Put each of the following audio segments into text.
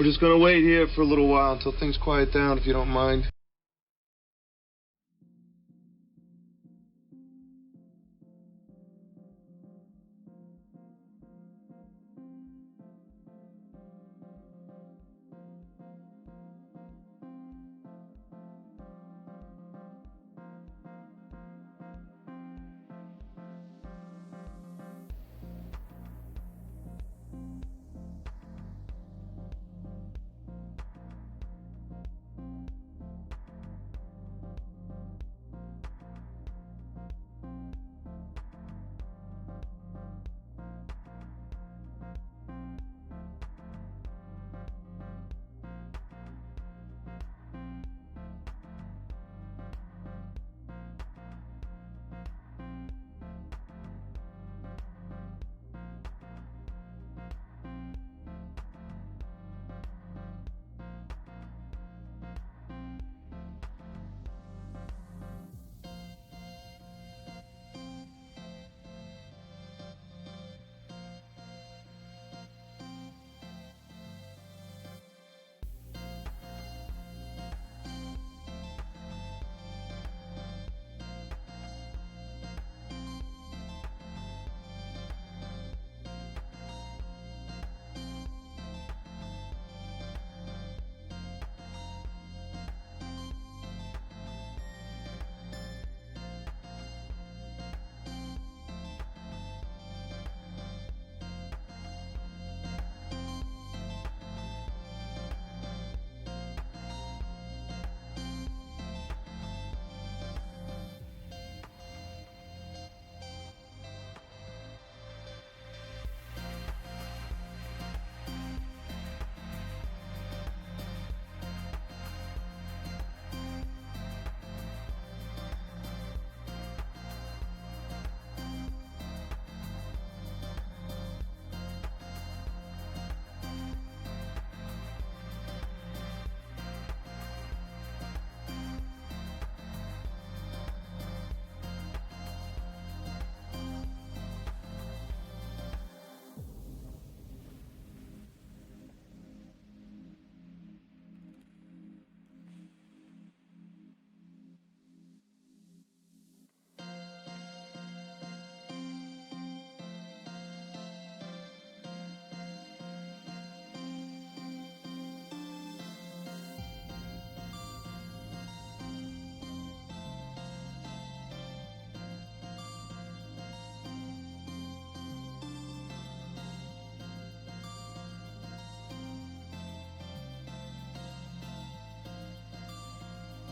We're just going to wait here for a little while until things quiet down, if you don't mind.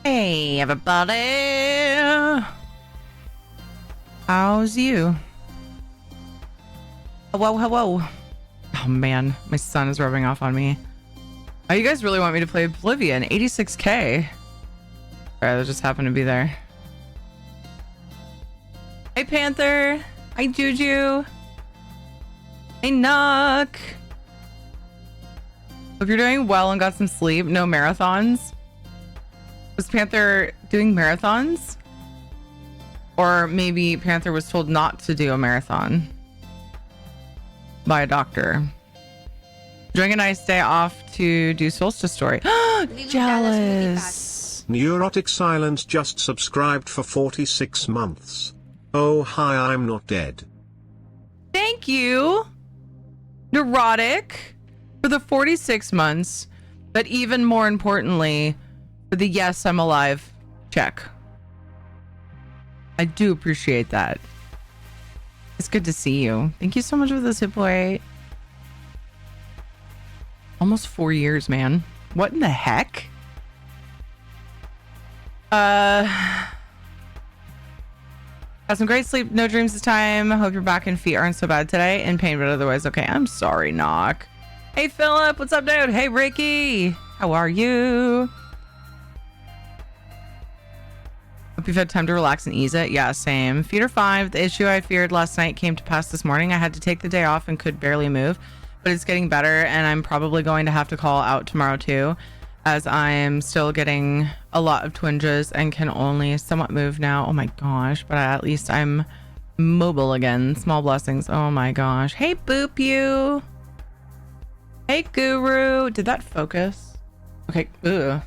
Hey, everybody. How's you? Hello, hello. Oh, man. My son is rubbing off on me. Oh, you guys really want me to play Oblivion? 86K. All right, that just happened to be there. Hey, Panther. Hi, Juju. Hey, Nook. Hope you're doing well and got some sleep. No marathons. Was Panther doing marathons? Or maybe Panther was told not to do a marathon by a doctor. Enjoying a nice day off to do Solstice Story. Jealous. Neurotic Silence just subscribed for 46 months. Oh hi, I'm not dead. Thank you, Neurotic, for the 46 months, but even more importantly, for the yes, I'm alive check. I do appreciate that. It's good to see you. Thank you so much for this, hit boy. Almost 4 years, man. What in the heck? Got some great sleep, no dreams this time. Hope your back and feet aren't so bad today. In pain, but otherwise okay. I'm sorry, Knock. Hey, Philip. What's up, dude? Hey, Ricky. How are you? Hope you've had time to relax and ease it. Yeah, same. Feet are fine. The issue I feared last night came to pass this morning. I had to take the day off and could barely move, but it's getting better, and I'm probably going to have to call out tomorrow too, as I am still getting a lot of twinges and can only somewhat move now. Oh my gosh, but at least I'm mobile again. Small blessings. Oh my gosh. Hey, Boop you. Hey, Guru. Did that focus? Okay. Ugh.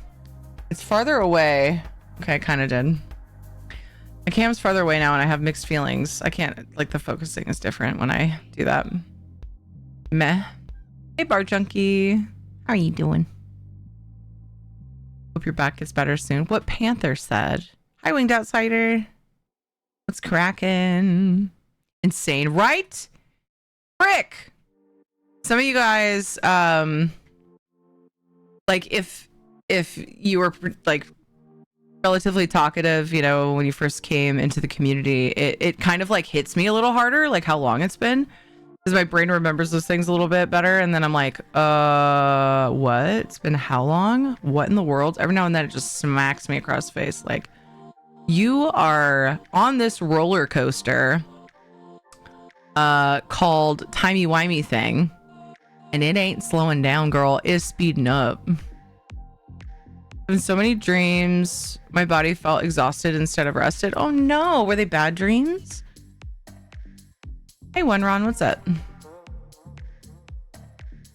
It's farther away. Okay, I kind of did. My cam's farther away now and I have mixed feelings. I can't, like, the focusing is different when I do that. Meh. Hey, Bar Junkie. How are you doing? Hope your back gets better soon. What Panther said. Hi, Winged Outsider. What's cracking? Insane, right? Frick! Some of you guys, like, if you were, like, relatively talkative, you know, when you first came into the community, it kind of, like, hits me a little harder, like, how long it's been. Because my brain remembers those things a little bit better, and then I'm like, what? It's been how long? What in the world? Every now and then it just smacks me across the face. Like, you are on this roller coaster called timey-wimey thing, and it ain't slowing down, girl. It's speeding up. Having so many dreams. My body felt exhausted instead of rested. Oh no, were they bad dreams? Hey, Ron, what's up?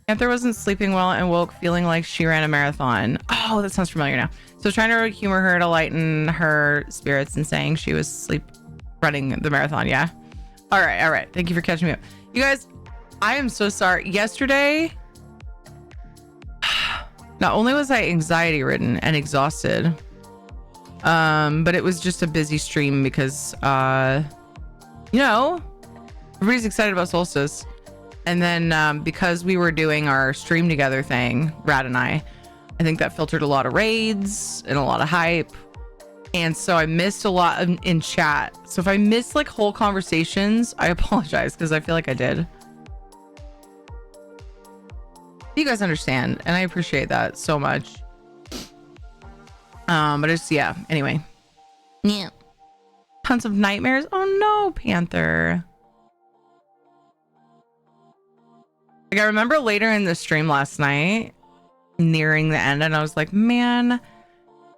Panther wasn't sleeping well and woke feeling like she ran a marathon. Oh, that sounds familiar now. So trying to humor her to lighten her spirits and saying she was running the marathon. Yeah. All right. Thank you for catching me up. You guys, I am so sorry. Yesterday, not only was I anxiety ridden and exhausted, but it was just a busy stream because, you know, everybody's excited about Solstice. And then because we were doing our stream together thing, Rad and I think that filtered a lot of raids and a lot of hype. And so I missed a lot in chat. So if I missed like whole conversations, I apologize because I feel like I did. You guys understand, and I appreciate that so much. But it's, yeah, anyway. Yeah. Tons of nightmares. Oh no, Panther. Like, I remember later in the stream last night, nearing the end, and I was like, man,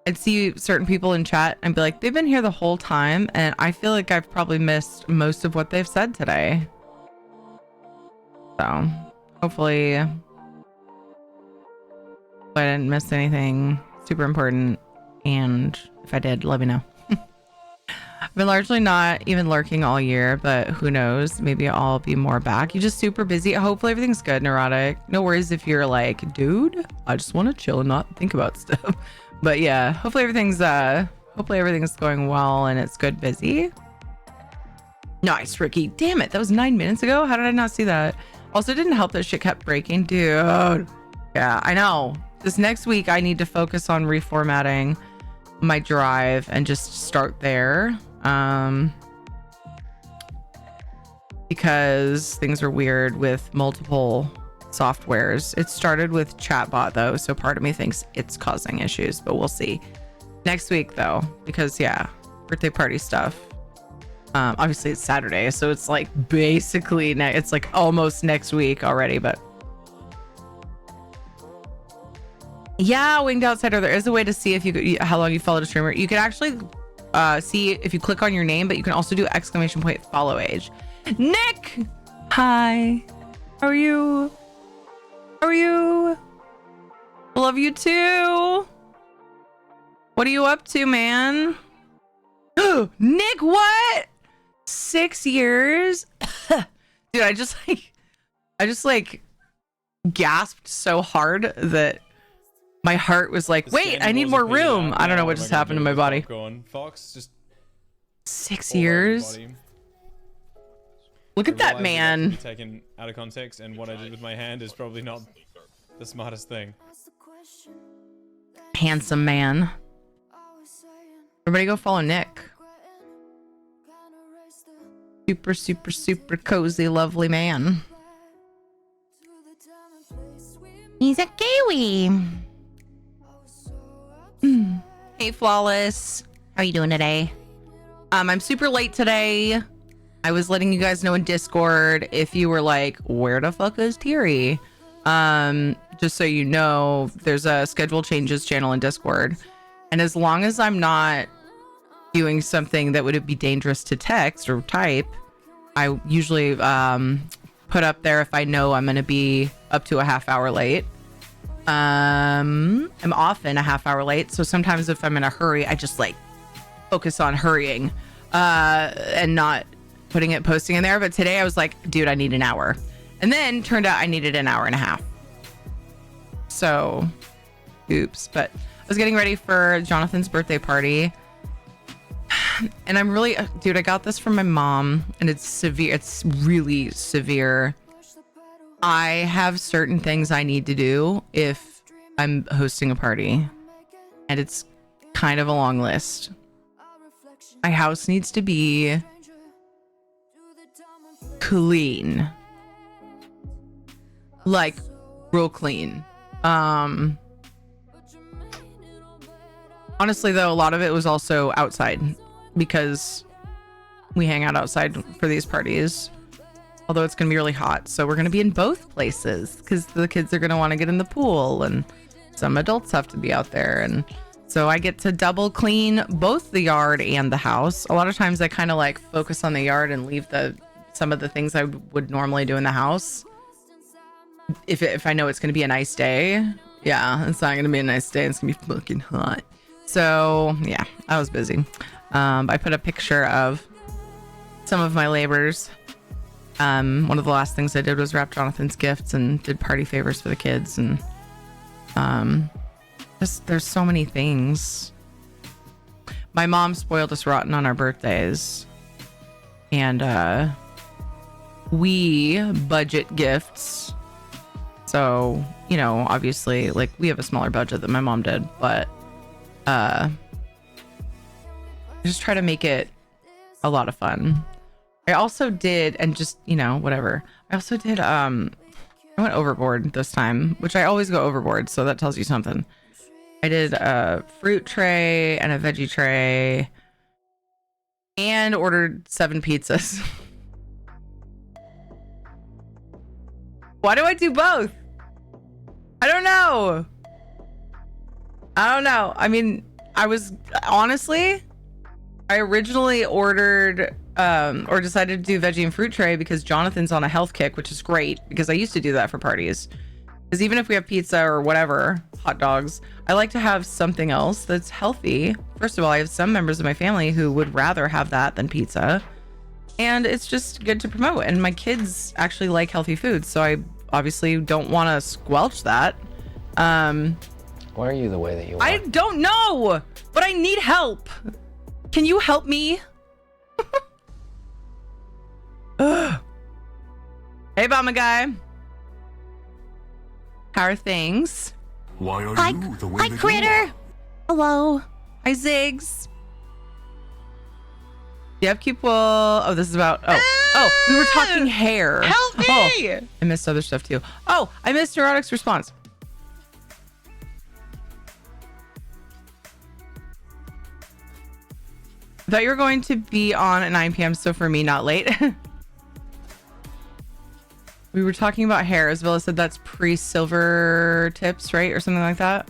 I'd see certain people in chat and be like, they've been here the whole time, and I feel like I've probably missed most of what they've said today. So, hopefully I didn't miss anything super important, and if I did, let me know. I've been largely not even lurking all year, but who knows? Maybe I'll be more back. You're just super busy. Hopefully everything's good, Neurotic. No worries if you're like, dude, I just want to chill and not think about stuff. But yeah, hopefully everything's going well and it's good busy. Nice, Ricky. Damn it, that was 9 minutes ago. How did I not see that? Also, it didn't help that shit kept breaking, dude. Yeah, I know. This next week I need to focus on reformatting my drive and just start there. Because things are weird with multiple softwares. It started with chatbot though, so part of me thinks it's causing issues, but we'll see next week though, because yeah, birthday party stuff. Obviously it's Saturday, so it's like basically it's like almost next week already, but yeah, Winged Outsider, there is a way to see if you how long you followed a streamer. You can actually see if you click on your name, but you can also do exclamation point follow age. Nick, hi, how are you? How are you? Love you too. What are you up to, man? Nick, what? 6 years? Dude, I just like gasped so hard that my heart was like, wait, I need more room. I don't know what just happened to my body. Fox, just 6 years. Look at that man. Taken out of context, and what I did with my hand is probably not the smartest thing. Handsome man. Everybody go follow Nick. Super, super, super cozy, lovely man. He's a kiwi. Hey, Flawless. How are you doing today? I'm super late today. I was letting you guys know in Discord if you were like, where the fuck is Thierry? Just so you know, there's a schedule changes channel in Discord. And as long as I'm not doing something that would be dangerous to text or type, I usually put up there if I know I'm going to be up to a half hour late. I'm often a half hour late. So sometimes if I'm in a hurry, I just like focus on hurrying and not posting in there. But today I was like, dude, I need an hour. And then turned out I needed an hour and a half. So oops. But I was getting ready for Jonathan's birthday party. And I'm really, dude, I got this from my mom and it's severe. It's really severe. I have certain things I need to do if I'm hosting a party. And it's kind of a long list. My house needs to be clean. Like real clean. Honestly though, a lot of it was also outside because we hang out outside for these parties. Although it's gonna be really hot, so we're gonna be in both places because the kids are gonna want to get in the pool and some adults have to be out there, and so I get to double clean both the yard and the house. A lot of times I kind of like focus on the yard and leave some of the things I would normally do in the house. If I know it's gonna be a nice day. Yeah, it's not gonna be a nice day. It's gonna be fucking hot. So yeah, I was busy. I put a picture of some of my labors. One of the last things I did was wrap Jonathan's gifts and did party favors for the kids, and there's so many things. My mom spoiled us rotten on our birthdays, and we budget gifts. So, you know, obviously, like, we have a smaller budget than my mom did, but I just try to make it a lot of fun. I also did, and just, you know, whatever. I also did, I went overboard this time, which I always go overboard, so that tells you something. I did a fruit tray and a veggie tray and ordered 7 pizzas. Why do I do both? I don't know. I mean, I originally ordered or decided to do veggie and fruit tray because Jonathan's on a health kick, which is great because I used to do that for parties. Because even if we have pizza or whatever, hot dogs, I like to have something else that's healthy. First of all, I have some members of my family who would rather have that than pizza. And it's just good to promote. And my kids actually like healthy foods, so I obviously don't want to squelch that. Why are you the way that you are? I don't know, but I need help. Can you help me? Hey, Bama guy. How are things? Why are Hi, you the way hi, that critter. you are? Hello. Hi, Ziggs. The upkeep will... Oh, this is about... Oh, we were talking hair. Help me! Oh, I missed other stuff too. Oh, I missed Neurotic's response. I thought you were going to be on at 9 p.m. So for me, not late. We were talking about hair. Isabella said that's pre-silver tips, right? Or something like that.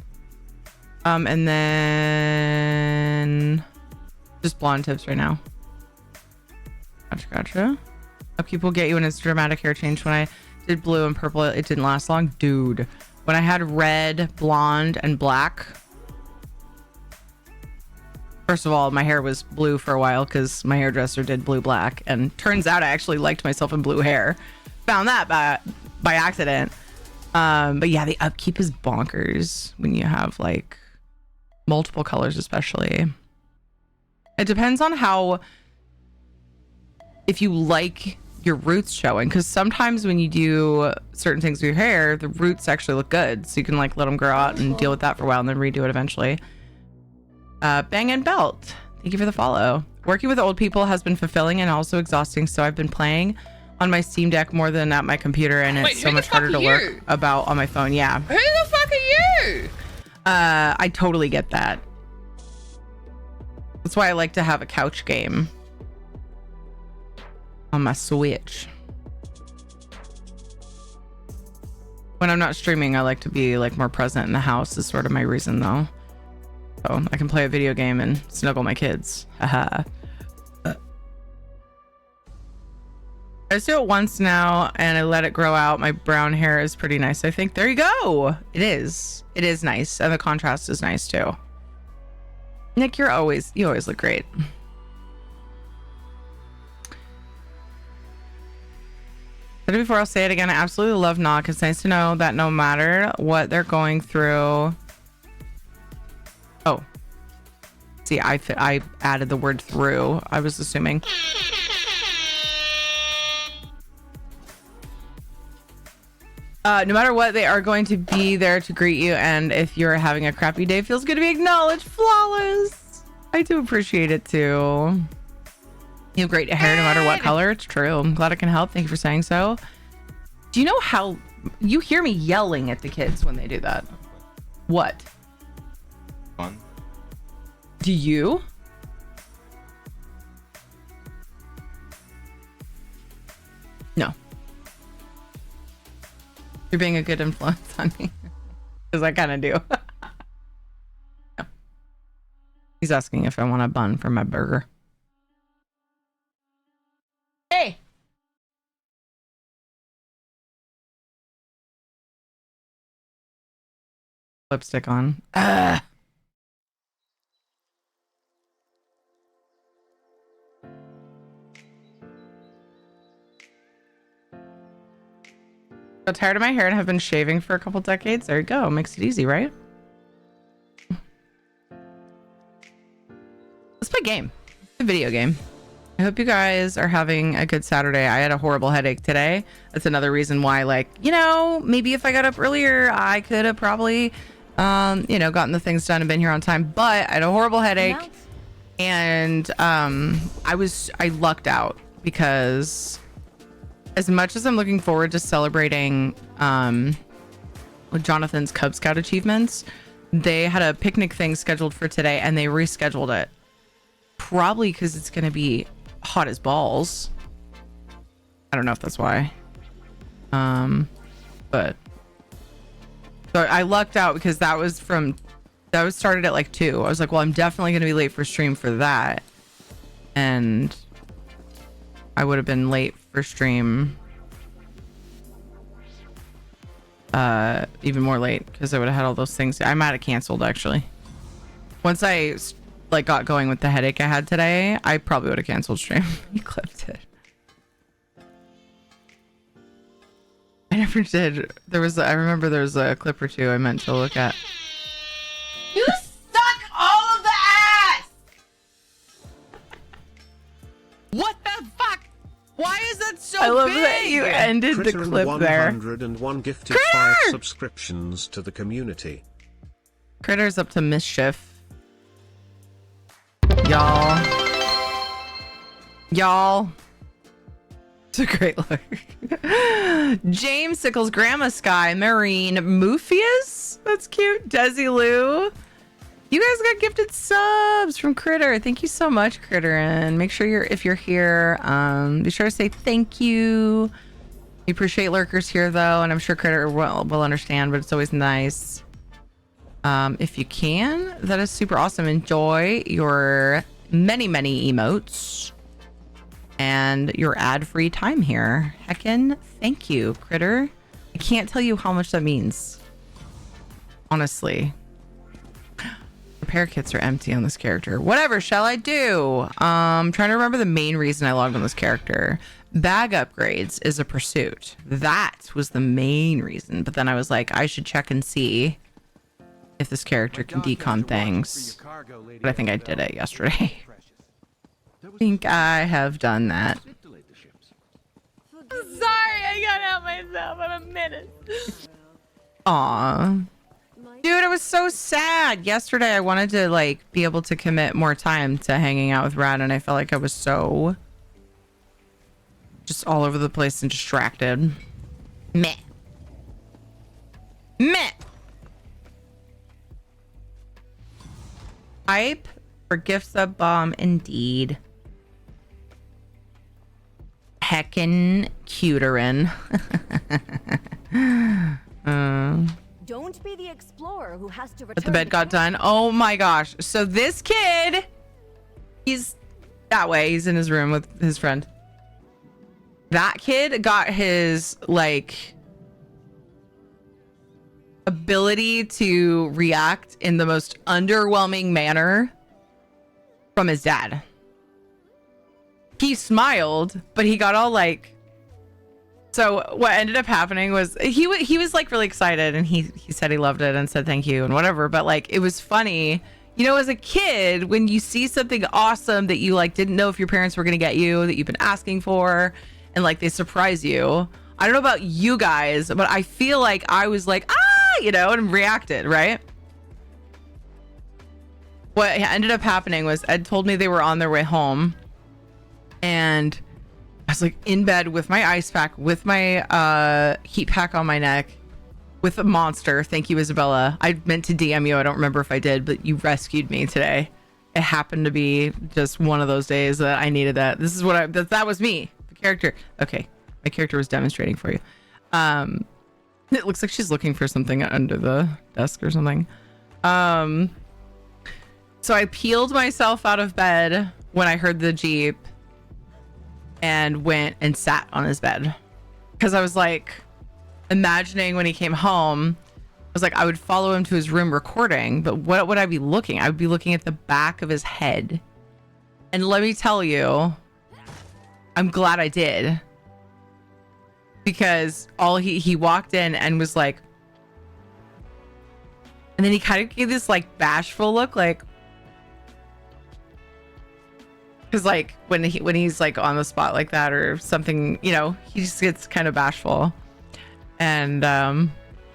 And then just blonde tips right now. Gotcha. Upkeep will get you in its dramatic hair change. When I did blue and purple, it didn't last long. Dude, when I had red, blonde, and black. First of all, my hair was blue for a while because my hairdresser did blue black. And turns out I actually liked myself in blue hair. Found that by accident. But yeah, the upkeep is bonkers when you have like multiple colors, especially. It depends on how, if you like your roots showing, because sometimes when you do certain things with your hair, the roots actually look good, so you can like let them grow out and deal with that for a while and then redo it eventually. Bang and Belt, thank you for the follow. Working with old people has been fulfilling and also exhausting, so I've been playing on my Steam Deck more than at my computer, and it's so much harder to work about on my phone. Yeah. Who the fuck are you? I totally get that. That's why I like to have a couch game on my Switch. When I'm not streaming, I like to be like more present in the house is sort of my reason though. So I can play a video game and snuggle my kids. Haha. I just do it once now and I let it grow out. My brown hair is pretty nice, I think. There you go. It is nice. And the contrast is nice too. Nick, you always look great. Said it before, I'll say it again. I absolutely love Knock. It's nice to know that no matter what they're going through. Oh, see, I added the word through. I was assuming. No matter what, they are going to be there to greet you, and if you're having a crappy day, it feels good to be acknowledged. Flawless. I do appreciate it too. You have great hair no matter what color. It's true. I'm glad I can help. Thank you for saying so. Do you know how you hear me yelling at the kids when they do that? What? Fun. Do you? No. You're being a good influence on me. Because I kind of do. No. He's asking if I want a bun for my burger. Hey! Lipstick on. Ugh. So tired of my hair and have been shaving for a couple decades. There you go. Makes it easy, right? Let's play a game. A video game. I hope you guys are having a good Saturday. I had a horrible headache today. That's another reason why, like, you know, maybe if I got up earlier, I could have probably, you know, gotten the things done and been here on time. But I had a horrible headache. And I lucked out because as much as I'm looking forward to celebrating with Jonathan's Cub Scout achievements, they had a picnic thing scheduled for today and they rescheduled it. Probably because it's going to be hot as balls. I don't know if that's why. But so I lucked out because that was started at like 2. I was like, well, I'm definitely going to be late for stream for that. And I would have been late for stream even more late because I would have had all those things. I might have canceled actually. Once I like got going with the headache I had today, I probably would have canceled stream. You clipped it. I never did. I remember there was a clip or two I meant to look at. You suck all of the ass! What the fuck? Why is that so big? I love that you ended the clip there. 101 gifted 5 subscriptions to the community. Critter's up to mischief. Y'all. It's a great look. James Sickles, Grandma Sky, Marine, Moofius. That's cute. Desi Lou. You guys got gifted subs from Critter. Thank you so much, Critter. And make sure if you're here, be sure to say thank you. We appreciate lurkers here though, and I'm sure Critter will understand, but it's always nice. If you can, that is super awesome. Enjoy your many emotes and your ad-free time here. Heckin' thank you, Critter. I can't tell you how much that means. Honestly. Repair kits are empty on this character. Whatever shall I do? Trying to remember the main reason I logged on this character. Bag upgrades is a pursuit. That was the main reason. But then I was like, I should check and see if this character can decon things. But I think I did it yesterday. I think I have done that. Sorry, I got out myself in a minute. Aw. Dude, I was so sad. Yesterday, I wanted to, like, be able to commit more time to hanging out with Rad, and I felt like I was so just all over the place and distracted. Meh. Meh. Hype for gift sub bomb, indeed. Heckin' cuterin. Don't be the explorer who has to return. But the bed got done. Oh my gosh. So this kid, he's that way. He's in his room with his friend. That kid got his, like, ability to react in the most underwhelming manner from his dad. He smiled, but he got all like, so what ended up happening was he was like really excited, and he said he loved it and said thank you and whatever, but like it was funny, you know, as a kid when you see something awesome that you like didn't know if your parents were going to get you, that you've been asking for, and like they surprise you. I don't know about you guys, but I feel like I was like, you know, and reacted, right? What ended up happening was Ed told me they were on their way home, and I was like in bed with my ice pack, with my heat pack on my neck, with a monster. Thank you, Isabella. I meant to DM you. I don't remember if I did, but you rescued me today. It happened to be just one of those days that I needed that. This is what that was me, the character. Okay, my character was demonstrating for you. It looks like she's looking for something under the desk or something. So I peeled myself out of bed when I heard the Jeep and went and sat on his bed, because I was like imagining when he came home, I was like, I would follow him to his room recording, but what would I be looking? I would be looking at the back of his head. And let me tell you, I'm glad I did, because he walked in and was like, and then he kind of gave this like bashful look, like, because like when he's like on the spot like that or something, you know, he just gets kind of bashful, and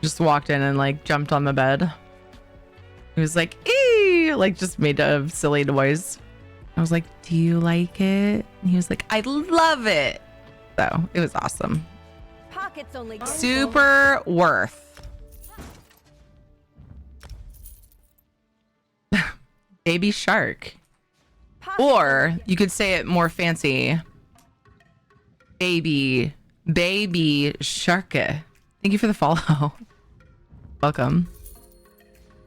just walked in and like jumped on the bed. He was like, "Ee!" like just made a silly noise. I was like, "Do you like it?" And he was like, "I love it." So it was awesome. Pockets only. Super worth. Baby shark. Or you could say it more fancy. Baby sharka. Thank you for the follow. Welcome.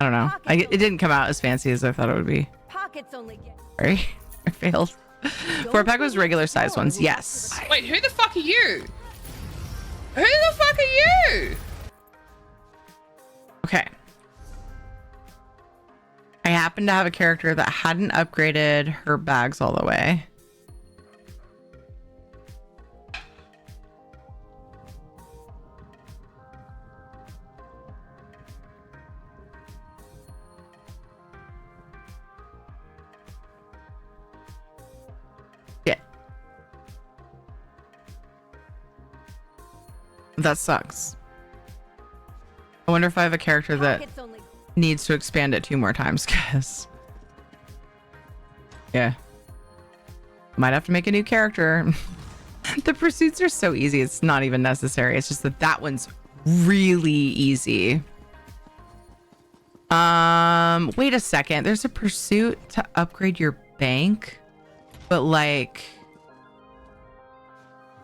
I don't know. It didn't come out as fancy as I thought it would be. Pockets only. Sorry, I failed. 4-pack was regular size ones. Yes. Wait, who the fuck are you? Who the fuck are you? Okay. I happen to have a character that hadn't upgraded her bags all the way. Yeah. That sucks. I wonder if I have a character that needs to expand it 2 more times, because yeah, Might have to make a new character. The pursuits are so easy. It's not even necessary. It's just that one's really easy. Wait a second. There's a pursuit to upgrade your bank, but like,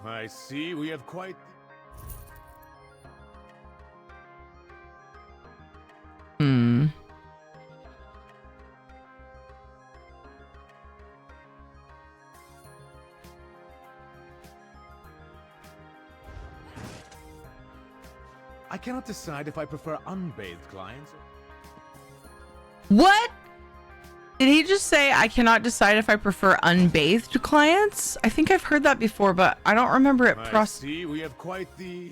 I see we have quite... I cannot decide if I prefer unbathed clients. What? Did he just say I cannot decide if I prefer unbathed clients? I think I've heard that before, but I don't remember it. I see we have quite the...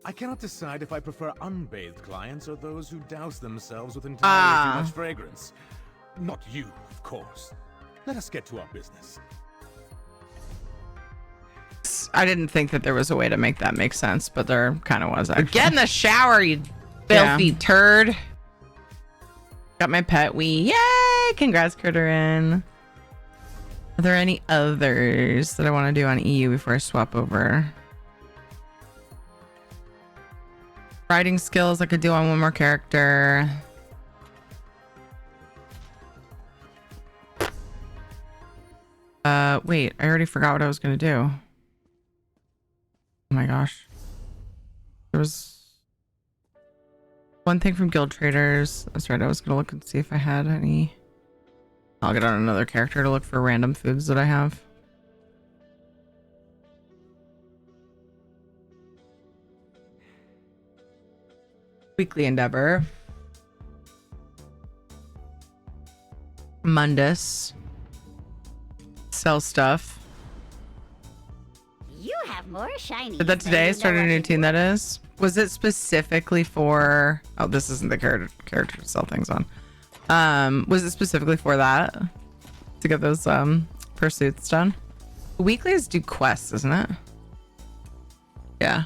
I cannot decide if I prefer unbathed clients or those who douse themselves with entirely too much fragrance. Not you, of course. Let us get to our business. I didn't think that there was a way to make that make sense, but there kind of was. Get in the shower, you filthy turd. Got my pet wee. Yay! Congrats, Critterin. Are there any others that I want to do on EU before I swap over? Writing skills I could do on one more character. Wait, I already forgot what I was going to do. Oh my gosh. There was one thing from Guild Traders. That's right. I was going to look and see if I had any. I'll get on another character to look for random foods that I have. Weekly endeavor. Mundus. Sell stuff. You have more shiny. Did that today? I started a new team, that is. Was it specifically for... Oh, this isn't the character to sell things on. Was it specifically for that? To get those pursuits done? Weeklies do quests, isn't it? Yeah.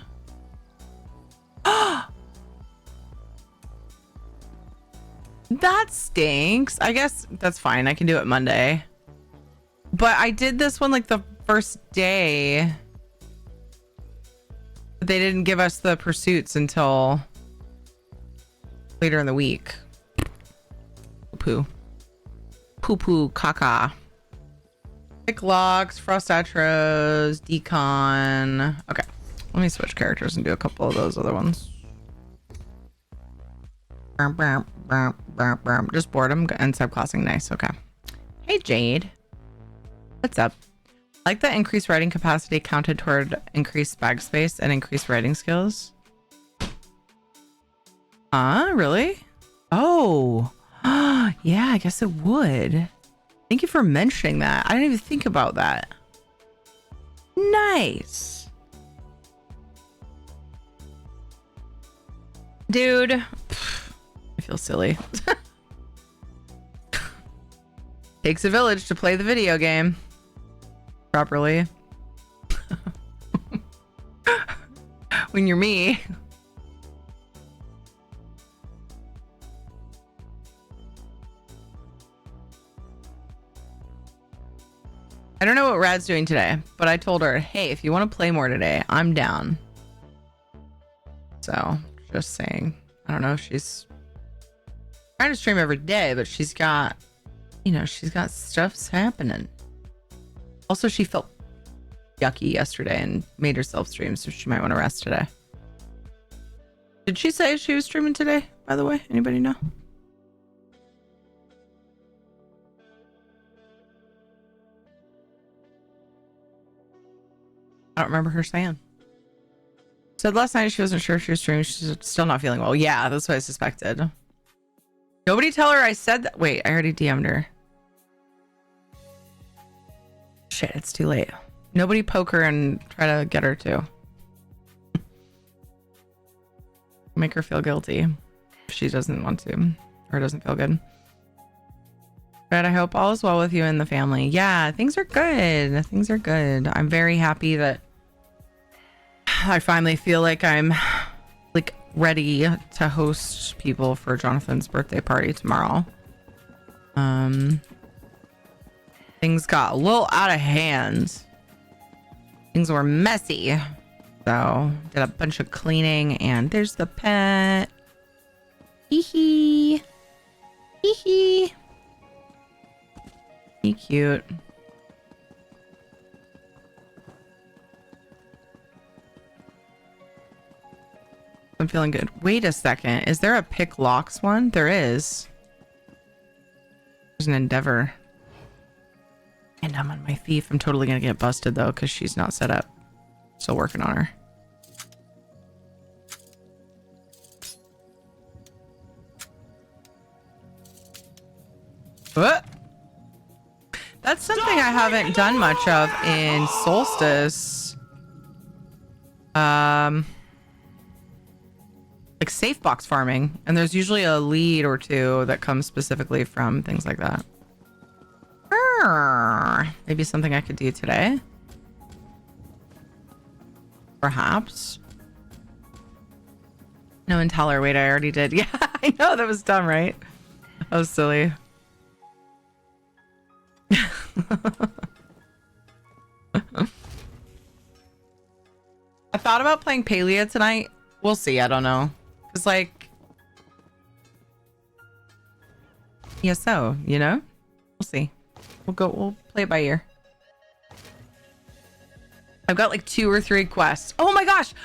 That stinks. I guess that's fine. I can do it Monday. But I did this one like the first day. But they didn't give us the pursuits until later in the week. Poo. Poo poo caca. Pick locks, frost atros, decon. Okay. Let me switch characters and do a couple of those other ones. Just boredom and subclassing. Nice. Okay. Hey, Jade. What's up? Like the increased writing capacity counted toward increased bag space and increased writing skills. Really? Oh. Yeah, I guess it would. Thank you for mentioning that. I didn't even think about that. Nice. Dude. I feel silly. Takes a village to play the video game properly. When you're me. I don't know what Rad's doing today, but I told her, hey, if you want to play more today, I'm down. So, just saying. I don't know if she's trying to stream every day, but she's got, you know, she's got stuff's happening. Also, she felt yucky yesterday and made herself stream, so she might want to rest today. Did she say she was streaming today, by the way? Anybody know? I don't remember her saying. Said last night she wasn't sure if she was streaming. She's still not feeling well. Yeah, that's what I suspected. Nobody tell her I said that. Wait, I already DM'd her. Shit, it's too late. Nobody poke her and try to get her to. Make her feel guilty if she doesn't want to or doesn't feel good. But I hope all is well with you and the family. Yeah, things are good. Things are good. I'm very happy that I finally feel like I'm like ready to host people for Jonathan's birthday party tomorrow. Thank things got a little out of hand. Things were messy. So did a bunch of cleaning, and there's the pet. Hee hee. Hee hee. He cute. I'm feeling good. Wait a second. Is there a pick locks one? There is. There's an endeavor. And I'm on my thief. I'm totally gonna get busted though, because she's not set up. Still working on her. What? That's something I haven't done much of in Solstice. Like safe box farming, and there's usually a lead or two that comes specifically from things like that. Maybe something I could do today. Perhaps. No Inteller. Wait, I already did. Yeah, I know, that was dumb, right? That was silly. I thought about playing Palea tonight. We'll see. I don't know. It's like, yeah, so, you know, we'll see. We'll play it by ear. I've got like 2 or 3 quests. Oh my gosh.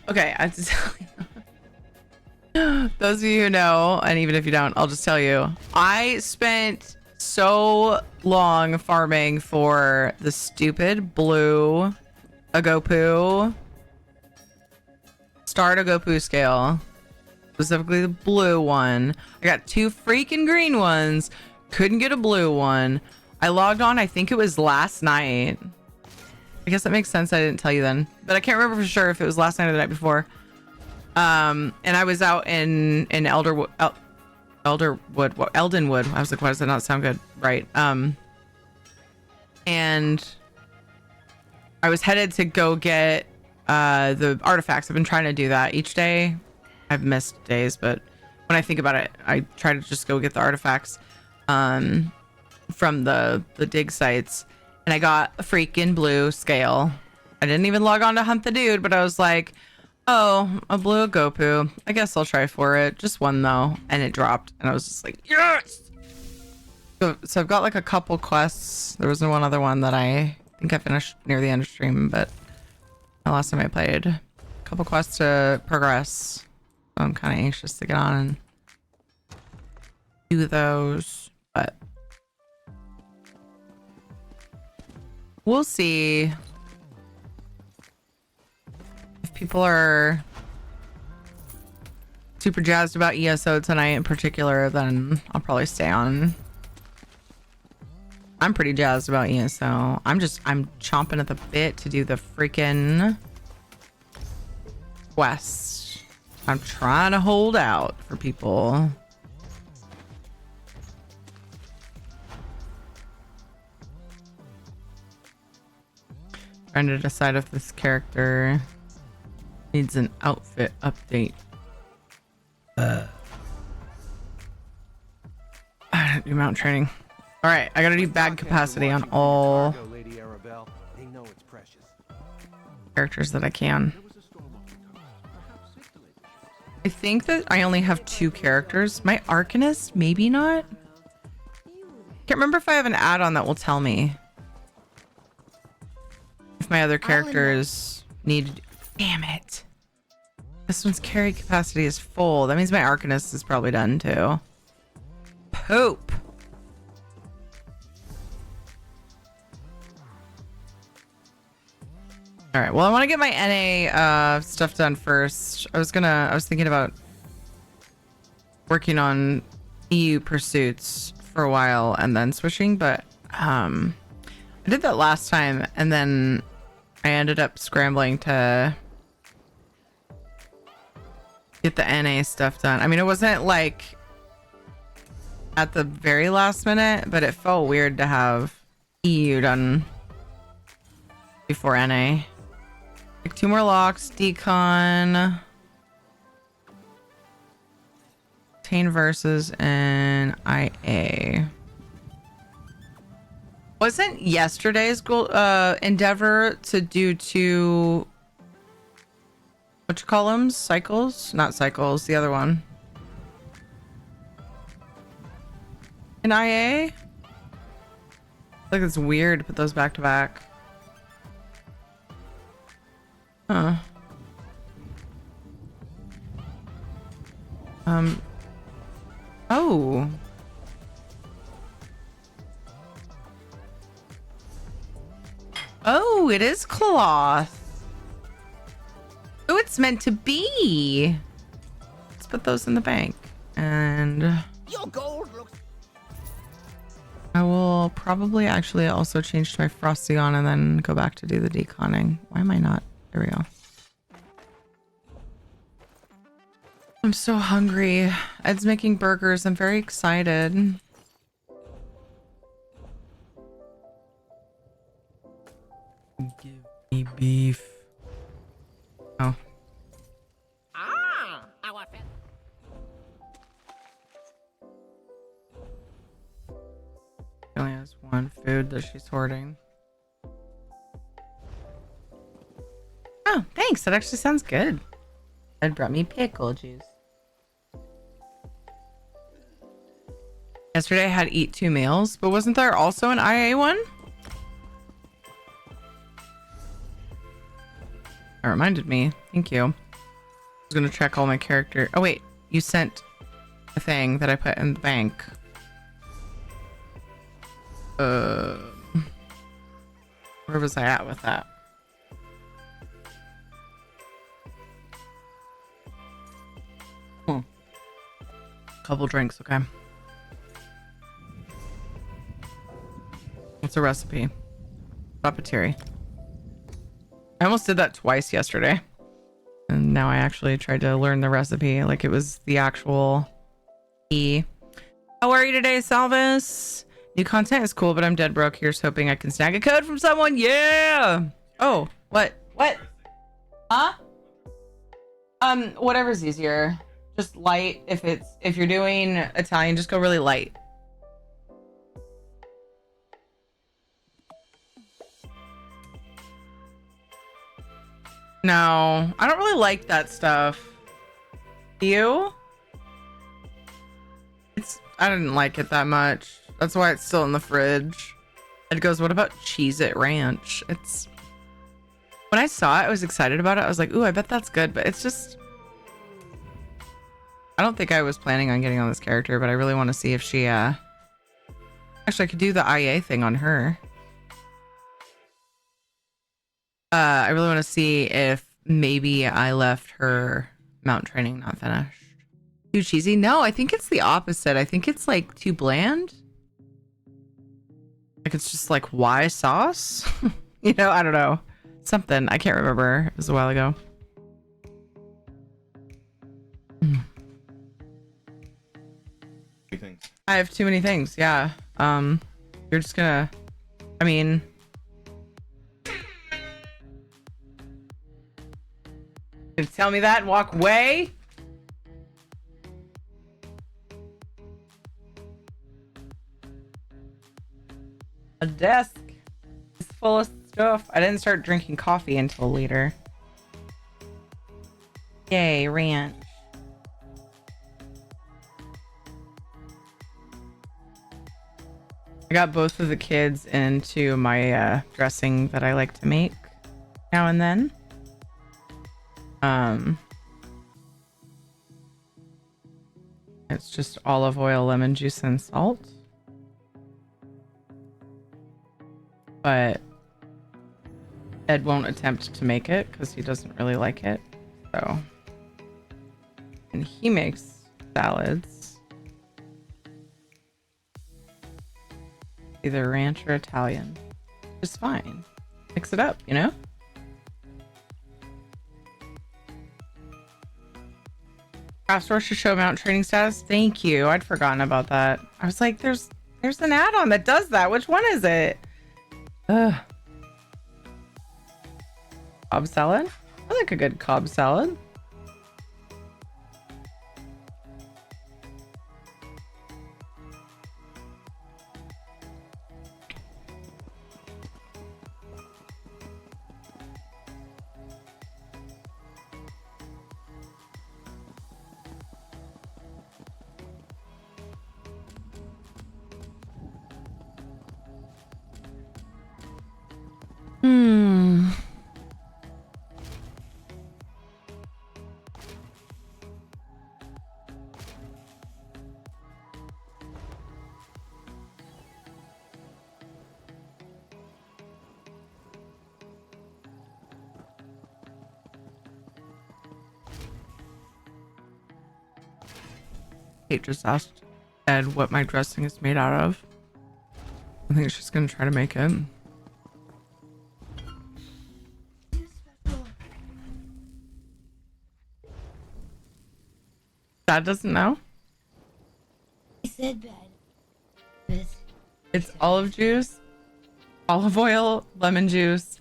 Okay, I have to tell you. Those of you who know, and even if you don't, I'll just tell you. I spent so long farming for the stupid blue Agopu Start Agopu scale. Specifically the blue one. I got 2 freaking green ones. Couldn't get a blue one. I logged on, I think it was last night. I guess that makes sense. I didn't tell you then, but I can't remember for sure if it was last night or the night before. And I was out in Eldenwood. I was like, why does that not sound good? Right. And I was headed to go get the artifacts. I've been trying to do that each day. I've missed days, but when I think about it, I try to just go get the artifacts from the dig sites. And I got a freaking blue scale. I didn't even log on to hunt the dude, but I was like, oh, a blue Agopu. I guess I'll try for it. Just one though. And it dropped. And I was just like, yes! So I've got like a couple quests. There was one other one that I think I finished near the end of stream, but the last time I played, a couple quests to progress. So I'm kind of anxious to get on and do those, but we'll see if people are super jazzed about ESO tonight in particular. Then I'll probably stay on. I'm pretty jazzed about ESO. I'm chomping at the bit to do the freaking quest. I'm trying to hold out for people. Trying to decide if this character needs an outfit update. I don't do mount training. All right, I gotta do bag capacity on all characters that I can. I think that I only have 2 characters. My Arcanist, maybe not. Can't remember if I have an add-on that will tell me if my other characters need. Damn it. This one's carry capacity is full. That means my Arcanist is probably done too. Poop. All right, well, I want to get my NA stuff done first. I was thinking about working on EU Pursuits for a while and then switching, but I did that last time and then I ended up scrambling to get the NA stuff done. I mean, it wasn't like at the very last minute, but it felt weird to have EU done before NA. Like 2 more locks, decon, obtain versus, and IA. Wasn't yesterday's goal endeavor to do two, what you call them? Cycles? Not cycles, the other one. An IA? I feel like it's weird to put those back to back. Huh. Oh. Oh, it is cloth. Oh, it's meant to be. Let's put those in the bank. And Your gold looks. I will probably actually also change to my Frosty on and then go back to do the deconning. Why am I not? There we go. I'm so hungry. Ed's making burgers. I'm very excited. Give me beef. Oh. She only has one food that she's hoarding. Oh, thanks. That actually sounds good. Ed brought me pickle juice. Yesterday I had eat 2 meals, but wasn't there also an IA one? That reminded me. Thank you. I was gonna check all my character. Oh wait, you sent a thing that I put in the bank. Where was I at with that? Couple drinks, okay. What's a recipe? Papeterie. I almost did that twice yesterday. And now I actually tried to learn the recipe like it was the actual E. How are you today, Salvis? New content is cool, but I'm dead broke. Here's hoping I can snag a code from someone. Yeah. Oh, what? What? Huh? Whatever's easier. Just light. If you're doing Italian, just go really light. No, I don't really like that stuff. Do you? I didn't like it that much. That's why it's still in the fridge. It goes, what about Cheez-It Ranch? When I saw it, I was excited about it. I was like, ooh, I bet that's good. But it's just, I don't think I was planning on getting on this character, but I really want to see if she, actually I could do the IA thing on her. I really want to see if maybe I left her mount training not finished. Too cheesy? No, I think it's the opposite. I think it's like too bland. Like it's just like, why sauce? You know, I don't know. Something. I can't remember. It was a while ago. I have too many things. Yeah. You're just gonna, I mean, gonna tell me that and walk away? A desk is full of stuff. I didn't start drinking coffee until later. Yay, ranch. I got both of the kids into my dressing that I like to make now and then. It's just olive oil, lemon juice, and salt. But Ed won't attempt to make it because he doesn't really like it. So, and he makes salads, either ranch or Italian. Just fine. Mix it up, you know? Craft store should show mount training status. Thank you. I'd forgotten about that. I was like, there's an add-on that does that. Which one is it? Ugh. Cobb salad? I like a good Cobb salad. Hmm. Kate just asked Ed what my dressing is made out of. I think she's gonna try to make it. Dad doesn't know. I said bad. It's olive juice, olive oil, lemon juice,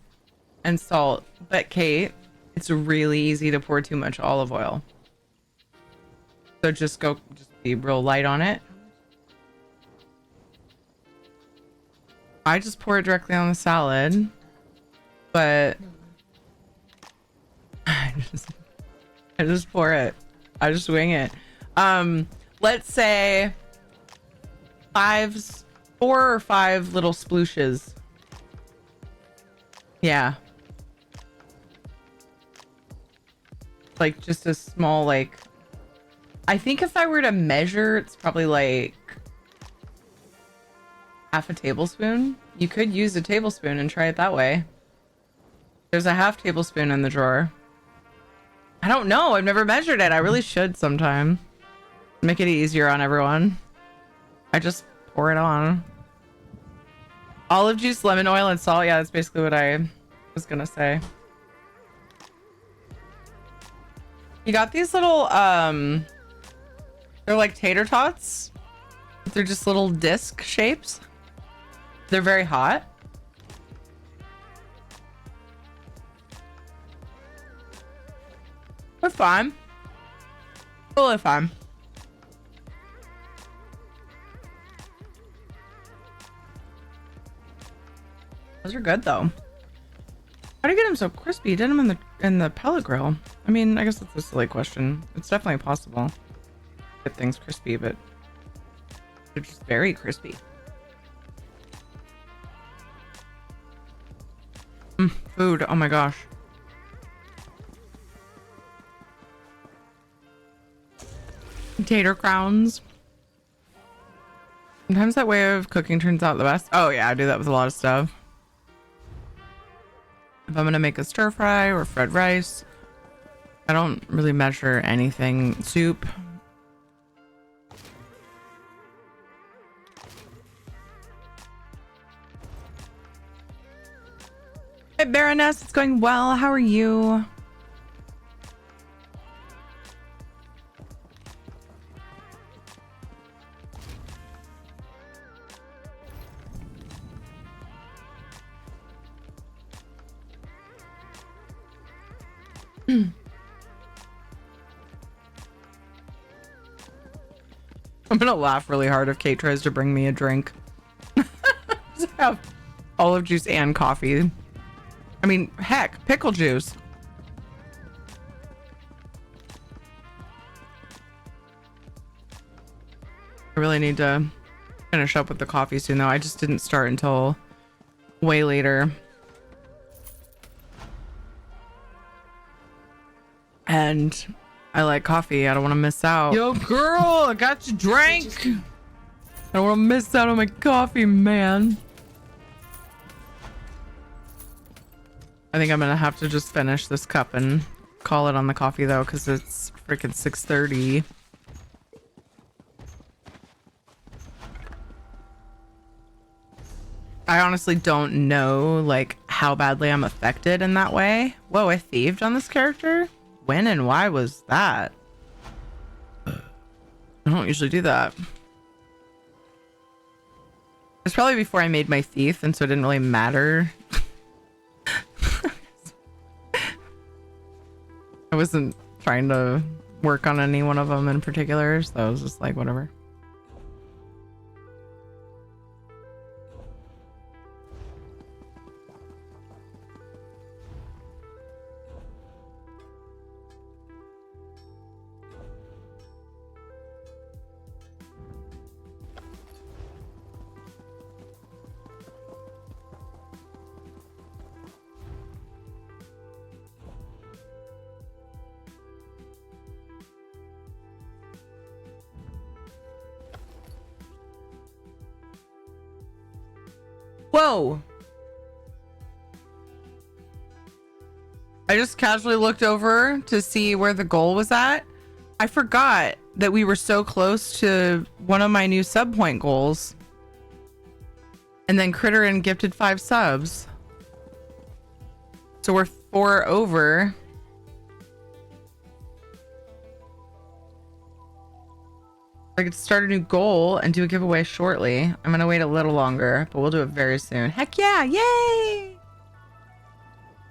and salt. But Kate, it's really easy to pour too much olive oil. So just be real light on it. I just pour it directly on the salad, but I just pour it. I just wing it. Let's say 4 or 5 little splooshes. Yeah. Like just a small, like, I think if I were to measure, it's probably like half a tablespoon. You could use a tablespoon and try it that way. There's a half tablespoon in the drawer. I don't know. I've never measured it. I really should sometime. Make it easier on everyone. I just pour it on. Olive juice, lemon oil, and salt. Yeah, that's basically what I was gonna say. You got these little, they're like tater tots. They're just little disc shapes. They're very hot. They're fine. Totally fine. Those are good though. How do you get them so crispy? You did them in the pellet grill. I mean, I guess that's a silly question. It's definitely possible to get things crispy, but they're just very crispy. Food. Oh my gosh. Tater crowns. Sometimes that way of cooking turns out the best. Oh yeah, I do that with a lot of stuff. If I'm gonna make a stir fry or fried rice, I don't really measure anything. Soup. Hey Baroness, it's going well. How are you? I'm gonna laugh really hard if Kate tries to bring me a drink. Just have olive juice and coffee. I mean, heck, pickle juice. I really need to finish up with the coffee soon though. I just didn't start until way later. And I like coffee. I don't want to miss out. Yo, girl, I got your drink. I don't want to miss out on my coffee, man. I think I'm going to have to just finish this cup and call it on the coffee, though, because it's freaking 6:30. I honestly don't know, like, how badly I'm affected in that way. Whoa, I thieved on this character? When and why was that? I don't usually do that. It's probably before I made my thief, and so it didn't really matter. I wasn't trying to work on any one of them in particular, so I was just like, whatever. Whoa. I just casually looked over to see where the goal was at. I forgot that we were so close to one of my new sub point goals. And then Critterin gifted 5 subs. So we're 4 over. I could start a new goal and do a giveaway shortly. I'm gonna wait a little longer, but we'll do it very soon. Heck yeah, yay!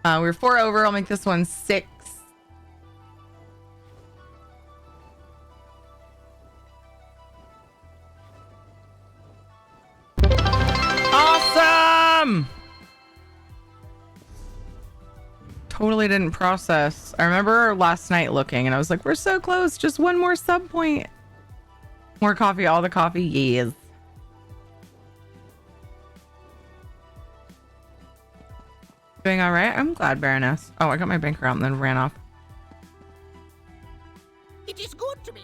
We're 4 over. I'll make this one 6. Awesome! Totally didn't process. I remember last night looking and I was like, we're so close. Just one more sub point. More coffee, all the coffee, yes. Doing all right? I'm glad, Baroness. Oh, I got my banker out and then ran off. It is good to be.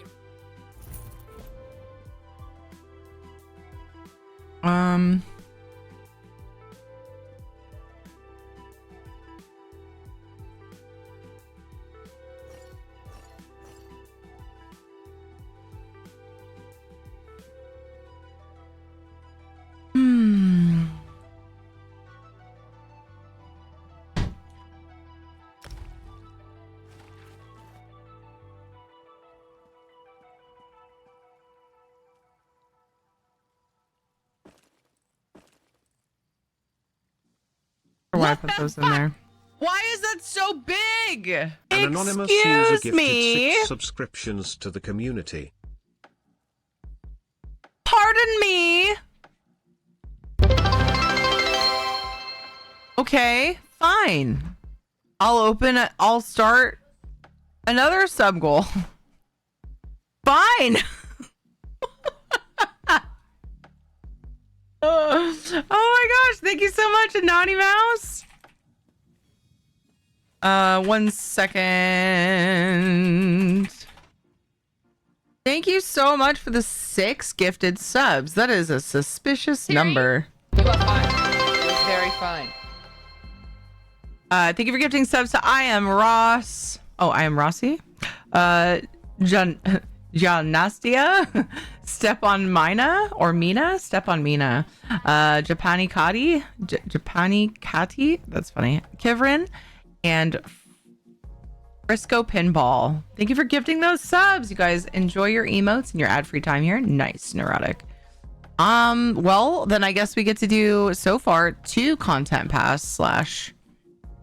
Why I put those in there? Why is that so big? An anonymous user Excuse gifted me. 6 subscriptions to the community. Pardon me. Okay, fine. I'll start another sub goal. Fine. Oh my gosh, thank you so much, Naughty Mouse. 1 second. Thank you so much for the 6 gifted subs. That is a suspicious number. You are fine. You're very fine. Thank you for gifting subs to I am Ross. Oh, I am Rossi. Gianastia, Step on Mina or Mina, Step on Mina, Japani Kati, that's funny, Kivrin, and Frisco Pinball. Thank you for gifting those subs. You guys enjoy your emotes and your ad-free time here. Nice, neurotic. Well, then I guess we get to do so far 2 content pass /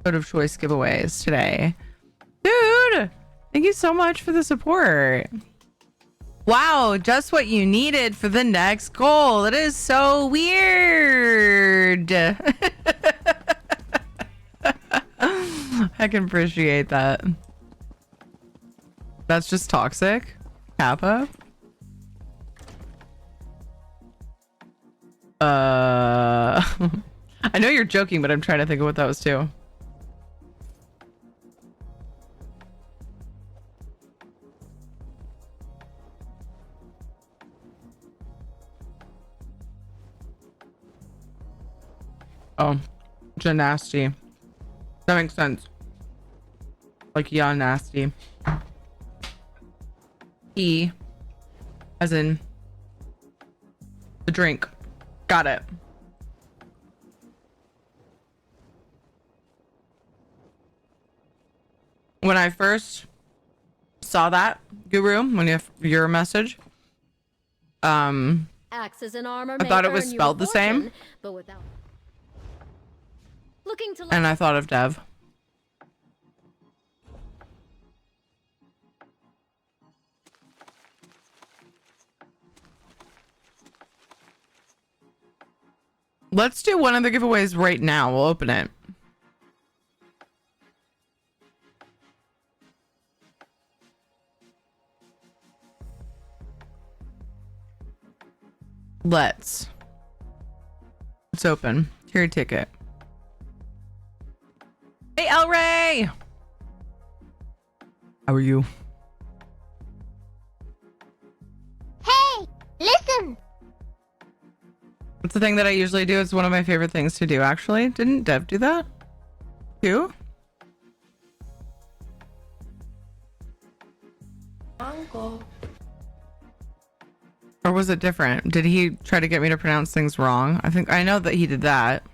code of choice giveaways today. Dude, thank you so much for the support. Wow, just what you needed for the next goal. It is so weird. I can appreciate that. That's just toxic. Kappa. I know you're joking, but I'm trying to think of what that was too. Oh, Janasty. That makes sense. Like, yeah, nasty. E, as in the drink. Got it. When I first saw that, Guru, when you have your message, Axes and armor I thought it was spelled the same. But without looking to And I thought of Dev. Let's do one of the giveaways right now. We'll open it. Let's open. Here, your ticket. Hey, El Ray! How are you? Hey, listen! That's the thing that I usually do. It's one of my favorite things to do, actually. Didn't Dev do that too? Uncle. Or was it different? Did he try to get me to pronounce things wrong? I know that he did that.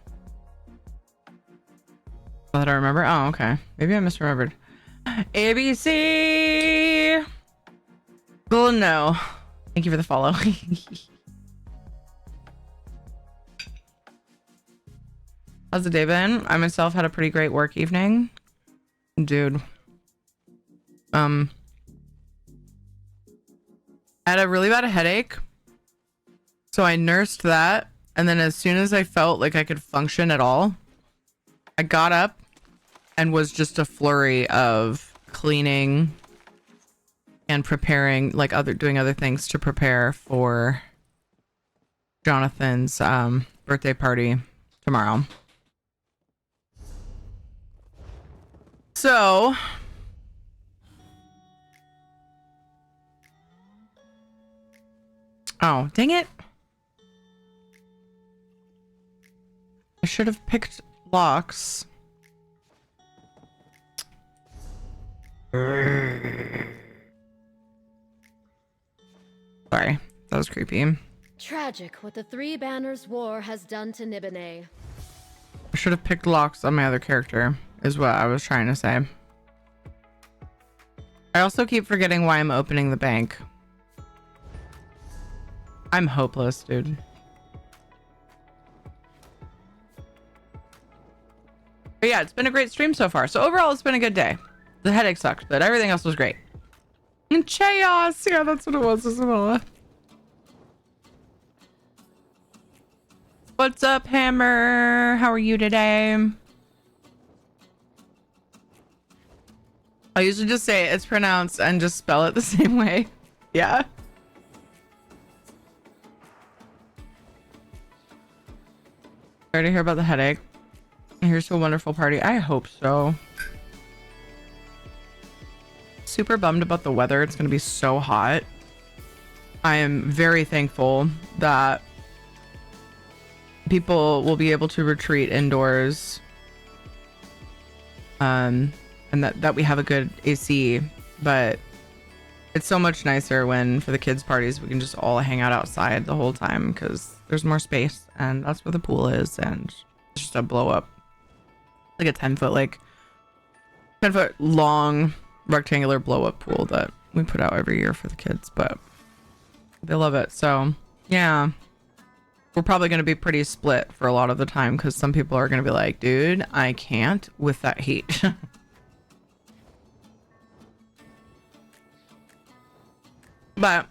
That I remember. Oh, okay. Maybe I misremembered. ABC. Well, no. Thank you for the follow. How's the day been? I myself had a pretty great work evening. Dude. I had a really bad headache. So I nursed that. And then as soon as I felt like I could function at all, I got up and was just a flurry of cleaning and preparing, like doing other things to prepare for Jonathan's birthday party tomorrow. So oh, dang it. I should have picked locks. Sorry, that was creepy. Tragic what the Three Banners War has done to Nibene. I should have picked locks on my other character, is what I was trying to say. I also keep forgetting why I'm opening the bank. I'm hopeless, dude. But yeah, it's been a great stream so far. So overall, it's been a good day. The headache sucked, but everything else was great. And chaos! Yeah, that's what it was, Isabella. What's up, Hammer? How are you today? I usually just say it's pronounced and just spell it the same way. Yeah. Sorry to hear about the headache. Here's to a wonderful party. I hope so. Super bummed about the weather. It's going to be so hot. I am very thankful that people will be able to retreat indoors. And that we have a good AC, but it's so much nicer when for the kids parties we can just all hang out outside the whole time because there's more space and that's where the pool is, and it's just a blow up, like a 10-foot long rectangular blow up pool that we put out every year for the kids, but they love it. So yeah, we're probably going to be pretty split for a lot of the time because some people are going to be like, dude, I can't with that heat. But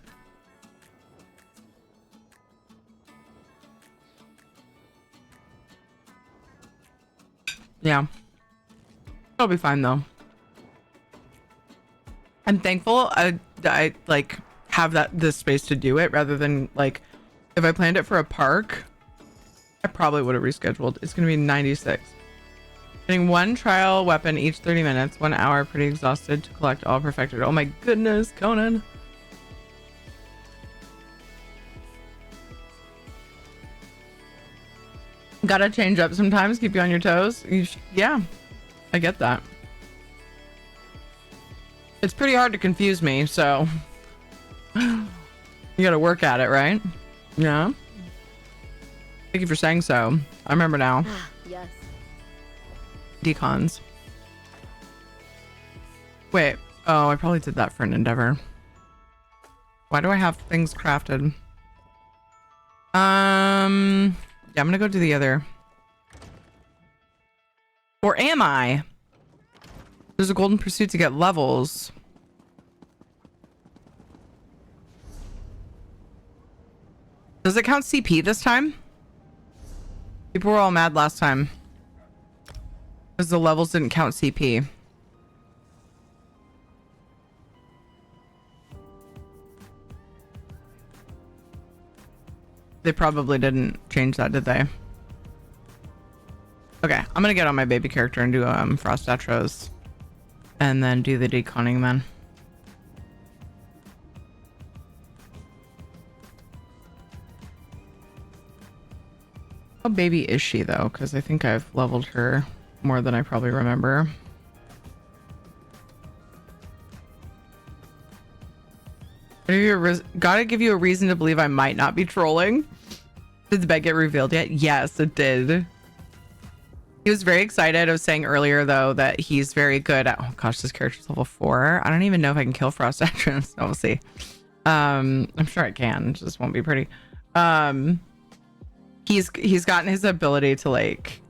yeah, it'll be fine though. I'm thankful I like have this space to do it rather than like if I planned it for a park, I probably would have rescheduled. It's gonna be 96. Getting one trial weapon each 30 minutes, 1 hour, pretty exhausted to collect all perfected. Oh my goodness, Conan. Gotta change up sometimes, keep you on your toes. Yeah, I get that. It's pretty hard to confuse me, so you gotta work at it, right? Yeah. Thank you for saying so. I remember now. Yes. Decons. Wait. Oh, I probably did that for an endeavor. Why do I have things crafted? Yeah, I'm gonna go do the other. Or am I? There's a golden pursuit to get levels. Does it count CP this time? People were all mad last time because the levels didn't count CP. They probably didn't change that, did they? Okay, I'm gonna get on my baby character and do Frost Atros and then do the deconning then. How baby is she though? Because I think I've leveled her more than I probably remember. Gotta give you a reason to believe I might not be trolling. Did the bed get revealed yet? Yes, it did. He was very excited. I was saying earlier though that he's very good at, oh gosh, this character's level 4. I don't even know if I can kill Frost entrance. No, we'll see. I'm sure I can. It just won't be pretty. He's gotten his ability to like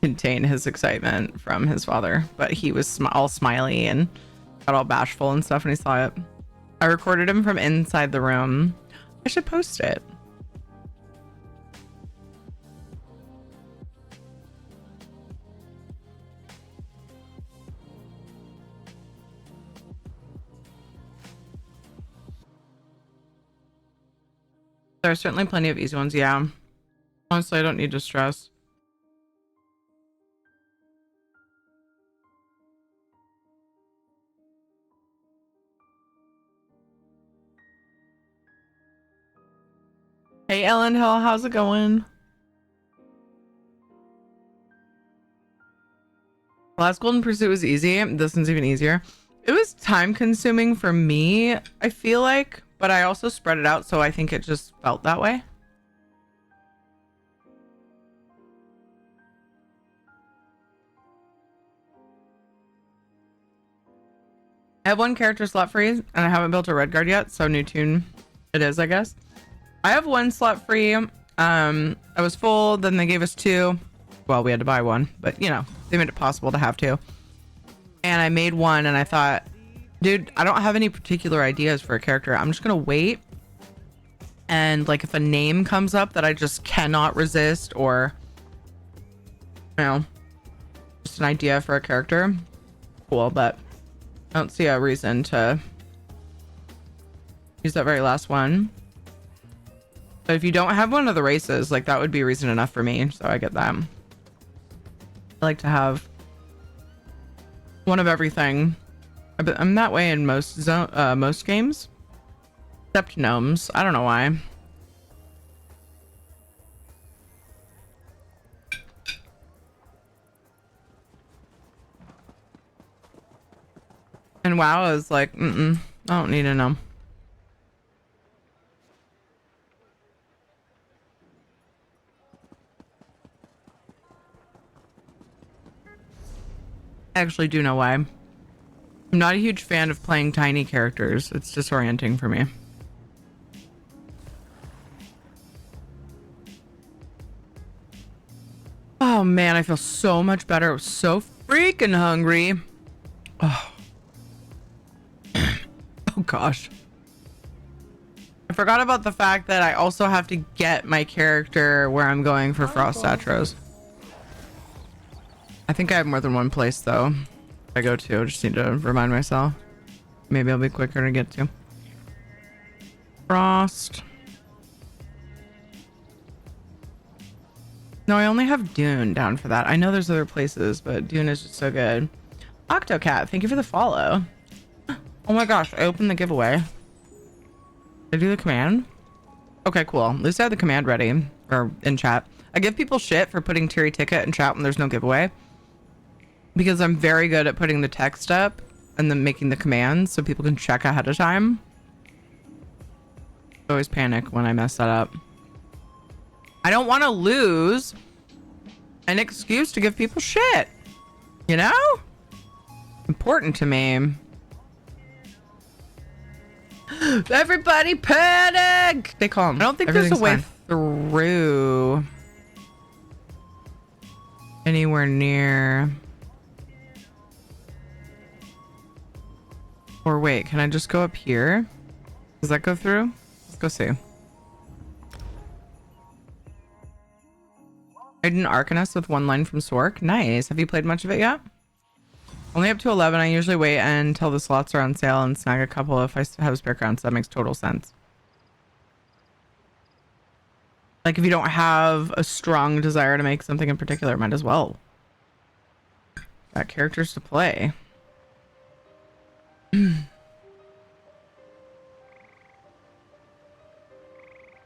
contain his excitement from his father, but he was all smiley and got all bashful and stuff when he saw it. I recorded him from inside the room. I should post it. There are certainly plenty of easy ones, yeah. Honestly, I don't need to stress. Hey, Ellen Hill, how's it going? Last Golden Pursuit was easy. This one's even easier. It was time consuming for me, I feel like, but I also spread it out, so I think it just felt that way. I have one character slot free, and I haven't built a red guard yet, so new tune it is, I guess. I have one slot free. I was full, then they gave us 2. Well, we had to buy one, but you know, they made it possible to have 2. And I made one, and I thought, dude, I don't have any particular ideas for a character. I'm just gonna wait. And like if a name comes up that I just cannot resist, or you know, just an idea for a character, cool, but I don't see a reason to use that very last one. But if you don't have one of the races, like that would be reason enough for me, so I get that. I like to have one of everything. I'm that way in most games, except gnomes. I don't know why. And WoW is like, I don't need a gnome. I actually do know why. I'm not a huge fan of playing tiny characters. It's disorienting for me. Oh man, I feel so much better. I was so freaking hungry. Oh, oh gosh. I forgot about the fact that I also have to get my character where I'm going for Frost Atros. I think I have more than one place though I go to. I just need to remind myself. Maybe I'll be quicker to get to. Frost. No, I only have Dune down for that. I know there's other places, but Dune is just so good. Octocat, thank you for the follow. Oh my gosh, I opened the giveaway. Did I do the command? Okay, cool. At least I had the command ready, or in chat. I give people shit for putting Tiri Ticket in chat when there's no giveaway, because I'm very good at putting the text up and then making the commands so people can check ahead of time. I always panic when I mess that up. I don't want to lose an excuse to give people shit, you know? Important to me. Everybody panic! Stay calm. I don't think there's a way through anywhere near. Or wait, can I just go up here? Does that go through? Let's go see. I did an Arcanist with one line from Sork. Nice. Have you played much of it yet? Only up to 11. I usually wait until the slots are on sale and snag a couple if I have spare crowns. So that makes total sense. Like if you don't have a strong desire to make something in particular, might as well. Got characters to play.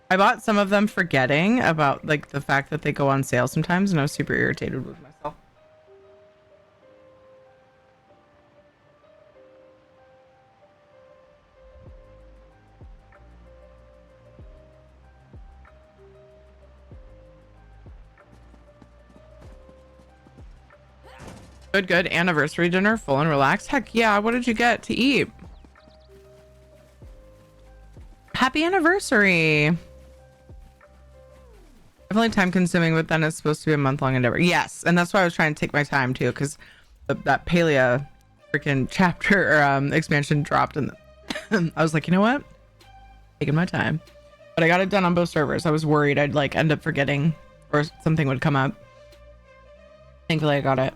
I bought some of them forgetting about like the fact that they go on sale sometimes, and I was super irritated with myself. Good. Anniversary dinner, full and relaxed. Heck yeah. What did you get to eat? Happy anniversary. Definitely time consuming, but then it's supposed to be a month-long endeavor. Yes, and that's why I was trying to take my time too, because that Palea freaking chapter or expansion dropped, and I was like, you know what? Taking my time. But I got it done on both servers. I was worried I'd like end up forgetting or something would come up. Thankfully I got it.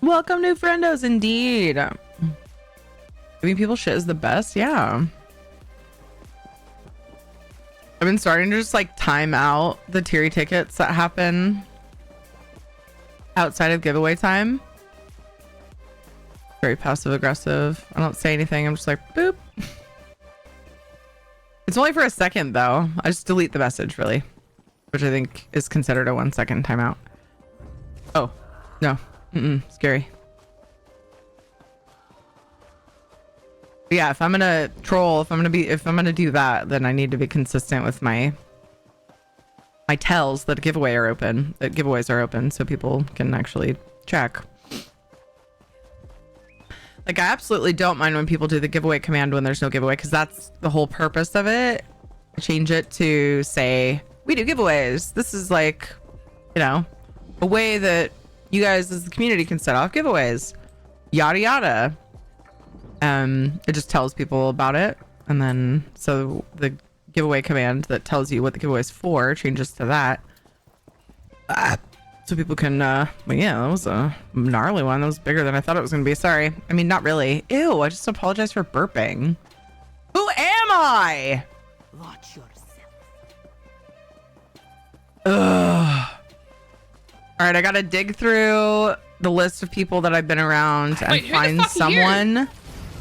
Welcome, new friendos, indeed. Giving people shit is the best, yeah. I've been starting to just like time out the tiery tickets that happen outside of giveaway time. Very passive aggressive. I don't say anything. I'm just like, boop. It's only for a second though. I just delete the message really, which I think is considered a 1 second timeout. Oh, no. Scary. But yeah, if I'm gonna troll, if I'm gonna do that, then I need to be consistent with my tells that giveaways are open, so people can actually check. Like, I absolutely don't mind when people do the giveaway command when there's no giveaway, because that's the whole purpose of it. Change it to say, we do giveaways. This is like, you know, a way that you guys as the community can set off giveaways, yada yada. It just tells people about it, and then so the giveaway command that tells you what the giveaway is for changes to that, so people can well, yeah, that was a gnarly one. That was bigger than I thought it was gonna be. Sorry. I mean, not really. Ew, I just apologize for burping. Who am I? Watch yourself. Ugh. All right, I gotta dig through the list of people that I've been around and find someone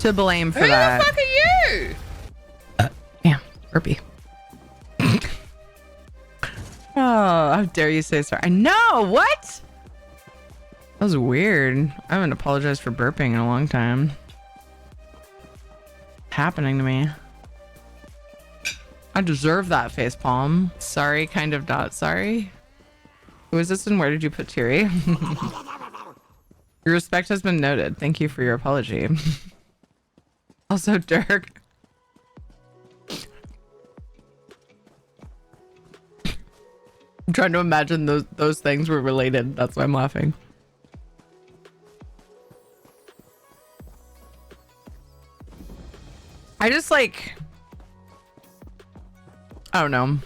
to blame for that. Who the fuck are you? Damn, burpee. Oh, how dare you say sorry? I know, what? That was weird. I haven't apologized for burping in a long time. It's happening to me. I deserve that face palm. Sorry, kind of not sorry. Who is this and where did you put Tiri? Your respect has been noted. Thank you for your apology. Also, Dirk. I'm trying to imagine those things were related. That's why I'm laughing. I just like, I don't know.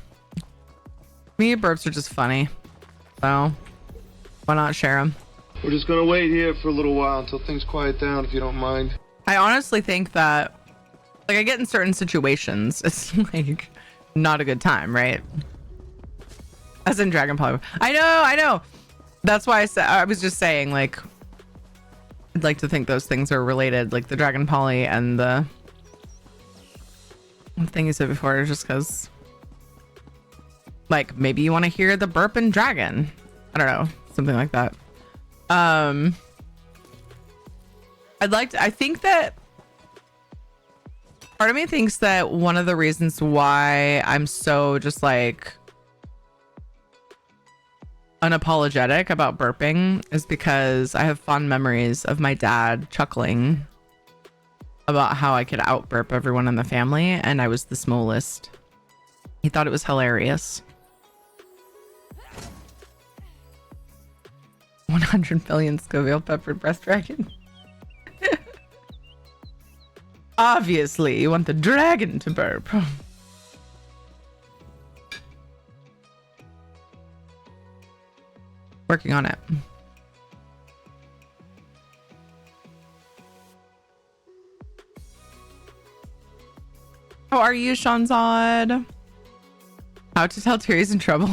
Me burps are just funny. So why not share them? We're just gonna wait here for a little while until things quiet down, if you don't mind. I honestly think that, like, I get in certain situations, it's like not a good time, right? As in Dragon Poly. I know. That's why I was just saying, like, I'd like to think those things are related, like the Dragon Poly and the thing you said before, just because, like, maybe you want to hear the burp and dragon. I don't know, something like that. I think that part of me thinks that one of the reasons why I'm so just like unapologetic about burping is because I have fond memories of my dad chuckling about how I could out burp everyone in the family, and I was the smallest. He thought it was hilarious. 100 billion Scoville peppered breast dragon. Obviously, you want the dragon to burp. Working on it. How are you, Shanzad? How to tell Tiri's in trouble?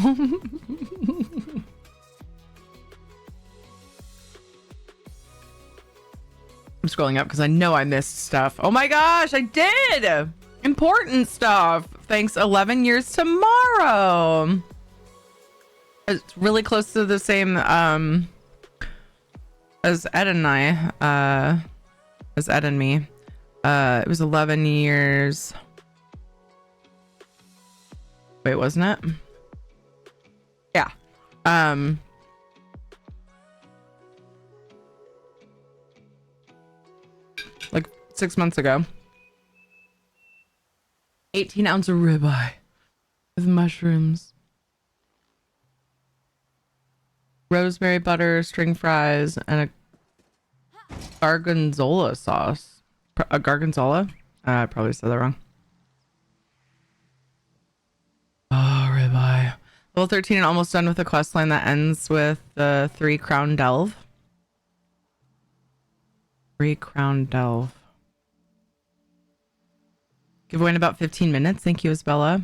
scrolling up because I know I missed stuff. Oh my gosh, I did! Important stuff. Thanks, 11 years tomorrow. It's really close to the same as Ed and I. As Ed and me. It was 11 years. Wait, wasn't it? Yeah. Like 6 months ago. 18-ounce of ribeye with mushrooms, rosemary butter, string fries, and a gargonzola sauce. A gargonzola? I probably said that wrong. Oh, ribeye. Level 13 and almost done with the quest line that ends with the 3 crown delve. 3 crown delve. Giveaway in about 15 minutes. Thank you, Isabella.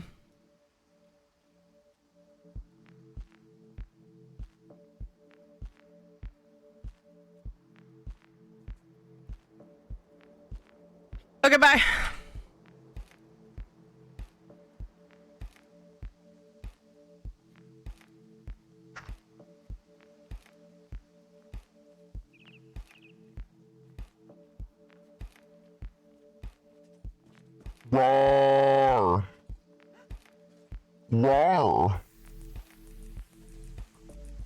Okay, bye. Roar. Roar.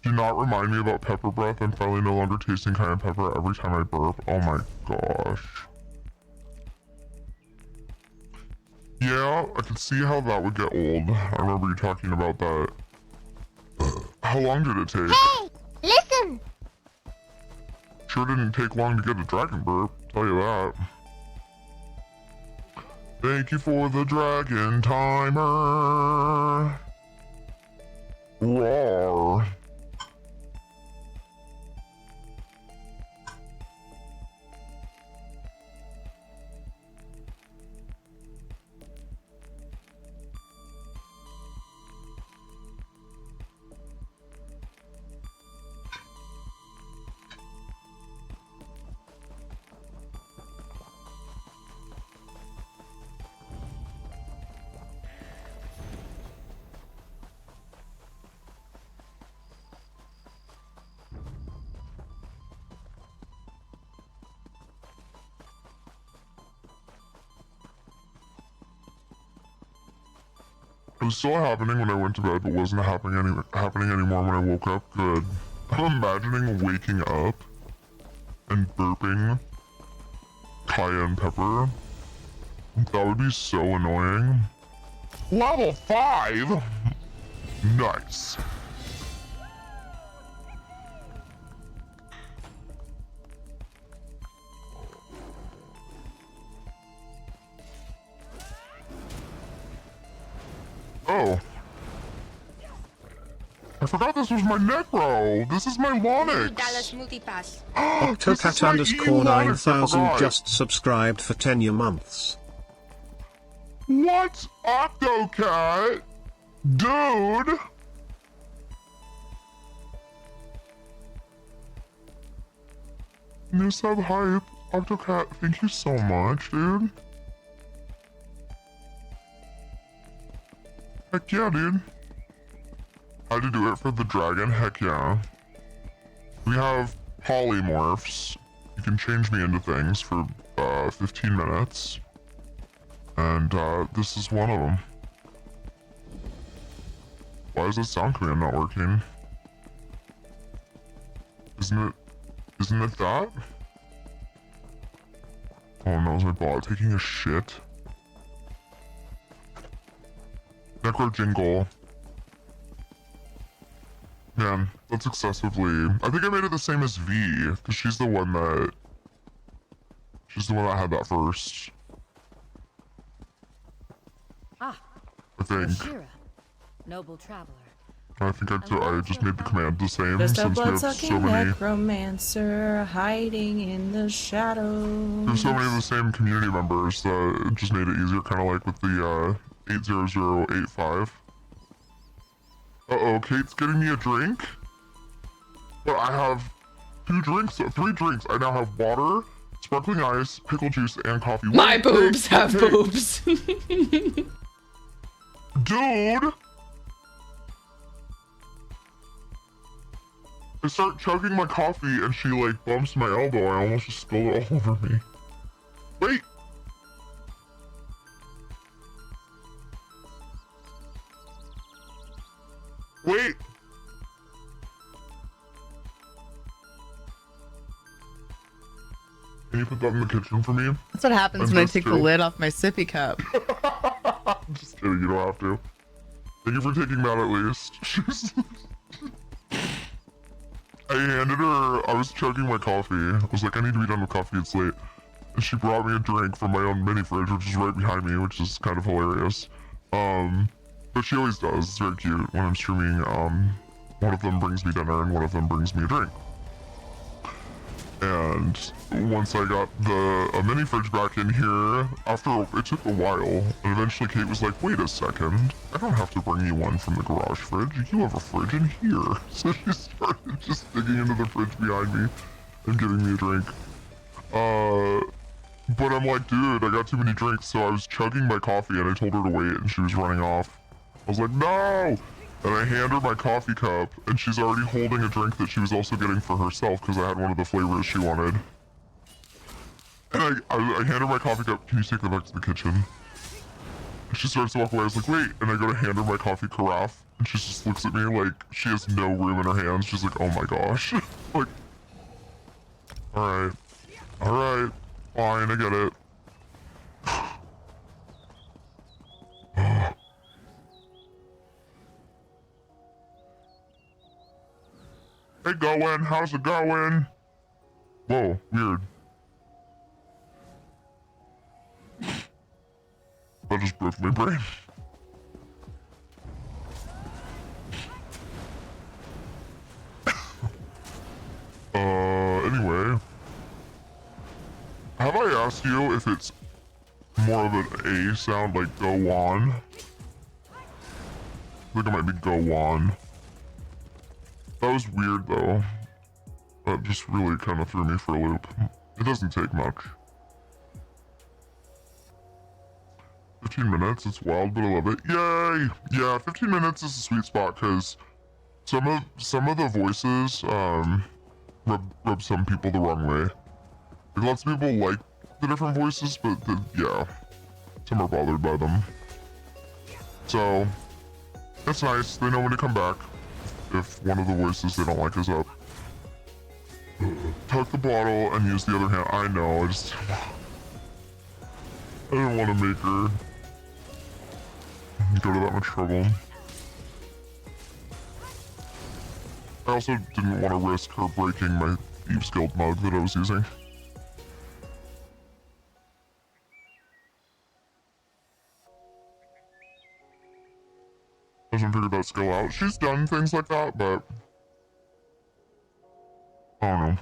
Do not remind me about pepper breath. I'm finally no longer tasting cayenne pepper every time I burp. Oh my gosh. Yeah, I can see how that would get old. I remember you talking about that. How long did it take? Hey, listen. Sure didn't take long to get a dragon burp, tell you that. Thank you for the dragon timer. Roar. It was still happening when I went to bed, but wasn't happening anymore when I woke up. Good. I'm imagining waking up and burping cayenne pepper. That would be so annoying. Level 5? Nice. Oh. I forgot this was my Necro. This is my Lonix. Dallas Multipass. Octocat underscore 9000 just subscribed for 10 months. What? Octocat? Dude? New sub hype. Octocat, thank you so much, dude. Heck yeah, dude. How'd you do it for the dragon? Heck yeah. We have polymorphs. You can change me into things for 15 minutes. And this is one of them. Why is the sound command not working? Isn't it that? Oh no, is my bot taking a shit? Necro jingle. Man, that's excessively... I think I made it the same as V, because she's the one that had that first. Ah, I think. Shira, noble traveler. I think I just made the command the same Just a since we have blood-sucking so many... necromancer hiding in the shadows. There's so many of the same community members that it just made it easier, kind of like with the 80085. Uh-oh, Kate's getting me a drink? But I have 3 drinks. I now have water, sparkling ice, pickle juice, and coffee. My Wait, boobs wait, have wait. boobs. Dude! I start chugging my coffee and she like bumps my elbow. I almost just spilled it all over me. Wait! Wait! Can you put that in the kitchen for me? That's what happens And when I this take the too. lid off my sippy cup. I'm just kidding, you don't have to. Thank you for taking that at least. I handed her, I was chugging my coffee. I was like, I need to be done with coffee, it's late. And she brought me a drink from my own mini fridge, which is right behind me, which is kind of hilarious. But she always does, it's very cute. When I'm streaming, one of them brings me dinner and one of them brings me a drink. And once I got a mini fridge back in here, after it took a while, and eventually Kate was like, wait a second, I don't have to bring you one from the garage fridge, you have a fridge in here. So she started just digging into the fridge behind me and getting me a drink. But I'm like, dude, I got too many drinks, so I was chugging my coffee and I told her to wait and she was running off. I was like, no! And I hand her my coffee cup, and she's already holding a drink that she was also getting for herself because I had one of the flavors she wanted. And I hand her my coffee cup, can you take that back to the kitchen? And she starts to walk away, I was like, wait, and I go to hand her my coffee carafe, and she just looks at me like she has no room in her hands. She's like, oh my gosh. Like, alright, fine, I get it. Hey, going, how's it going? Whoa, weird. That just broke my brain. Anyway. Have I asked you if it's more of an A sound, like go on? I think it might be go on. That was weird though. That just really kind of threw me for a loop. It doesn't take much. 15 minutes, it's wild, but I love it. Yay! Yeah, 15 minutes is a sweet spot because some of the voices rub some people the wrong way. Like, lots of people like the different voices, but yeah, some are bothered by them. So that's nice. They know when to come back if one of the voices they don't like is up. Tuck the bottle and use the other hand. I know. I didn't want to make her go to that much trouble. I also didn't want to risk her breaking my Thieves Guild mug that I was using. Hasn't figured that skill out. She's done things like that, but I don't know.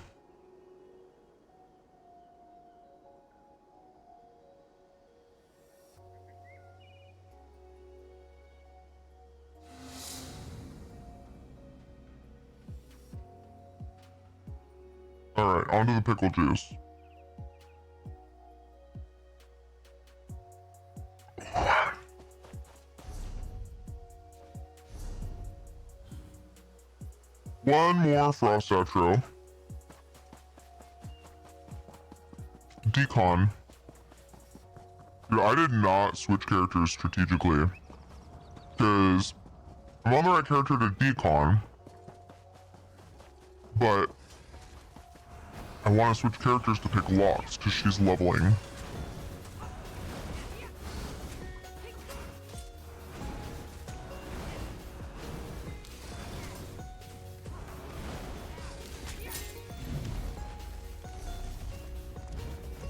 Alright, onto the pickle juice. One more frost outro. Decon. Dude, I did not switch characters strategically. Because I'm on the right character to decon. But I want to switch characters to pick Locks because she's leveling.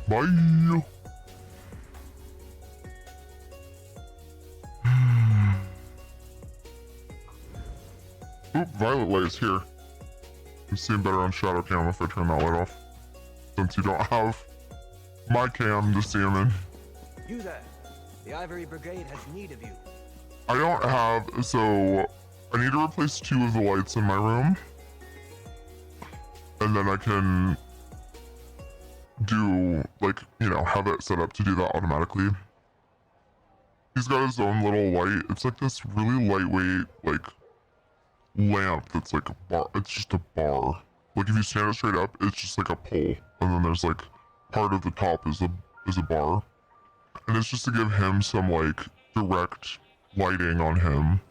Bye. Oop, violet light is here. I'm seeing better on shadow cam if I turn that light off. Since you don't have my cam to see him in. You there. The Ivory Brigade has need of you. I don't have, so I need to replace 2 of the lights in my room. And then I can do, like, you know, have it set up to do that automatically. He's got his own little light. It's like this really lightweight, like, lamp that's like a bar. It's just a bar. Like, if you stand it straight up, it's just like a pole. And then there's like part of the top is a bar. And it's just to give him some like direct lighting on him.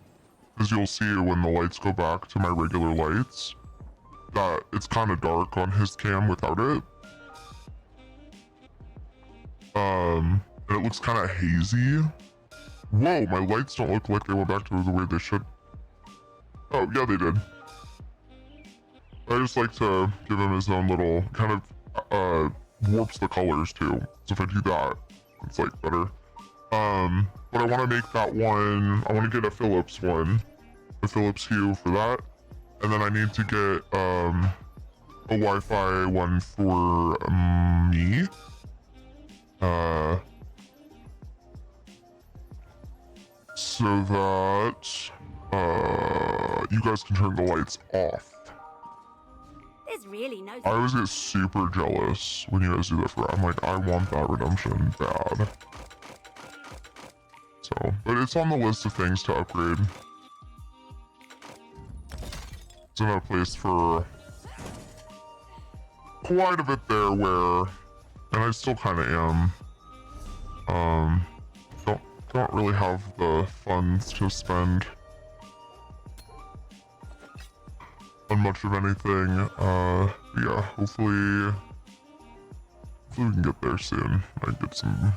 As you'll see when the lights go back to my regular lights, that it's kind of dark on his cam without it. And it looks kind of hazy. Whoa, my lights don't look like they went back to the way they should. Oh, yeah, they did. I just like to give him his own little, kind of, warps the colors too. So if I do that, it's like better. But I want to make that one, I want to get a Philips one, a Philips Hue for that. And then I need to get, a Wi-Fi one for me. So that, you guys can turn the lights off. There's really no. I always get super jealous when you guys do that for. I'm like, I want that redemption bad. So, but it's on the list of things to upgrade. It's in a place for quite a bit there where, and I still kind of am. Don't really have the funds to spend on much of anything. Yeah, hopefully we can get there soon. I get some,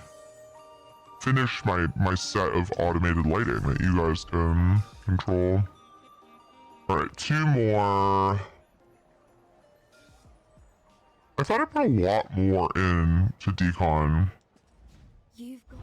finish my set of automated lighting that you guys can control. All right, 2 more. I thought I put a lot more in to decon. You've got.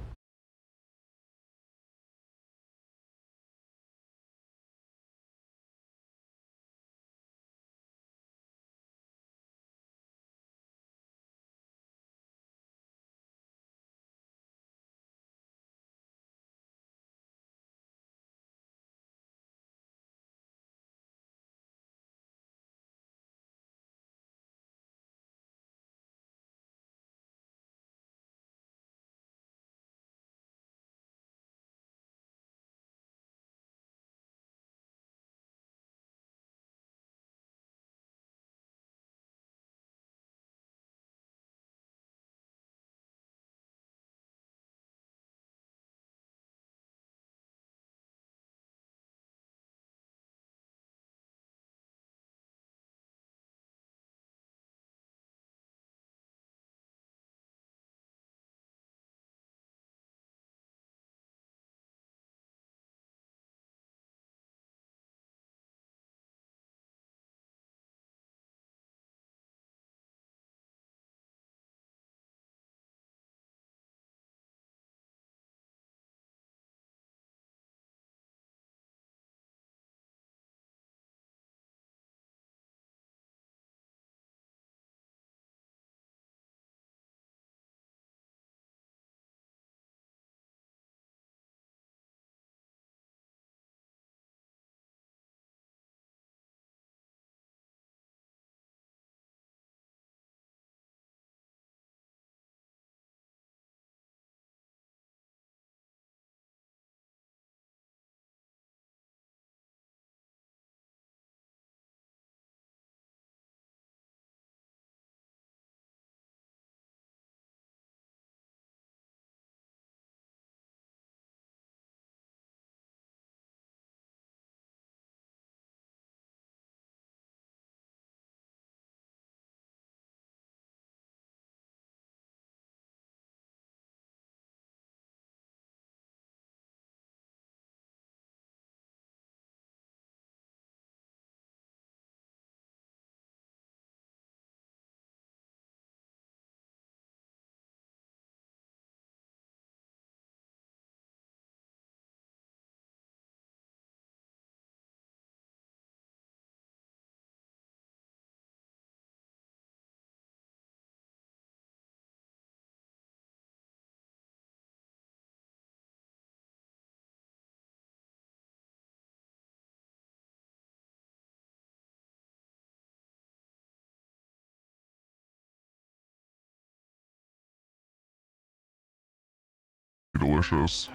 delicious.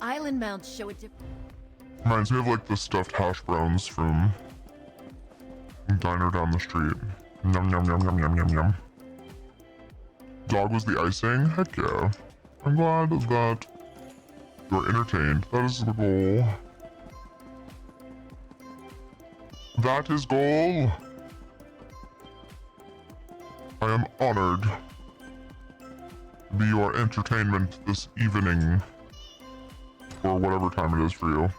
Island mounts show a different. Reminds me of like the stuffed hash browns from diner down the street. Yum yum yum yum yum yum yum. Dog was the icing? Heck yeah. I'm glad that you're entertained. That is the goal. That is goal. I am honored to be your entertainment this evening. Or whatever time it is for you.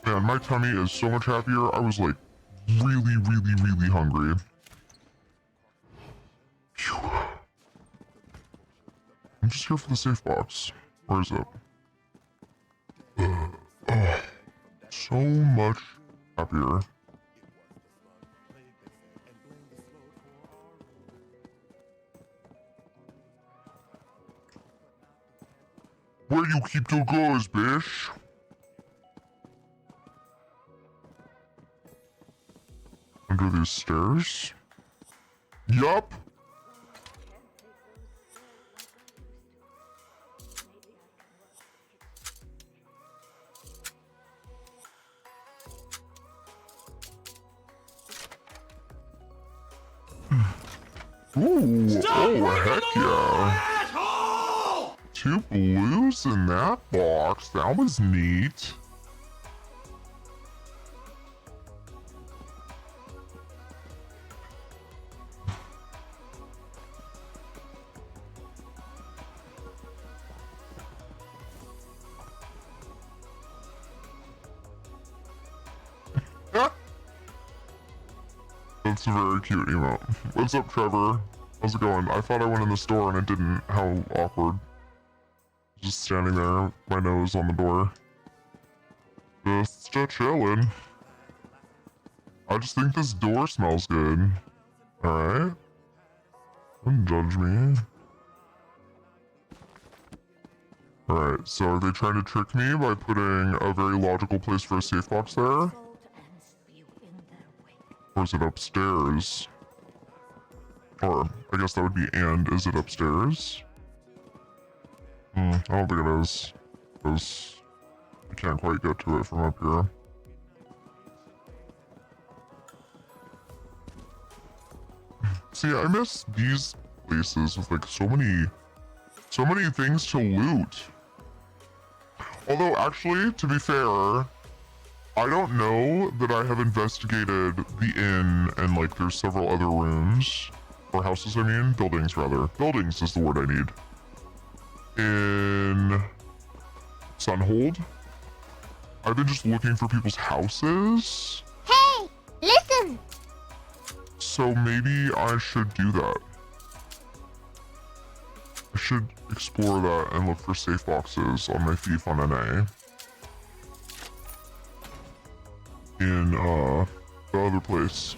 Man, my tummy is so much happier. I was like really, really, really hungry. Phew. I'm just here for the safe box. Where is it? Oh, so much happier. Where you keep the guys, bitch? Under these stairs? Yup. Ooh, oh heck yeah. 2 blues in that box. That was neat. That's a very cute emote. What's up, Trevor? How's it going? I thought I went in the store and it didn't. How awkward. Just standing there, my nose on the door. Just chillin'. I just think this door smells good. Alright? Don't judge me. Alright, so are they trying to trick me by putting a very logical place for a safe box there? Or is it upstairs? Or, I guess that would be and is it upstairs? I don't think it is. Because I can't quite get to it from up here. See, I miss these places with like so many things to loot. Although actually, to be fair, I don't know that I have investigated the inn and like there's several other rooms. Or houses, I mean. Buildings, rather. Buildings is the word I need. In Sunhold. I've been just looking for people's houses. Hey, listen. So maybe I should do that. I should explore that and look for safe boxes on my Thief on NA. In the other place.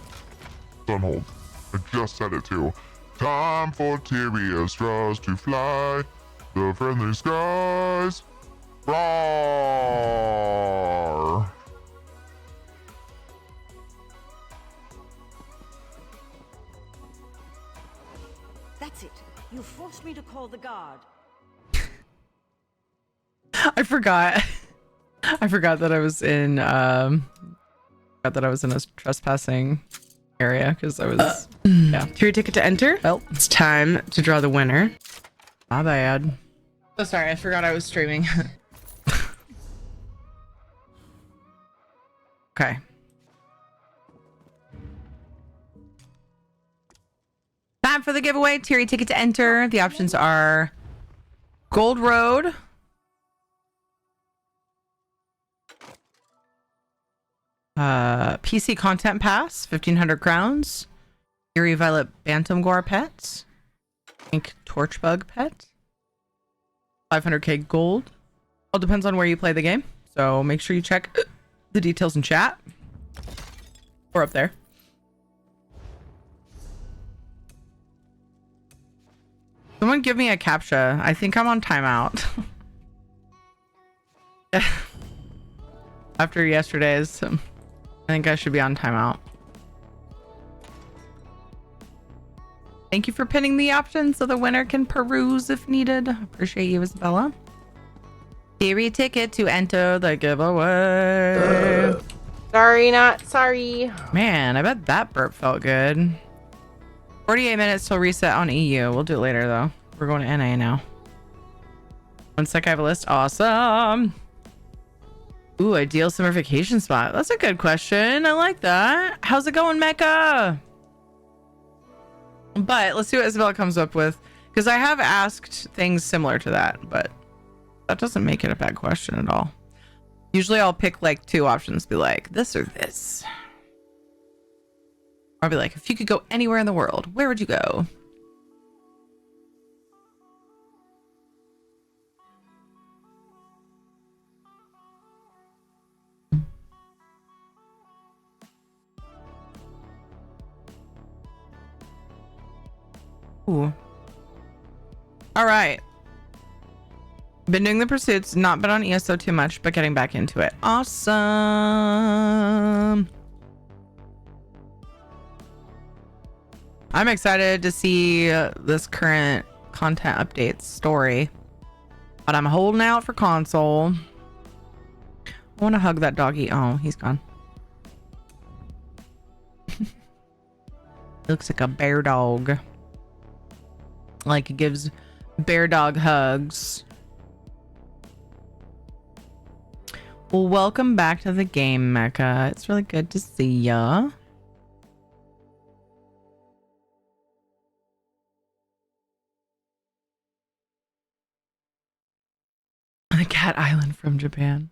Sunhold. I just said it too. Time for Tyria straws to fly. The friendly skies. Roar! That's it. You forced me to call the guard. I forgot. I forgot that I was in a trespassing area because I was yeah. Your ticket to enter? Well, it's time to draw the winner. My bad. So sorry, I forgot I was streaming. Okay. Time for the giveaway. Tier ticket to enter. The options are Gold Road, PC Content Pass, 1,500 crowns, Eerie Violet Bantam Gore Pets, Pink Torchbug Pet, 500k gold. All depends on where you play the game. So make sure you check the details in chat or up there. Someone give me a CAPTCHA. I think I'm on timeout. After yesterday's, I think I should be on timeout. Thank you for pinning the option so the winner can peruse if needed. Appreciate you, Isabella. Theory ticket to enter the giveaway. Sorry, not sorry. Man, I bet that burp felt good. 48 minutes till reset on EU. We'll do it later though. We're going to NA now. One sec, I have a list. Awesome. Ooh, ideal summer vacation spot. That's a good question. I like that. How's it going, Mecca? But let's see what Isabella comes up with. Because I have asked things similar to that, but that doesn't make it a bad question at all. Usually I'll pick like 2 options, be like, this or this. Or I'll be like, if you could go anywhere in the world, where would you go? Ooh. All right. Been doing the pursuits, not been on ESO too much, but getting back into it. Awesome. I'm excited to see this current content update story, but I'm holding out for console. I want to hug that doggy. Oh, he's gone. He looks like a bear dog. Like he gives bear dog hugs. Well, welcome back to the game, Mecca. It's really good to see ya. The Cat Island from Japan.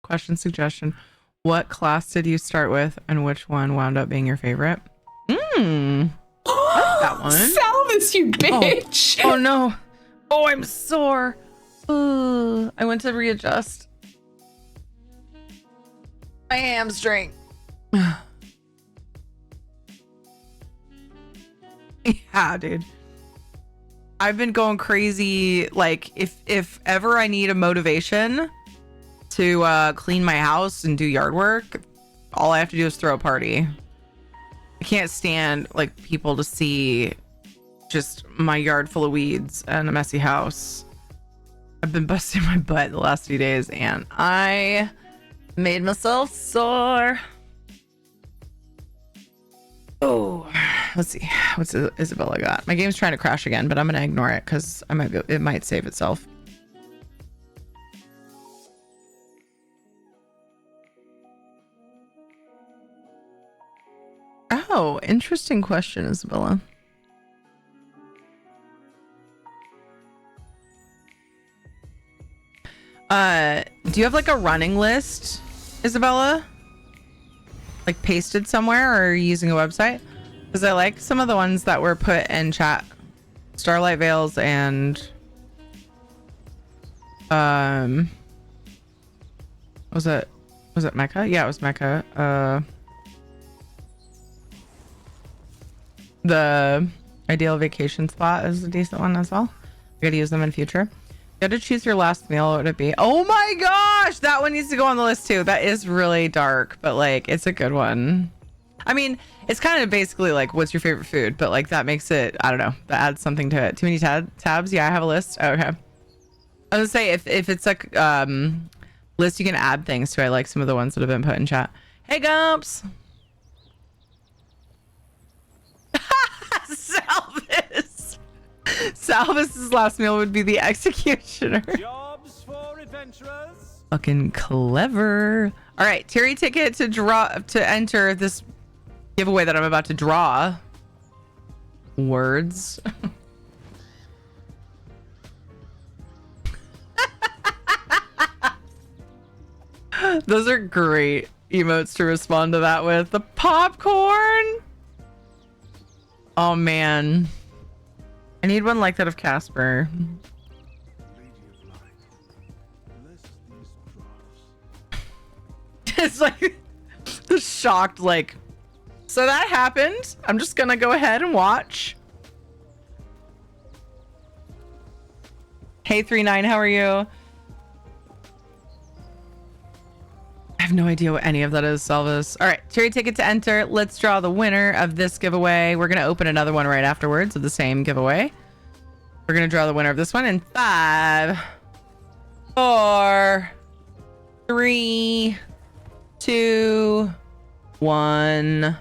Question suggestion. What class did you start with and which one wound up being your favorite? I like that one. Salvis, you bitch. Oh no. Oh, I'm sore. I went to readjust my hamstring. Yeah, dude. I've been going crazy. Like, if ever I need a motivation to clean my house and do yard work, all I have to do is throw a party. I can't stand like people to see just my yard full of weeds and a messy house. I've been busting my butt the last few days and I made myself sore. Oh, let's see. What's Isabella got? My game's trying to crash again, but I'm gonna ignore it because it might save itself. Oh, interesting question, Isabella. Do you have like a running list, Isabella? Like pasted somewhere, or are you using a website? Because I like some of the ones that were put in chat. Starlight Veils and was it Mecca? Yeah, it was Mecca. The ideal vacation spot is a decent one as well. I gotta use them in future. You had to choose your last meal. What would it be? Oh my gosh, that one needs to go on the list too. That is really dark, but like it's a good one. I mean, it's kind of basically like what's your favorite food, but like that makes it, I don't know, that adds something to it. Too many tabs? Yeah, I have a list. Oh, okay. I was gonna say if it's like list you can add things to. I like some of the ones that have been put in chat. Hey Gumps. Salvis's last meal would be the executioner. Jobs for adventurers. Fucking clever. All right, Terry ticket to enter this giveaway that I'm about to draw. Words. Those are great emotes to respond to that with. The popcorn. Oh man. I need one like that of Casper. It's like the shocked like, so that happened. I'm just gonna go ahead and watch. Hey 39, how are you? I have no idea what any of that is, Salvis. All right, cherry ticket to enter. Let's draw the winner of this giveaway. We're gonna open another one right afterwards of the same giveaway. We're gonna draw the winner of this one in 5, 4, 3, 2, 1.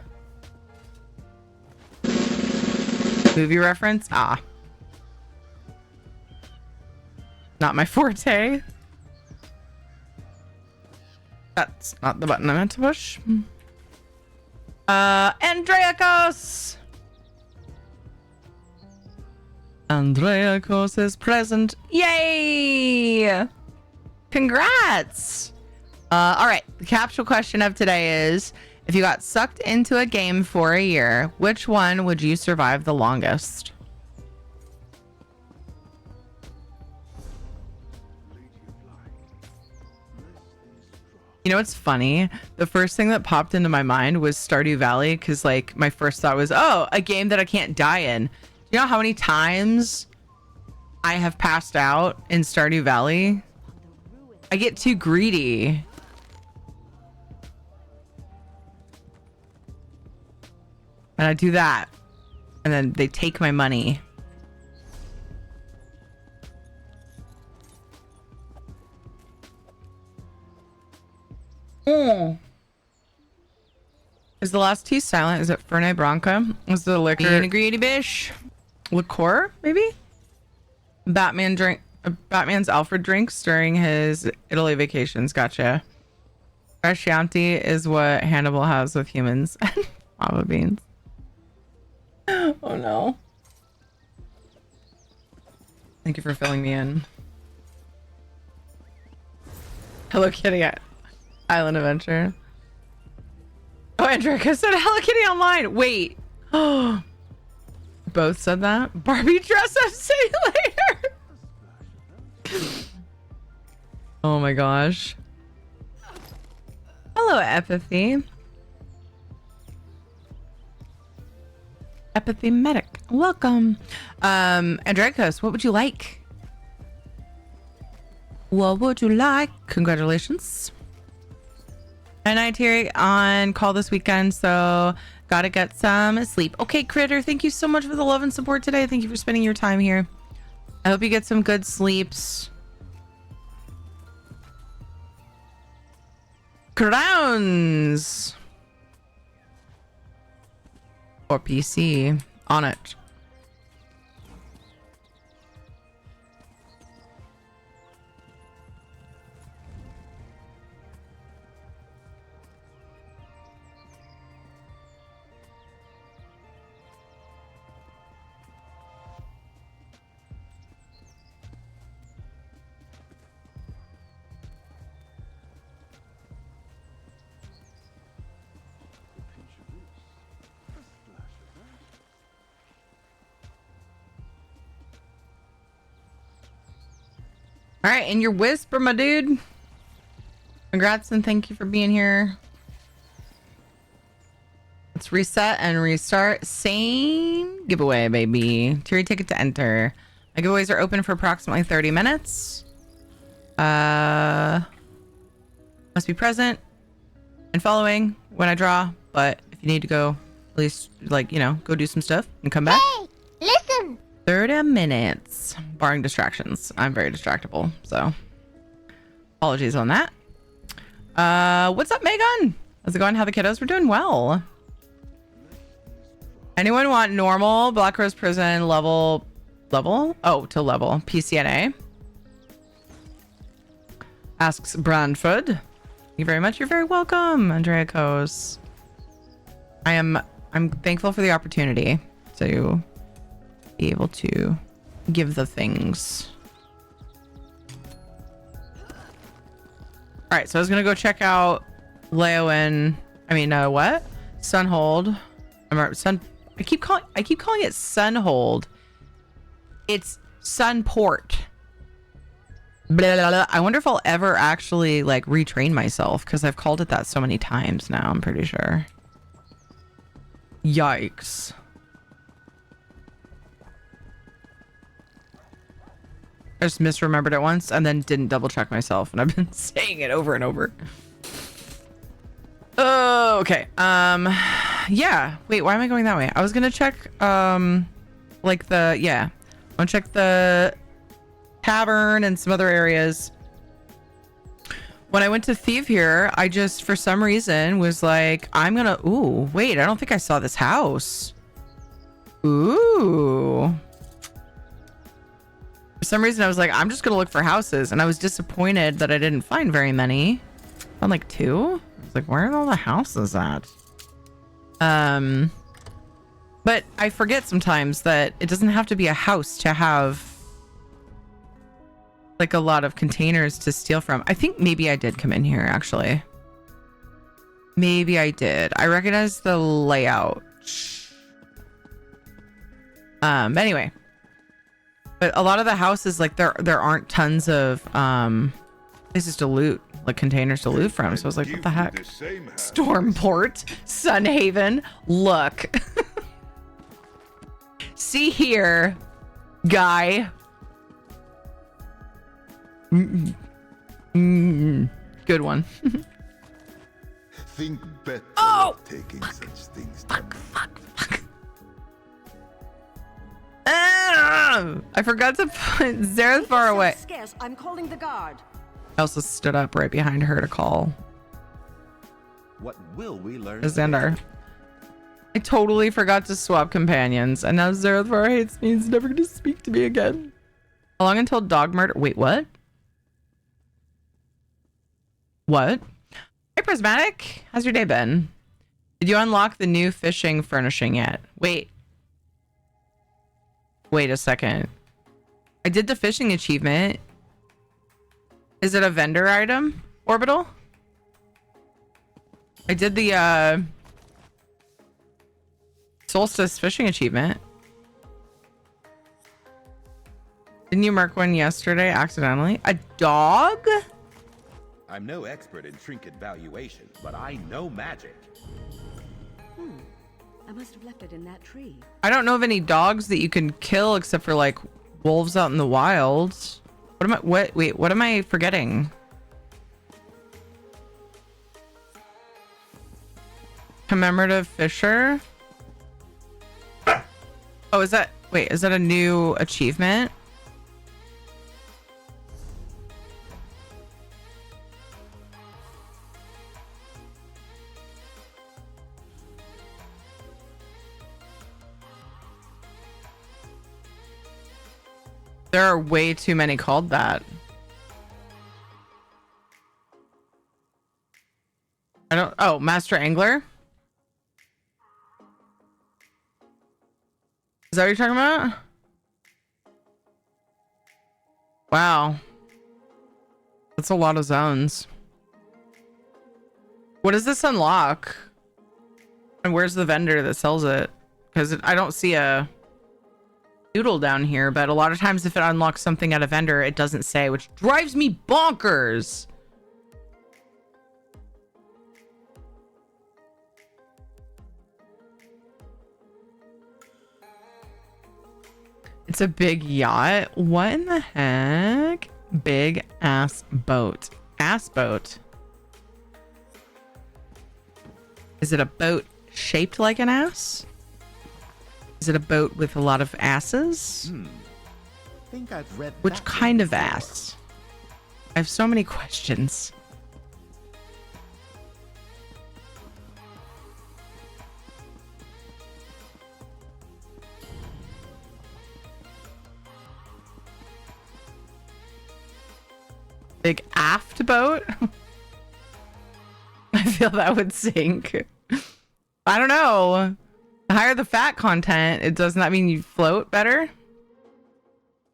Movie reference? Ah. Not my forte. That's not the button I meant to push. Andreakos! Andreakos is present. Yay! Congrats! All right, the capsule question of today is, if you got sucked into a game for a year, which one would you survive the longest? You know what's funny? The first thing that popped into my mind was Stardew Valley, because like my first thought was, oh, a game that I can't die in. Do you know how many times I have passed out in Stardew Valley? I get too greedy. And I do that. And then they take my money. Is the last T silent? Is it Fernet Branca? Is the liquor in a greedy bish? Liqueur, maybe? Batman's Alfred drinks during his Italy vacations. Gotcha. Fresh Chianti is what Hannibal has with humans. Lava beans. Oh no. Thank you for filling me in. Hello Kitty at Island Adventure. Oh, Andrika said Hello Kitty online. Wait. Oh. Both said that. Barbie dress up, see you later. Oh my gosh. Hello, Apathy. Apathy Medic. Welcome. Andrekos, what would you like? What would you like? Congratulations. And I Terry on call this weekend, so gotta get some sleep. Okay, Critter, thank you so much for the love and support today. Thank you for spending your time here. I hope you get some good sleeps. Crowns or PC on it. All right, and your whisper, my dude. Congrats and thank you for being here. Let's reset and restart. Same giveaway, baby. Tier ticket to enter. My giveaways are open for approximately 30 minutes. Must be present and following when I draw, but if you need to go, at least, like, you know, go do some stuff and come back. Hey, listen. 30 minutes, barring distractions. I'm very distractible, so apologies on that. What's up, Megan? How's it going? How the kiddos? We're doing well. Anyone want normal Black Rose Prison level? Oh, to level PCNA. Asks Brandford. Thank you very much. You're very welcome, Andrea Kos. I'm thankful for the opportunity to be able to give the things. All right, so I was gonna go check out Leowen. I mean, what? Sunhold. I keep calling it Sunhold. It's Sunport. Blah, blah, blah. I wonder if I'll ever actually like retrain myself because I've called it that so many times now. I'm pretty sure. Yikes. I just misremembered it once and then didn't double check myself, and I've been saying it over and over. Oh, okay. Yeah. Wait, why am I going that way? I was gonna check like the, yeah. I wanna check the tavern and some other areas When I went to Thieve here, I just, for some reason, was like, I'm gonna, ooh, wait, I don't think I saw this house. Ooh. For some reason, I was like, I'm just gonna look for houses. And I was disappointed that I didn't find very many. I found like 2. I was like, where are all the houses at? But I forget sometimes that it doesn't have to be a house to have like a lot of containers to steal from. I think maybe I did come in here actually. Maybe I did. I recognize the layout. Anyway. But a lot of the houses, like there aren't tons of places to loot, like containers to loot from. So I was like, what the heck? Stormport, Sunhaven, look. See here, guy. Good one. Think better of taking such things. Fuck. I forgot to put Zara's far away. Scarce, I'm calling the guard. I also stood up right behind her to call. What will we learn? Xandar. I totally forgot to swap companions, and now Zarathar hates me. He's never going to speak to me again. How long until dog murder? Wait, what? What? Hey, Prismatic. How's your day been? Did you unlock the new fishing furnishing yet? Wait a second. I did the fishing achievement. Is it a vendor item? Orbital? I did the Solstice fishing achievement. Didn't you mark one yesterday accidentally? A dog? I'm no expert in trinket valuation, but I know magic. I must have left it in that tree. I don't know of any dogs that you can kill except for like wolves out in the wild. What am I forgetting? Commemorative Fisher? Oh, is that a new achievement? There are way too many called that. Oh, Master Angler? Is that what you're talking about? Wow. That's a lot of zones. What does this unlock? And where's the vendor that sells it? Because I don't see a doodle down here, but a lot of times if it unlocks something at a vendor, it doesn't say, which drives me bonkers. It's a big yacht. What in the heck? Big ass boat. Ass boat. Is it a boat shaped like an ass? Is it a boat with a lot of asses? Think I've read Which kind of ass? I have so many questions. Big aft boat? I feel that would sink. I don't know. The higher the fat content, it does not mean you float better.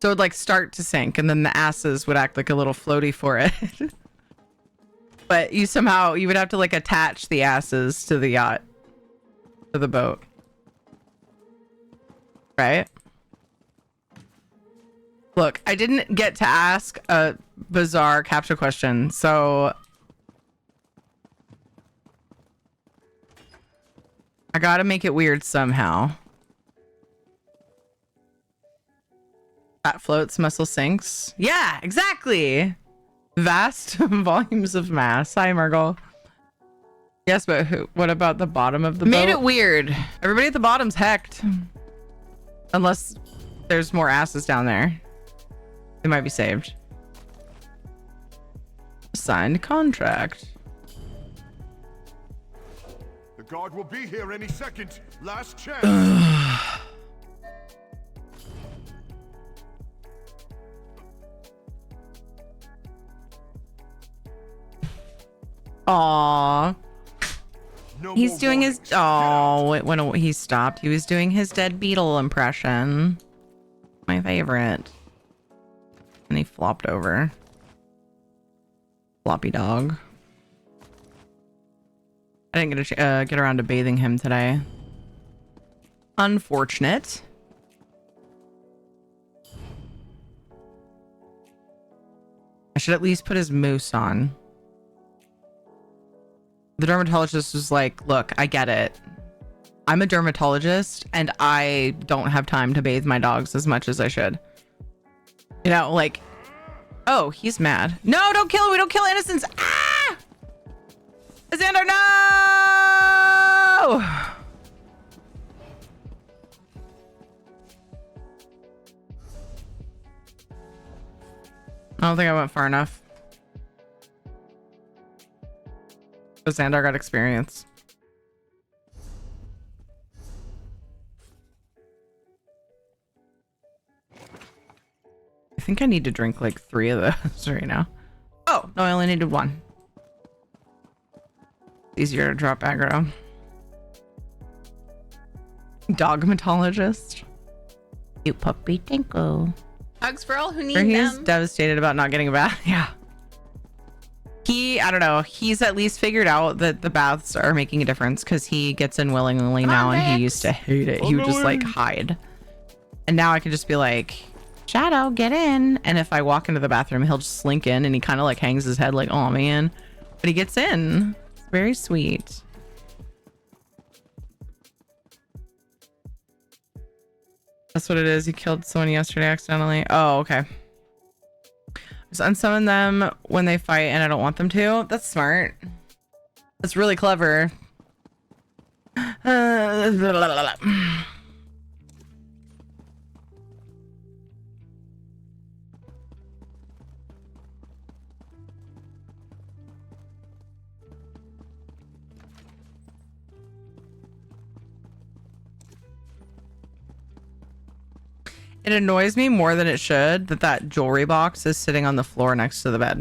So it would like start to sink and then the asses would act like a little floaty for it. But you would have to like attach the asses to the yacht, to the boat. Right? Look, I didn't get to ask a bizarre captcha question, so I gotta make it weird somehow. Fat floats, muscle sinks. Yeah, exactly. Vast volumes of mass. Hi, Margot. Yes, but what about the bottom of the boat? Made it weird. Everybody at the bottom's hecked. Unless there's more asses down there. They might be saved. Signed contract. The guard will be here any second. Last chance. Aww. No He's more doing his. warnings. Oh, when he stopped, he was doing his dead beetle impression. My favorite. And he flopped over. Floppy dog. I didn't get around to bathing him today. Unfortunate. I should at least put his moose on. The dermatologist was like, look, I get it. I'm a dermatologist and I don't have time to bathe my dogs as much as I should. You know, like, oh, he's mad. No, don't kill him. We don't kill innocents. Ah! Xander, no! I don't think I went far enough. But Xandar got experience. I think I need to drink like 3 of those right now. Oh, no, I only needed 1. Easier to drop aggro. Dogmatologist. You puppy tinkle. Hugs for all who need He's them. devastated about not getting a bath. Yeah. I don't know. He's at least figured out that the baths are making a difference because he gets in willingly now and he used to hate it. He would just like hide. And now I can just be like, Shadow, get in. And if I walk into the bathroom, he'll just slink in and he kind of like hangs his head like, oh man. But he gets in. It's very sweet. That's what it is. He killed someone yesterday accidentally. Oh, okay. Just unsummon them when they fight and I don't want them to. That's smart. That's really clever. It annoys me more than it should that jewelry box is sitting on the floor next to the bed.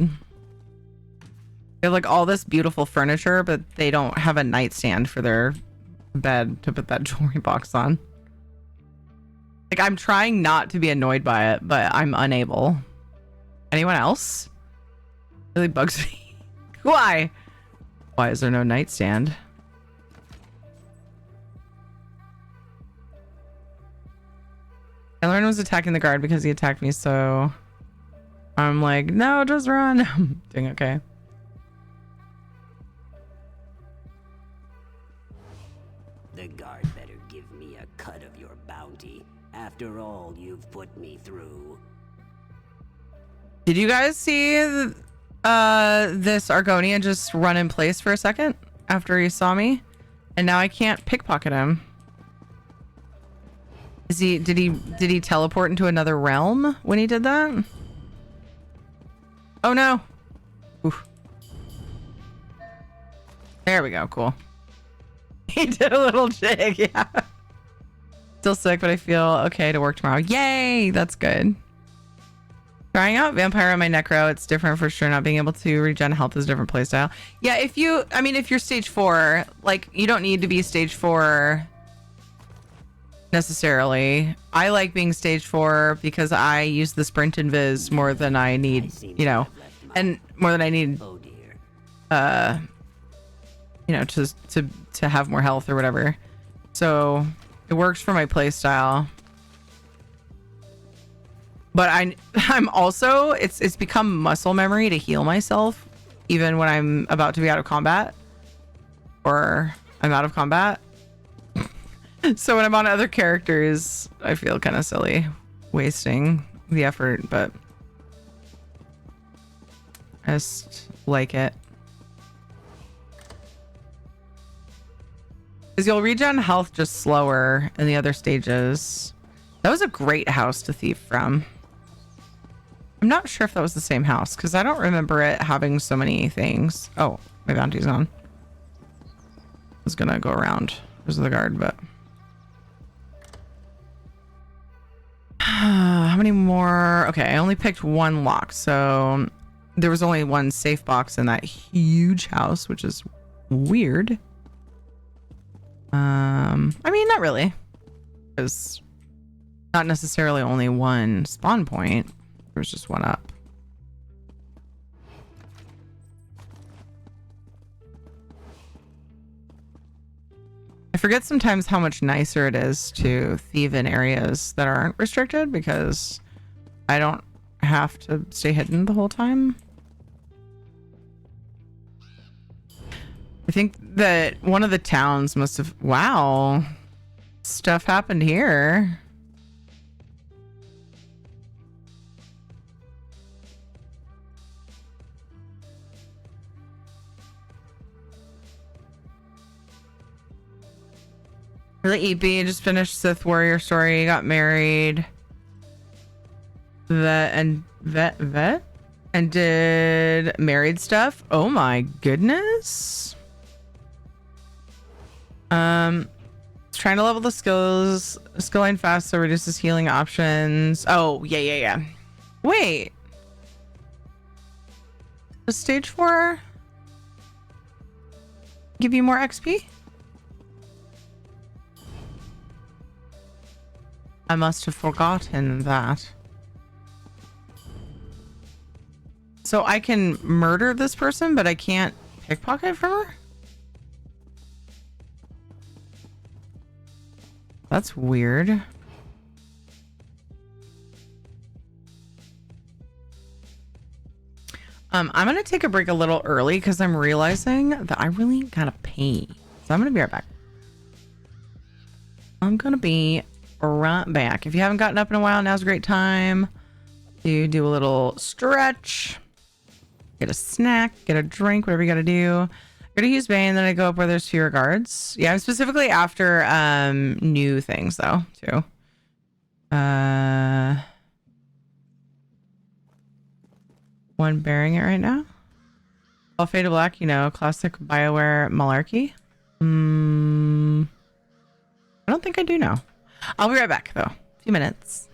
They have like all this beautiful furniture, but they don't have a nightstand for their bed to put that jewelry box on. Like, I'm trying not to be annoyed by it, but I'm unable. Anyone else? It really bugs me. Why? Why is there no nightstand? Lauren was attacking the guard because he attacked me, so I'm like, no, just run. I'm doing okay. The guard better give me a cut of your bounty. After all you've put me through. Did you guys see this Argonian just run in place for a second after he saw me? And now I can't pickpocket him. Did he teleport into another realm when he did that? Oh no. Oof. There we go, cool. He did a little jig, yeah. Still sick, but I feel okay to work tomorrow. Yay, that's good. Trying out Vampire on my Necro, it's different for sure. Not being able to regen health is a different playstyle. Yeah, if you're stage 4, like, you don't need to be stage 4 necessarily. I like being stage 4 because I use the sprint and viz more than I need, you know, and more than I need, you know, to have more health or whatever. So it works for my play style. But I'm also, it's become muscle memory to heal myself even when I'm about to be out of combat or I'm out of combat. So when I'm on other characters, I feel kind of silly wasting the effort, but I just like it. Because you'll regen health just slower in the other stages. That was a great house to thief from. I'm not sure if that was the same house because I don't remember it having so many things. Oh, my bounty's on. I was gonna go around. There's the guard, but how many more? Okay, I only picked one lock, so there was only one safe box in that huge house, which is weird. I mean, not really, because not necessarily only one spawn point. There was just one up. I forget sometimes how much nicer it is to thieve in areas that aren't restricted because I don't have to stay hidden the whole time. I think that one of the towns must have... Wow. Stuff happened here. Really, EP just finished Sith Warrior story, got married. Vet and did married stuff. Oh my goodness. Trying to level the skill line fast so reduces healing options. Oh, yeah. Wait. Does stage 4 give you more XP? I must have forgotten that. So I can murder this person, but I can't pickpocket from her? That's weird. I'm gonna take a break a little early because I'm realizing that I really gotta pee. So I'm gonna be right back. I'm gonna be right back. If you haven't gotten up in a while, now's a great time to do a little stretch, get a snack, get a drink, whatever you gotta do. Go to use Bane, then I go up where there's fewer guards. Yeah, I'm specifically after new things though too. One bearing it right now. All fade to black, you know, classic BioWare malarkey. I don't think I do know. I'll be right back though. A few minutes.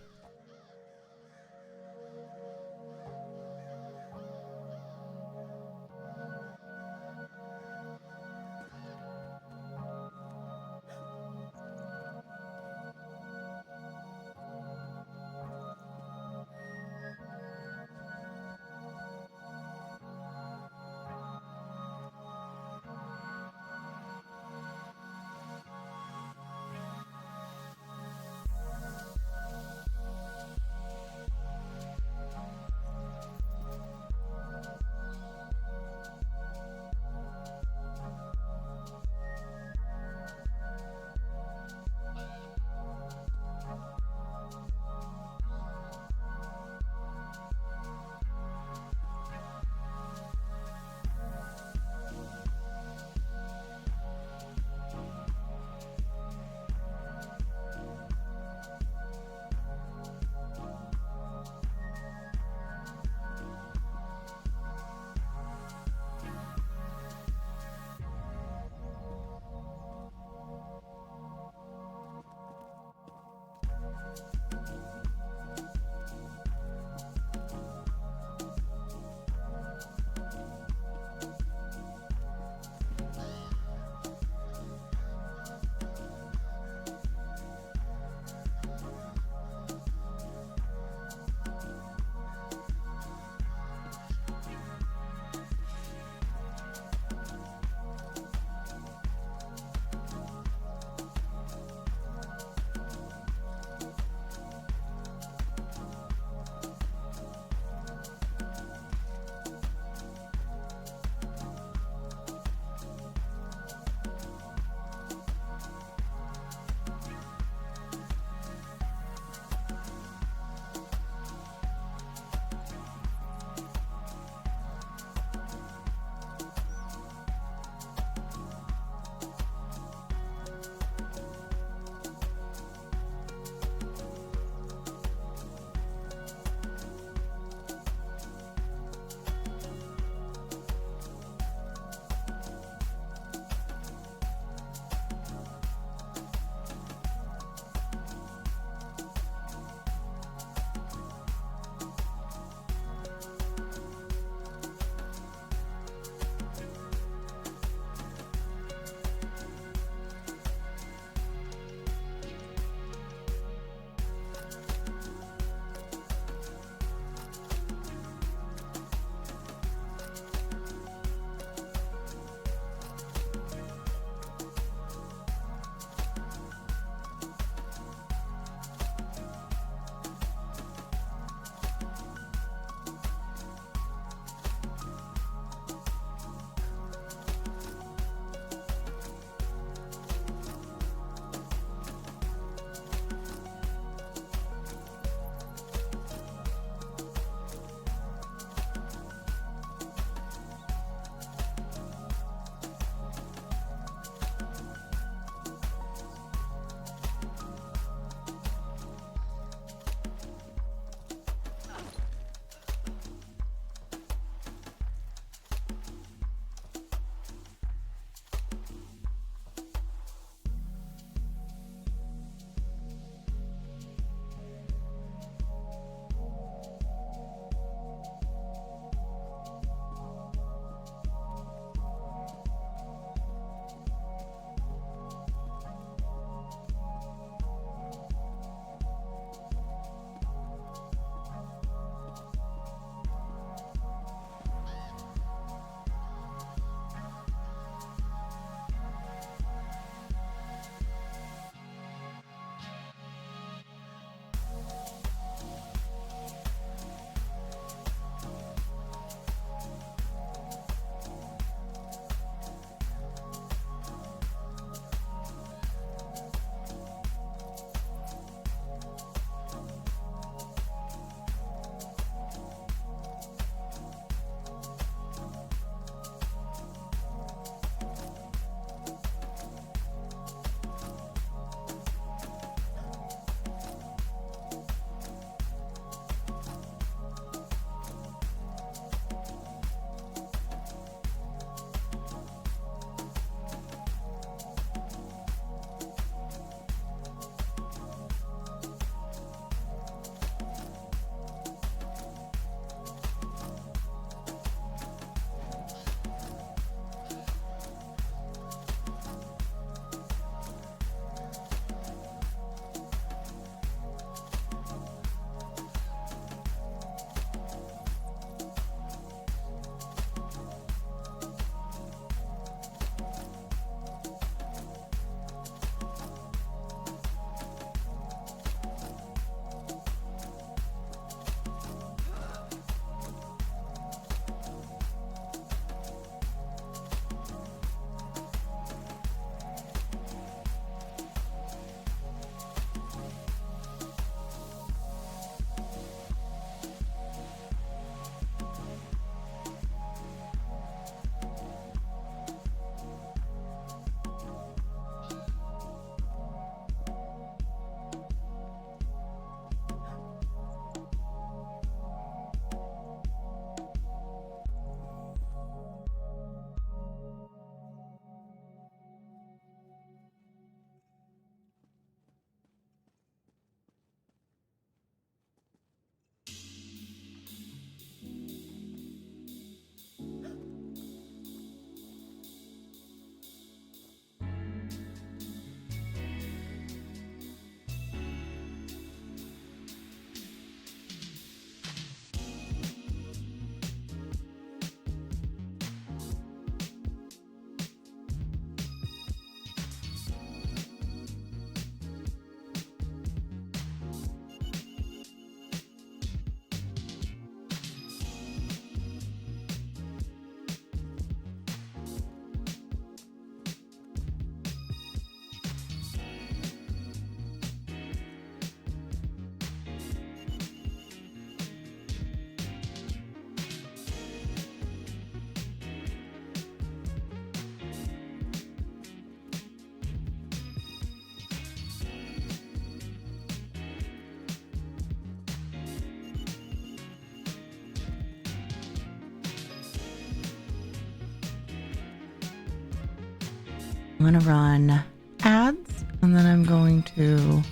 I'm gonna run ads and then I'm going to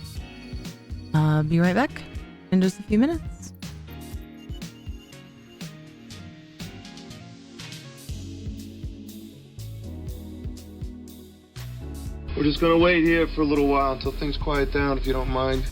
be right back in just a few minutes. We're just gonna wait here for a little while until things quiet down, if you don't mind.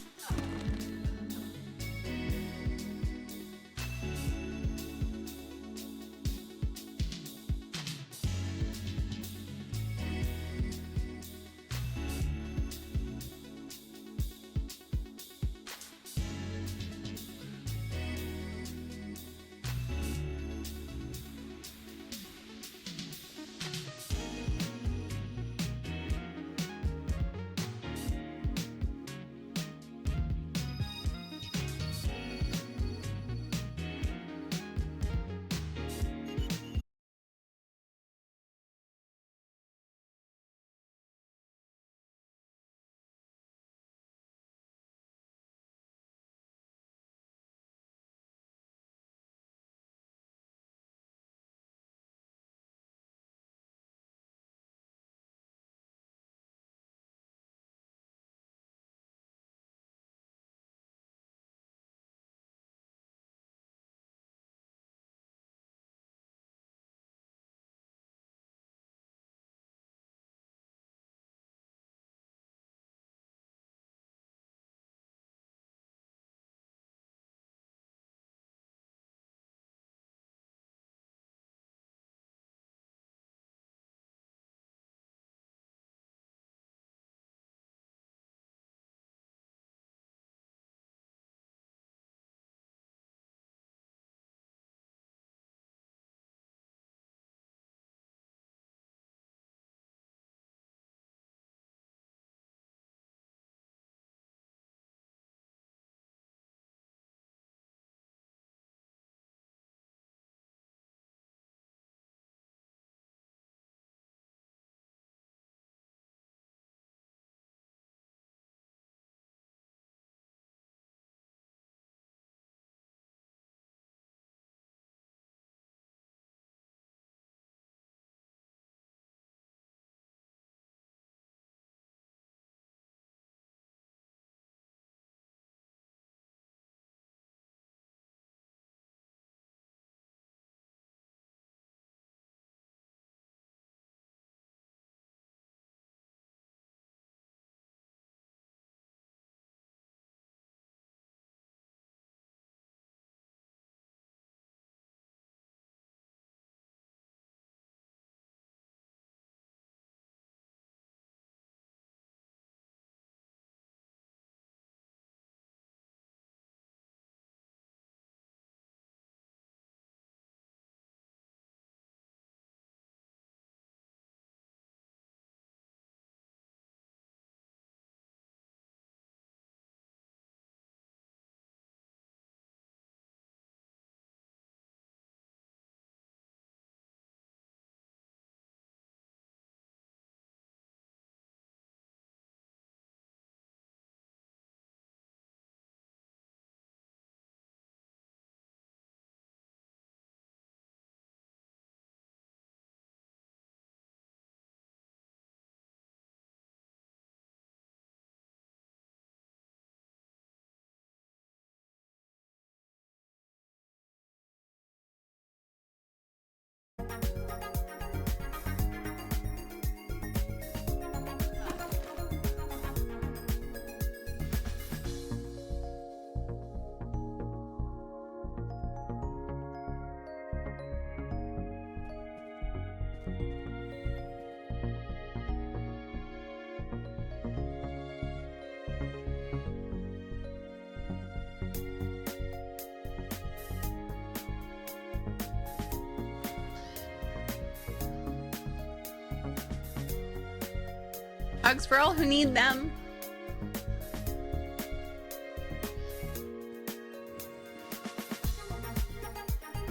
Hugs for all who need them.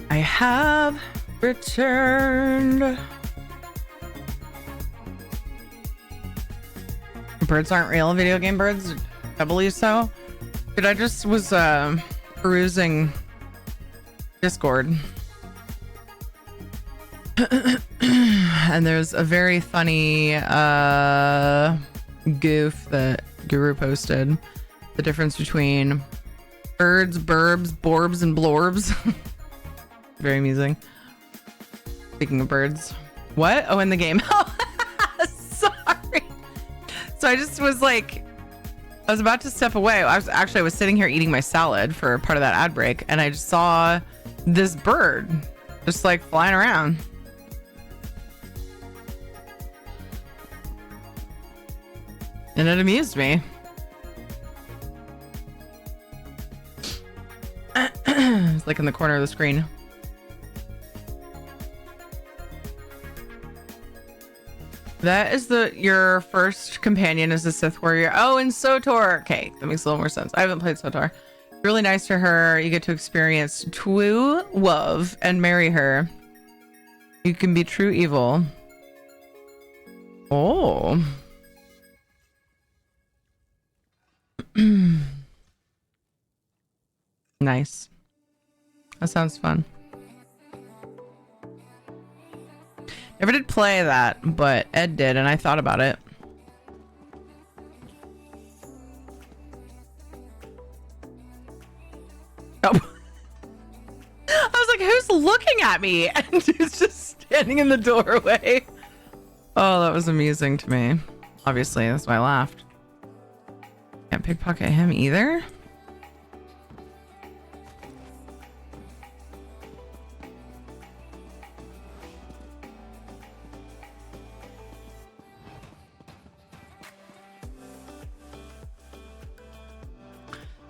I have returned. Birds aren't real video game birds? I believe so. But I just was perusing Discord. And there's a very funny goof that Guru posted. The difference between birds, burbs, borbs, and blorbs. Very amusing. Speaking of birds. What? Oh, in the game. Sorry. So I just was like, I was about to step away. I was sitting here eating my salad for part of that ad break, and I just saw this bird just like flying around. And it amused me. It's like in the corner of the screen. That is your first companion is the Sith warrior. Oh, and SOTOR. Okay, that makes a little more sense. I haven't played SOTOR. Really nice to her. You get to experience true love and marry her. You can be true evil. Oh. Nice. That sounds fun. Never did play that, but Ed did, and I thought about it. Oh. I was like, who's looking at me? And he's just standing in the doorway. Oh, that was amusing to me. Obviously, that's why I laughed. Can't pickpocket him either.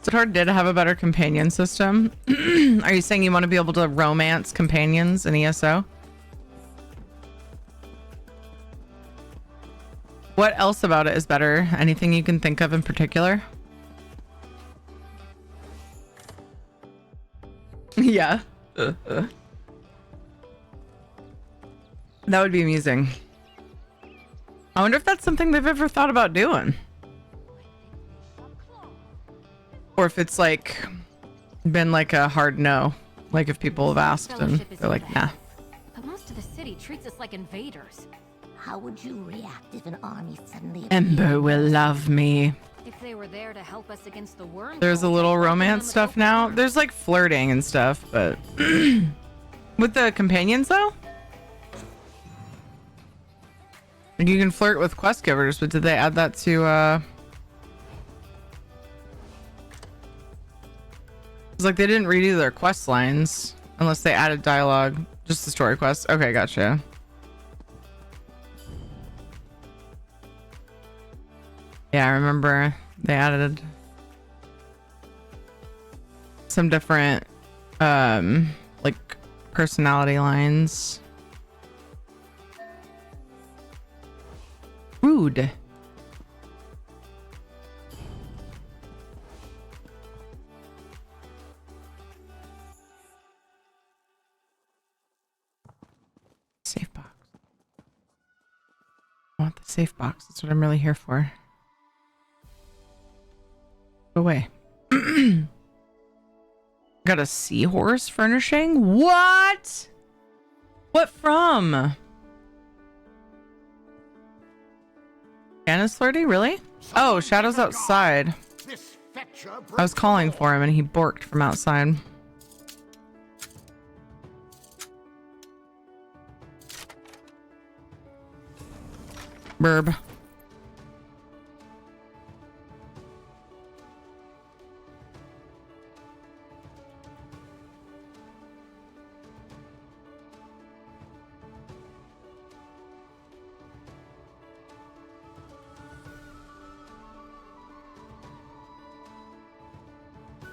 SOTOR did have a better companion system. Are you saying you want to be able to romance companions in ESO? What else about it is better? Anything you can think of in particular? Yeah. That would be amusing. I wonder if that's something they've ever thought about doing. Or if it's like been like a hard no. Like if people have asked and they're like, nah. But most of the city treats us like invaders. How would you react if an army suddenly Ember will love me. If they were there to help us against the worm. There's a little romance stuff now. There's like flirting and stuff, but with the companions though? You can flirt with quest givers, but did they add that to It's like they didn't redo their quest lines unless they added dialogue. Just the story quest. Okay, gotcha. Yeah, I remember they added some different like personality lines. Rude. Safe box. I want the safe box. That's what I'm really here for. Go away. Got a seahorse furnishing? What? What from? Anna's flirty? Really? Oh, Shadow's outside. I was calling for him and he borked from outside. Burb.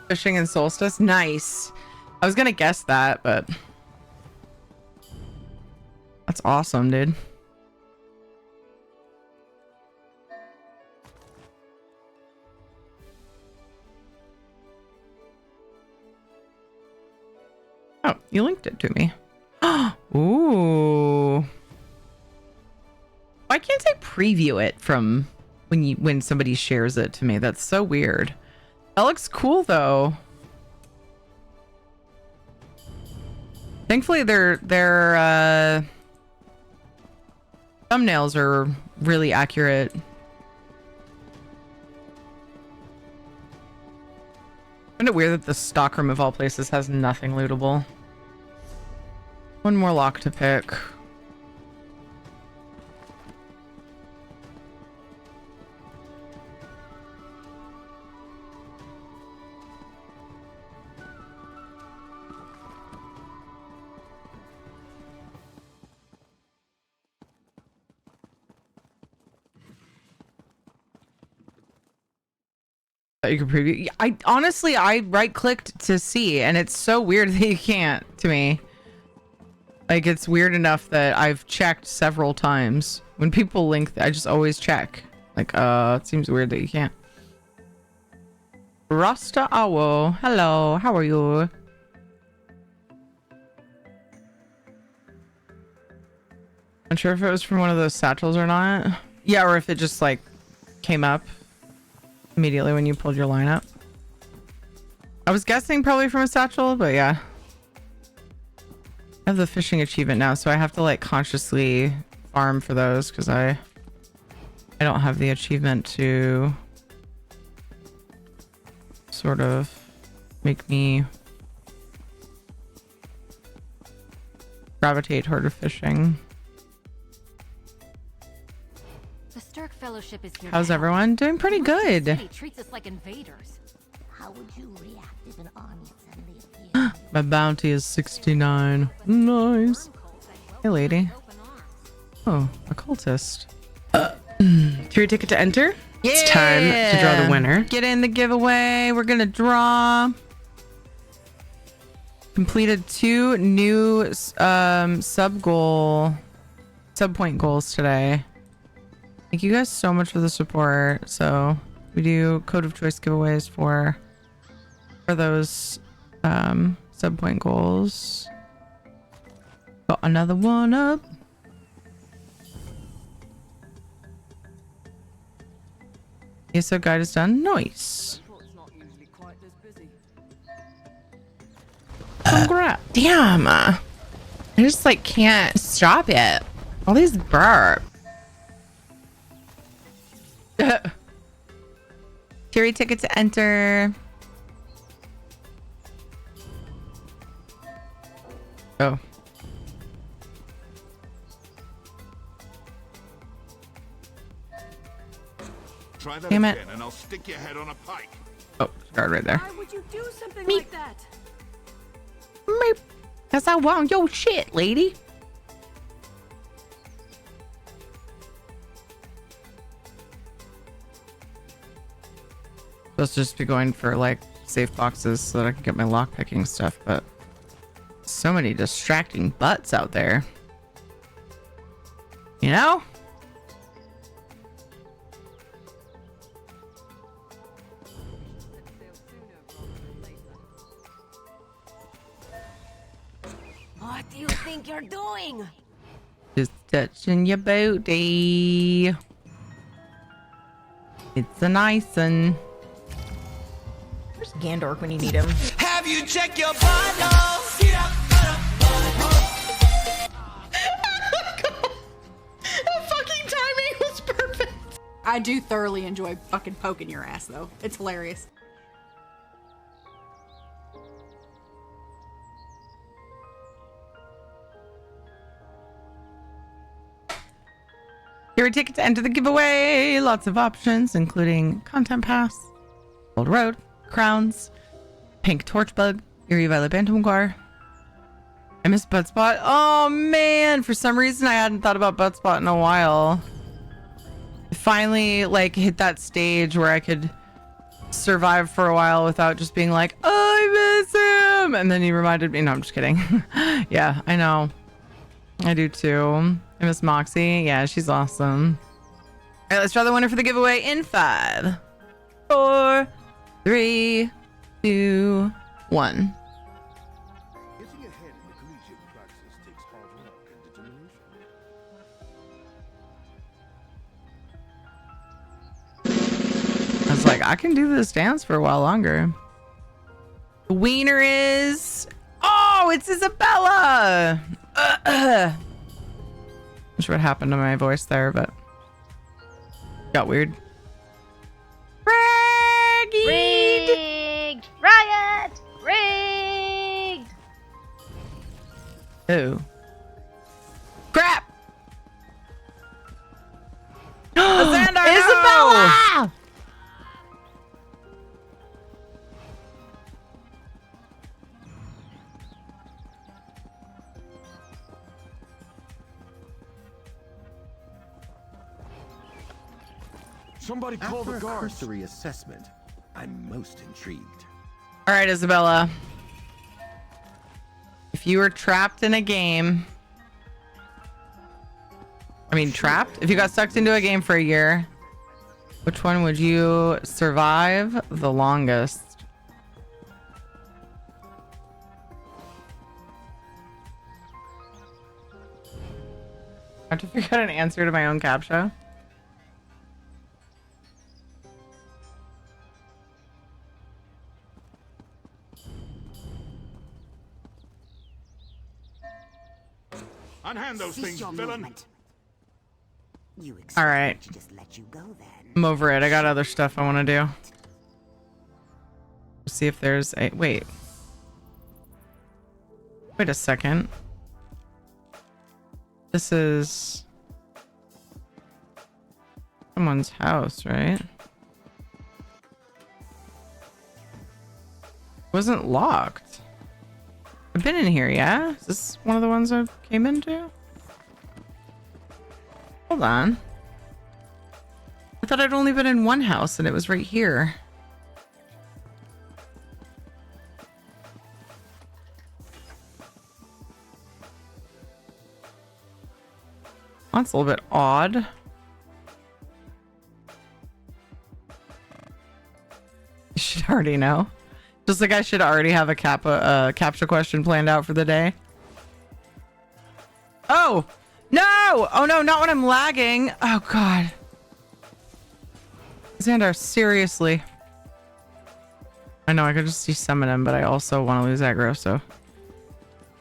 Fishing and Solstice? Nice. I was gonna guess that, but that's awesome, dude. Oh, you linked it to me. Ooh. Why can't I preview it from when somebody shares it to me? That's so weird. That looks cool though. Thankfully they're Thumbnails are really accurate. Isn't it weird that the stockroom of all places has nothing lootable? One more lock to pick. You can preview. I honestly, I right clicked to see, and it's so weird that you can't. To me, like, it's weird enough that I've checked several times. When people link, I just always check. Like, it seems weird that you can't. Rasta Owl, hello, how are you? I'm sure if it was from one of those satchels or not. Yeah, or if it just like came up immediately when you pulled your line up. I was guessing probably from a satchel, but yeah. I have the fishing achievement now, so I have to like consciously farm for those because I don't have the achievement to sort of make me gravitate toward fishing. The Stark Fellowship is here. How's everyone? Doing pretty good. City treats us like invaders. How would you react if an army suddenly appeared? My bounty is 69. Nice. Hey, lady. Oh, a cultist. Your ticket to enter? Yeah. It's time to draw the winner. Get in the giveaway. We're gonna draw. Completed 2 new sub point goals today. Thank you guys so much for the support. So we do code of choice giveaways for those sub point goals. Got another one up. ESO guide is done. Nice. Congrats. Damn. I just like can't stop it. All these burp. Jury ticket to enter. Oh. Try that Damn it. again and I'll stick your head on a pike. Oh, guard right there. Why would you do something like that? Meep. Cause I want your shit, lady. Supposed to just be going for like safe boxes so that I can get my lockpicking stuff, but so many distracting butts out there. You know? What do you think you're doing? Just touching your booty. It's a nice one. Where's Gandork when you need him? Have you checked your bottles? Get up, The fucking timing was perfect. I do thoroughly enjoy fucking poking your ass though. It's hilarious. Your ticket to enter the giveaway. Lots of options, including Content Pass, Old Road, Crowns, Pink Torch Bug, Eerie Violet Bantamgar. I missed Butt Spot. Oh man, for some reason I hadn't thought about Butt Spot in a while. I finally like hit that stage where I could survive for a while without just being like, oh, I miss him. And then he reminded me. No, I'm just kidding. Yeah, I know. I do too. I miss Moxie. Yeah, she's awesome. All right, let's draw the winner for the giveaway in 5, 4, 3, 2, 1. Getting ahead in the collegiate practice takes hard work and determination. I was like, I can do this dance for a while longer. The wiener is... Oh, it's Isabella! Not sure what happened to my voice there, but got weird. Rigged! Riot! Rigged! Oh. Crap! Xander, Isabella! Somebody call After the a guards. cursory assessment, I'm most intrigued. All right, Isabella. If you were trapped in a game, trapped? If you got sucked into a game for a year, which one would you survive the longest? I have to figure out an answer to my own CAPTCHA. Unhand those things, villain. All right. Just let you go then. I'm over it. I got other stuff I want to do. See if there's a... Wait a second. This is someone's house, right? Wasn't locked. I've been in here, yeah? Is this one of the ones I came into? Hold on. I thought I'd only been in one house and it was right here. That's a little bit odd. You should already know. Just like I should already have a CAPTCHA question planned out for the day. Oh! No! Oh no, not when I'm lagging. Oh god. Xandar, seriously. I know I could just summon him, but I also want to lose aggro, so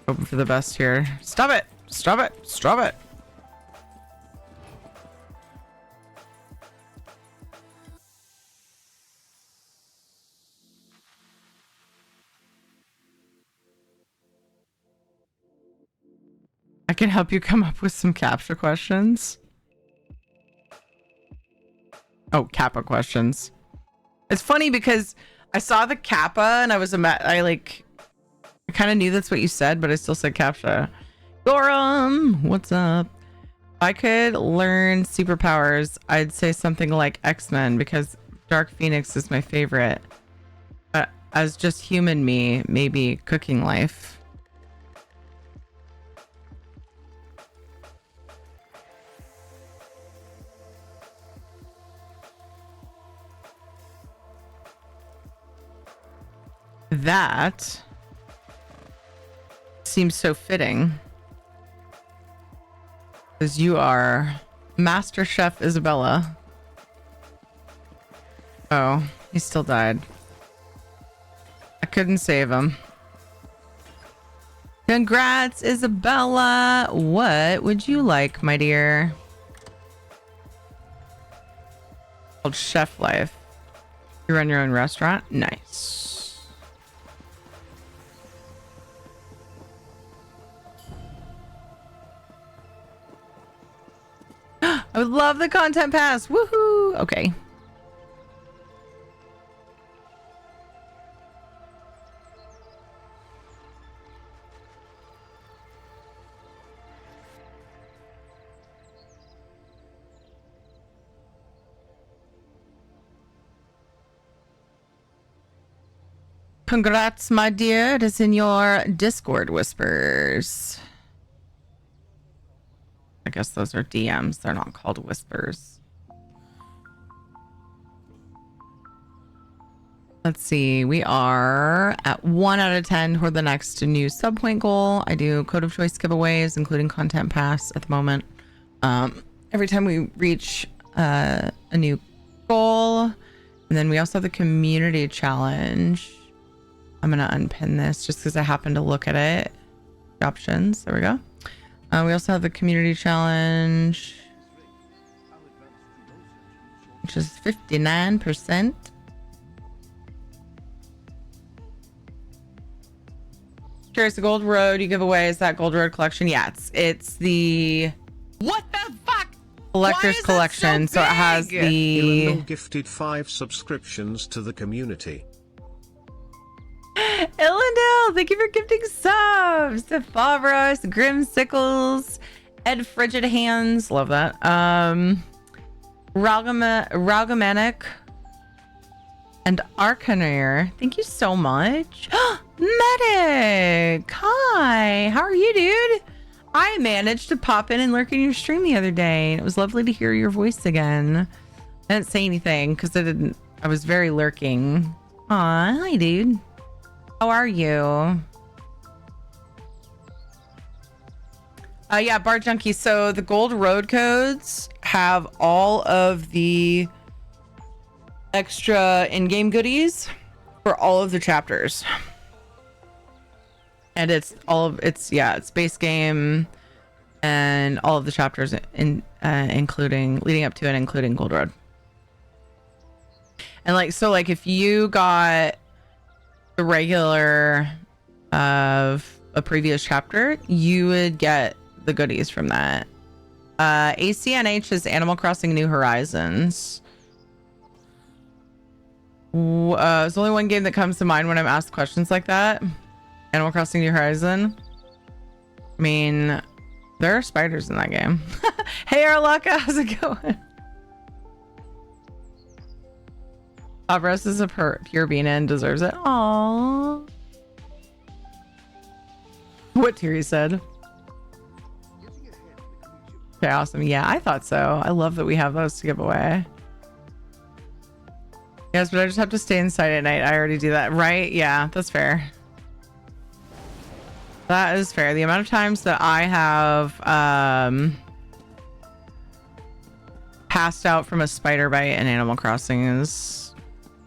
hoping for the best here. Stop it! Stop it! Stop it! I can help you come up with some CAPTCHA questions. Oh, Kappa questions. It's funny because I saw the Kappa and I was I kind of knew that's what you said, but I still said CAPTCHA. Gorum, what's up? If I could learn superpowers, I'd say something like X-Men because Dark Phoenix is my favorite. But as just human me, maybe cooking life. That seems so fitting because you are Master Chef Isabella. Oh, he still died. I couldn't save him. Congrats, Isabella. What would you like, my dear? Called Chef Life. You run your own restaurant? Nice. I would love the content pass. Woohoo! Okay. Congrats, my dear. It is in your Discord whispers. I guess those are DMs. They're not called whispers. Let's see. We are at 1 out of 10 toward the next new subpoint goal. I do code of choice giveaways, including content pass at the moment. Every time we reach a new goal. And then we also have the community challenge. I'm going to unpin this just because I happened to look at it. Options. There we go. We also have the community challenge, which is 59%. Curious, the Gold Road you give away is that Gold Road collection? Yeah, it's the What the fuck? collector's collection, so it has the Illandil gifted 5 subscriptions to the community. Illandil, thank you for gifting subs to Favros, Grim Sickles, Ed Frigid Hands, love that. Ralgamanic and Arcaneer, thank you so much. Medic, hi, how are you, dude? I managed to pop in and lurk in your stream the other day, and it was lovely to hear your voice again. I didn't say anything because I was very lurking. Aw, hi, dude. How are you? Yeah, Bar Junkie. So the Gold Road codes have all of the extra in-game goodies for all of the chapters. And it's base game and all of the chapters including leading up to and including Gold Road. And like if you got the regular of a previous chapter, you would get the goodies from that. ACNH is Animal Crossing New Horizons. There's only one game that comes to mind when I'm asked questions like that. Animal Crossing New Horizon. I mean, there are spiders in that game. Hey, Arlaka, how's it going? Avros is a pure bean and deserves it. Aww. What Tiri said. Okay, awesome. Yeah, I thought so. I love that we have those to give away. Yes, but I just have to stay inside at night. I already do that, right? Yeah, that's fair. That is fair. The amount of times that I have passed out from a spider bite in Animal Crossing is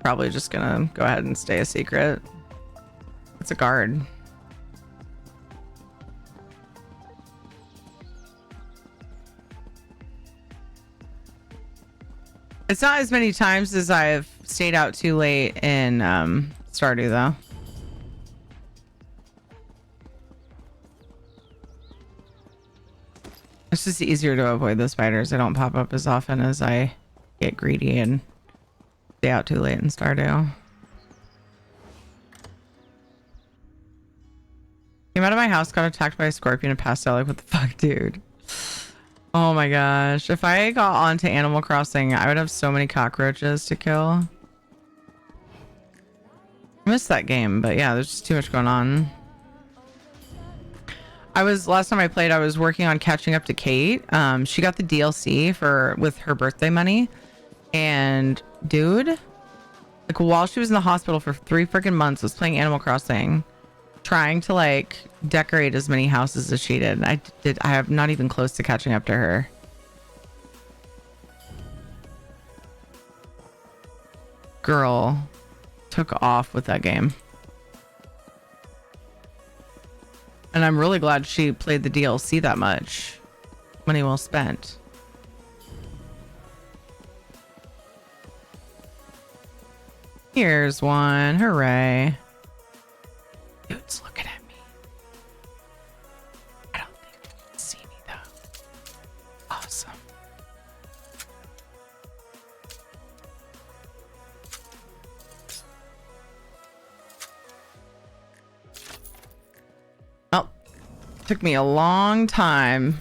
probably just gonna go ahead and stay a secret. It's a guard. It's not as many times as I've stayed out too late in Stardew though. It's just easier to avoid the spiders. They don't pop up as often as I get greedy and stay out too late in Stardew. Came out of my house, got attacked by a scorpion and passed out. Like, what the fuck, dude? Oh my gosh. If I got onto Animal Crossing, I would have so many cockroaches to kill. I missed that game, but yeah, there's just too much going on. Last time I played, I was working on catching up to Kate. She got the DLC with her birthday money. And dude, like while she was in the hospital for 3 freaking months, was playing Animal Crossing, trying to like decorate as many houses as she did. I have not even close to catching up to her. Girl took off with that game. And I'm really glad she played the DLC that much. Money well spent. Here's one. Hooray. Dude's looking at me. I don't think he can see me though. Awesome. Well, took me a long time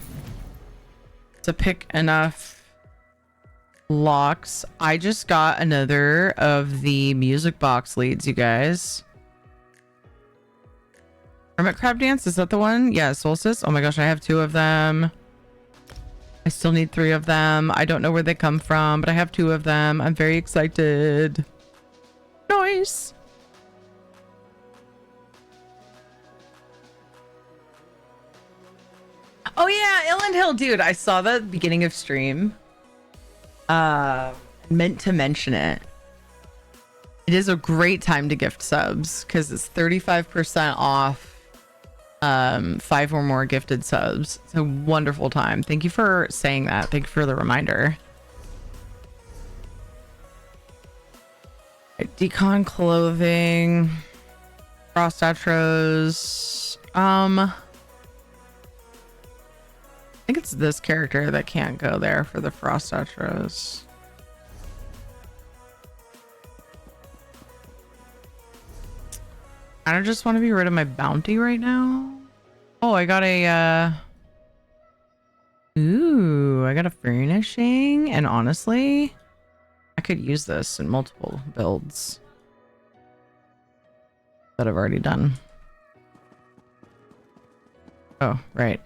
to pick enough locks. I just got another of the music box leads, you guys. Hermit Crab Dance, is that the one? Yeah, Solstice. Oh my gosh, I have 2 of them. I still need 3 of them. I don't know where they come from, but I have 2 of them. I'm very excited. Nice. Oh yeah, Illand Hill, dude. I saw the beginning of stream. Meant to mention it. It is a great time to gift subs because it's 35% off 5 or more gifted subs. It's a wonderful time. Thank you for saying that. Thank you for the reminder. Decon clothing, frost atros. I think it's this character that can't go there for the frost atros. I don't just want to be rid of my bounty right now. Oh, I got a ooh, I got a furnishing, and honestly, I could use this in multiple builds that I've already done. Oh, right.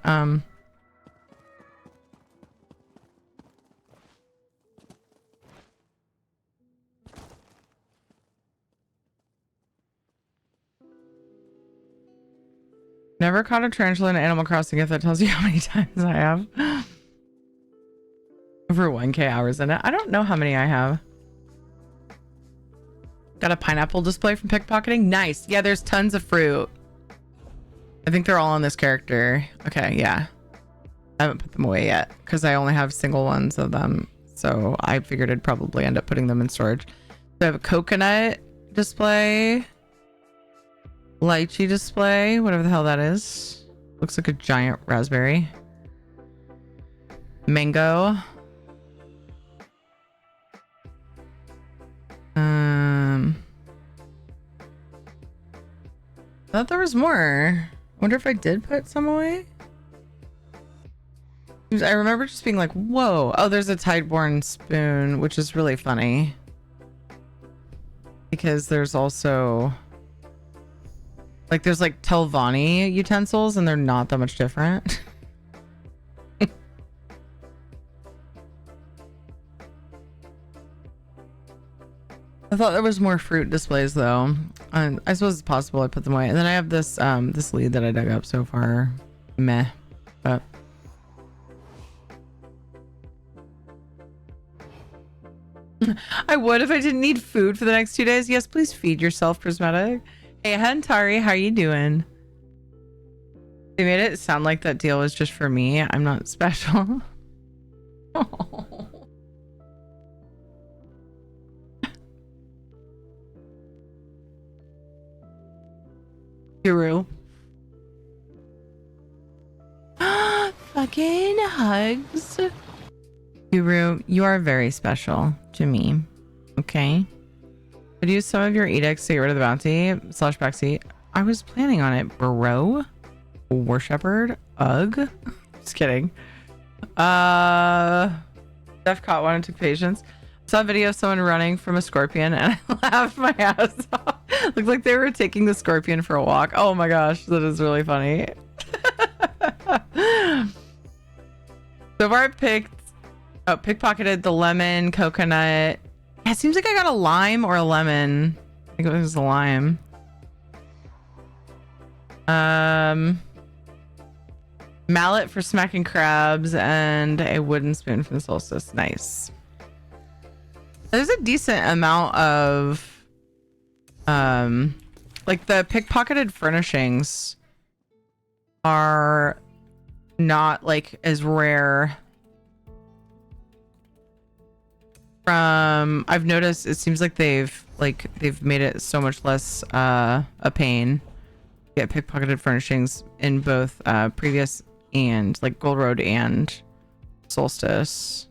Never caught a tarantula in Animal Crossing, if that tells you how many times I have. Over 1K hours in it. I don't know how many I have. Got a pineapple display from pickpocketing. Nice. Yeah, there's tons of fruit. I think they're all on this character. Okay, yeah. I haven't put them away yet because I only have single ones of them. So I figured I'd probably end up putting them in storage. So I have a coconut display. Lychee display, whatever the hell that is. Looks like a giant raspberry. Mango. I thought there was more. Wonder if I did put some away. I remember just being like, whoa. Oh, there's a Tideborn spoon, which is really funny. Because there's also... like, there's like Telvanni utensils, and they're not that much different. I thought there was more fruit displays though. I suppose it's possible I put them away. And then I have this this lead that I dug up so far. Meh. But I would if I didn't need food for the next 2 days. Yes, please feed yourself, Prismatic. Hey, Hentari, how you doing? They made it sound like that deal was just for me. I'm not special. Oh. Guru. Fucking hugs. Guru, you are very special to me. Okay. Would use some of your edicts to get rid of the bounty / backseat. I was planning on it, bro. War Shepherd. Ugh. Just kidding. Def caught one and took patience. Saw a video of someone running from a scorpion and I laughed my ass off. Looked like they were taking the scorpion for a walk. Oh my gosh, that is really funny. So far I pickpocketed the lemon, coconut. Yeah, it seems like I got a lime or a lemon. I think it was a lime. Mallet for smacking crabs and a wooden spoon from the Solstice. Nice. There's a decent amount of like the pickpocketed furnishings are not like as rare. I've noticed it seems like they've made it so much less a pain to get pickpocketed furnishings in both previous and like Gold Road and Solstice.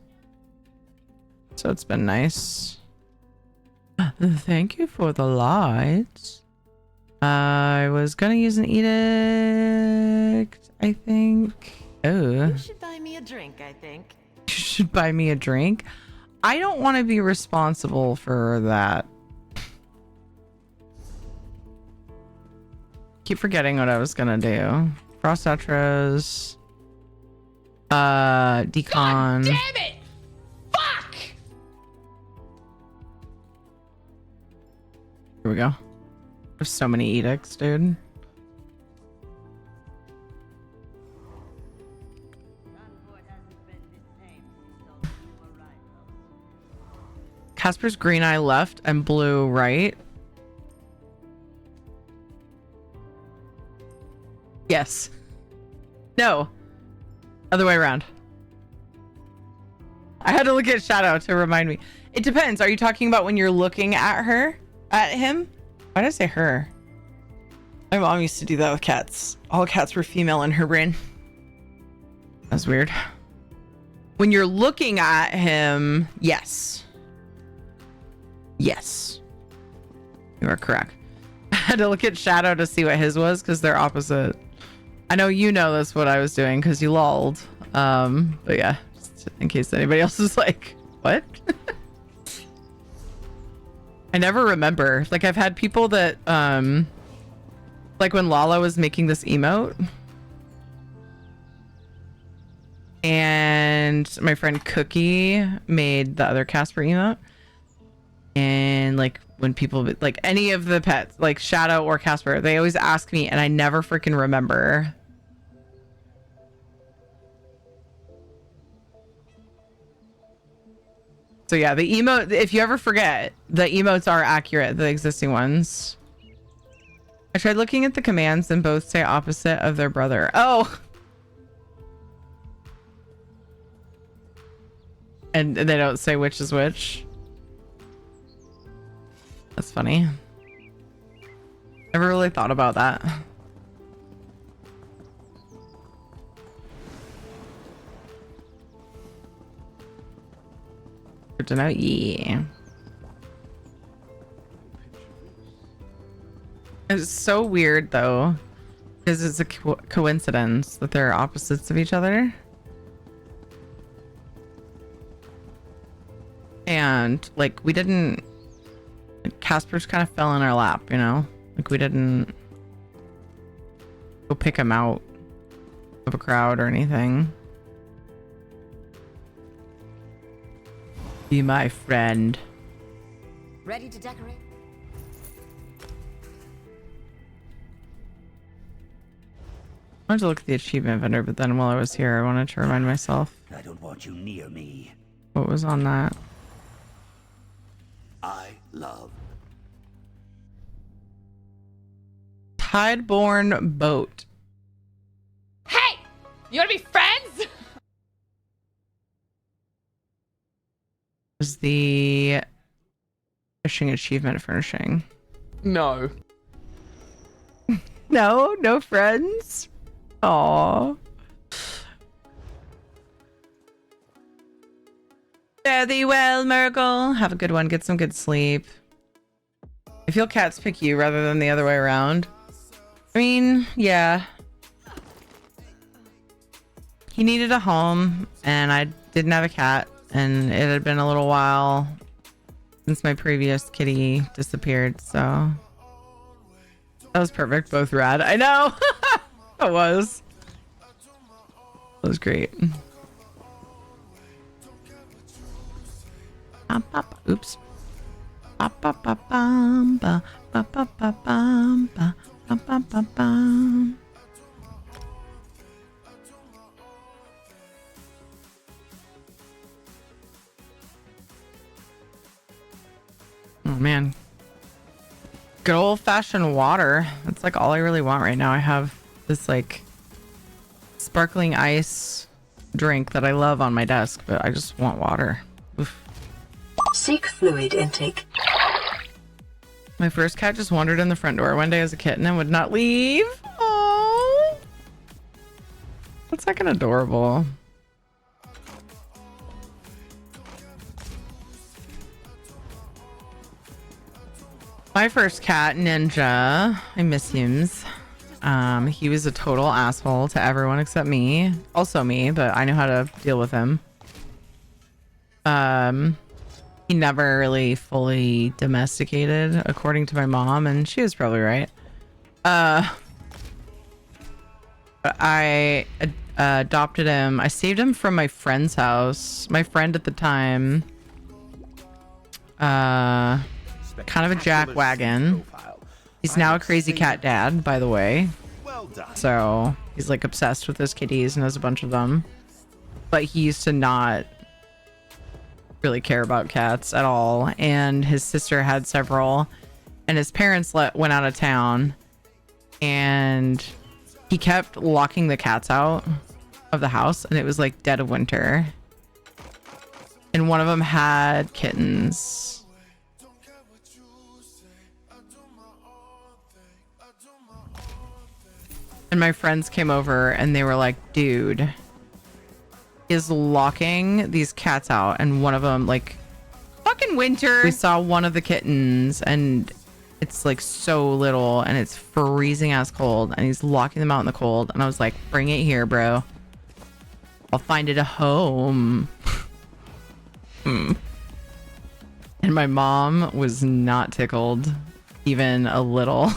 So it's been nice. Thank you for the lights. I was gonna use an edict, I think. Oh. You should buy me a drink, I think. You should buy me a drink. I don't want to be responsible for that. Keep forgetting what I was gonna do. Frost Atros. Decon. God damn it! Fuck! Here we go. There's so many edicts, dude. Casper's green eye left and blue right. Yes. No. Other way around. I had to look at Shadow to remind me. It depends. Are you talking about when you're looking at her? At him? Why did I say her? My mom used to do that with cats. All cats were female in her brain. That's weird. When you're looking at him, yes. Yes. You are correct. I had to look at Shadow to see what his was because they're opposite. I know you know that's what I was doing because you lulled. But yeah, just in case anybody else is like, what? I never remember. Like I've had people that like when Lala was making this emote and my friend Cookie made the other Casper emote, and like when people like any of the pets like Shadow or Casper, they always ask me and I never freaking remember. So yeah, the emote, if you ever forget, the emotes are accurate, the existing ones. I tried looking at the commands and both say opposite of their brother. Oh! And they don't say which is which. That's funny. Never really thought about that. Good to know. Yeah. It's so weird though, because it's a coincidence that they're opposites of each other. And like we didn't, Casper's kind of fell in our lap, you know? Like we didn't go pick him out of a crowd or anything. Be my friend. Ready to decorate? I wanted to look at the achievement vendor, but then while I was here, I wanted to remind myself. I don't want you near me. What was on that? I love. Tideborne boat. Hey! You wanna be friends? Was the fishing achievement furnishing? No. No friends. Aww. Fare thee well, Miracle. Have a good one. Get some good sleep. I feel cats pick you rather than the other way around. I mean, yeah. He needed a home, and I didn't have a cat, and it had been a little while since my previous kitty disappeared, so that was perfect. Both rad. I know. It was. It was great. Oops. Oh man. Good old-fashioned water. That's like all I really want right now. I have this like sparkling ice drink that I love on my desk, but I just want water. Oof. Seek fluid intake. My first cat just wandered in the front door one day as a kitten and would not leave. Oh, that's fucking adorable. My first cat, Ninja, I miss him. He was a total asshole to everyone except me. Also me, but I knew how to deal with him. He never really fully domesticated, according to my mom, and she was probably right. I adopted him. I saved him from my friend's house. My friend at the time, kind of a jackwagon. He's now a crazy cat dad, by the way. So he's like obsessed with his kitties and has a bunch of them. But he used to not really care about cats at all, and his sister had several, and his parents went out of town, and he kept locking the cats out of the house, and it was like dead of winter. And one of them had kittens. And my friends came over and they were like, dude, is locking these cats out. And one of them, like, Fucking winter. we saw one of the kittens and it's like so little and it's freezing ass cold and he's locking them out in the cold. And I was like, bring it here, bro. I'll find it a home. And my mom was not tickled even a little.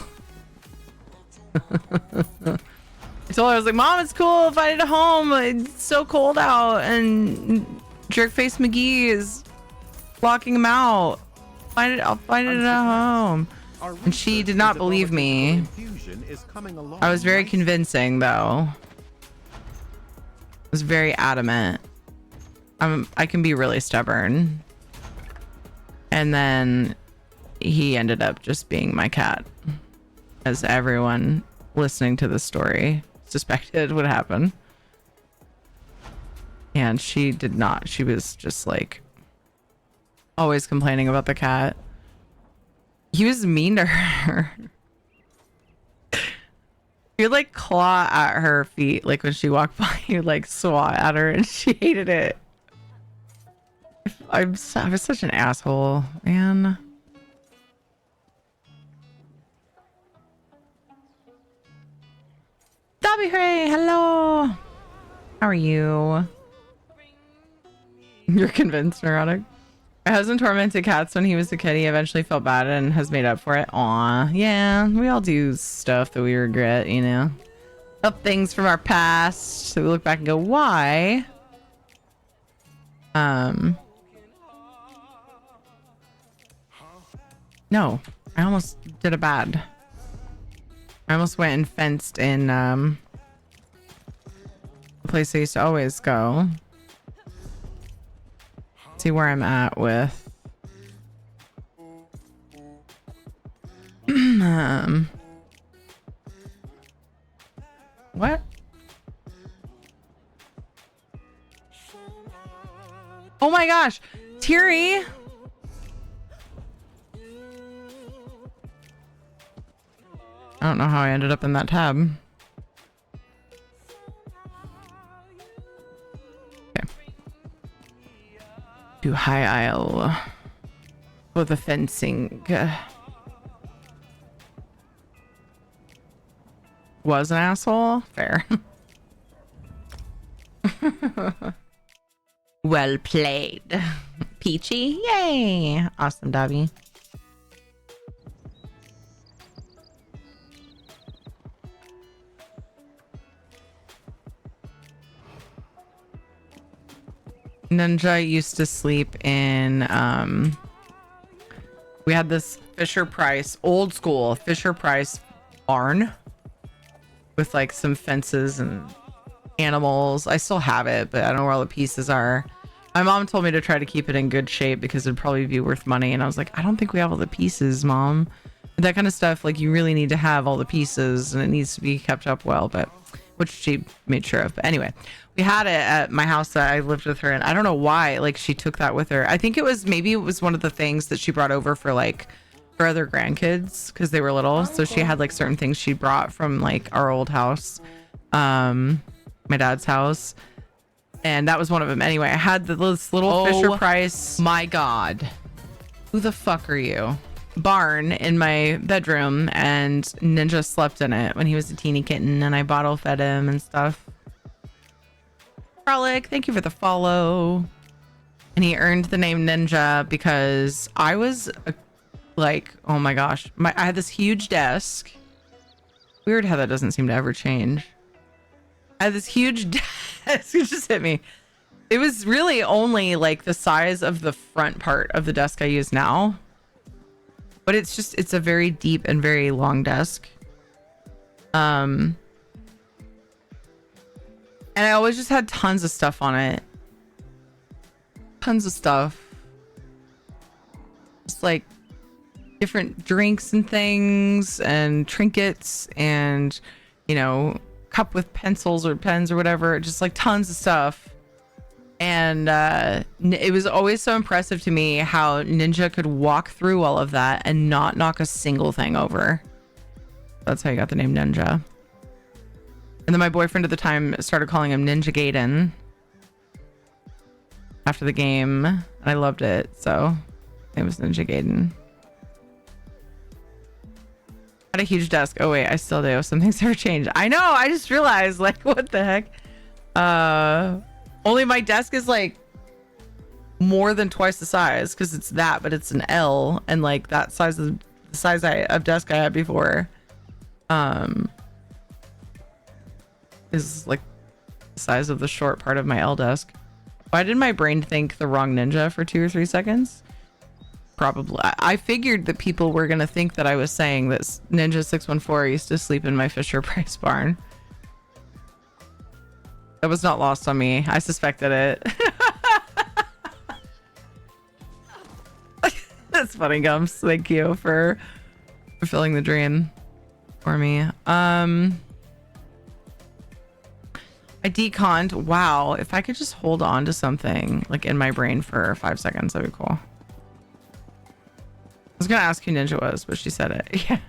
I told her, I was like, Mom, it's cool. Find it a home. It's so cold out and Jerkface McGee is locking him out. I'll find it at home. And she did not believe me. I was very convincing though. I was very adamant. I can be really stubborn. And then he ended up just being my cat, as everyone listening to the story suspected would happen. And she did not. She was just like always complaining about the cat. He was mean to her. He would like claw at her feet, like when she walked by, he would like swat at her, and she hated it. I was such an asshole, man. Dobby Hray, hello. How are you? You're convinced, neurotic. My husband tormented cats when he was a kid. He eventually felt bad and has made up for it. Aw, yeah, we all do stuff that we regret, you know. Up things from our past, so we look back and go, why? No, I almost did a bad. I almost went and fenced in the place I used to always go. See where I'm at with what? Oh my gosh, Teary. I don't know how I ended up in that tab. Okay. Do high aisle for the fencing. Was an asshole? Fair. Well played. Peachy. Yay. Awesome, Dobby. Ninja used to sleep in we had this Fisher Price, old school Fisher Price barn with like some fences and animals. I still have it, but I don't know where all the pieces are. My mom told me to try to keep it in good shape because it'd probably be worth money, and I was like, I don't think we have all the pieces, Mom. That kind of stuff, like, you really need to have all the pieces and it needs to be kept up well, but which she made sure of. But anyway, we had it at my house that I lived with her, and I don't know why, like, she took that with her. I think it was, maybe it was one of the things that she brought over for like her other grandkids because they were little. So she had like certain things she brought from like our old house, my dad's house, and that was one of them. Anyway, I had this little Fisher Price, my God, who the fuck are you, barn in my bedroom, and Ninja slept in it when he was a teeny kitten, and I bottle fed him and stuff. Frolic, thank you for the follow. And he earned the name Ninja because I was like, oh my gosh, I had this huge desk. Weird how that doesn't seem to ever change. I had this huge desk. It just hit me. It was really only like the size of the front part of the desk I use now, but it's a very deep and very long desk. And I always just had tons of stuff on it. Tons of stuff. Just like different drinks and things and trinkets and, you know, cup with pencils or pens or whatever, just like tons of stuff. And it was always so impressive to me how Ninja could walk through all of that and not knock a single thing over. That's how you got the name Ninja. And then my boyfriend at the time started calling him Ninja Gaiden after the game, and I loved it, so it was Ninja Gaiden. Had a huge desk. Oh wait, I still do. Some things never changed. I know, I just realized, like, what the heck. Only my desk is like more than twice the size, because it's that, but it's an L, and like that size of the size of desk I had before is like the size of the short part of my L desk. Why did my brain think the wrong Ninja for 2 or 3 seconds? Probably. I figured that people were going to think that I was saying that Ninja 614 used to sleep in my Fisher Price barn. That was not lost on me. I suspected it. That's funny, Gums. Thank you for fulfilling the dream for me. I deconned. Wow. If I could just hold on to something like in my brain for 5 seconds, that'd be cool. I was going to ask who Ninja was, but she said it. Yeah.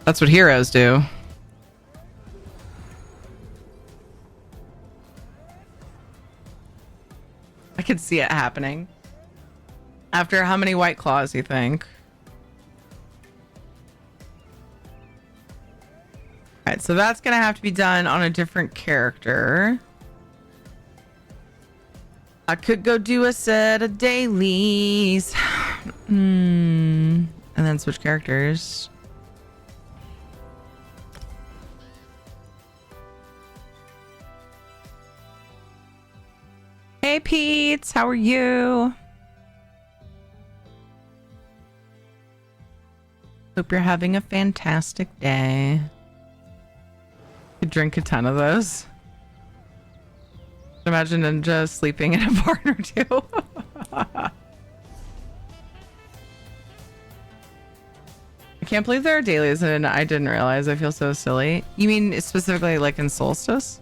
That's what heroes do. I could see it happening. After how many White Claws, you think? Alright, so that's gonna have to be done on a different character. I could go do a set of dailies. And then switch characters. Hey Pete, how are you? Hope you're having a fantastic day. Could drink a ton of those. Imagine Ninja sleeping in a barn or two. I can't believe there are dailies and I didn't realize. I feel so silly. You mean specifically like in Solstice?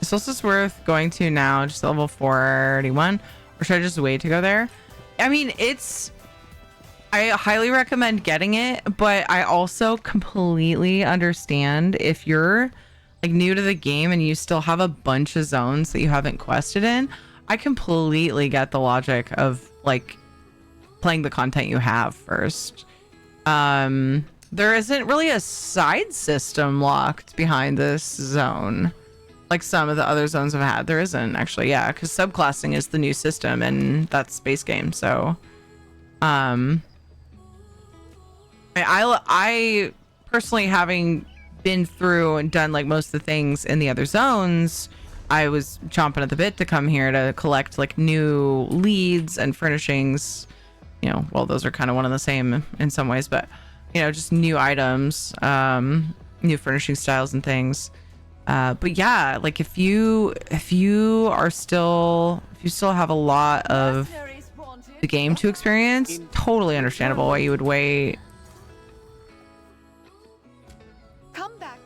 Is Solstice worth going to now, just level 41? Or should I just wait to go there? I mean, I highly recommend getting it, but I also completely understand if you're like new to the game and you still have a bunch of zones that you haven't quested in. I completely get the logic of like playing the content you have first. There isn't really a side system locked behind this zone like some of the other zones have had. There isn't actually, yeah, because subclassing is the new system and that's space game. So I personally, having been through and done like most of the things in the other zones, I was chomping at the bit to come here to collect like new leads and furnishings. You know, well, those are kind of one and the same in some ways, but you know, just new items, new furnishing styles and things. But yeah, like if you still have a lot of the game to experience, totally understandable why you would wait. Come back.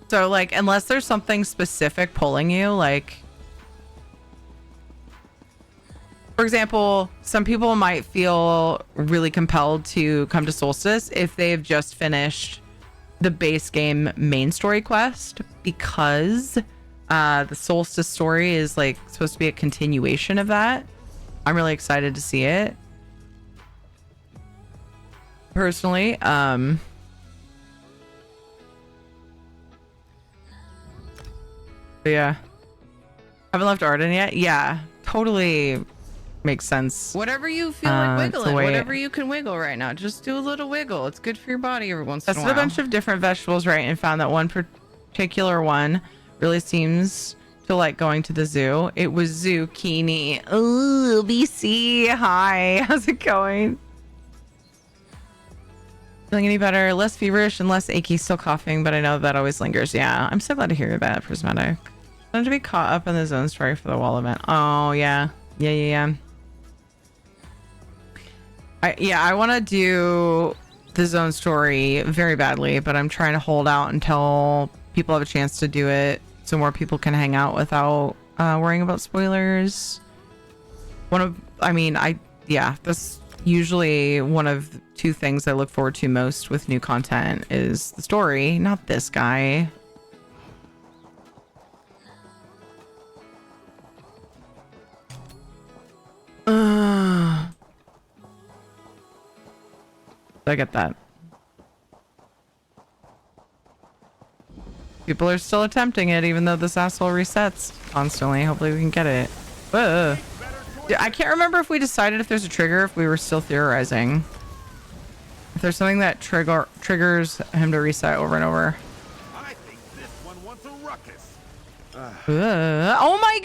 So like, unless there's something specific pulling you, like for example, some people might feel really compelled to come to Solstice if they've just finished the base game main story quest, because the Solstice story is like supposed to be a continuation of that. I'm really excited to see it personally. But yeah, haven't left Arden yet. Yeah, totally makes sense. Whatever you feel like wiggling, whatever you can wiggle right now, just do a little wiggle. It's good for your body every once in a while. Tested a bunch of different vegetables, right, and found that one particular one really seems to like going to the zoo. It was zucchini. Ooh, BC, hi, how's it going? Feeling any better? Less feverish and less achy, still coughing, but I know that always lingers. Yeah, I'm so glad to hear that, Prismatic. I wanted to be caught up in the zone story for the wall event. Oh yeah. Yeah. I want to do the zone story very badly, but I'm trying to hold out until people have a chance to do it so more people can hang out without worrying about spoilers. That's usually one of the two things I look forward to most with new content is the story, not this guy. I get that. People are still attempting it, even though this asshole resets constantly. Hopefully we can get it. Whoa. I can't remember if we decided if there's a trigger, if we were still theorizing. If there's something that triggers him to reset over and over. I think this one wants a ruckus. Oh my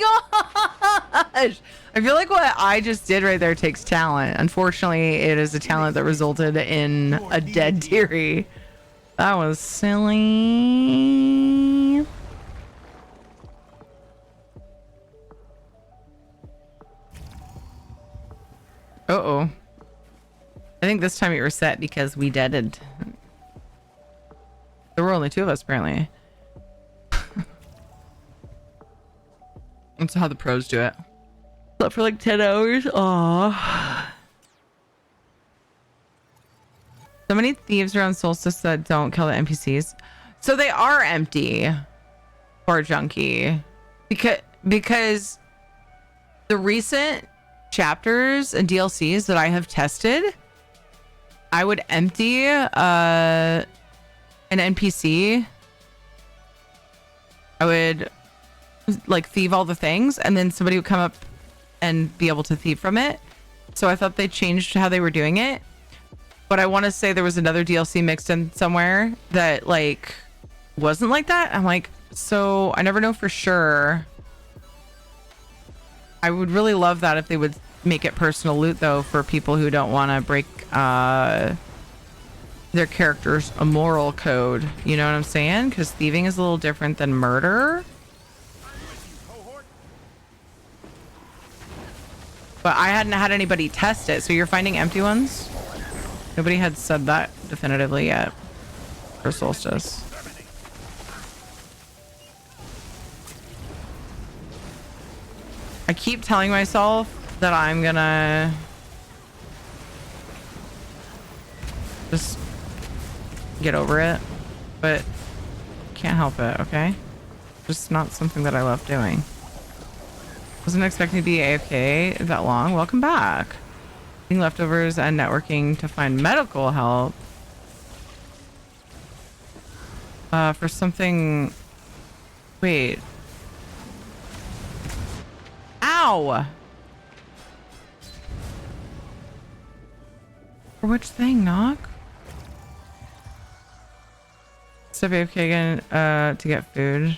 gosh! I feel like what I just did right there takes talent. Unfortunately, it is a talent that resulted in a dead Teary. That was silly. Uh-oh. I think this time it reset because we deaded. There were only two of us, apparently. That's how the pros do it. Slept for like 10 hours. Aww. So many thieves around Solstice that don't kill the NPCs. So they are empty. Poor junkie. Because the recent chapters and DLCs that I have tested, I would empty an NPC. I would like thieve all the things, and then somebody would come up and be able to thieve from it. So I thought they changed how they were doing it, but I want to say there was another DLC mixed in somewhere that like wasn't like that. I'm like, so I never know for sure. I would really love that if they would make it personal loot though for people who don't want to break their character's immoral code. You know what I'm saying? Because thieving is a little different than murder. But I hadn't had anybody test it, so you're finding empty ones? Nobody had said that definitively yet for Solstice. I keep telling myself that I'm gonna just get over it, but can't help it, okay? Just not something that I love doing. Wasn't expecting to be AFK that long. Welcome back. Eating leftovers and networking to find medical help. For something... Wait. Ow! For which thing, Knock? Step AFK again to get food.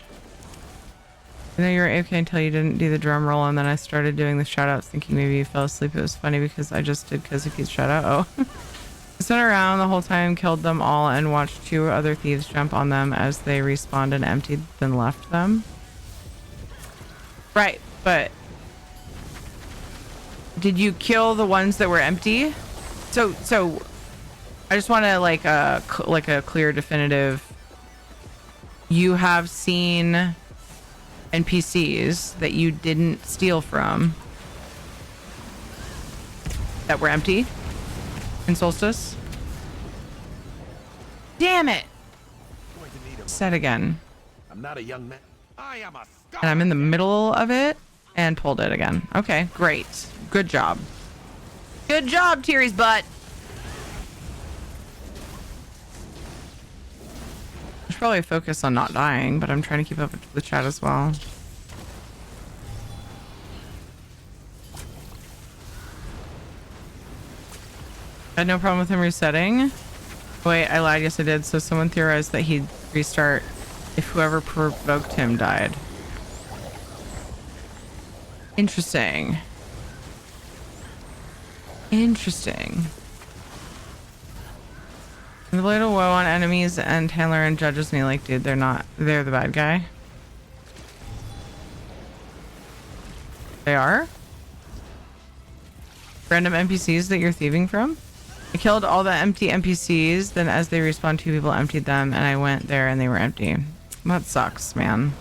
I know you were AFK until you didn't do the drum roll, and then I started doing the shoutouts thinking maybe you fell asleep. It was funny because I just did Kazuki's shoutout. Oh. I stood around the whole time, killed them all, and watched two other thieves jump on them as they respawned and emptied, then left them. Right, but... Did you kill the ones that were empty? So I just want to like a clear, definitive... You have seen... NPCs that you didn't steal from that were empty in Solstice. Damn it! Said again. I'm not a young man. I am a scholar. And I'm in the middle of it and pulled it again. Okay, great. Good job. Good job, Teary's butt. I should probably focus on not dying, but I'm trying to keep up with the chat as well. I had no problem with him resetting. Wait, I lied. Yes, I did. So someone theorized that he'd restart if whoever provoked him died. Interesting. Interesting. The blade of woe on enemies and handler and judges me like, dude, they're the bad guy. They are? Random NPCs that you're thieving from? I killed all the empty NPCs. Then as they respawned, 2 people emptied them, and I went there and they were empty. That sucks, man.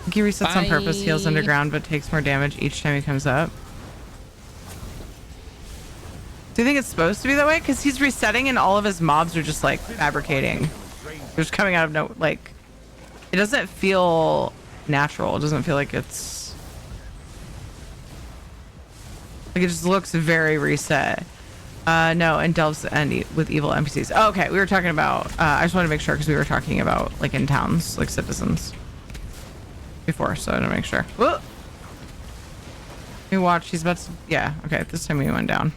I think he resets on purpose, heals underground, but takes more damage each time he comes up. Do you think it's supposed to be that way? Because he's resetting and all of his mobs are just like fabricating. They're just coming out of no, like, it doesn't feel natural. It doesn't feel like it's, like it just looks very reset. No, and delves and with evil NPCs. Oh, okay, we were talking about, I just wanted to make sure because we were talking about like in towns, like citizens before, so I want to make sure. Whoa. We watch, he's about to, yeah, okay, this time we went down.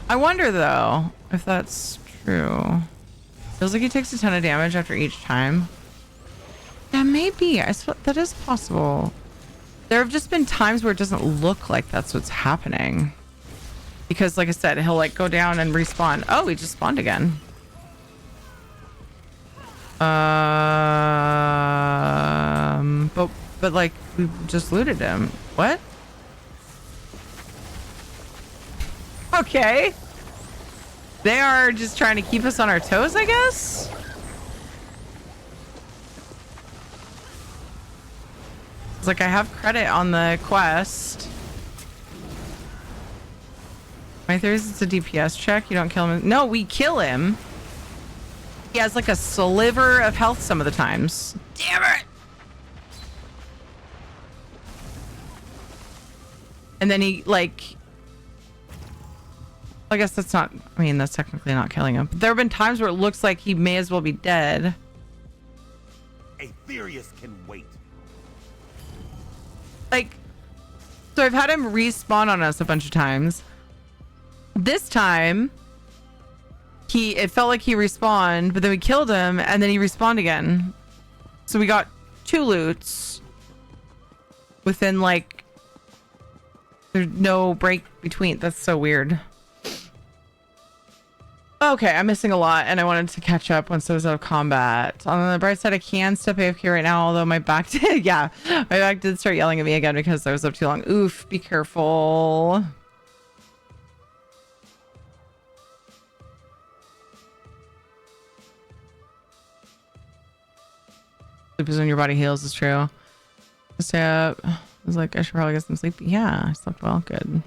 I wonder though, if that's true. Feels like he takes a ton of damage after each time. Yeah, maybe, that is possible. There have just been times where it doesn't look like that's what's happening. Because like I said, he'll like go down and respawn. Oh, he just spawned again. But like we just looted him. What? Okay. They are just trying to keep us on our toes, I guess. It's like I have credit on the quest. My theory is it's a DPS check. You don't kill him. No, we kill him. He has like a sliver of health some of the times. Damn it! And then he like, I guess that's not, I mean, that's technically not killing him. But there have been times where it looks like he may as well be dead. Aetherius can wait. Like, so I've had him respawn on us a bunch of times. This time, it felt like he respawned, but then we killed him, and then he respawned again. So we got 2 loots within, like, there's no break between. That's so weird. Okay, I'm missing a lot, and I wanted to catch up once I was out of combat. On the bright side, I can step AFK right now, although my back did, yeah, my back did start yelling at me again because I was up too long. Oof, be careful. Sleep is when your body heals, is true. Stay up. I was like, I should probably get some sleep. Yeah, I slept well. Good. I'm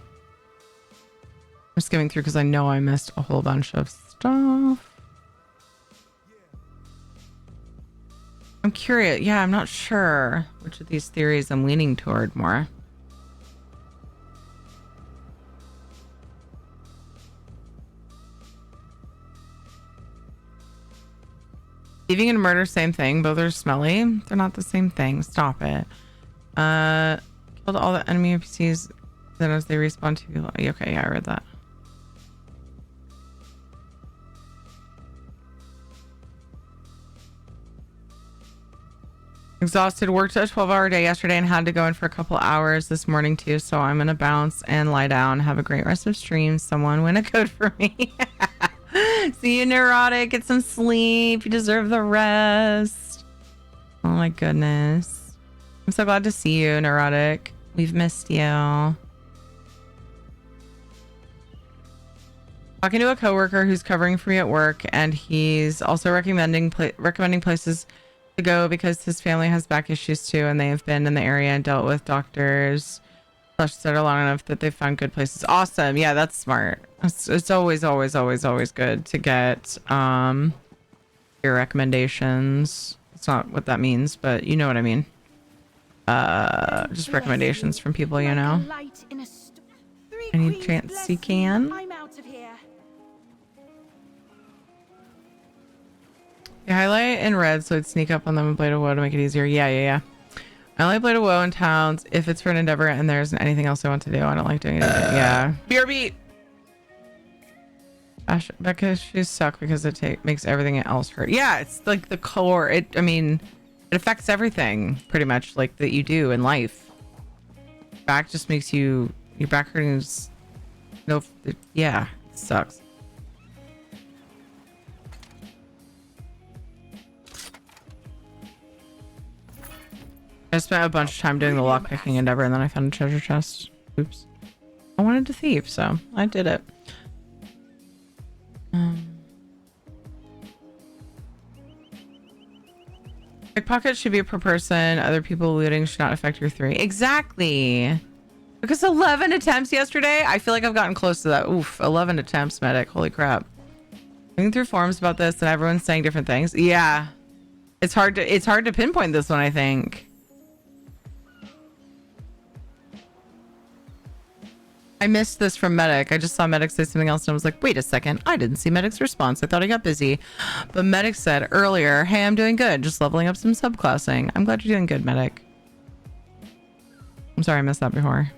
just skimming through because I know I missed a whole bunch of stuff. I'm curious. Yeah, I'm not sure which of these theories I'm leaning toward more. Thieving and murder, same thing. Both are smelly. They're not the same thing. Stop it. Killed all the enemy NPCs. Then as they respawn to you. Okay, yeah, I read that. Exhausted. Worked a 12-hour day yesterday and had to go in for a couple hours this morning too. So I'm gonna bounce and lie down. Have a great rest of stream. Someone win a code for me. See you, neurotic. Get some sleep. You deserve the rest. Oh my goodness. I'm so glad to see you, neurotic. We've missed you. Talking to a coworker who's covering for me at work, and he's also recommending places to go because his family has back issues too, and they have been in the area and dealt with doctors that are long enough that they found good places. Awesome. Yeah, that's smart. It's always good to get your recommendations. It's not what that means, but you know what I mean. Just recommendations from people you know. Any chance you can. You highlight in red so it'd sneak up on them and Blade of Woe to make it easier. Yeah. I only Blade of Woe in towns if it's for an endeavor and there isn't anything else I want to do. I don't like doing it. Yeah. BRB! Becca, she suck because it makes everything else hurt. Yeah, it's like the core. It affects everything pretty much, like that you do in life. Back just makes your back hurting is yeah, it sucks. I spent a bunch of time doing the lockpicking endeavor and then I found a treasure chest. Oops. I want wanted to thief, so I did it. Pickpocket should be per person. Other people looting should not affect your 3. Exactly. Because 11 attempts yesterday. I feel like I've gotten close to that. Oof, 11 attempts, medic. Holy crap. Looking through forums about this and everyone's saying different things. Yeah. It's hard to pinpoint this one, I think. I missed this from Medic. I just saw Medic say something else and I was like, wait a second. I didn't see Medic's response. I thought I got busy. But Medic said earlier, hey, I'm doing good. Just leveling up some subclassing. I'm glad you're doing good, Medic. I'm sorry I missed that before.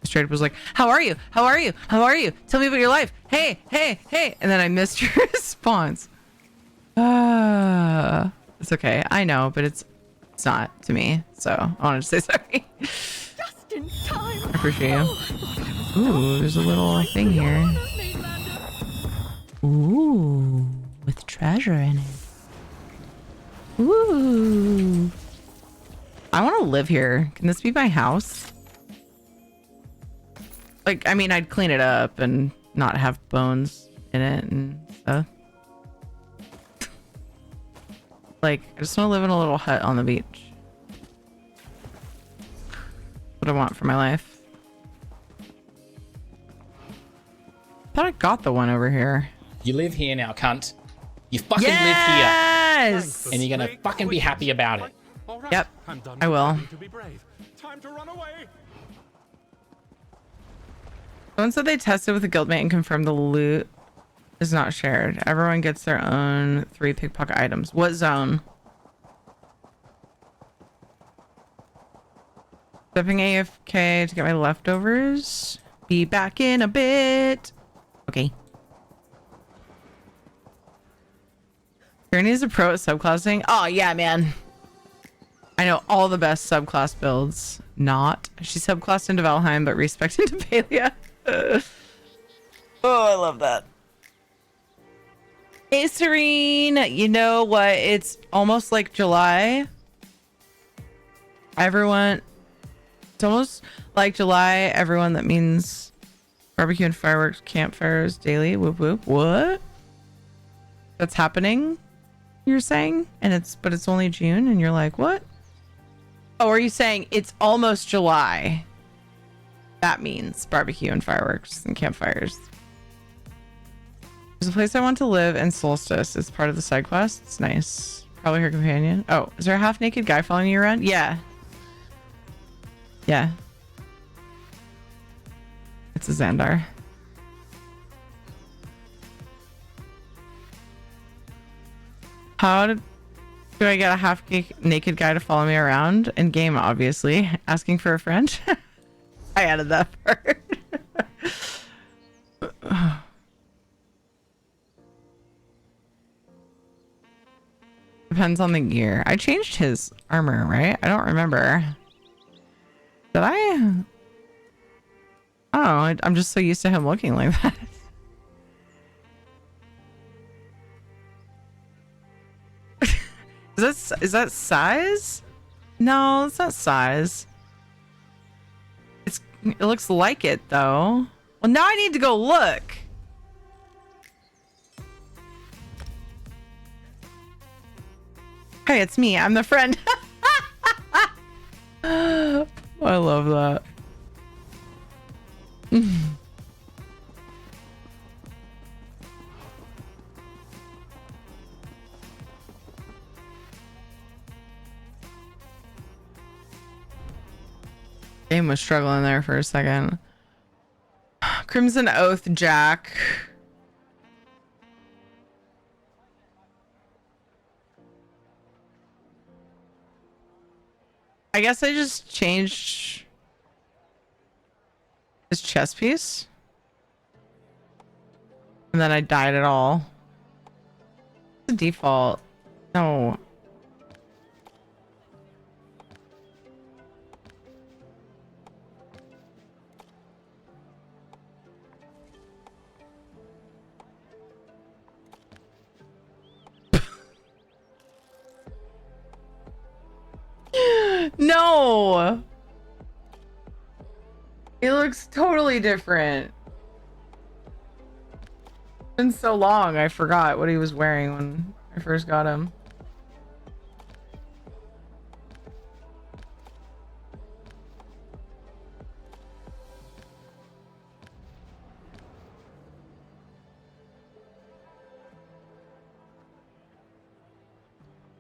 Straight up was like, how are you? How are you? How are you? Tell me about your life. Hey, hey, hey. And then I missed your response. It's okay. I know, but it's not to me. So I wanted to say sorry. Just in time. I appreciate you. Ooh, there's a little thing here. Ooh, with treasure in it. Ooh. I want to live here. Can this be my house? Like, I mean, I'd clean it up and not have bones in it and stuff. Like, I just want to live in a little hut on the beach. What I want for my life. Thought I got the one over here. You live here now, cunt. You fucking live Yes! here. And you're gonna fucking be happy about it. Yep, I will. Someone said they tested with a guildmate and confirmed the loot is not shared. Everyone gets their own 3 pickpocket items. What zone? Stepping AFK to get my leftovers. Be back in a bit. Okay. Gurney is a pro at subclassing. Oh yeah, man. I know all the best subclass builds. Not. She subclassed into Valheim, but respect into Palia. Oh, I love that. Hey, Serene. You know what? It's almost like July. Everyone. It's almost like July. Everyone, that means barbecue and fireworks, campfires daily. Whoop whoop. What? That's happening, you're saying? And it's only June, and you're like, what? Oh, are you saying it's almost July? That means barbecue and fireworks and campfires. There's a place I want to live in Solstice. It's part of the side quest. It's nice. Probably her companion. Oh, is there a half-naked guy following you around? Yeah. Yeah. It's a Xandar. How do I get a half-naked guy to follow me around? In game, obviously. Asking for a friend? I added that part. Depends on the gear. I changed his armor, right? I don't remember. Did I? Oh, I'm just so used to him looking like that. Is that size? No, it's not size. It looks like it though. Well, now I need to go look. Hey, it's me. I'm the friend. I love that. Game was struggling there for a second. Crimson Oath Jack. I guess I just changed his chest piece. And then I dyed it all. The default. No. No. He looks totally different. It's been so long, I forgot what he was wearing when I first got him.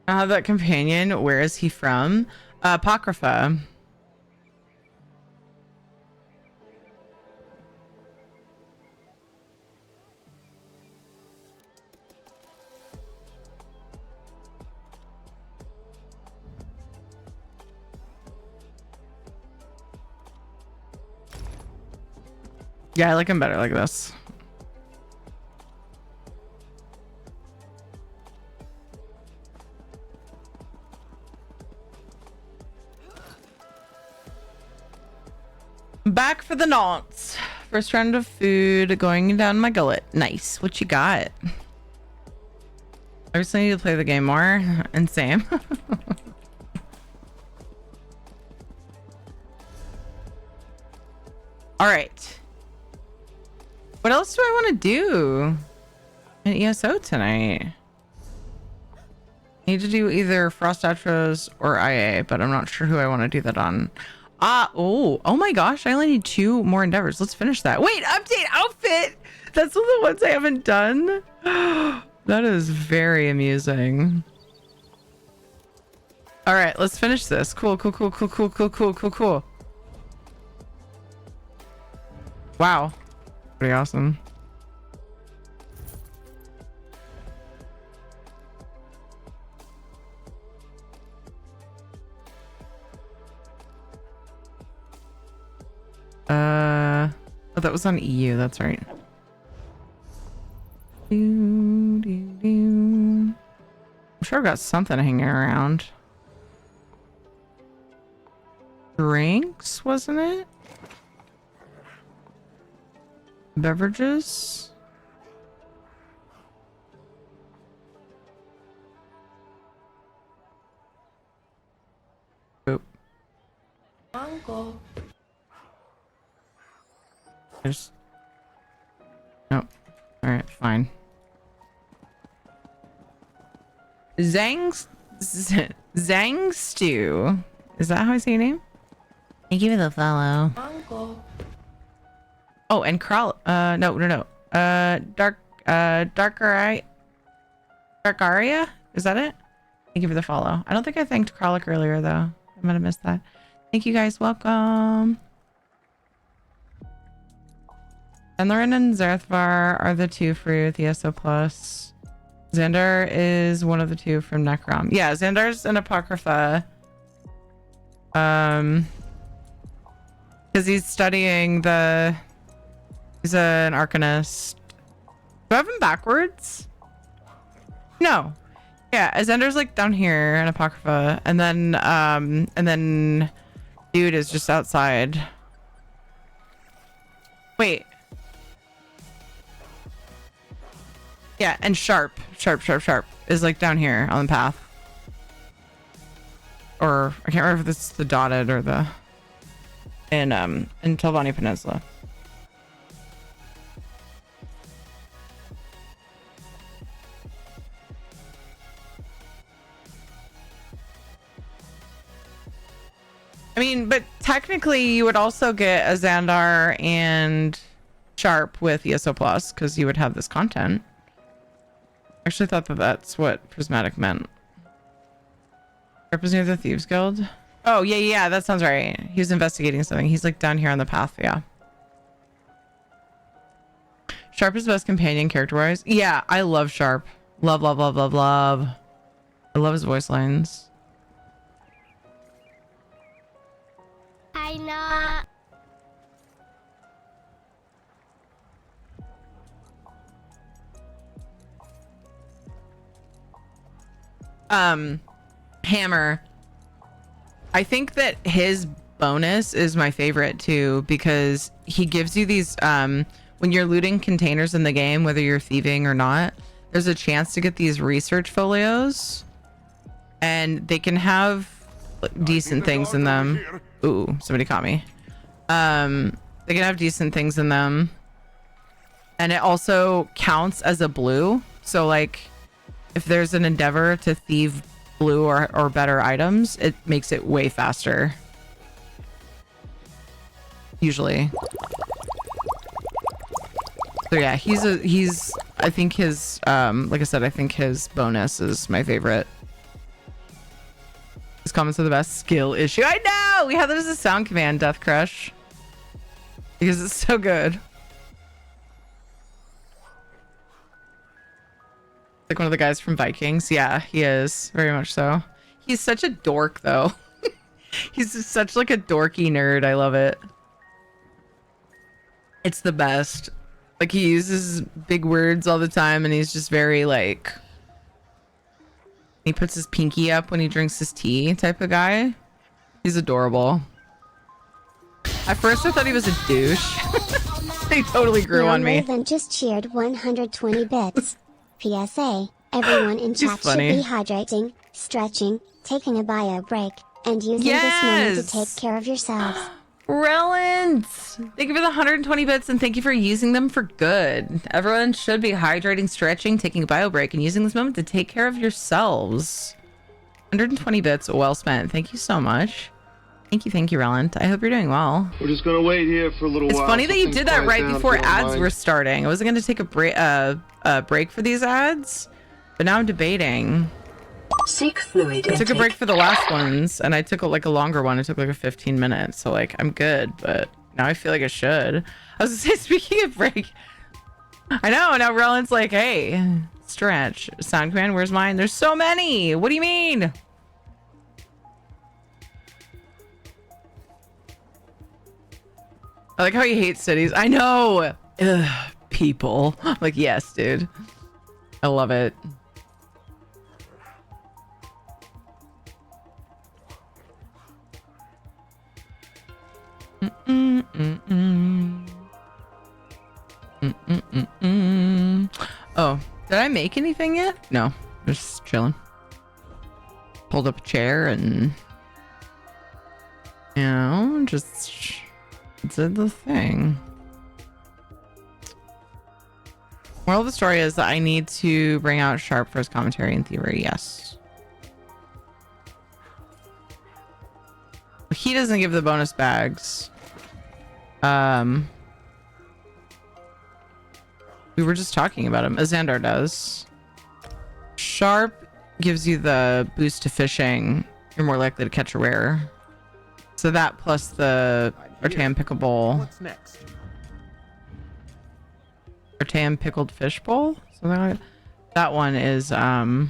That companion, where is he from? Apocrypha. Yeah, I like him better like this. Back for the nonce. First round of food going down my gullet. Nice. What you got? I just need to play the game more. And same. All right. What else do I want to do in ESO tonight? I need to do either Frost Outros or IA, but I'm not sure who I want to do that on. Oh my gosh, I only need 2 more endeavors. Let's finish that. Wait, update outfit. That's one of the ones I haven't done. That is very amusing. All right, let's finish this. Cool. Wow. Pretty awesome. Oh, that was on EU, that's right. I'm sure I've got something hanging around. Drinks, wasn't it? Beverages? Oop. Uncle. There's... Nope. Alright, fine. Zang Stew. Is that how I say your name? Thank you for the follow. Uncle. Oh, and Crawl. No. Darkaria? Is that it? Thank you for the follow. I don't think I thanked Kralik earlier, though. I might have missed that. Thank you guys. Welcome. Enlorin and Zerthvar are the 2 for the ESO Plus. Xandar is one of the 2 from Necrom. Yeah, Xandar's an Apocrypha. Because he's studying the... He's an Arcanist. Do I have him backwards? No. Yeah, Xandar's like down here in Apocrypha. And then dude is just outside. Wait. Yeah, and Sharp is like down here on the path. Or I can't remember if this is the dotted or the in Telvanni Peninsula. I mean, but technically you would also get a Xandar and Sharp with ESO Plus because you would have this content. I actually thought that that's what Prismatic meant. Sharp is near the Thieves Guild. Oh, yeah, that sounds right. He was investigating something. He's like down here on the path, yeah. Sharp is the best companion character-wise. Yeah, I love Sharp. Love. I love his voice lines. I know. Hammer. I think that his bonus is my favorite too, because he gives you these when you're looting containers in the game, whether you're thieving or not, there's a chance to get these research folios, and they can have decent things in them. Ooh, somebody caught me. They can have decent things in them. And it also counts as a blue. So like if there's an endeavor to thieve blue or better items, it makes it way faster. Usually. So yeah, he's I think his like I said, I think his bonus is my favorite. His comments are the best skill issue. I know! We have that as a sound command, Death Crush. Because it's so good. Like one of the guys from Vikings. Yeah, he is. Very much so. He's such a dork, though. He's just such like a dorky nerd. I love it. It's the best. Like he uses big words all the time and he's just very like... He puts his pinky up when he drinks his tea type of guy. He's adorable. At first I thought he was a douche. He totally grew on me. Raven just cheered 120 bits. PSA, everyone in chat should be hydrating, stretching, taking a bio break, and using this moment to take care of yourselves. Relent! Thank you for the 120 bits and thank you for using them for good. Everyone should be hydrating, stretching, taking a bio break, and using this moment to take care of yourselves. 120 bits, well spent. Thank you so much. Thank you, Relent. I hope you're doing well. We're just gonna wait here for a little while. It's funny that you did that right before ads were starting. I wasn't gonna take a break for these ads, but now I'm debating. Seek fluid I took a break for the last ones, and I took like a longer one. I took like a 15 minutes, so like I'm good. But now I feel like I should. I was gonna say, speaking of break, I know now Relent's like, hey, stretch. Sound command, where's mine? There's so many. What do you mean? I like how he hates cities. I know. Ugh, people. Like, yes, dude. I love it. Oh, did I make anything yet? No, just chilling. Pulled up a chair and, you know, just did the thing. Moral of the story is that I need to bring out Sharp for his commentary and theory. Yes. He doesn't give the bonus bags. We were just talking about him. Azandar does. Sharp gives you the boost to fishing. You're more likely to catch a rare. So that plus the Artaeum Pickle Bowl. What's next? Artaeum Pickled Fish Bowl? Something like that. That one is, yeah,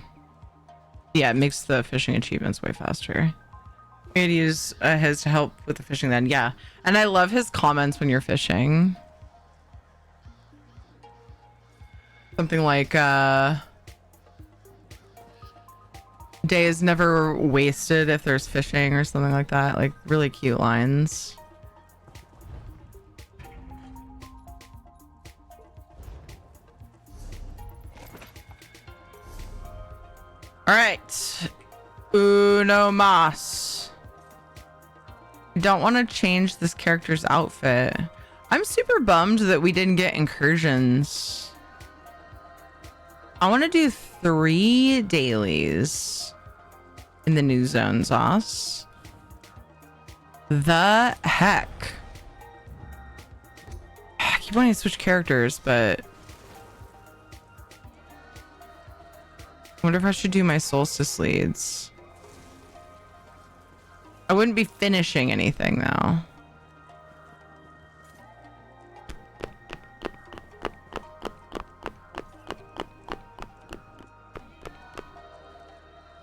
it makes the fishing achievements way faster. You could use his to help with the fishing then, yeah. And I love his comments when you're fishing. Something like, day is never wasted if there's fishing or something like that. Like, really cute lines. All right. Uno mas. Don't want to change this character's outfit. I'm super bummed that we didn't get incursions. I want to do 3 dailies in the new zone, Zoss. The heck? I keep wanting to switch characters, but I wonder if I should do my Solstice leads. I wouldn't be finishing anything though.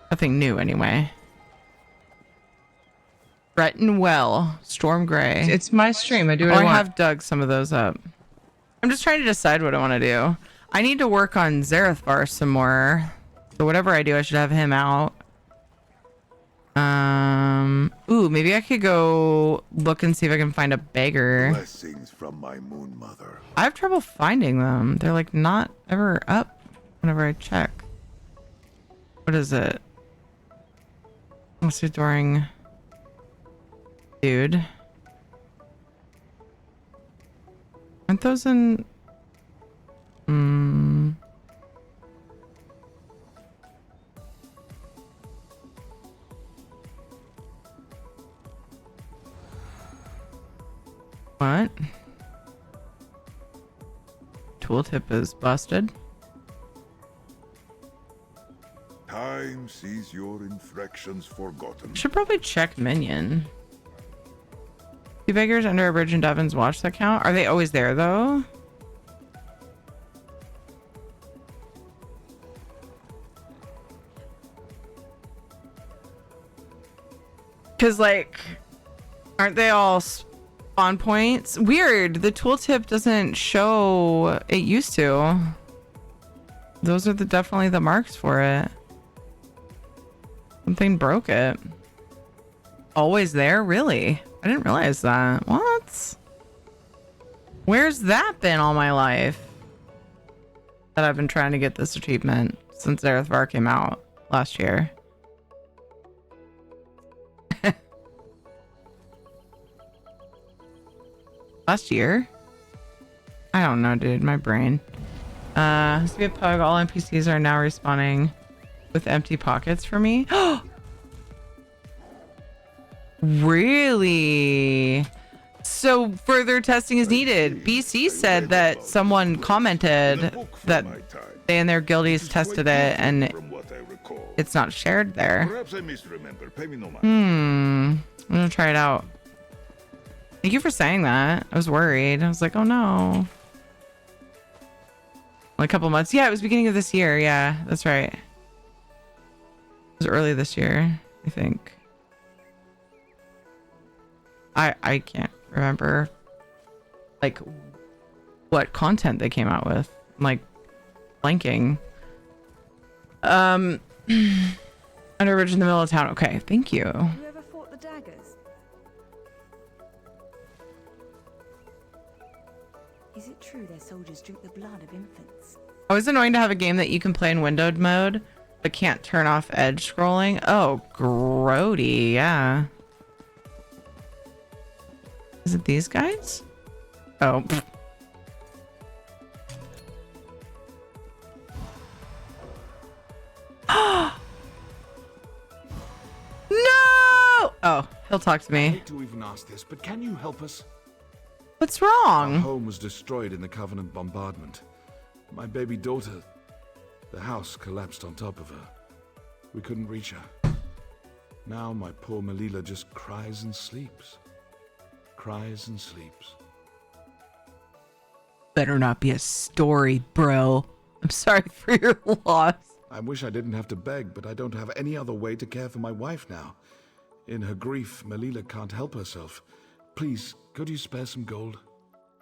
Nothing new anyway. Breton Well, Storm Gray. It's my stream. I do what I want. I have dug some of those up. I'm just trying to decide what I want to do. I need to work on Zarethvar some more. So whatever I do, I should have him out. Ooh, maybe I could go look and see if I can find a beggar. Blessings from my moon mother. I have trouble finding them. They're like not ever up whenever I check. What is it? Most adoring dude. Aren't those in... What? Tooltip is busted. Time sees your infractions forgotten. Should probably check Minion. Two beggars under a bridge in Devon's watch that count? Are they always there though? Because like, aren't they all spawn points? Weird. The tooltip doesn't show. It used to. Those are definitely the marks for it. Something broke it. Always there? Really? I didn't realize that. What? Where's that been all my life? That I've been trying to get this achievement since Aerith Var came out last year. Last year? I don't know, dude. My brain. Has to be a pug. All NPCs are now respawning with empty pockets for me. Really? So further testing is needed. BC said that someone commented that they and their guildies tested it and it's not shared there. Perhaps I misremember. Pay me no mind. I'm gonna try it out. Thank you for saying that. I was worried. I was like, oh no. Like a couple months. Yeah, it was beginning of this year. Yeah, that's right. It was early this year, I think. I can't remember like what content they came out with. I'm like blanking. Under bridge in the middle of town. Okay, thank you. You ever fought the daggers? Is it true their soldiers drink the blood of infants? Always annoying to have a game that you can play in windowed mode but can't turn off edge scrolling. Oh, grody, yeah. Is it these guys? Oh. No! Oh, he'll talk to I me. hate to even ask this, but can you help us? What's wrong? Our home was destroyed in the Covenant bombardment. My baby daughter, the house collapsed on top of her. We couldn't reach her. Now my poor Melila just cries and sleeps. Cries and sleeps. Better not be a story, bro. I'm sorry for your loss. I wish I didn't have to beg, but I don't have any other way to care for my wife now. In her grief, Melila can't help herself. Please, could you spare some gold?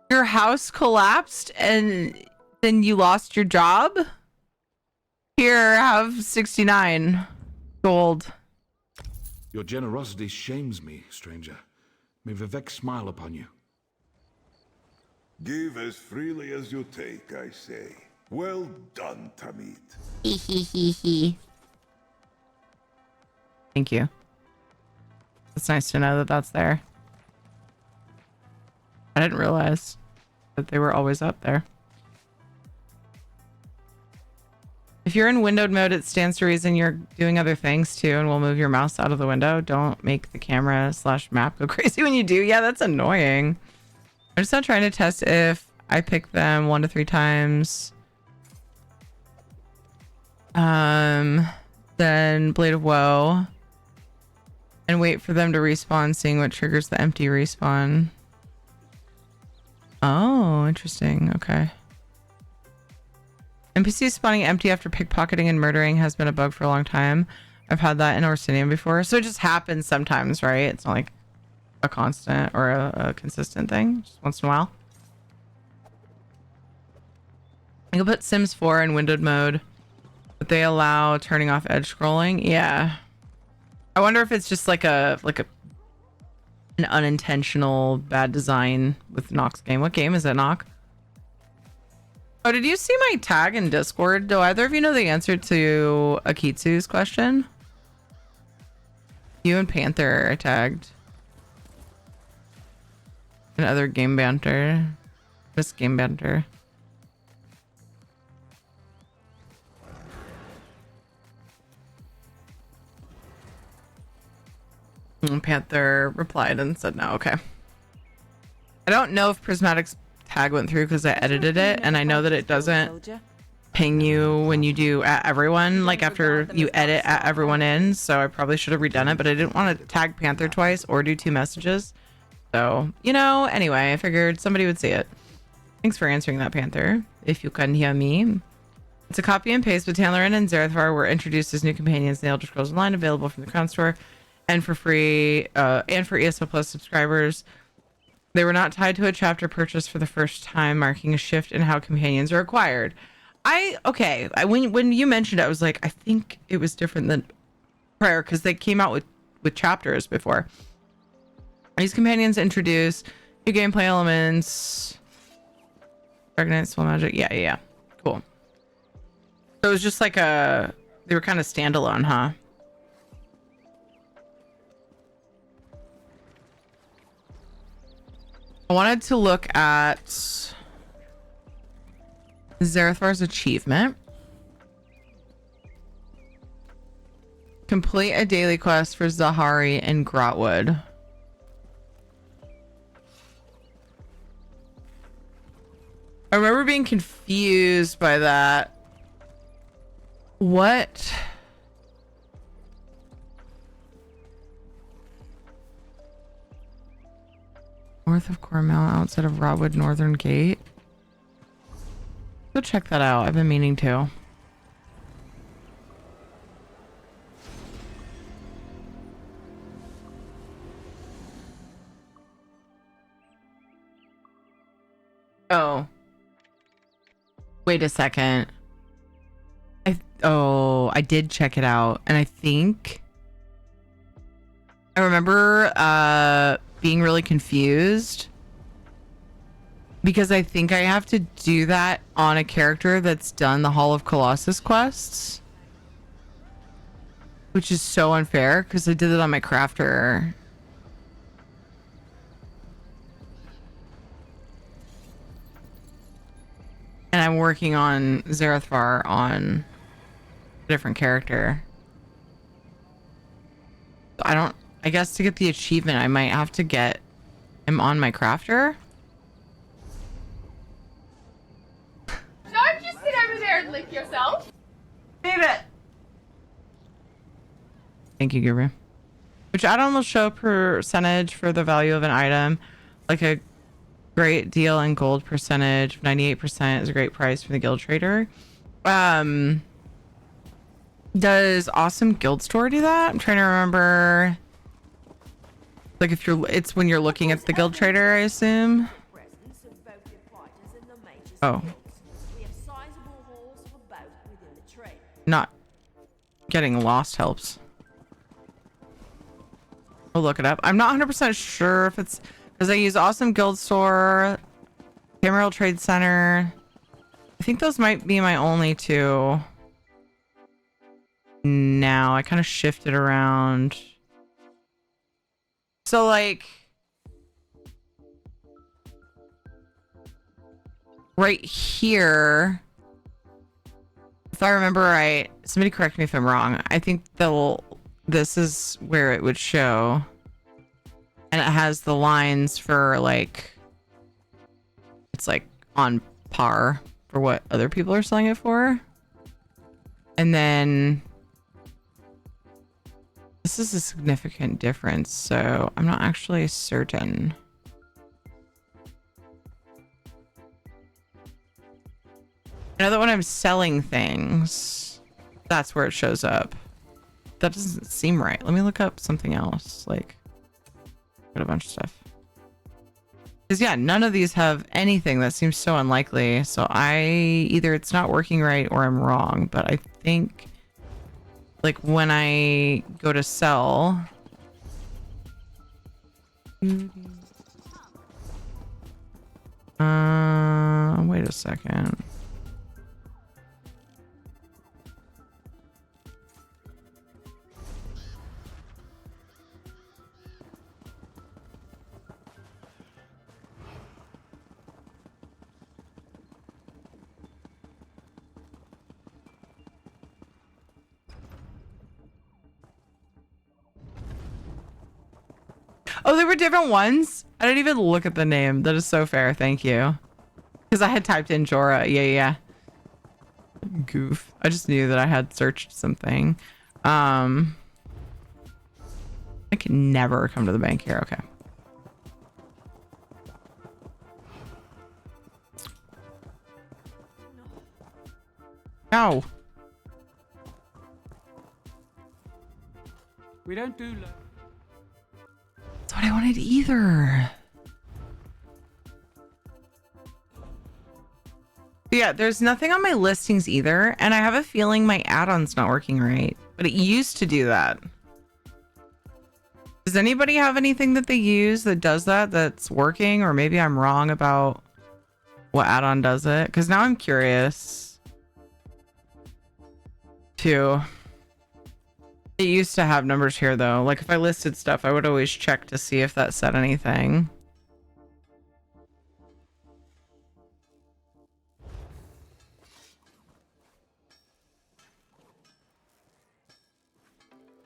Your house collapsed and then you lost your job? Here, have 69 gold. Your generosity shames me, stranger. May Vivek smile upon you. Give as freely as you take, I say. Well done, Tamit. Thank you. It's nice to know that that's there. I didn't realize that they were always up there. If you're in windowed mode, it stands to reason you're doing other things too and will move your mouse out of the window. Don't make the camera / map go crazy when you do. Yeah, that's annoying. I'm just not trying to test if I pick them 1 to 3 times. Then Blade of Woe. And wait for them to respawn, seeing what triggers the empty respawn. Oh, interesting. Okay. NPCs spawning empty after pickpocketing and murdering has been a bug for a long time. I've had that in Orsinium before. So it just happens sometimes, right? It's not like a constant or a consistent thing. Just once in a while. I can put Sims 4 in windowed mode, but they allow turning off edge scrolling. Yeah. I wonder if it's just like an unintentional bad design with Nock's game. What game is it, Nock? Oh, did you see my tag in Discord? Do either of you know the answer to Akitsu's question? You and Panther are tagged. And other game banter. Miss Game Bender. And Panther replied and said no. Okay. I don't know if Prismatic's tag went through because I edited it, and I know that it doesn't ping you when you do at everyone, like after you edit at everyone in. So I probably should have redone it, but I didn't want to tag Panther twice or do 2 messages. So, you know, anyway, I figured somebody would see it. Thanks for answering that, Panther. If you can hear me. It's a copy and paste, but Tanlerin and Zerathar were introduced as new companions in the Elder Scrolls Online, available from the Crown Store and for free, and for ESO Plus subscribers. They were not tied to a chapter purchase for the first time, marking a shift in how companions are acquired. When you mentioned it, I was like, I think it was different than prior because they came out with chapters before. These companions introduce new gameplay elements. Dragonite, Soul Magic. Yeah. Cool. So it was just like they were kind of standalone, huh? I wanted to look at Zerathar's achievement. Complete a daily quest for Zahari and Grotwood. I remember being confused by that. What? North of Cornell, outside of Rodwood Northern Gate. Go check that out. I've been meaning to. Oh. Wait a second. I did check it out, and I think I remember being really confused because I think I have to do that on a character that's done the Hall of Colossus quests, which is so unfair because I did it on my crafter. And I'm working on Zerathar on a different character. I guess to get the achievement, I might have to get him on my crafter. Don't just sit over there and lick yourself. Leave it. Thank you, Guru. Which add-on will show percentage for the value of an item, like a great deal in gold percentage. 98% is a great price for the guild trader. Does Awesome Guild Store do that? I'm trying to remember. Like if it's when you're looking at the guild trader, I assume. Oh. Not getting lost helps. We'll look it up. I'm not 100% sure if it's because I use Awesome Guild Store, Emerald Trade Center. I think those might be my only two. Now I kind of shifted around. So like right here, if I remember right, somebody correct me if I'm wrong. I think this is where it would show. And it has the lines for like, it's like on par for what other people are selling it for. And then this is a significant difference, so I'm not actually certain. I know that when I'm selling things, that's where it shows up. That doesn't seem right. Let me look up something else. Like, got a bunch of stuff. Because yeah, none of these have anything. That seems so unlikely. So either it's not working right or I'm wrong. But I think like when I go to sell, wait a second. Oh, there were different ones? I didn't even look at the name. That is so fair. Thank you. Because I had typed in Jorah. Yeah. Goof. I just knew that I had searched something. I can never come to the bank here. Okay. Ow. We don't do that. That's what I wanted either. Yeah, there's nothing on my listings either, and I have a feeling my add-on's not working right, but it used to do that. Does anybody have anything that they use that does that that's working, or maybe I'm wrong about what add-on does it? Because now I'm curious too. It used to have numbers here though. Like if I listed stuff, I would always check to see if that said anything.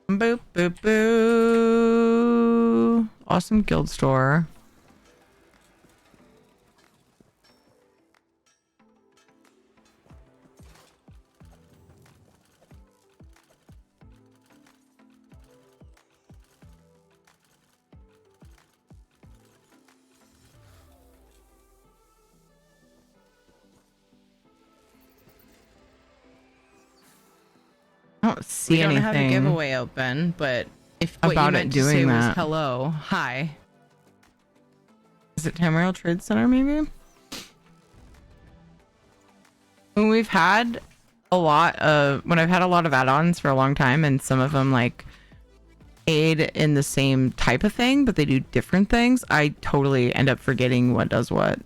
Boop, boop, boo. Awesome guild store. I don't see anything. We don't have a giveaway open, but if what you meant to say was hello, hi. Is it Tamriel Trade Center maybe? When I've had a lot of add-ons for a long time, and some of them like aid in the same type of thing, but they do different things, I totally end up forgetting what does what.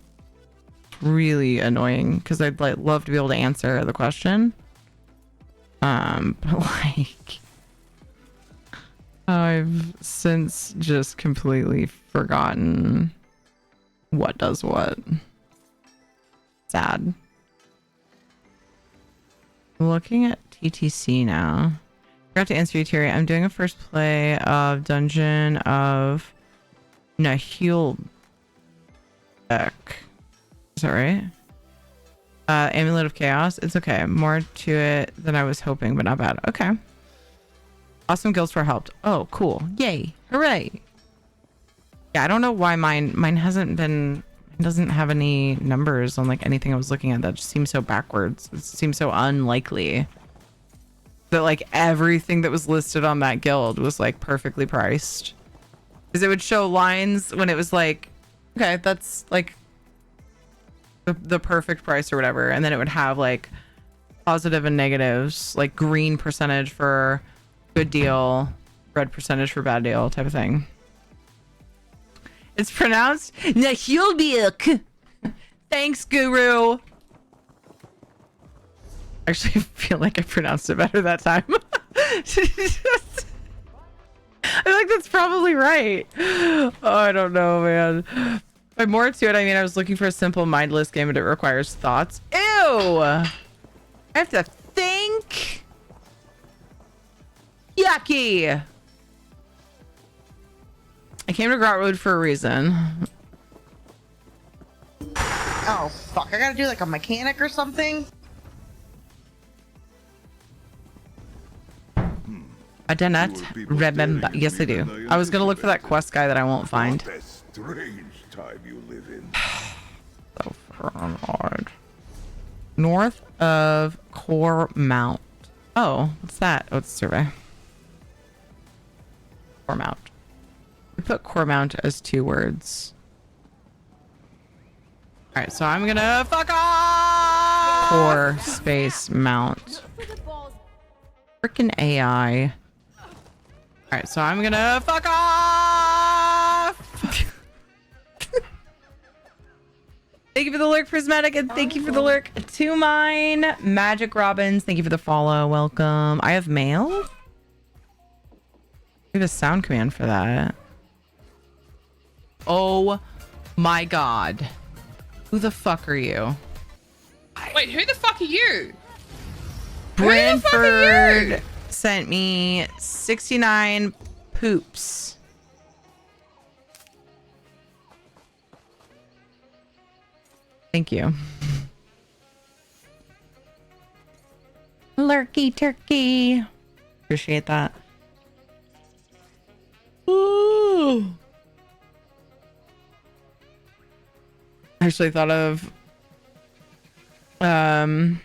Really annoying, because I'd love to be able to answer the question. But like, I've since just completely forgotten what does what. Sad. Looking at TTC now. Forgot to answer you, Terry. I'm doing a first play of Dungeon of Nahul deck. Is that right? Amulet of Chaos. It's okay. More to it than I was hoping, but not bad. Okay. Awesome guild store helped. Oh, cool. Yay. Hooray. Yeah, I don't know why mine hasn't been, it doesn't have any numbers on like anything I was looking at. That just seems so backwards. It seems so unlikely that like everything that was listed on that guild was like perfectly priced. Because it would show lines when it was like, okay, that's like the perfect price or whatever, and then it would have like positive and negatives, like green percentage for good deal, red percentage for bad deal type of thing. It's pronounced Nahulbiuk. Thanks, Guru. Actually, I feel like I pronounced it better that time. I feel like that's probably right. Oh, I don't know, man. By more to it, I mean I was looking for a simple mindless game, but it requires thoughts. Ew! I have to think. Yucky! I came to Grotwood for a reason. Oh, fuck. I gotta do like a mechanic or something? I do not remember. Yes, I do. I was gonna look for that quest guy that I won't find. What a strange time you live in. So hard. North of Core Mount. Oh, what's that? Oh, it's a survey. Core Mount. We put Core Mount as 2 words. All right, so I'm gonna fuck off. Core space Mount. Freaking AI. All right, so I'm gonna fuck off. Thank you for the lurk, Prismatic, and thank you for the lurk to mine. Magic Robbins, thank you for the follow. Welcome. I have mail. We have a sound command for that. Oh my god. Who the fuck are you? Wait, who the fuck are you? Brantford sent me 69 poops. Thank you. Lurky turkey. Appreciate that. Ooh. I actually thought of that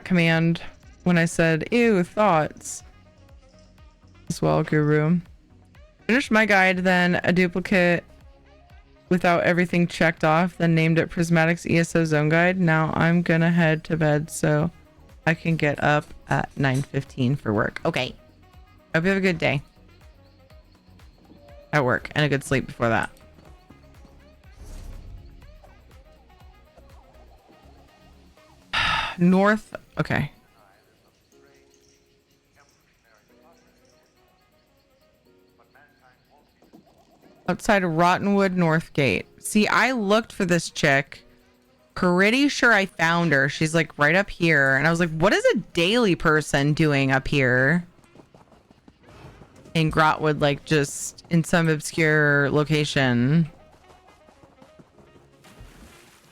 command when I said, ew, thoughts. As well, Guru. Finished my guide, then a duplicate without everything checked off, then named it Prismatic's ESO Zone Guide. Now I'm gonna head to bed so I can get up at 9:15 for work. Okay. Hope you have a good day at work and a good sleep before that. North. Okay. Outside of Rottenwood North Gate. See, I looked for this chick. Pretty sure I found her. She's like right up here. And I was like, what is a daily person doing up here? In Grotwood, like just in some obscure location.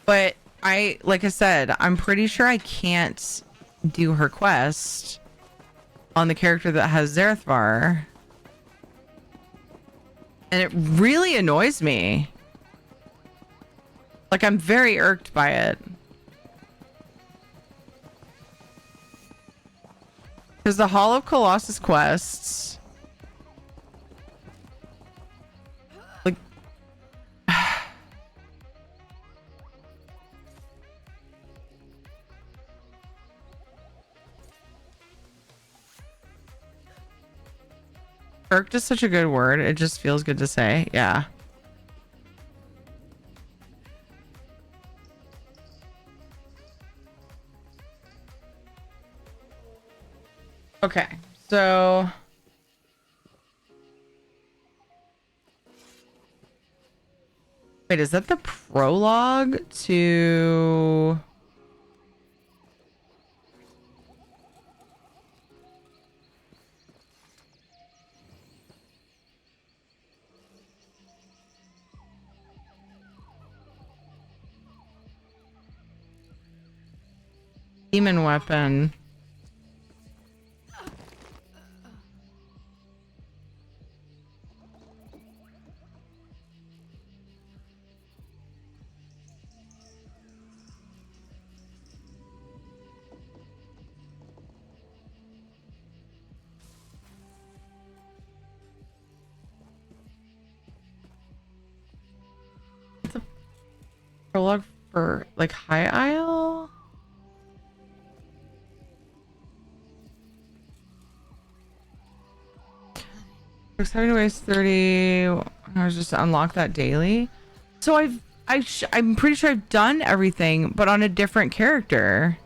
But like I said, I'm pretty sure I can't do her quest on the character that has Zerethvar. And it really annoys me. Like, I'm very irked by it. Because the Hall of Colossus quests... Like... Irked is such a good word. It just feels good to say. Yeah. Okay. So... Wait, is that the prologue to... Demon weapon. It's a prologue for like High Isle? Looks having to waste 30. I was just to unlock that daily. So I'm pretty sure I've done everything, but on a different character.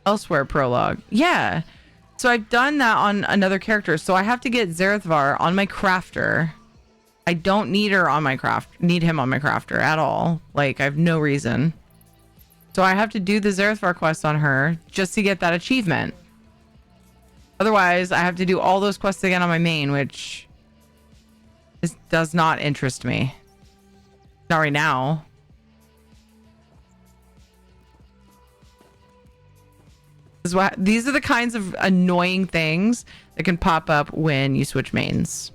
Elsewhere prologue. Yeah. So I've done that on another character. So I have to get Zerethvar on my crafter. I don't need her on my need him on my crafter at all. Like, I have no reason. So I have to do the Zerethvar quest on her just to get that achievement. Otherwise, I have to do all those quests again on my main, which does not interest me. Not right now. These are the kinds of annoying things that can pop up when you switch mains.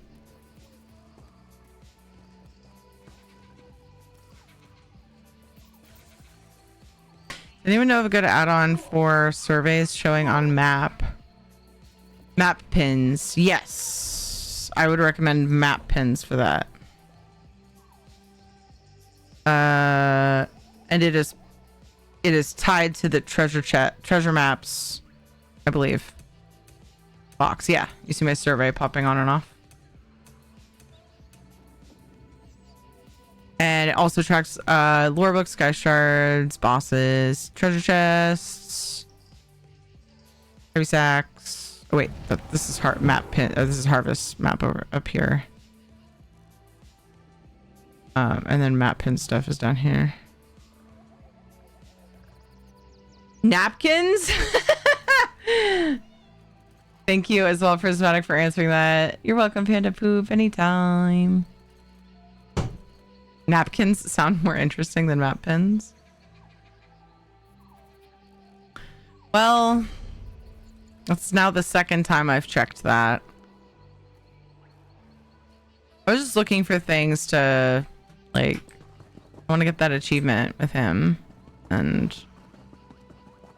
Anyone know of a good add-on for surveys showing on map? Map pins. Yes. I would recommend map pins for that. And it is tied to the treasure maps, I believe. Box. Yeah. You see my survey popping on and off. And it also tracks lore books, sky shards, bosses, treasure chests, heavy sacks. Oh wait, this is map pin. This is harvest map over up here. And then map pin stuff is down here. Napkins. Thank you as well, Prismatic, for answering that. You're welcome, Panda Poop. Anytime. Napkins sound more interesting than map pins. Well, that's now the second time I've checked that. I was just looking for things to, like, I want to get that achievement with him, and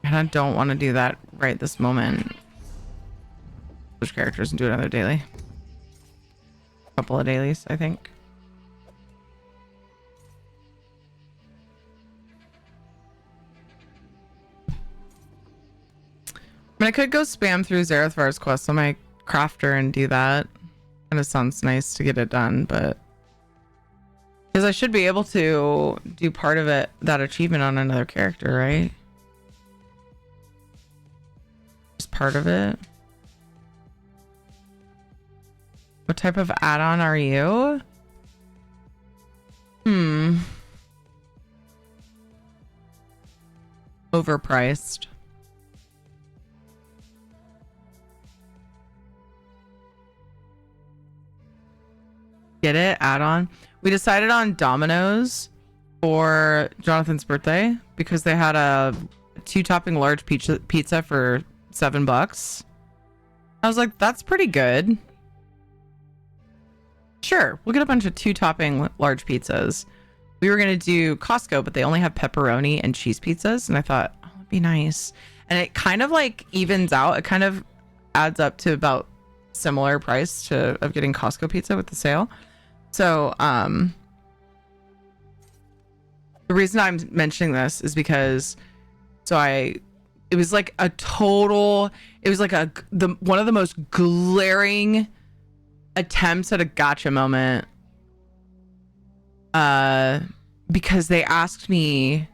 I don't want to do that right this moment. Switch characters and do another daily. A couple of dailies, I think. I mean, I could go spam through Zarathar's quest on my crafter and do that. Kind of sounds nice to get it done, but because I should be able to do part of it, that achievement on another character, right? Just part of it. What type of add-on are you? Overpriced. Get it? Add-on. We decided on Domino's for Jonathan's birthday because they had a 2-topping large pizza for $7. I was like, that's pretty good. Sure, we'll get a bunch of 2-topping large pizzas. We were going to do Costco, but they only have pepperoni and cheese pizzas. And I thought, oh, it'd be nice. And it kind of like evens out. It kind of adds up to about similar price of getting Costco pizza with the sale. So, the reason I'm mentioning this is because, it was like a total, it was like one of the most glaring attempts at a gotcha moment, because they asked me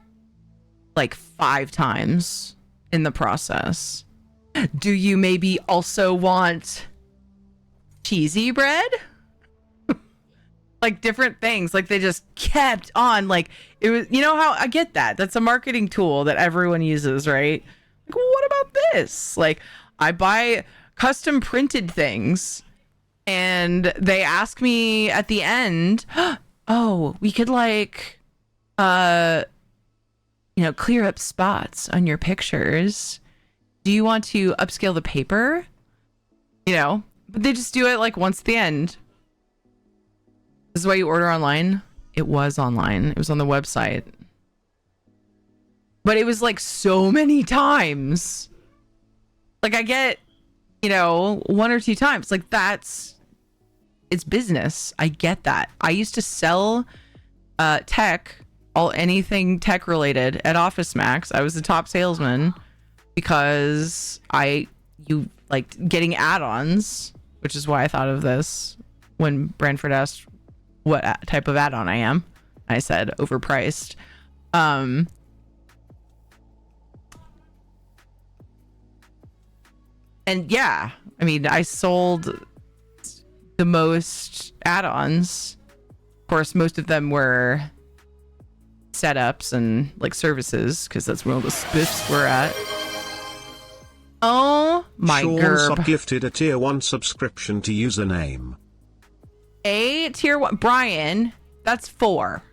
like 5 times in the process, do you maybe also want cheesy bread? Like different things. Like they just kept on, like it was, you know how I get that. That's a marketing tool that everyone uses, right? Like, well, what about this? Like I buy custom printed things and they ask me at the end, oh, we could like, clear up spots on your pictures. Do you want to upscale the paper? But they just do it like once at the end. This is why you order online. It was online. It was on the website. But it was like so many times. Like I get, 1 or 2 times. Like it's business. I get that. I used to sell anything tech related at Office Max. I was the top salesman because you liked getting add-ons, which is why I thought of this when Branford asked what type of add-on I am. I said overpriced. And yeah, I mean, I sold the most add-ons. Of course, most of them were setups and like services because that's where all the spiffs were at. Oh my god. Sean gifted a tier 1 subscription to username. A tier 1. Brian, that's 4.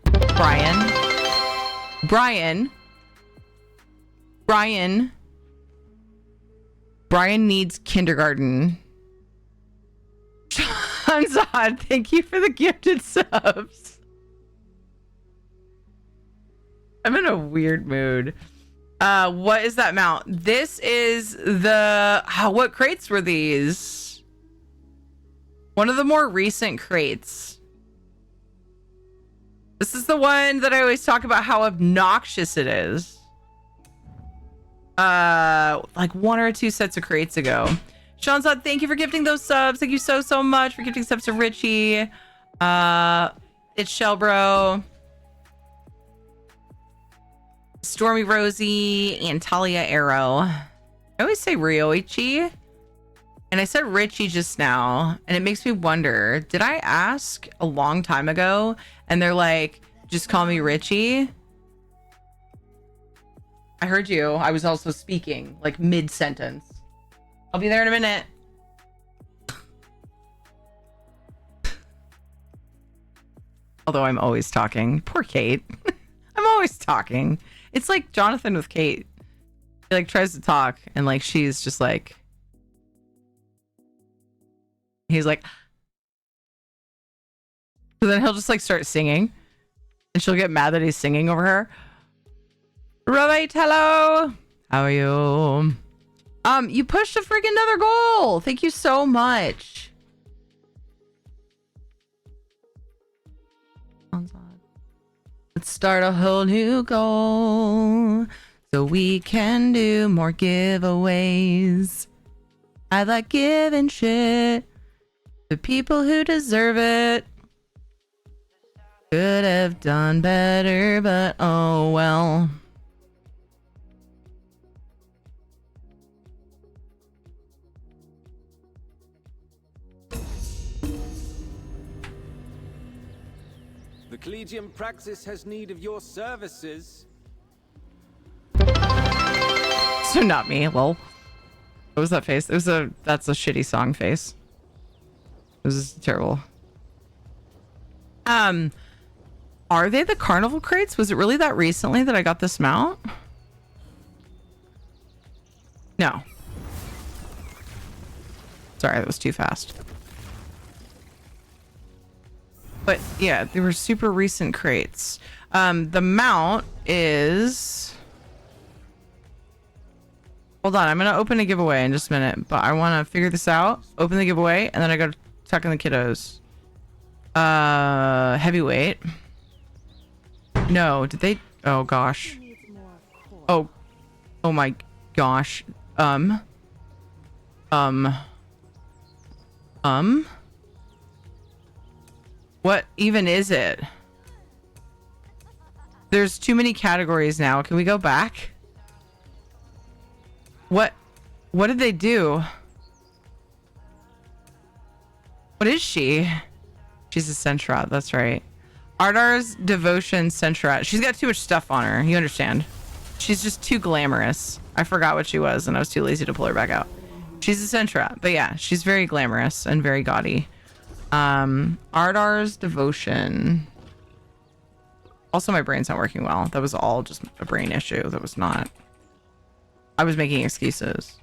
Brian needs kindergarten. Hanzad, thank you for the gifted subs. I'm in a weird mood. What is that mount? This is what crates were these? One of the more recent crates. This is the one that I always talk about how obnoxious it is. Like 1 or 2 sets of crates ago. Sean said, thank you for gifting those subs. Thank you so much for gifting subs to Richie. It's Shellbro, Stormy Rosie, and Talia Arrow. I always say Ryoichi. And I said Richie just now, and it makes me wonder, did I ask a long time ago and they're like, just call me Richie? I heard you. I was also speaking, like mid-sentence. I'll be there in a minute. Although I'm always talking. Poor Kate. I'm always talking. It's like Jonathan with Kate. He like tries to talk and like she's just like he's like so then he'll just like start singing and she'll get mad that he's singing over her. Right, hello. How are you? You pushed a freaking another goal. Thank you so much. Let's start a whole new goal so we can do more giveaways. I like giving shit to people who deserve it. Could have done better, but oh well. The Collegium Praxis has need of your services. So not me, lol. What was that face? That's a shitty song face. It was terrible. Are they the carnival crates? Was it really that recently that I got this mount? No. Sorry, that was too fast. But yeah, they were super recent crates. The mount is... Hold on, I'm going to open a giveaway in just a minute, but I want to figure this out. Open the giveaway, and then I go to tuck in the kiddos. Heavyweight. No, did they? Oh gosh. Oh my gosh. What even is it? There's too many categories now. Can we go back? What did they do? What is she? She's a Centrat, that's right. Ardar's Devotion Centrat. She's got too much stuff on her, you understand. She's just too glamorous. I forgot what she was and I was too lazy to pull her back out. She's a Centrat, but yeah, she's very glamorous and very gaudy. Ardar's Devotion. Also, my brain's not working well. That was all just a brain issue. That was not... I was making excuses.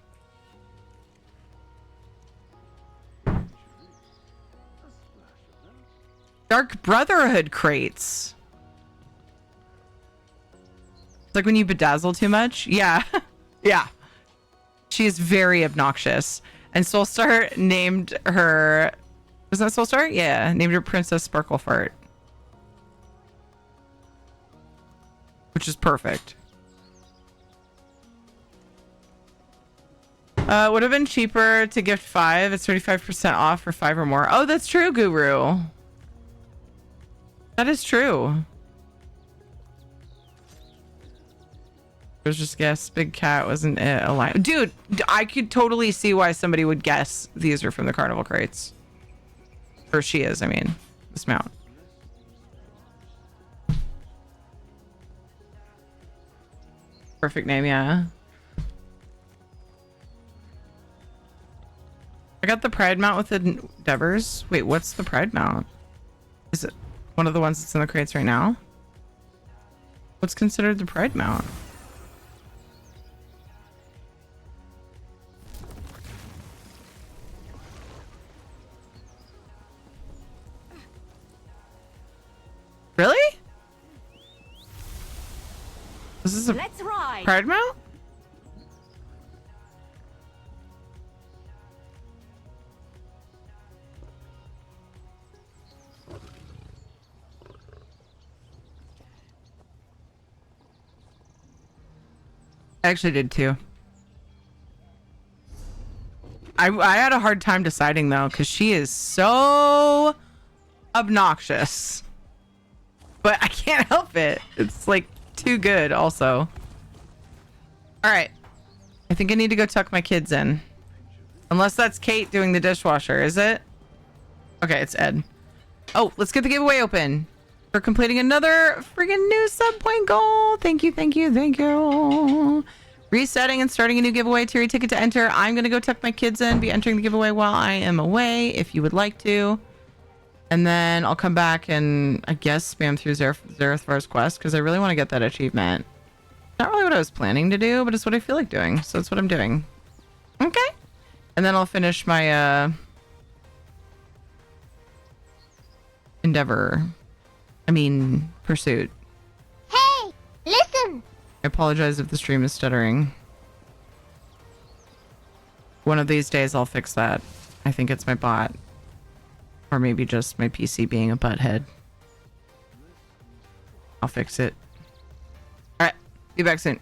Dark Brotherhood crates. It's like when you bedazzle too much. Yeah. Yeah. She is very obnoxious. And Soulstar named her... Was that Soulstar? Yeah. Named her Princess Sparklefart. Which is perfect. Would have been cheaper to gift 5. It's 35% off for 5 or more. Oh, that's true, Guru. That is true. It was just guess Big Cat wasn't it a line. Dude, I could totally see why somebody would guess these are from the carnival crates. Or she is, I mean. This mount. Perfect name, yeah. I got the Pride mount with the Devers. Wait, what's the Pride mount? Is it one of the ones that's in the crates right now? What's considered the Pride mount? Really? This is a Pride mount? I actually did too. I had a hard time deciding though, because she is so obnoxious. But I can't help it. It's like too good also. Alright. I think I need to go tuck my kids in. Unless that's Kate doing the dishwasher, is it? Okay, it's Ed. Oh, let's get the giveaway open. For completing another freaking new sub point goal. Thank you, thank you, thank you. Resetting and starting a new giveaway. Tier ticket to enter. I'm going to go tuck my kids in. Be entering the giveaway while I am away if you would like to. And then I'll come back and I guess spam through Zarathar's quest because I really want to get that achievement. Not really what I was planning to do, but it's what I feel like doing. So it's what I'm doing. Okay. And then I'll finish my pursuit. Hey, listen! I apologize if the stream is stuttering. One of these days I'll fix that. I think it's my bot. Or maybe just my PC being a butthead. I'll fix it. Alright, be back soon.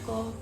Uncle.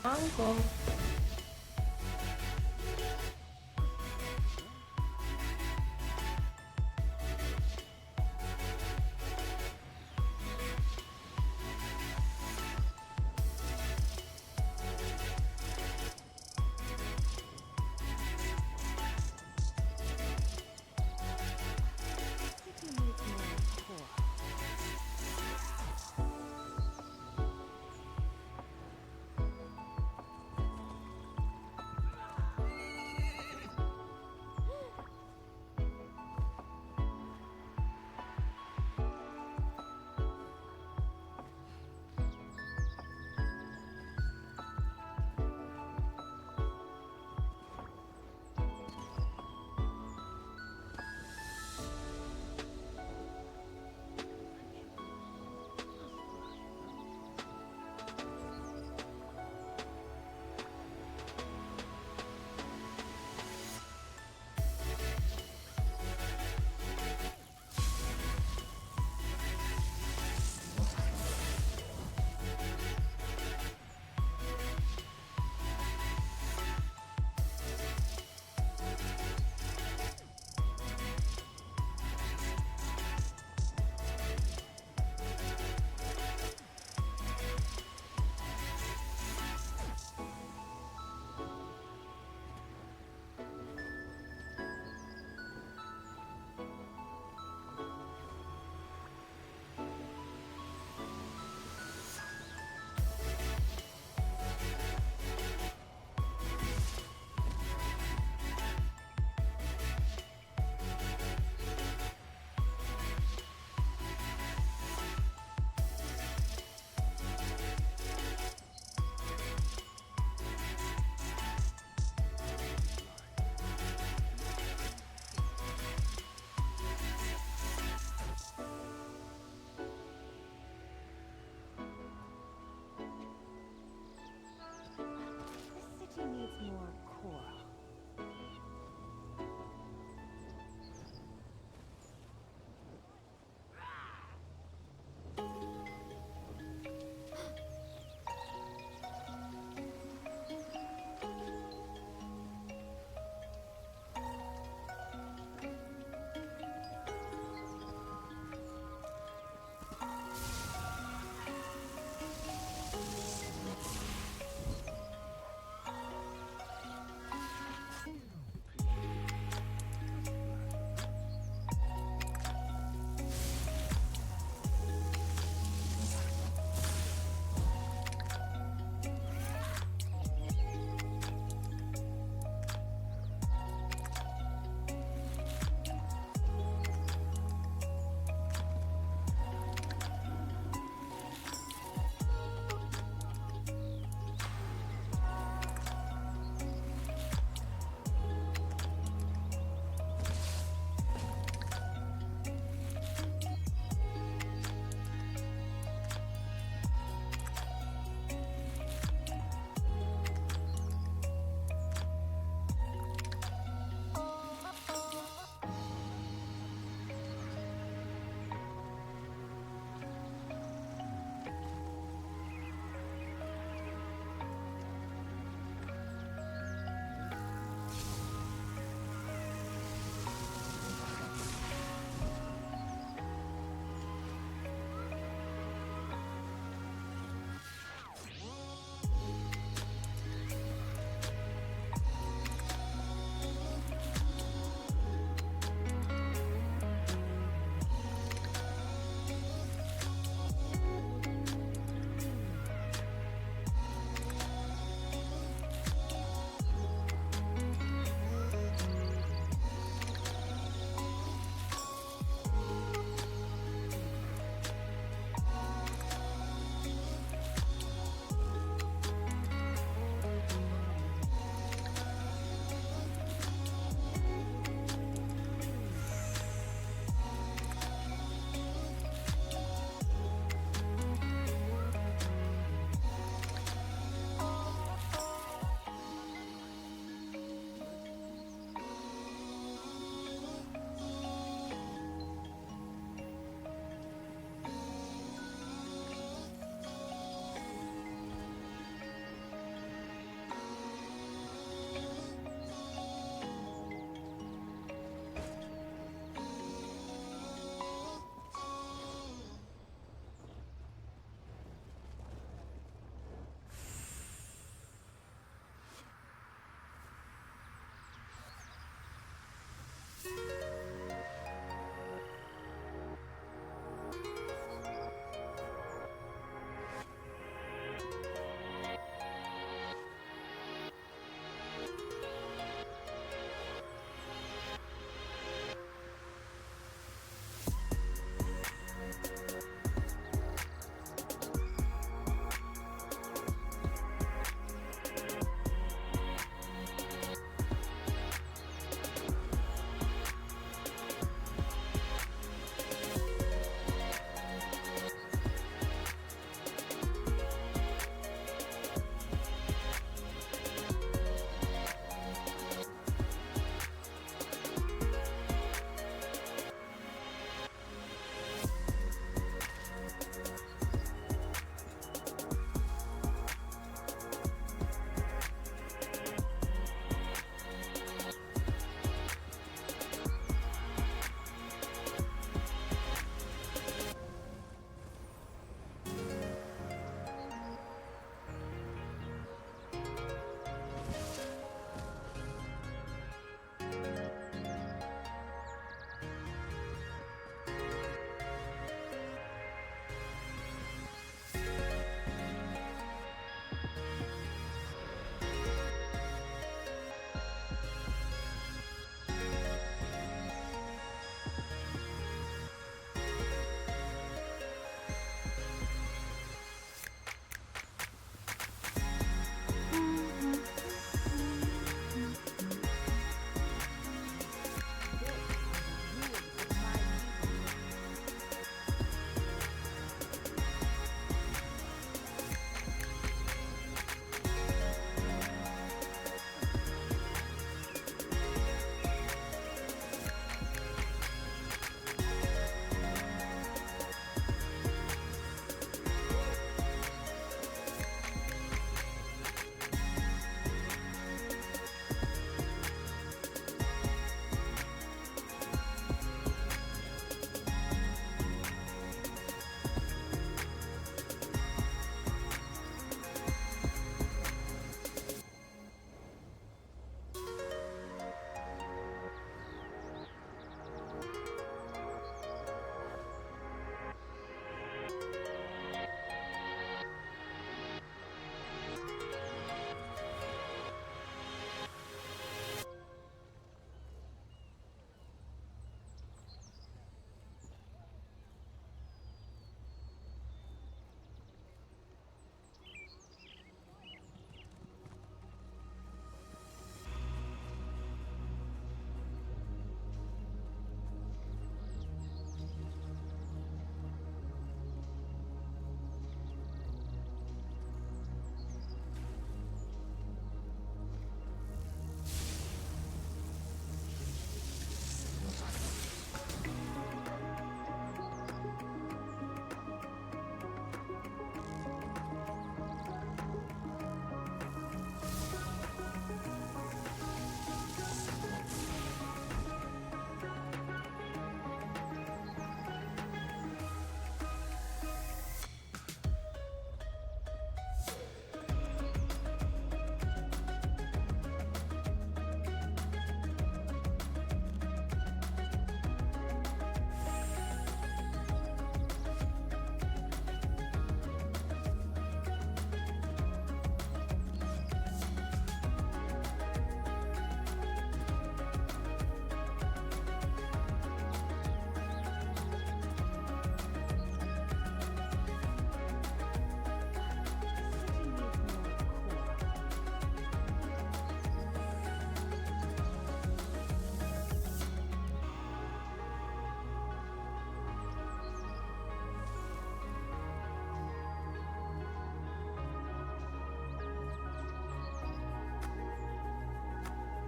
Uncle.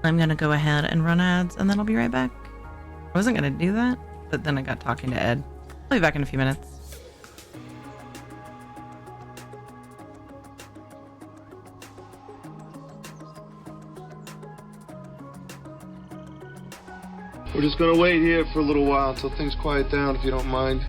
I'm gonna go ahead and run ads, and then I'll be right back. I wasn't gonna do that, but then I got talking to Ed. I'll be back in a few minutes. We're just gonna wait here for a little while until things quiet down, if you don't mind.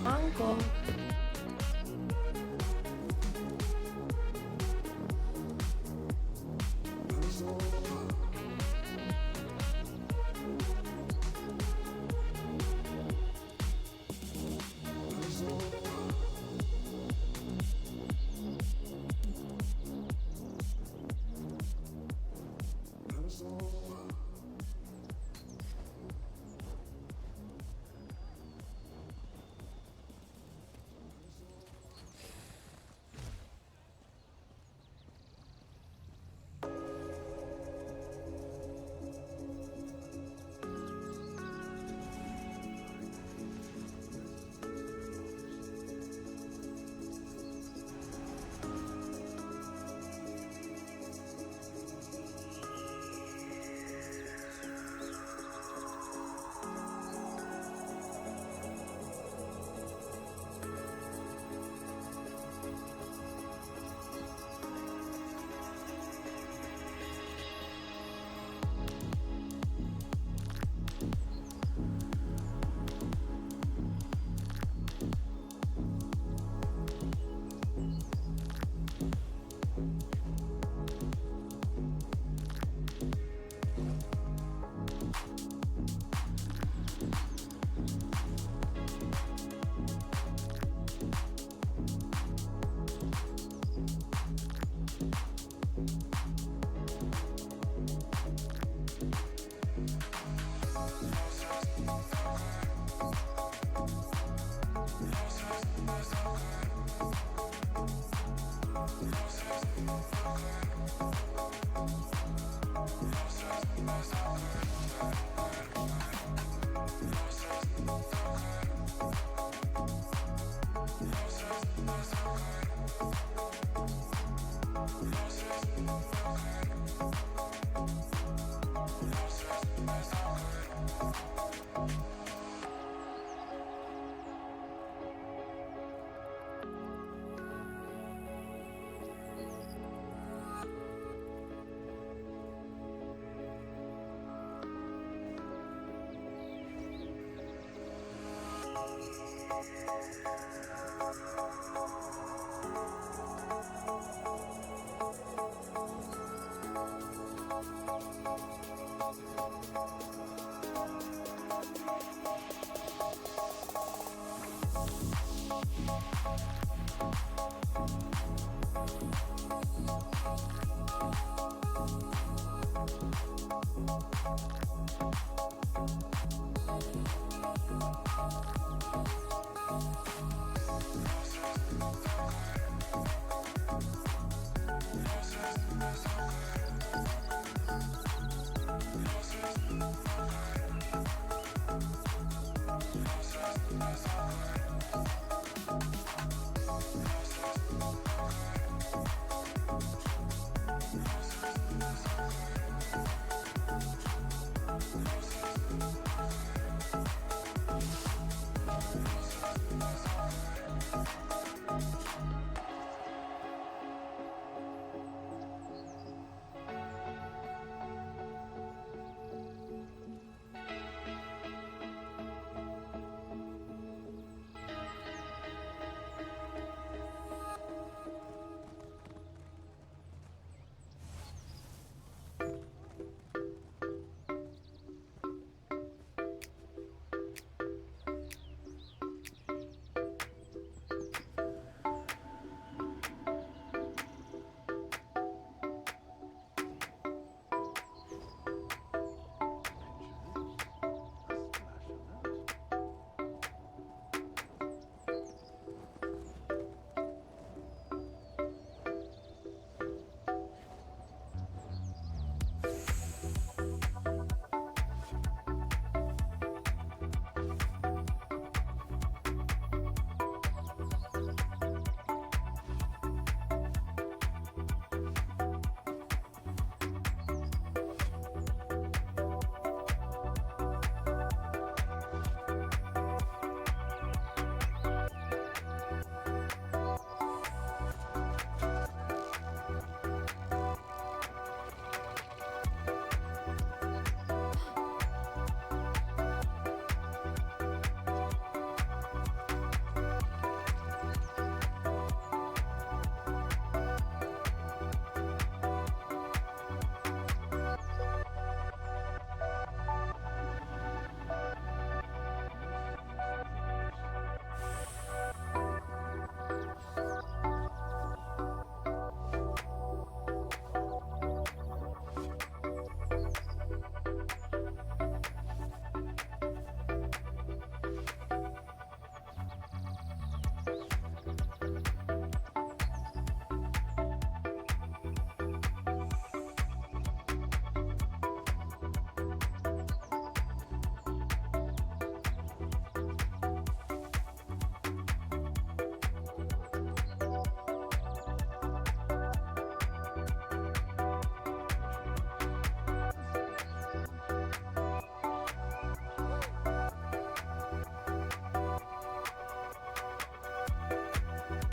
Uncle.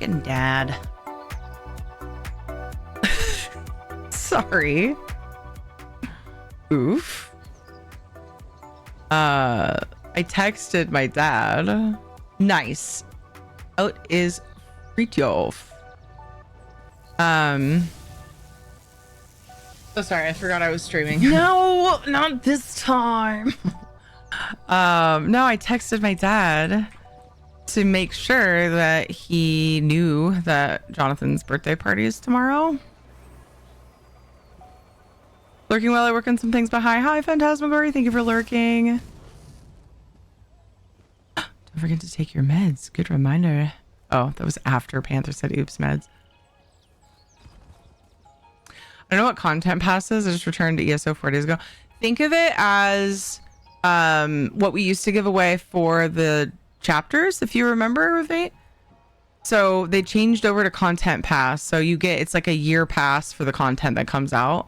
Fucking dad. Sorry. Oof. I texted my dad. Nice. Out is Fritjof. So sorry, I forgot I was streaming. No, not this time. No, I texted my dad to make sure that he knew that Jonathan's birthday party is tomorrow. Lurking while I work on some things, but hi, Phantasmagory. Thank you for lurking. Don't forget to take your meds. Good reminder. Oh, that was after Panther said oops meds. I don't know what content pass is. I just returned to ESO 4 days ago. Think of it as what we used to give away for the chapters, if you remember, Ravate. So they changed over to content pass. So you get, it's like a year pass for the content that comes out.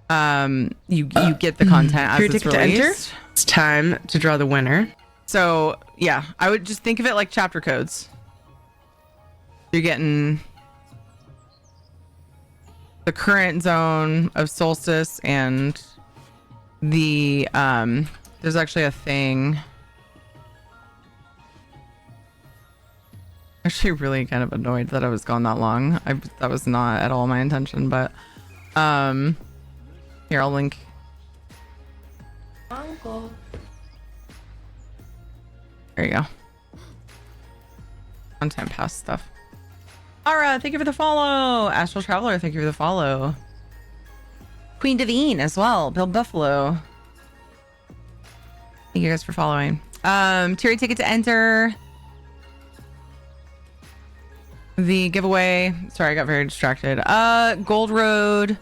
You get the content as it's released. It's time to draw the winner. So yeah, I would just think of it like chapter codes. You're getting the current zone of Solstice and the there's actually a thing. Actually really kind of annoyed that I was gone that long. That was not at all my intention, but here, I'll link. Uncle. There you go. Content pass stuff. Ara, thank you for the follow. Astral Traveler, thank you for the follow. Queen Devine as well. Bill Buffalo. Thank you guys for following. Terry ticket to enter the giveaway. Sorry, I got very distracted. Gold Road.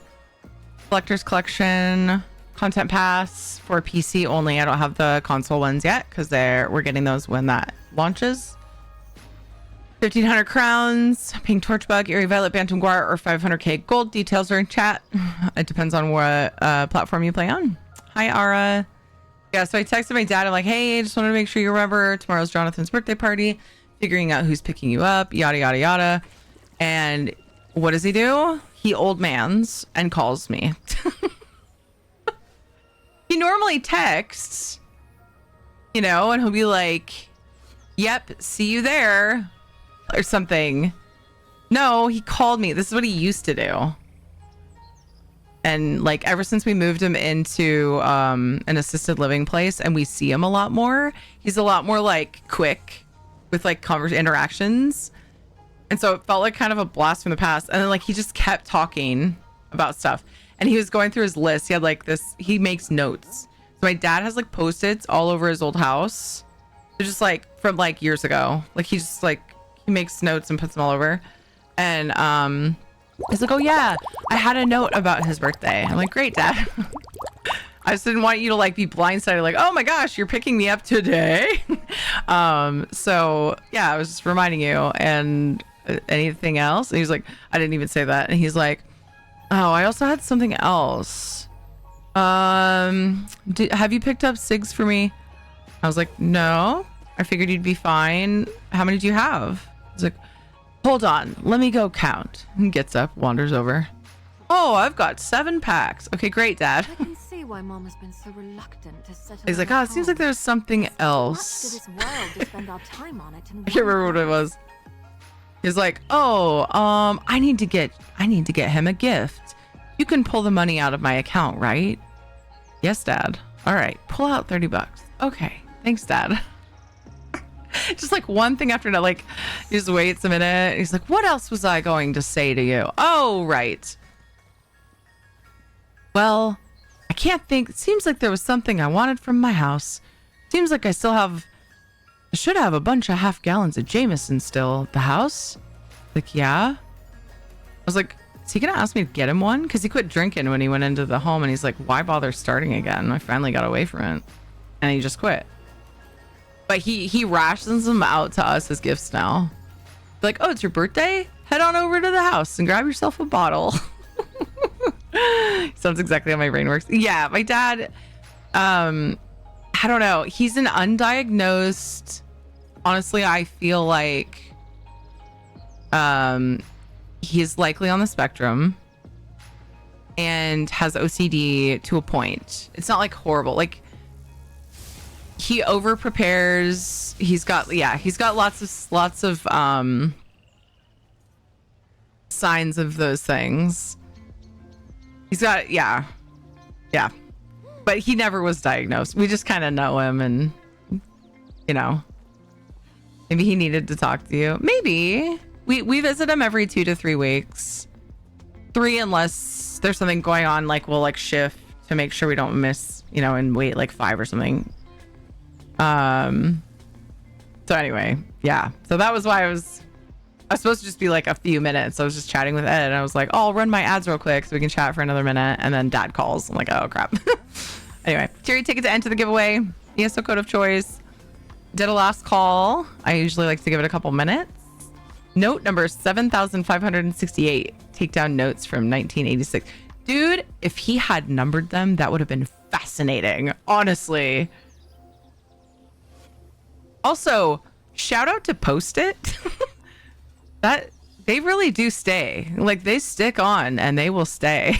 Collector's Collection content pass for PC only. I don't have the console ones yet because we're getting those when that launches. 1,500 crowns, Pink Torchbug, Eerie Violet, Bantam Guar, or 500k gold. Details are in chat. It depends on what platform you play on. Hi, Ara. Yeah, so I texted my dad. I'm like, hey, I just wanted to make sure you remember tomorrow's Jonathan's birthday party. Figuring out who's picking you up, yada, yada, yada. And what does he do? He old mans and calls me. He normally texts, you know, and he'll be like, yep, see you there, or something. No, he called me. This is what he used to do. And like ever since we moved him into an assisted living place and we see him a lot more, he's a lot more like quick with like interactions. And so it felt like kind of a blast from the past. And then like he just kept talking about stuff. And he was going through his list. He had like this, he makes notes. So my dad has like Post-its all over his old house. They're just like from like years ago. Like he just like, he makes notes and puts them all over. And he's like, oh yeah, I had a note about his birthday. I'm like, great, Dad. I just didn't want you to like be blindsided, like, oh my gosh, you're picking me up today. So yeah, I was just reminding you. And anything else? And he's like, I didn't even say that. And he's like, oh, I also had something else. Have you picked up cigs for me? I was like, no, I figured you'd be fine. How many do you have? He's like, hold on, let me go count. And gets up, wanders over. Oh, I've got 7 packs. Okay, great, Dad. I can see why Mom has been so reluctant to settle. He's like, oh, it seems like there's something else. I can't remember what it was. He's like, oh, I need to get him a gift. You can pull the money out of my account, right? Yes, Dad. All right, pull out $30. Okay, thanks, Dad. Just like one thing after another. Like, he just waits a minute. He's like, what else was I going to say to you? Oh, right. Well, I can't think. It seems like there was something I wanted from my house. Seems like I should have a bunch of half gallons of Jameson still at the house. Like, yeah. I was like, is he gonna ask me to get him one? Because he quit drinking when he went into the home, and he's like, why bother starting again? I finally got away from it, and he just quit. But he rations them out to us as gifts now. Like, oh, it's your birthday? Head on over to the house and grab yourself a bottle. Sounds exactly how my brain works. Yeah, my dad, I don't know. He's an undiagnosed, honestly, I feel like He's likely on the spectrum and has OCD to a point. It's not like horrible. Like he over prepares. He's got lots of signs of those things. He's got yeah. But he never was diagnosed. We just kind of know him, and you know, maybe he needed to talk to you. Maybe we visit him every 2 to 3 weeks. 3 unless there's something going on, like we'll like shift to make sure we don't miss, you know, and wait like 5 or something. So anyway, yeah. So that was why I was supposed to just be like a few minutes. I was just chatting with Ed, and I was like, oh, I'll run my ads real quick so we can chat for another minute. And then Dad calls. I'm like, oh crap. Anyway, Terry, ticket to enter the giveaway. ESO code of choice. Did a last call. I usually like to give it a couple minutes. Note number 7,568. Take down notes from 1986. Dude, if he had numbered them, that would have been fascinating. Honestly. Also, shout out to Post-it. That they really do stay. Like they stick on and they will stay.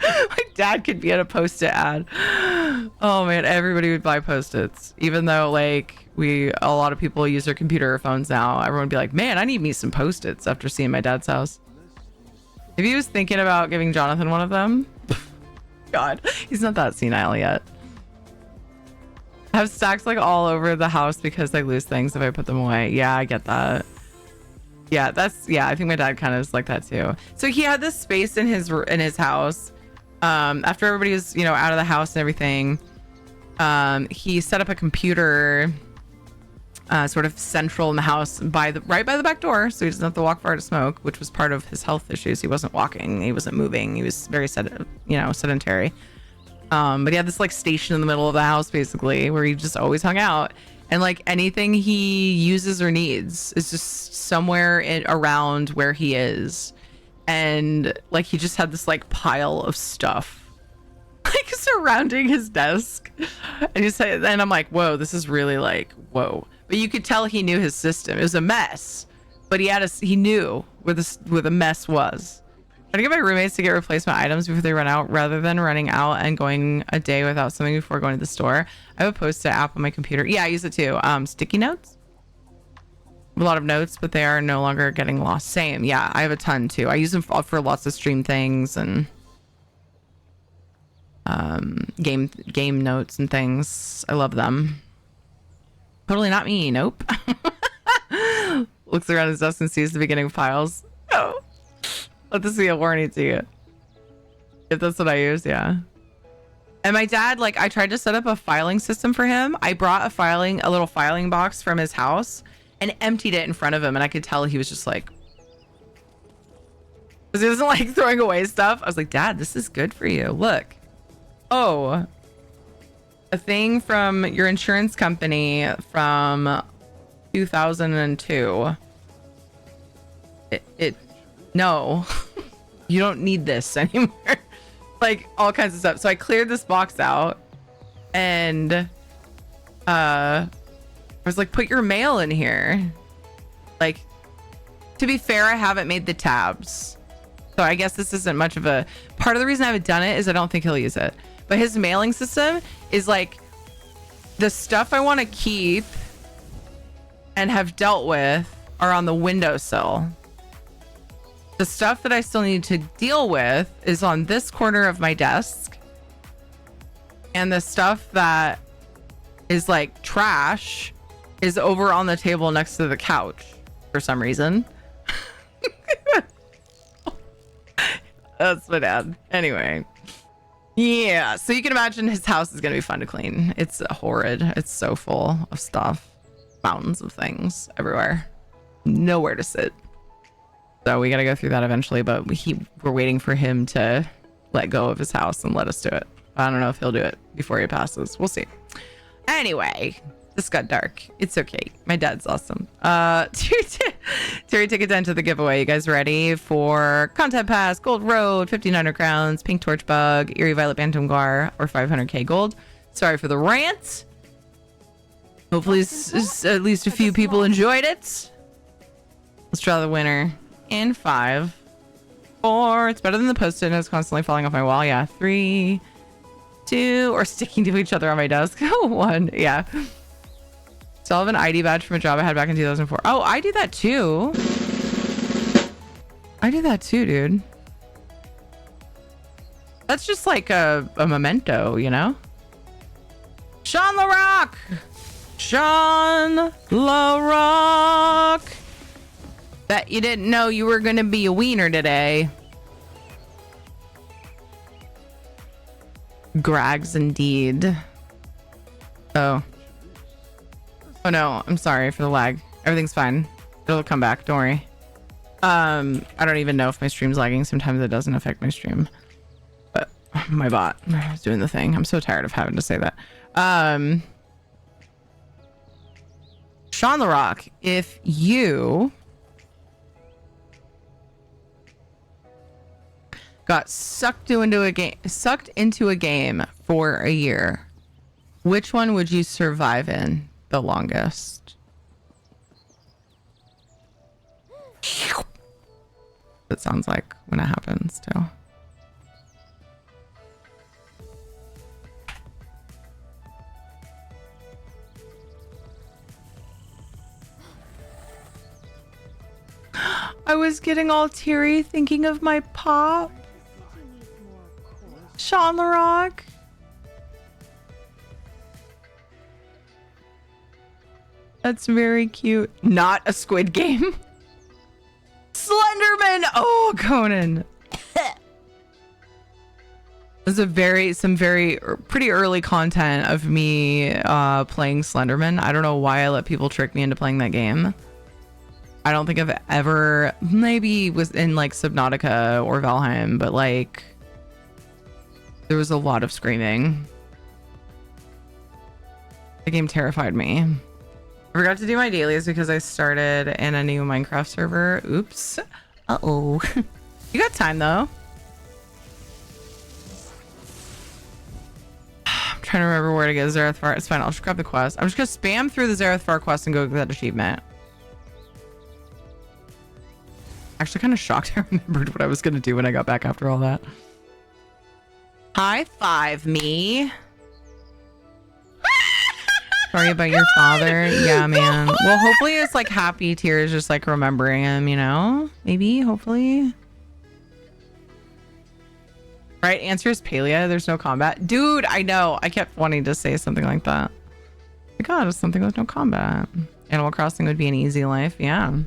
My dad could be in a Post-it ad. Oh man, everybody would buy Post-its. Even though like a lot of people use their computer or phones now, everyone would be like, man, I need me some Post-its after seeing my dad's house. If he was thinking about giving Jonathan one of them, God, he's not that senile yet. I have stacks like all over the house because I lose things if I put them away. Yeah, I get that. Yeah, I think my dad kind of is like that too. So he had this space in his house. After everybody was, you know, out of the house and everything, he set up a computer sort of central in the house right by the back door, so he doesn't have to walk far to smoke, which was part of his health issues. He wasn't walking, he wasn't moving, he was very sedentary. But he had this like station in the middle of the house basically where he just always hung out, and like anything he uses or needs is just somewhere around where he is. And like he just had this like pile of stuff like surrounding his desk, and I'm like, whoa, this is really like, whoa. But you could tell he knew his system. It was a mess, but he knew where the mess was. I get my roommates to get replacement items before they run out, rather than running out and going a day without something before going to the store. I have a Post-it app on my computer. Yeah, I use it too. Sticky notes. A lot of notes, but they are no longer getting lost. Same. Yeah, I have a ton too. I use them for lots of stream things and game notes and things. I love them. Totally not me. Nope. Looks around his desk and sees the beginning of piles. Oh. Let this be a warning to you. If that's what I use, yeah. And my dad, like, I tried to set up a filing system for him. I brought a little filing box from his house and emptied it in front of him, and I could tell he was just like, because he wasn't like throwing away stuff. I was like, Dad, this is good for you. Look. Oh, a thing from your insurance company from 2002. No, you don't need this anymore. Like all kinds of stuff. So I cleared this box out, and I was like, put your mail in here. Like, to be fair, I haven't made the tabs, so I guess this isn't much of a part of the reason I haven't done it is I don't think he'll use it. But his mailing system is like the stuff I want to keep and have dealt with are on the windowsill. The stuff that I still need to deal with is on this corner of my desk. And the stuff that is like trash is over on the table next to the couch for some reason. That's my dad. Anyway. Yeah. So you can imagine his house is going to be fun to clean. It's horrid. It's so full of stuff. Mountains of things everywhere. Nowhere to sit. So we got to go through that eventually, but we're waiting for him to let go of his house and let us do it. I don't know if he'll do it before he passes. We'll see. Anyway, this got dark. It's okay. My dad's awesome. Terry, ticket to enter the giveaway. You guys ready for Content Pass, Gold Road, 1,500 crowns, Pink Torch Bug, Eerie Violet Bantam Gar, or 500k gold? Sorry for the rant. Hopefully at least a few people enjoyed it. Let's draw the winner in 5, 4. It's better than the post-it notes constantly falling off my wall. Yeah. 3, 2, or sticking to each other on my desk. 1. Yeah. Still have an ID badge from a job I had back in 2004. Oh, I do that too. I do that too, dude. That's just like a memento, you know? Sean LaRock! Sean LaRock! Bet you didn't know you were gonna be a wiener today. Grags indeed. Oh. Oh no, I'm sorry for the lag. Everything's fine. It'll come back, don't worry. I don't even know if my stream's lagging. Sometimes it doesn't affect my stream. But my bot is doing the thing. I'm so tired of having to say that. Sean LaRock, if you got sucked into a game for a year, which one would you survive in the longest? It sounds like when it happens too. I was getting all teary thinking of my pop. Sean LaRock. That's very cute. Not a Squid Game. Slenderman. Oh, Conan. There's some pretty early content of me playing Slenderman. I don't know why I let people trick me into playing that game. I don't think I've ever, maybe was in like Subnautica or Valheim, but like there was a lot of screaming. The game terrified me. I forgot to do my dailies because I started in a new Minecraft server. Oops. Uh-oh. You got time though. I'm trying to remember where to get Zareth Far. It's fine. I'll just grab the quest. I'm just going to spam through the Zareth Far quest and go get that achievement. Actually kind of shocked I remembered what I was going to do when I got back after all that. High five me. Sorry about your father. Yeah, man. Well, hopefully it's like happy tears, just like remembering him, you know? Maybe, hopefully. Right answer is Palia. There's no combat. Dude, I know. I kept wanting to say something like that. My God, it's something with no combat. Animal Crossing would be an easy life. Yeah.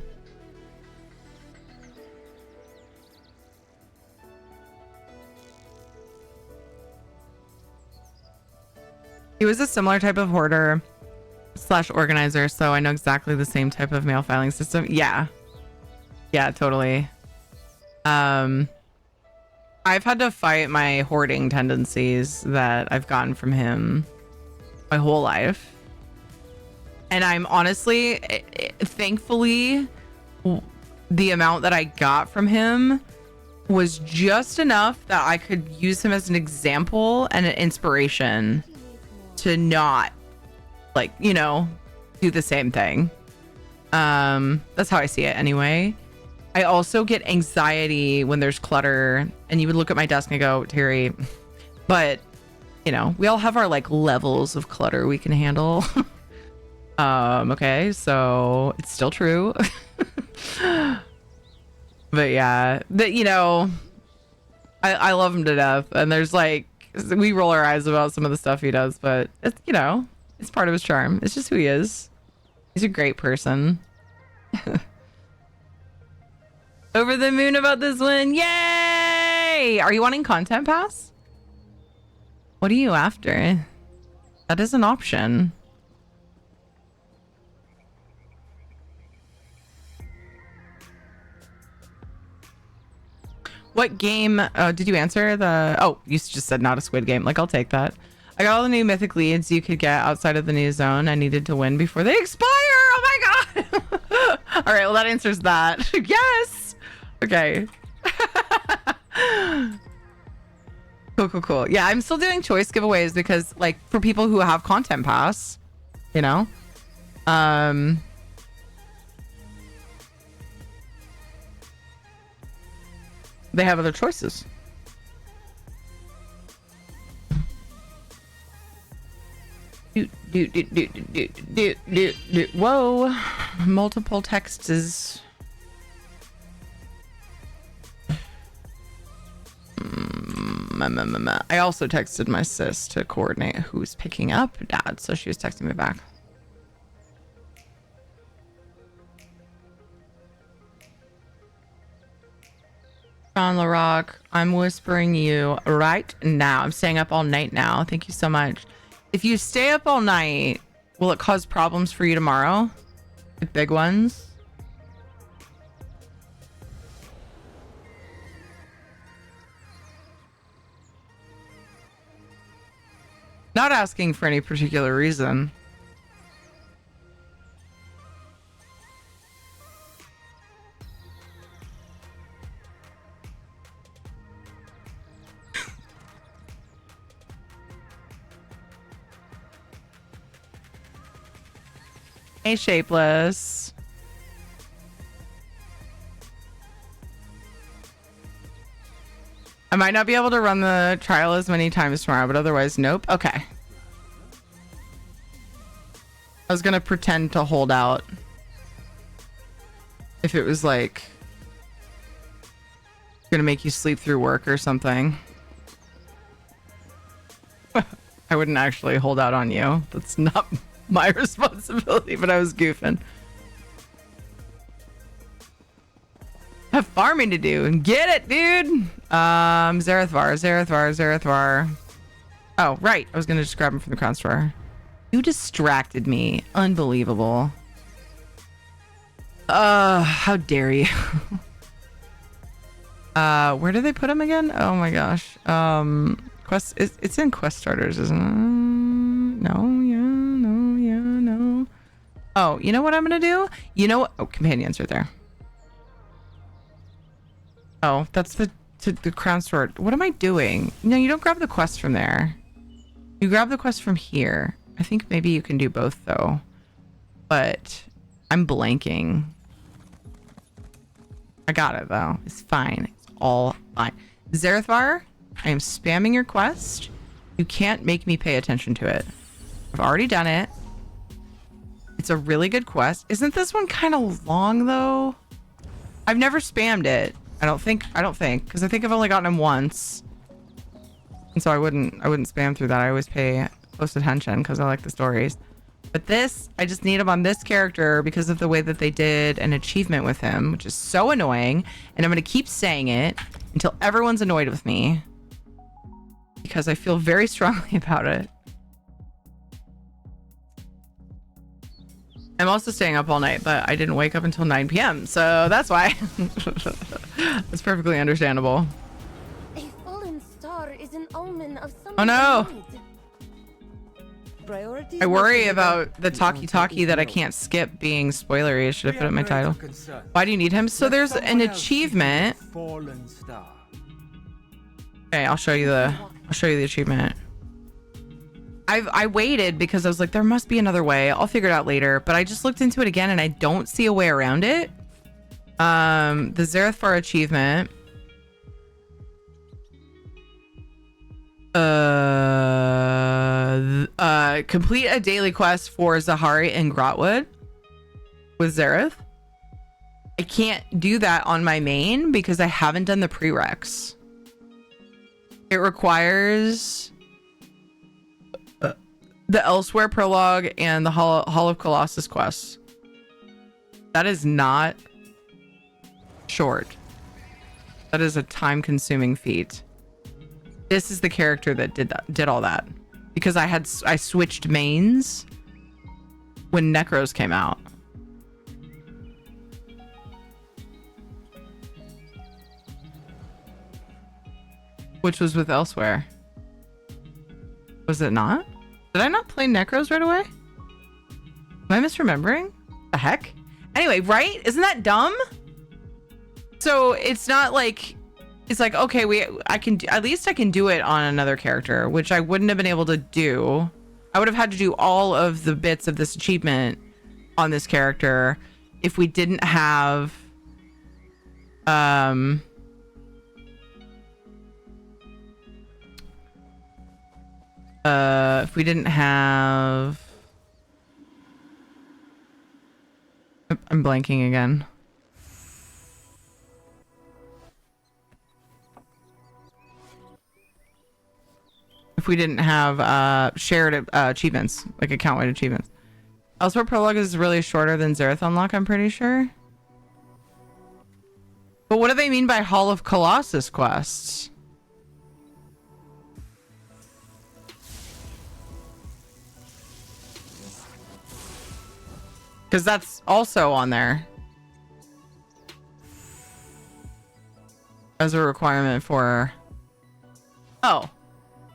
He was a similar type of hoarder / organizer, so I know exactly the same type of mail filing system. Yeah. Yeah, totally. I've had to fight my hoarding tendencies that I've gotten from him my whole life. And I'm honestly, thankfully, the amount that I got from him was just enough that I could use him as an example and an inspiration to not, like, you know, do the same thing. That's how I see it anyway. I also get anxiety when there's clutter, and you would look at my desk and go, Terry, but you know, we all have our like levels of clutter we can handle. Okay, so it's still true. But yeah, that, you know, I love him to death, and there's like, we roll our eyes about some of the stuff he does, but it's, you know, it's part of his charm. It's just who he is. He's a great person. Over the moon about this one. Yay! Are you wanting content pass? What are you after? That is an option. What game did you answer? Oh, you just said not a Squid Game. Like, I'll take that. I got all the new mythic leads you could get outside of the new zone. I needed to win before they expire. Oh my God. All right, well, that answers that. Yes. Okay. Cool. Yeah, I'm still doing choice giveaways because, like, for people who have content pass, you know, They have other choices. Whoa. Multiple texts is... I also texted my sis to coordinate who's picking up dad, so she was texting me back. John LaRock, I'm whispering you right now. I'm staying up all night now. Thank you so much. If you stay up all night, will it cause problems for you tomorrow? Like big ones? Not asking for any particular reason. Hey, Shapeless. I might not be able to run the trial as many times tomorrow, but otherwise, nope. Okay. I was gonna pretend to hold out if it was like gonna make you sleep through work or something. I wouldn't actually hold out on you. That's not my responsibility, but I was goofing. Have farming to do. Get it, dude. Zarethvar. Oh, right. I was gonna just grab him from the crown store. You distracted me. Unbelievable. How dare you? Where do they put him again? Oh my gosh. Quest. It's in quest starters, isn't it? No. Oh, you know what I'm gonna do? You know what? Oh, companions right there. Oh, that's the crown store. What am I doing? No, you don't grab the quest from there. You grab the quest from here. I think maybe you can do both though. But I'm blanking. I got it though. It's fine. It's all fine. Zarethvar, I am spamming your quest. You can't make me pay attention to it. I've already done it. It's a really good quest. Isn't this one kind of long though? I've never spammed it. I don't think, because I think I've only gotten him once. And so I wouldn't spam through that. I always pay close attention because I like the stories. But this, I just need him on this character because of the way that they did an achievement with him, which is so annoying. And I'm going to keep saying it until everyone's annoyed with me because I feel very strongly about it. I'm also staying up all night, but I didn't wake up until 9 p.m. So that's why. That's perfectly understandable. A fallen star is an omen of something. Oh no. Priorities I worry about the talkie that I can't skip being spoilery. Should I put it in my title? Why do you need him? So there's an achievement. Okay, I'll show you the achievement. I waited because I was like, there must be another way. I'll figure it out later. But I just looked into it again and I don't see a way around it. The Zarethvar achievement. Complete a daily quest for Zahari and Grotwood with Zareth. I can't do that on my main because I haven't done the prereqs. It requires the Elsewhere prologue and the Hall of Colossus quest. That is not short. That is a time-consuming feat. This is the character that did all that because I switched mains when Necros came out. Which was with Elsewhere. Was it not? Did I not play Necros right away? Am I misremembering? The heck? Anyway, right? Isn't that dumb? So it's not like, it's like, okay, at least I can do it on another character, which I wouldn't have been able to do. I would have had to do all of the bits of this achievement on this character if we didn't have if we didn't have I'm blanking again. If we didn't have shared achievements, like account-wide achievements. Elsewhere prologue is really shorter than Zareth Unlock, I'm pretty sure. But what do they mean by Hall of Colossus quests? Because that's also on there as a requirement for... Oh,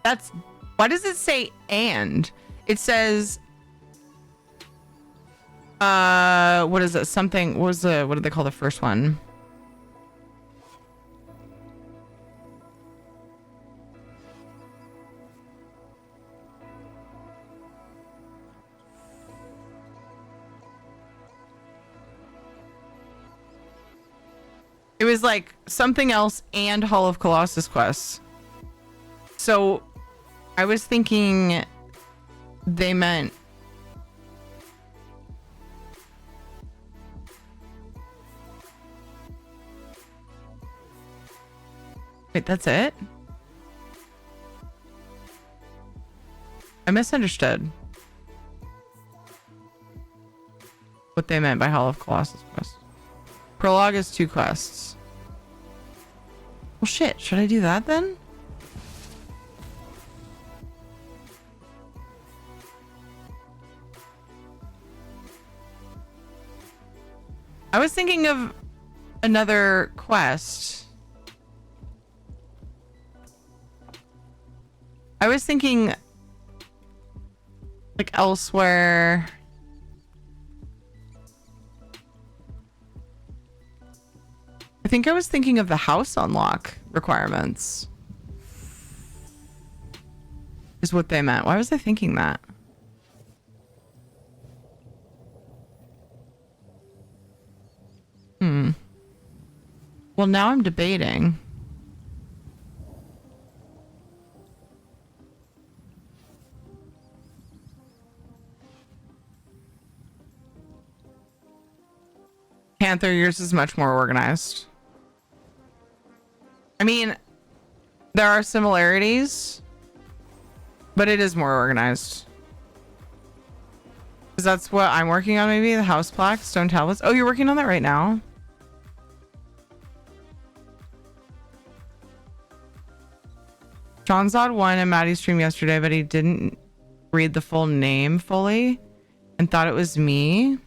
that's... Why does it say and? It says... what is it? Something... What did they call the first one? It was like something else and Hall of Colossus quests. So I was thinking they meant wait, that's it? I misunderstood what they meant by Hall of Colossus quests. Prologue is 2 quests. Well, shit. Should I do that then? I was thinking of another quest. I was thinking like elsewhere. I think I was thinking of the house unlock requirements is what they meant. Why was I thinking that? Well, now I'm debating. Panther, yours is much more organized. I mean, there are similarities, but it is more organized. Because that's what I'm working on, maybe? The house plaque, stone tablets. Oh, you're working on that right now? Johnzod won in Maddie's stream yesterday, but he didn't read the full name fully and thought it was me.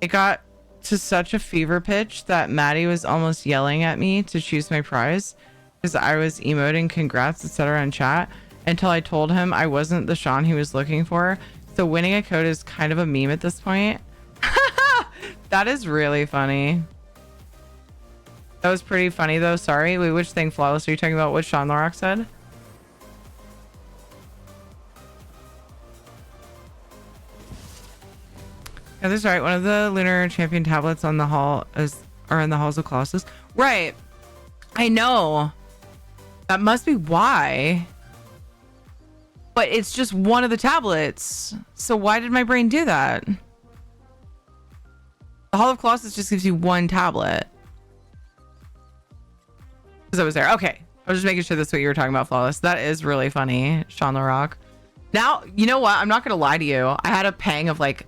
It got to such a fever pitch that Maddie was almost yelling at me to choose my prize because I was emoting congrats, etc. in chat until I told him I wasn't the Sean he was looking for. So winning a code is kind of a meme at this point. That is really funny. That was pretty funny though. Sorry. Wait, which thing, Flawless? Are you talking about what Sean Larock said? Yeah, that's right. One of the Lunar Champion tablets on the hall are in the Halls of Colossus. Right. I know. That must be why. But it's just one of the tablets. So why did my brain do that? The Hall of Colossus just gives you one tablet. Because I was there. Okay. I was just making sure that's what you were talking about, Flawless. That is really funny, Sean LaRock. Now, you know what? I'm not going to lie to you. I had a pang of like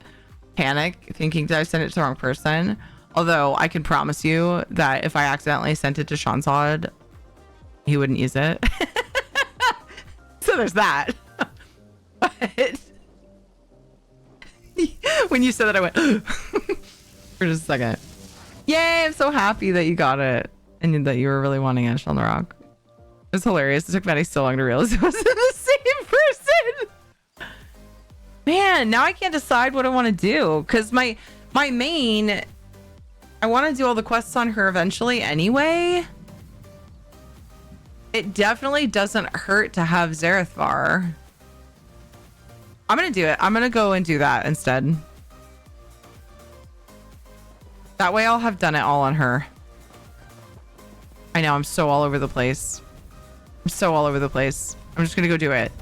panic thinking, did I send it to the wrong person? Although I can promise you that if I accidentally sent it to Seanzod, he wouldn't use it. So there's that. But when you said that, I went for just a second. Yay, I'm so happy that you got it and that you were really wanting it, Sean the Rock. It was hilarious. It took Maddie so long to realize it wasn't the same person. Man, now I can't decide what I want to do because my main, I want to do all the quests on her eventually anyway. It definitely doesn't hurt to have Zarethvar. I'm gonna do it. I'm gonna go and do that instead. That way I'll have done it all on her. I know, I'm so all over the place. I'm so all over the place. I'm just gonna go do it.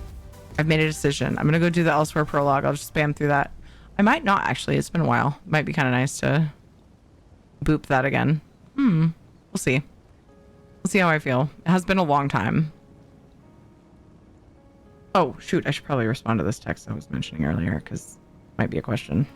I've made a decision. I'm gonna go do the Elsewhere prologue. I'll just spam through that. I might not actually. It's been a while. Might be kind of nice to boop that again. We'll see. We'll see how I feel. It has been a long time. Oh, shoot. I should probably respond to this text I was mentioning earlier because it might be a question.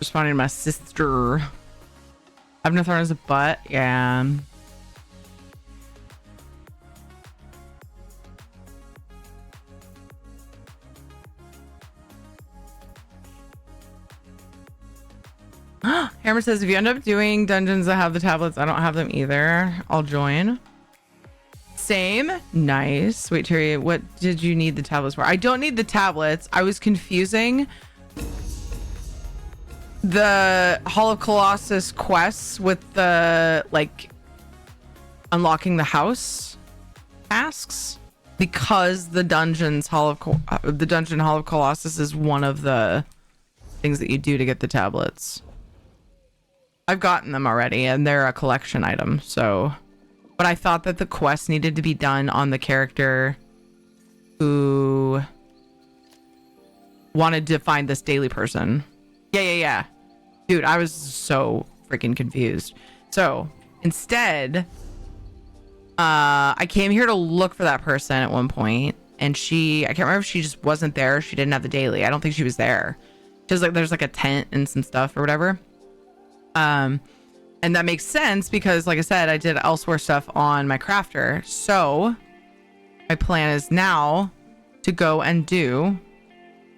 Responding to my sister. I've no thorn as a butt. Yeah. Hammer says, if you end up doing dungeons that have the tablets, I don't have them either. I'll join. Same. Nice. Sweet Terry, what did you need the tablets for? I don't need the tablets. I was confusing the Hall of Colossus quests with the like unlocking the house tasks because the dungeon Hall of Colossus is one of the things that you do to get the tablets. I've gotten them already and they're a collection item, so but I thought that the quest needed to be done on the character who wanted to find this daily person. Yeah. Dude, I was so freaking confused. So instead, I came here to look for that person at one point, and I can't remember if she just wasn't there. She didn't have the daily. I don't think she was there. Just like there's like a tent and some stuff or whatever. And that makes sense because, like I said, I did Elsewhere stuff on my crafter. So my plan is now to go and do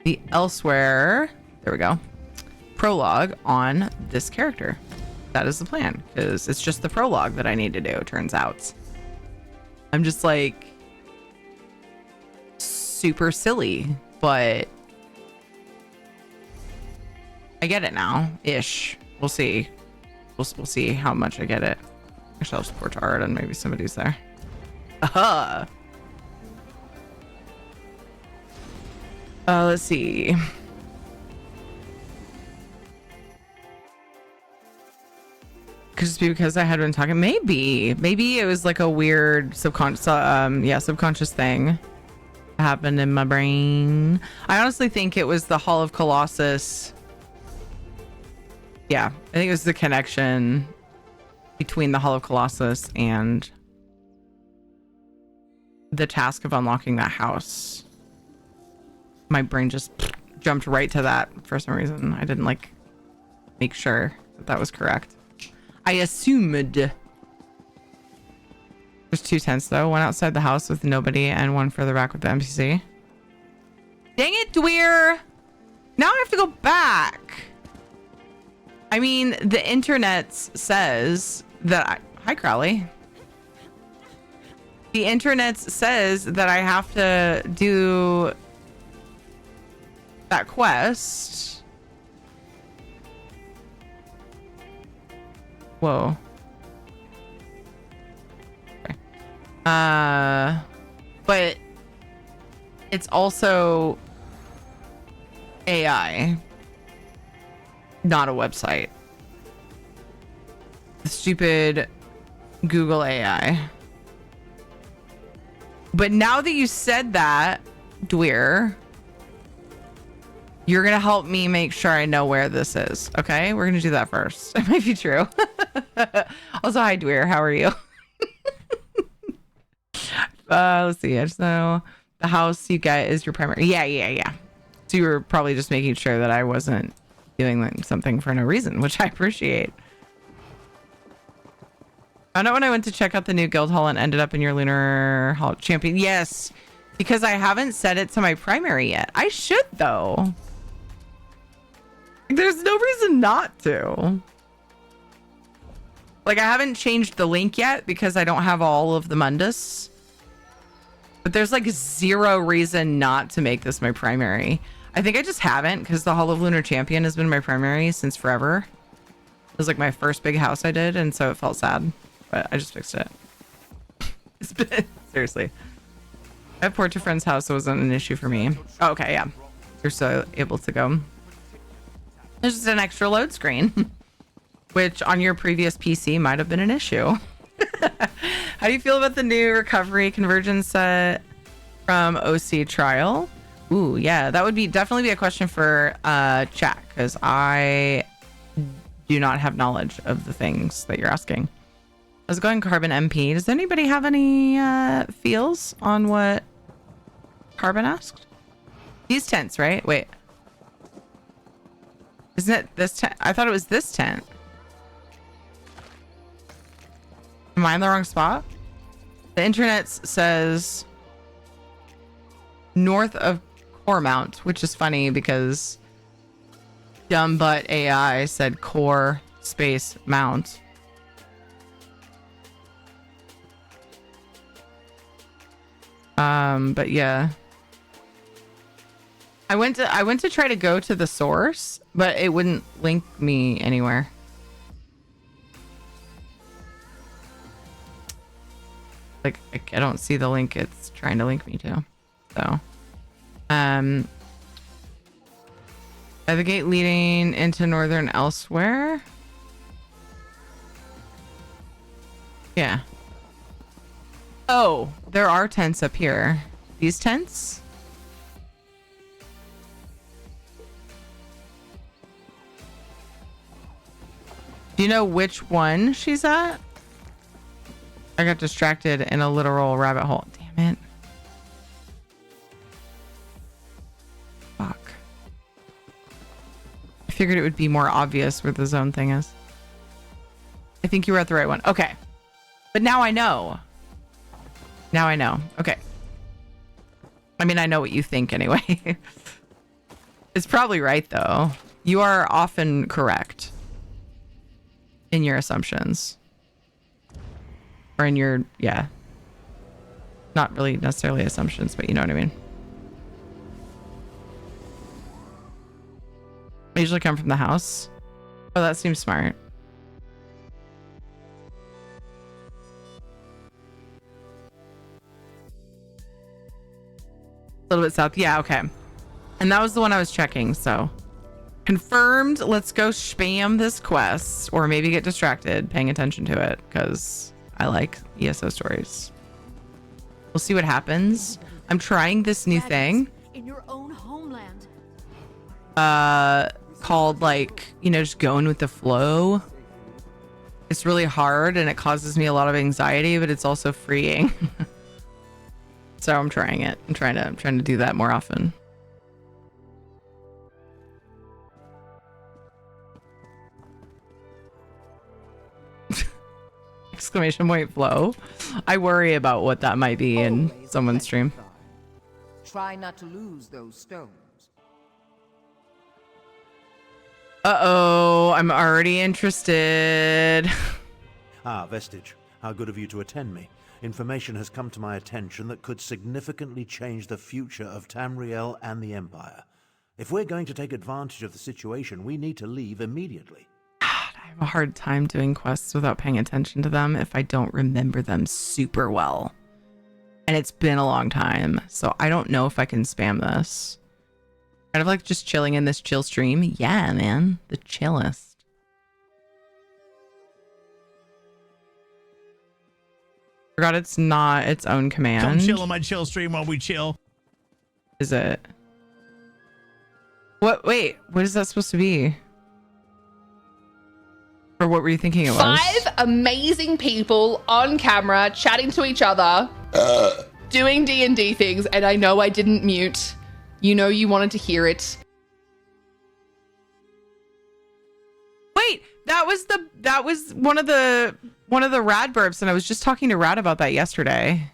the Elsewhere. There we go. Prologue on this character. That is the plan because it's just the prologue that I need to do, it turns out. I'm just like super silly, but I get it now ish. We'll see. We'll see how much I get it. Actually, I'll just pour to art and maybe somebody's there. Let's see. Could just be because I had been talking. Maybe it was like a weird subconscious thing that happened in my brain. I honestly think it was the Hall of Colossus. Yeah, I think it was the connection between the Hall of Colossus and the task of unlocking that house. My brain just jumped right to that for some reason. I didn't like make sure that was correct. I assumed. There's 2 tents though. One outside the house with nobody and one further back with the NPC. Dang it, Dweer! Now I have to go back. I mean, the internet says that hi, Crowley. The internet says that I have to do that quest. Whoa. Okay. But it's also AI, not a website. The stupid Google AI. But now that you said that, Dweer, you're going to help me make sure I know where this is. Okay? We're going to do that first. It might be true. Also, hi, Dweer. How are you? Let's see. I just know the house you get is your primary. Yeah. So you were probably just making sure that I wasn't doing something for no reason, which I appreciate. Found out when I went to check out the new guild hall and ended up in your lunar hall champion. Yes, because I haven't set it to my primary yet. I should, though. There's no reason not to. Like, I haven't changed the link yet because I don't have all of the Mundus. But there's like zero reason not to make this my primary. I think I just haven't because the Hall of Lunar Champion has been my primary since forever. It was like my first big house I did, and so it felt sad. But I just fixed it. It's been, seriously. I have port to friend's house, so it wasn't an issue for me. Oh, okay, yeah. You're still able to go. There's just an extra load screen, which on your previous PC might have been an issue. How do you feel about the new recovery conversion set from OC Trial? Ooh, yeah, that would be definitely be a question for chat, because I do not have knowledge of the things that you're asking. I was going Carbon MP. Does anybody have any feels on what Carbon asked? These tents, right? Wait. Isn't it this tent? I thought it was this tent. Am I in the wrong spot? The internet says north of Core Mount, which is funny because dumb butt AI said Core space Mount. But yeah. I went to try to go to the source, but it wouldn't link me anywhere. Like, I don't see the link it's trying to link me to. So, the gate leading into northern elsewhere. Yeah. Oh, there are tents up here. These tents? Do you know which one she's at? I got distracted in a literal rabbit hole. Damn it. Fuck. I figured it would be more obvious where the zone thing is. I think you were at the right one. Okay. But now I know. Now I know. Okay. I mean, I know what you think anyway. It's probably right, though. You are often correct in your assumptions. Or in your, yeah. Not really necessarily assumptions, but you know what I mean. I usually come from the house. Oh, that seems smart. A little bit south. Yeah, okay. And that was the one I was checking, so. Confirmed. Let's go spam this quest, or maybe get distracted paying attention to it, because I like ESO stories. We'll see what happens. I'm trying this new thing. In your own homeland. Called, like, you know, just going with the flow. It's really hard and it causes me a lot of anxiety, but it's also freeing. So I'm trying it. I'm trying to do that more often. Exclamation point flow. I worry about what that might be in someone's stream. Try not to lose those stones. Uh-oh. Oh, I'm already interested. Ah, Vestige. How good of you to attend me. Information has come to my attention that could significantly change the future of Tamriel and the Empire. If we're going to take advantage of the situation, we need to leave immediately. I have a hard time doing quests without paying attention to them if I don't remember them super well. And it's been a long time, so I don't know if I can spam this. Kind of like just chilling in this chill stream. Yeah, man. The chillest. Forgot it's not its own command. Come chill on my chill stream while we chill. Is it? What? Wait, what is that supposed to be? Or what were you thinking it was? 5 amazing people on camera chatting to each other, doing D&D things, and I know I didn't mute. You know you wanted to hear it. Wait, that was one of the rad burps, and I was just talking to Rad about that yesterday.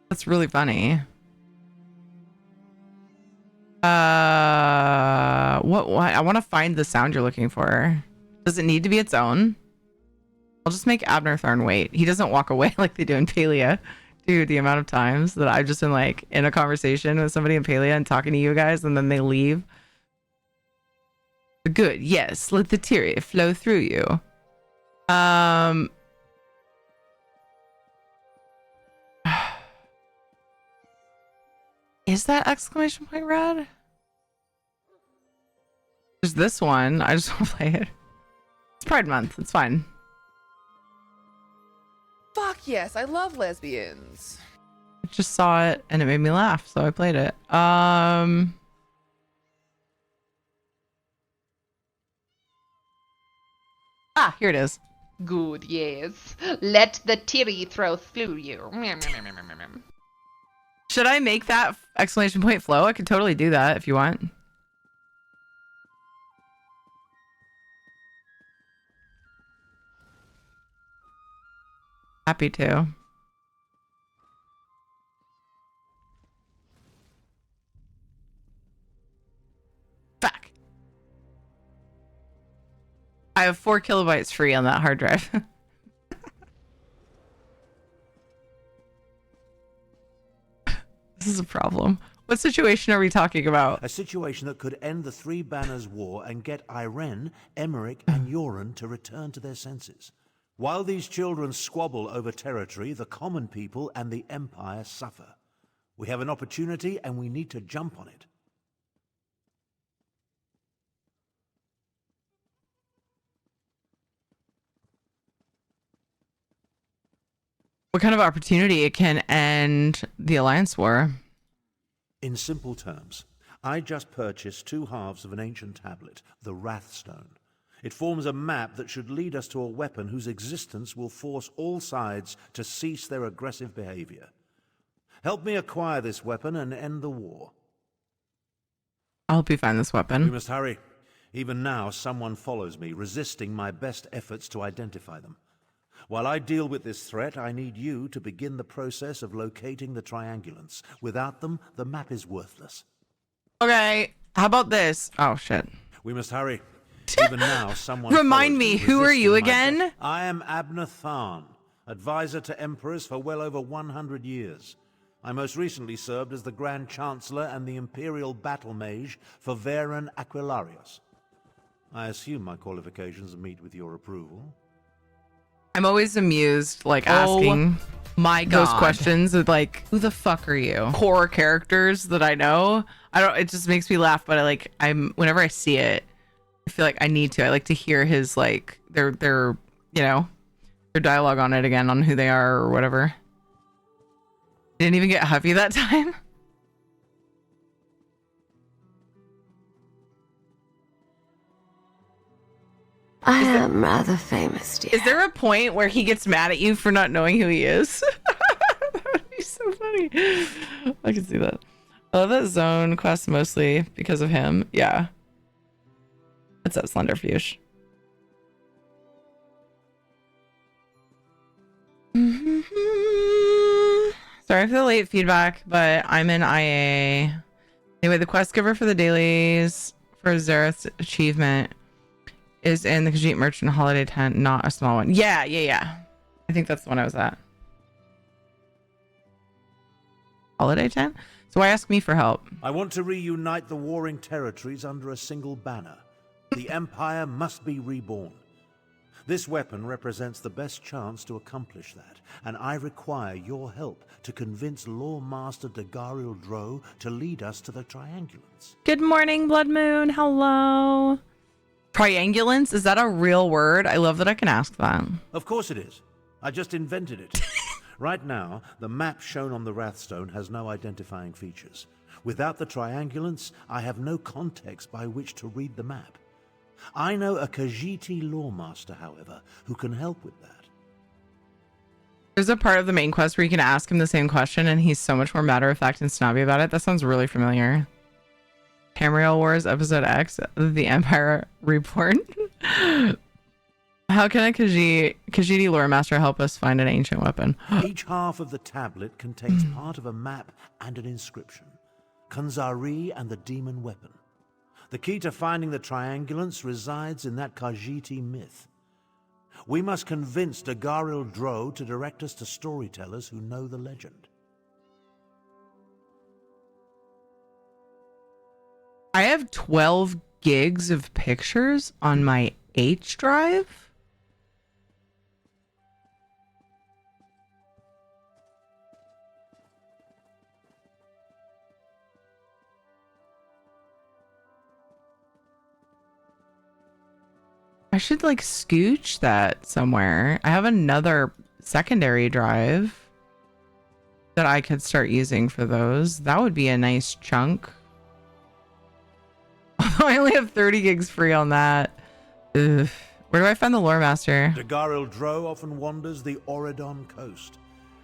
That's really funny. What I want to find the sound you're looking for. Does it need to be its own? I'll just make Abner Tharn wait. He doesn't walk away like they do in Palia. Dude, the amount of times that I've just been like in a conversation with somebody in Palia and talking to you guys and then they leave. Good, yes. Let the tear flow through you. Is that exclamation point red? There's this one. I just want to play it. It's Pride Month. It's fine. Fuck yes, I love lesbians. I just saw it and it made me laugh, so I played it. Ah, here it is. Good, yes. Let the titty throw through you. Should I make that exclamation point flow? I could totally do that if you want. Happy to. Fuck. I have 4 kilobytes free on that hard drive. This is a problem. What situation are we talking about? A situation that could end the Three Banners War and get Irene, Emmerich, and Yoren to return to their senses. While these children squabble over territory, the common people and the Empire suffer. We have an opportunity and we need to jump on it. What kind of opportunity it can end the Alliance War? In simple terms, I just purchased 2 halves of an ancient tablet, the Wrathstone. It forms a map that should lead us to a weapon whose existence will force all sides to cease their aggressive behavior. Help me acquire this weapon and end the war. I'll help you find this weapon. We must hurry. Even now, someone follows me, resisting my best efforts to identify them. While I deal with this threat, I need you to begin the process of locating the triangulants. Without them, the map is worthless. Okay, how about this? Oh, shit. We must hurry. Even now, someone Remind me, who are you again? I am Abner Tharn, advisor to emperors for well over 100 years. I most recently served as the Grand Chancellor and the Imperial Battle Mage for Varen Aquilarius. I assume my qualifications meet with your approval. I'm always amused, like, asking my God. those questions of, like, who the fuck are you? Core characters that I know. It just makes me laugh, but whenever I see it, I feel like I need to. I like to hear his, like, their dialogue on it again, on who they are or whatever. Didn't even get Huffy that time. I am rather famous, dear. Is there a point where he gets mad at you for not knowing who he is? That would be so funny. I can see that. I love that zone quest mostly because of him. Yeah. What's up, Slenderfuge? Sorry for the late feedback, but I'm in IA. Anyway, the quest giver for the dailies for Zareth's achievement is in the Khajiit Merchant Holiday Tent, not a small one. Yeah. I think that's the one I was at. Holiday Tent? So why ask me for help? I want to reunite the warring territories under a single banner. The Empire must be reborn. This weapon represents the best chance to accomplish that, and I require your help to convince Lawmaster Dagariel Dro to lead us to the Triangulants. Good morning, Blood Moon. Hello. Triangulants? Is that a real word? I love that I can ask that. Of course it is. I just invented it. Right now, the map shown on the Wrathstone has no identifying features. Without the Triangulants, I have no context by which to read the map. I know a Khajiiti Lawmaster, however, who can help with that. There's a part of the main quest where you can ask him the same question, and he's so much more matter-of-fact and snobby about it. That sounds really familiar. Tamriel Wars Episode X, The Empire Report. How can a Khajiiti lore master help us find an ancient weapon? Each half of the tablet contains part of a map and an inscription. Khanzari and the demon weapon. The key to finding the Triangulants resides in that Khajiiti myth. We must convince Dagariel Dro to direct us to storytellers who know the legend. I have 12 gigs of pictures on my H drive. I should like scooch that somewhere. I have another secondary drive that I could start using for those. That would be a nice chunk. I only have 30 gigs free on that. Ugh. Where do I find the lore master? Dagariel Dro often wanders the Oredon coast.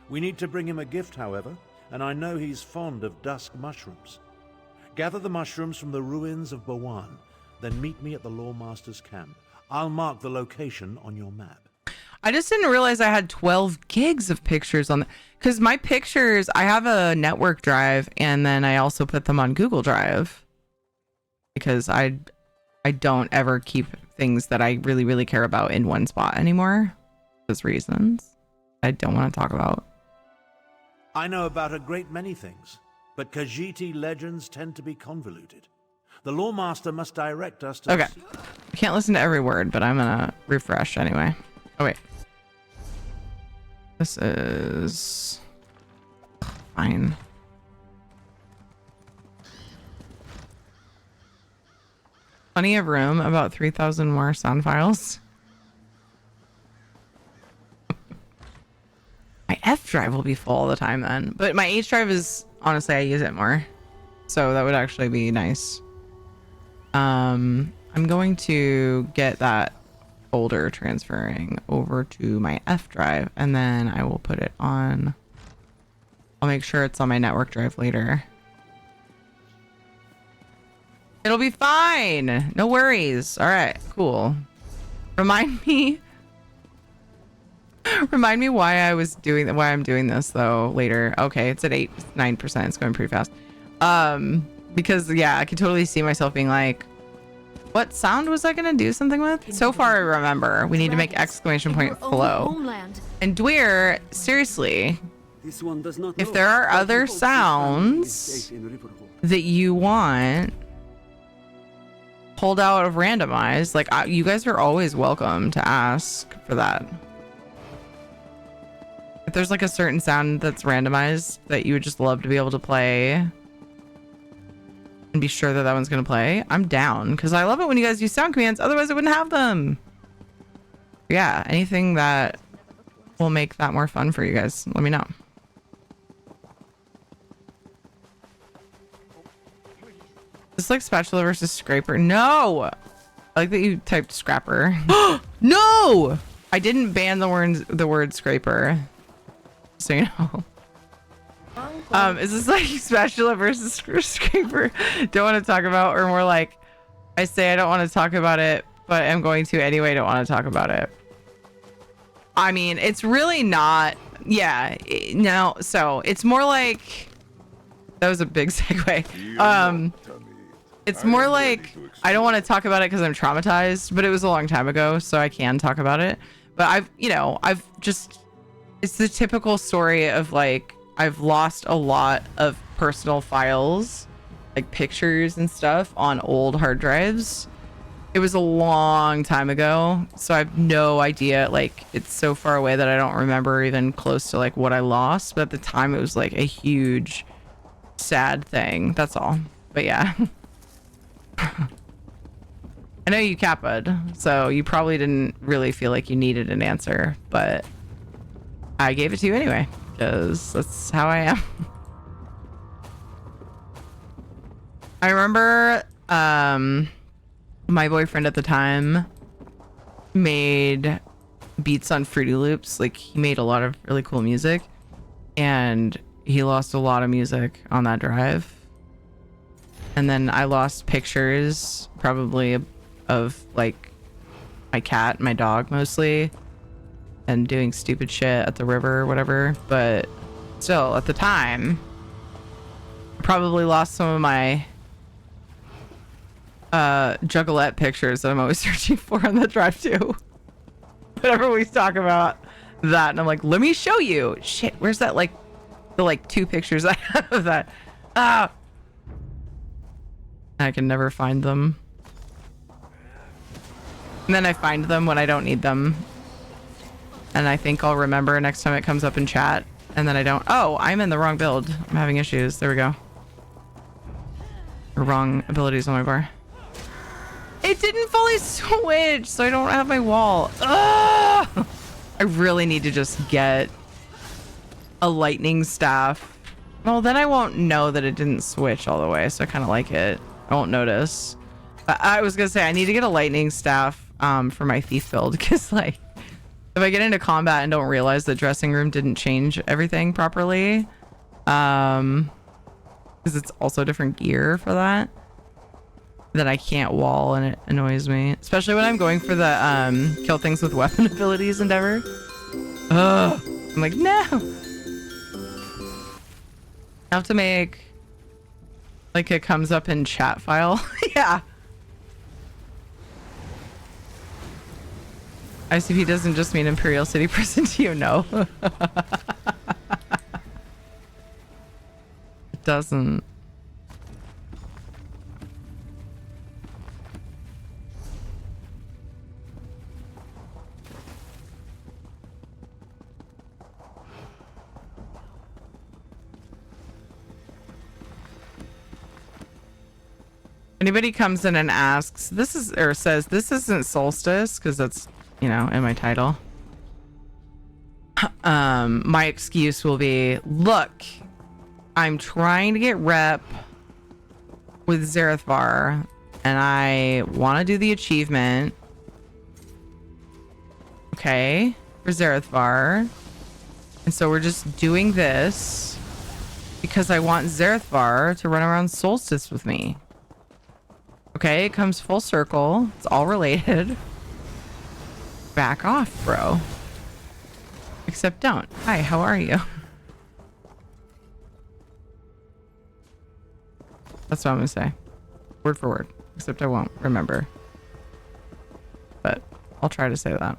We need to bring him a gift, however, and I know he's fond of dusk mushrooms. Gather the mushrooms from the ruins of Bawan, then meet me at the Lawmaster's camp. I'll mark the location on your map. I just didn't realize I had 12 gigs of pictures on because my pictures, I have a network drive and then I also put them on Google Drive because I don't ever keep things that I really, really care about in one spot anymore. Those reasons I don't want to talk about. I know about a great many things, but Khajiiti legends tend to be convoluted. The Lawmaster must direct us to... Okay. I can't listen to every word, but I'm gonna refresh anyway. Oh, wait. This is... fine. Plenty of room, about 3,000 more sound files. My F drive will be full all the time then. But my H drive is... honestly, I use it more. So that would actually be nice. I'm going to get that folder transferring over to my F drive and then I will put it on. I'll make sure it's on my network drive later. It'll be fine. No worries. All right, cool. Remind me why I'm doing this though later. Okay, it's at 9%. It's going pretty fast. Because yeah, I could totally see myself being like, what sound was I gonna do something with? So far I remember we need to make exclamation point flow. And Dweer, seriously, if there are other sounds that you want pulled out of randomized, like you guys are always welcome to ask for that. If there's like a certain sound that's randomized that you would just love to be able to play and be sure that that one's gonna play, I'm down because I love it when you guys use sound commands, otherwise I wouldn't have them. Yeah, anything that will make that more fun for you guys, let me know. It's like spatula versus scraper. No, I like that you typed scrapper. No, I didn't ban the word scraper, so you know. Is this like spatula versus scraper? Don't want to talk about, or more like I say I don't want to talk about it, but I'm going to anyway. Don't want to talk about it. I mean, it's really not. Yeah, no. So it's more like That was a big segue. It's more like I don't want to talk about it because I'm traumatized, but it was a long time ago, so I can talk about it. But it's the typical story of like I've lost a lot of personal files, like pictures and stuff on old hard drives. It was a long time ago, so I have no idea. Like, it's so far away that I don't remember even close to like what I lost. But at the time, it was like a huge, sad thing. That's all. But yeah. I know you Kappa'd, so you probably didn't really feel like you needed an answer, but I gave it to you anyway, because that's how I am. I remember my boyfriend at the time made beats on Fruity Loops. Like, he made a lot of really cool music, and he lost a lot of music on that drive. And then I lost pictures, probably of like my cat, my dog mostly, and doing stupid shit at the river or whatever. But still, at the time, I probably lost some of my juggalette pictures that I'm always searching for on the drive too. Whenever we talk about that, and I'm like, let me show you. Shit, where's that? Like the like 2 pictures I have of that. I can never find them. And then I find them when I don't need them. And I think I'll remember next time it comes up in chat. And then I don't. Oh, I'm in the wrong build. I'm having issues. There we go. Wrong abilities on my bar. It didn't fully switch, so I don't have my wall. Ugh! I really need to just get a lightning staff. Well, then I won't know that it didn't switch all the way, so I kind of like it. I won't notice. I was gonna say I need to get a lightning staff for my thief build, because like if I get into combat and don't realize the dressing room didn't change everything properly, because it's also different gear for that, then I can't wall and it annoys me, especially when I'm going for the kill things with weapon abilities endeavor. Ugh. I'm like, no. I have to make like it comes up in chat file. Yeah. ICP doesn't just mean Imperial City Prison to you, no. It doesn't. Anybody comes in and asks, says this isn't Solstice, because that's, you know, in my title. My excuse will be, look, I'm trying to get rep with Zarethvar, and I want to do the achievement. Okay, for Zarethvar. And so we're just doing this because I want Zarethvar to run around Solstice with me. Okay, it comes full circle. It's all related. Back off, bro. Except don't. Hi, how are you? That's what I'm gonna say. Word for word. Except I won't remember. But I'll try to say that.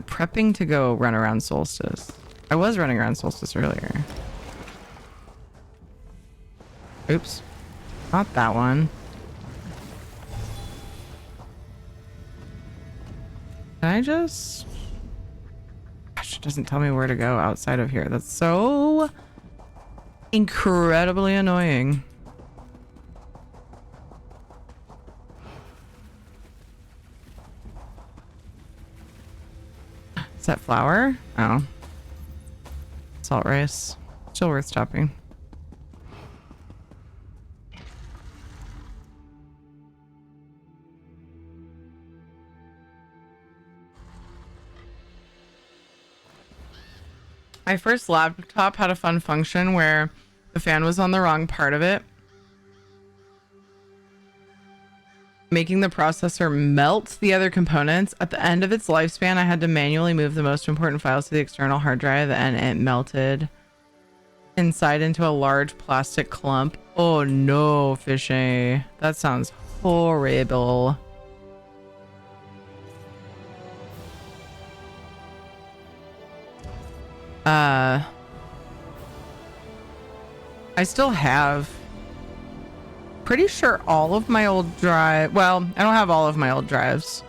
Prepping to go run around Solstice. I was running around Solstice earlier. Oops. Not that one. Can I just... Gosh, it doesn't tell me where to go outside of here. That's so incredibly annoying. Is that flour? Oh. Salt rice. Still worth stopping. My first laptop had a fun function where the fan was on the wrong part of it, making the processor melt the other components. At the end of its lifespan, I had to manually move the most important files to the external hard drive, and it melted inside into a large plastic clump. Oh no, fishy. That sounds horrible. I still have pretty sure all of my old drive. Well, I don't have all of my old drives.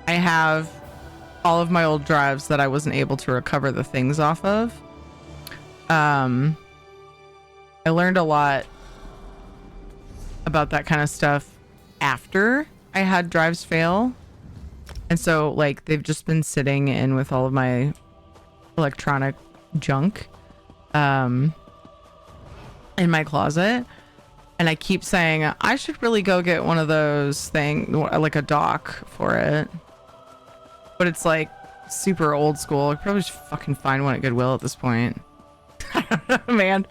I have all of my old drives that I wasn't able to recover the things off of. I learned a lot about that kind of stuff after I had drives fail. And so like they've just been sitting in with all of my electronic junk in my closet. And I keep saying I should really go get one of those like a dock for it. But it's like super old school. I could probably just fucking find one at Goodwill at this point. I don't know, man.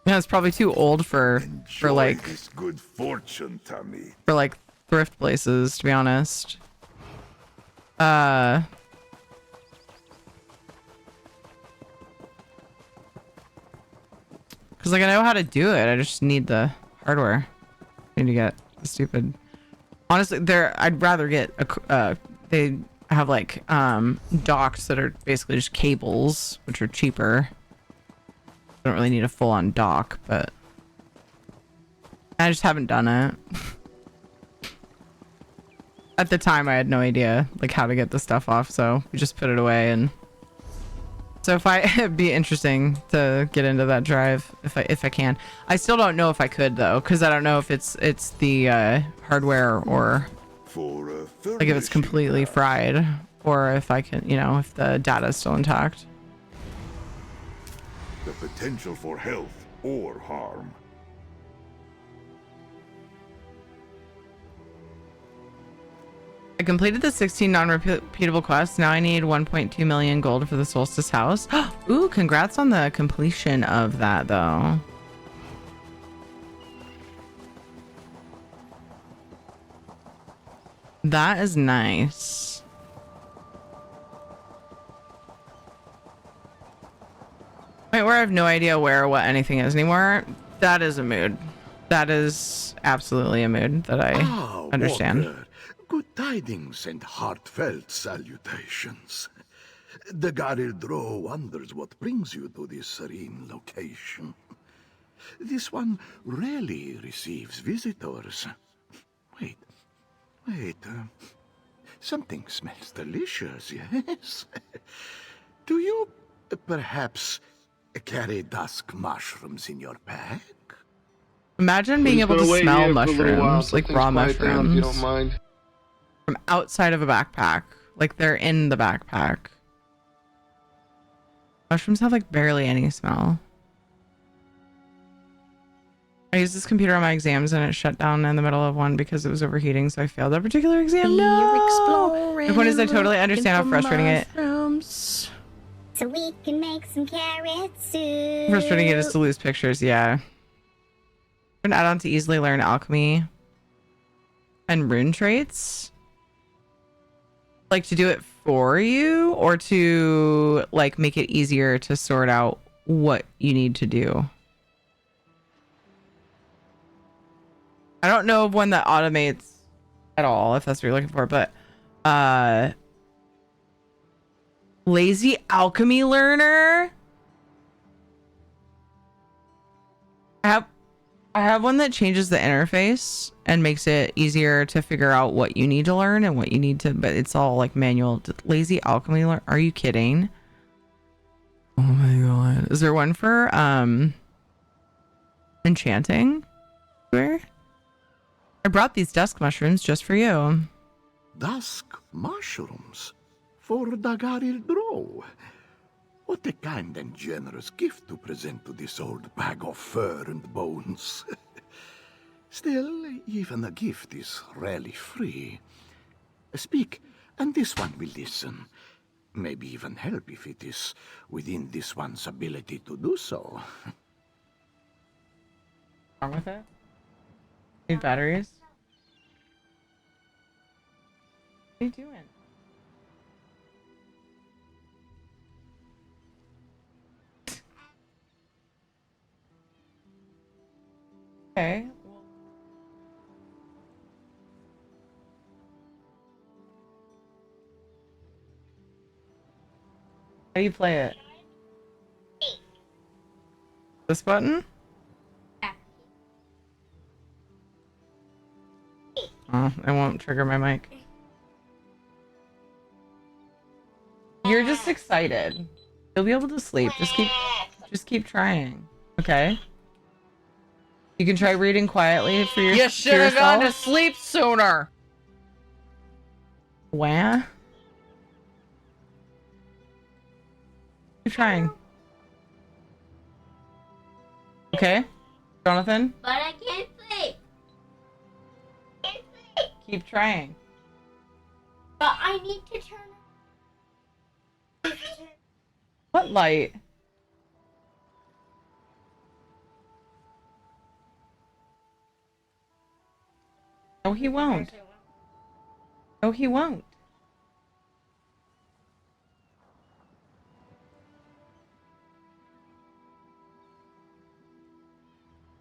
Yeah, it's probably too old for like this good fortune, Tommy. For like thrift places, to be honest. Because like I know how to do it. I just need the hardware. I need to get the stupid. Honestly, I'd rather get they have like docks that are basically just cables, which are cheaper. I don't really need a full-on dock, but I just haven't done it. At the time, I had no idea like how to get the stuff off, so we just put it away. And so it'd be interesting to get into that drive if I can. I still don't know if I could though, because I don't know if it's the hardware or like if it's completely fried, or if I can, if the data is still intact. The potential for health or harm. I completed the 16 non-repeatable quests. Now I need 1.2 million gold for the Solstice house. Ooh, congrats on the completion of that though. That is nice. Wait, where I have no idea where or what anything is anymore. That is a mood. That is absolutely a mood that I understand. Walker. Good tidings and heartfelt salutations. The Garildro wonders what brings you to this serene location. This one rarely receives visitors. Wait. Something smells delicious, yes? Do you perhaps carry dusk mushrooms in your pack? Imagine being able to smell mushrooms, like raw mushrooms, if you don't mind. From outside of a backpack. Like they're in the backpack. Mushrooms have like barely any smell. I used this computer on my exams and it shut down in the middle of one because it was overheating, so I failed that particular exam. No! The point is I totally understand how frustrating So we can make some carrot soup. frustrating it is to lose pictures, yeah. An add-on to easily learn alchemy and rune traits. Like to do it for you or to like make it easier to sort out what you need to do. I don't know of one that automates at all, if that's what you're looking for, but lazy alchemy learner. I have one that changes the interface and makes it easier to figure out what you need to learn and what you need to, but it's all like manual. Lazy alchemy learner. Are you kidding? Oh my god. Is there one for enchanting? Where? I brought these dusk mushrooms just for you. Dusk mushrooms? For Dagarildro? What a kind and generous gift to present to this old bag of fur and bones. Still, even a gift is rarely free. Speak, and this one will listen. Maybe even help if it is within this one's ability to do so. What's wrong with it? Need batteries? What are you doing? Okay. How do you play it? This button? Oh, it won't trigger my mic. You're just excited. You'll be able to sleep. Just keep trying. Okay? You can try reading quietly for your You should have gone to sleep sooner. Wah? Keep trying. Okay? Jonathan? But I can't sleep. Keep trying. But I need to turn. What light? No, he won't. No, he won't.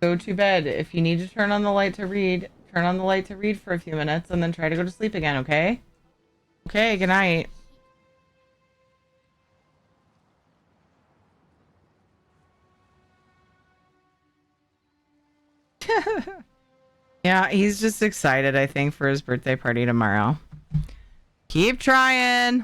Go to bed. If you need to turn on the light to read, turn on the light to read for a few minutes and then try to go to sleep again, okay? Okay, good night. Yeah, he's just excited, I think, for his birthday party tomorrow. Keep trying.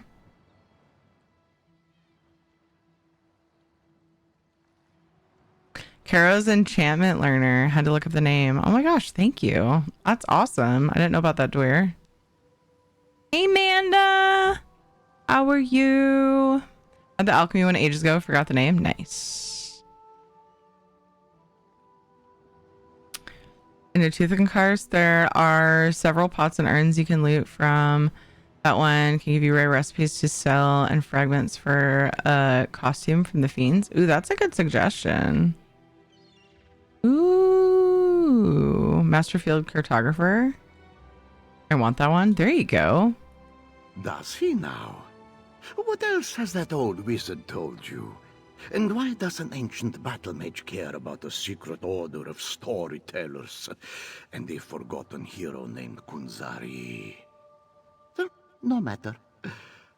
Caro's enchantment learner. Had to look up the name. Oh my gosh, thank you. That's awesome. I didn't know about that, Dwyer. Hey, Manda. How are you? Had the alchemy one ages ago. Forgot the name. Nice. In a Tooth and Cars, there are several pots and urns you can loot from. That one can give you rare recipes to sell and fragments for a costume from the Fiends. Ooh, that's a good suggestion. Ooh, Masterfield Cartographer. I want that one. There you go. Does he now? What else has that old wizard told you? And why does an ancient battle mage care about a secret order of storytellers and a forgotten hero named Kunzari? No matter.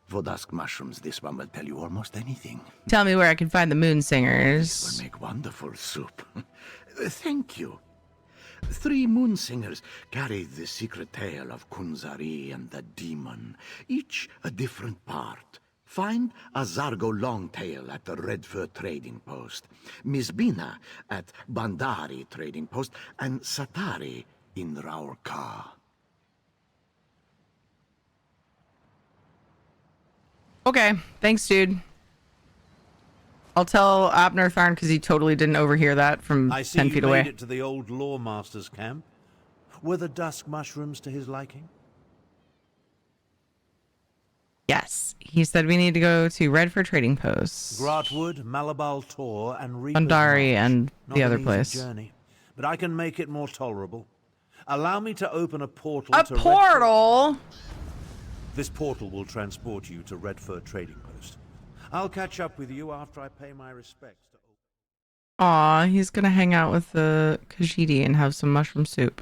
For dusk mushrooms, this one will tell you almost anything. Tell me where I can find the Moon Singers. This will make wonderful soup. Thank you. 3 moon singers carry the secret tale of Kunzari and the demon, each a different part. Find a Zargo Longtail at the Redfur Trading Post, Mizbina at Bandari Trading Post, and Satari in Raurka. Okay, thanks, dude. I'll tell Abner Tharn because he totally didn't overhear that from I see 10 you feet made away. it to the old Lawmaster's camp. Were the dusk mushrooms to his liking? Yes, he said we need to go to Redford Trading Post, Gratwood, Malabal Tor, and Reaper's Bandari, March. and Not the an other easy place. journey, but I can make it more tolerable. Allow me to open a portal A to portal? This portal will transport you to Redford Trading Post. I'll catch up with you after I pay my respects to... Aw, he's gonna hang out with the Khajiit and have some mushroom soup.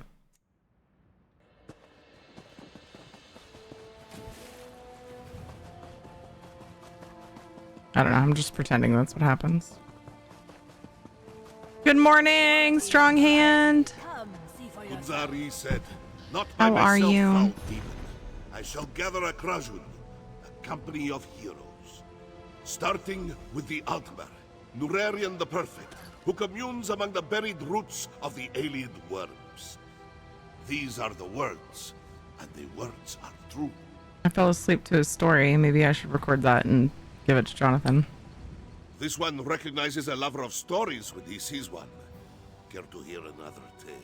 I don't know, I'm just pretending that's what happens. Good morning, strong hand. Kunzari said, "Not by How are myself, you? foul demon. I shall gather a Krajun, a company of heroes. Starting with the Altmer, Nurarian the Perfect, who communes among the buried roots of the alien worms. These are the words, and the words are true." I fell asleep to his story. Maybe I should record that and give it to Jonathan. This one recognizes a lover of stories when he sees one. Care to hear another tale?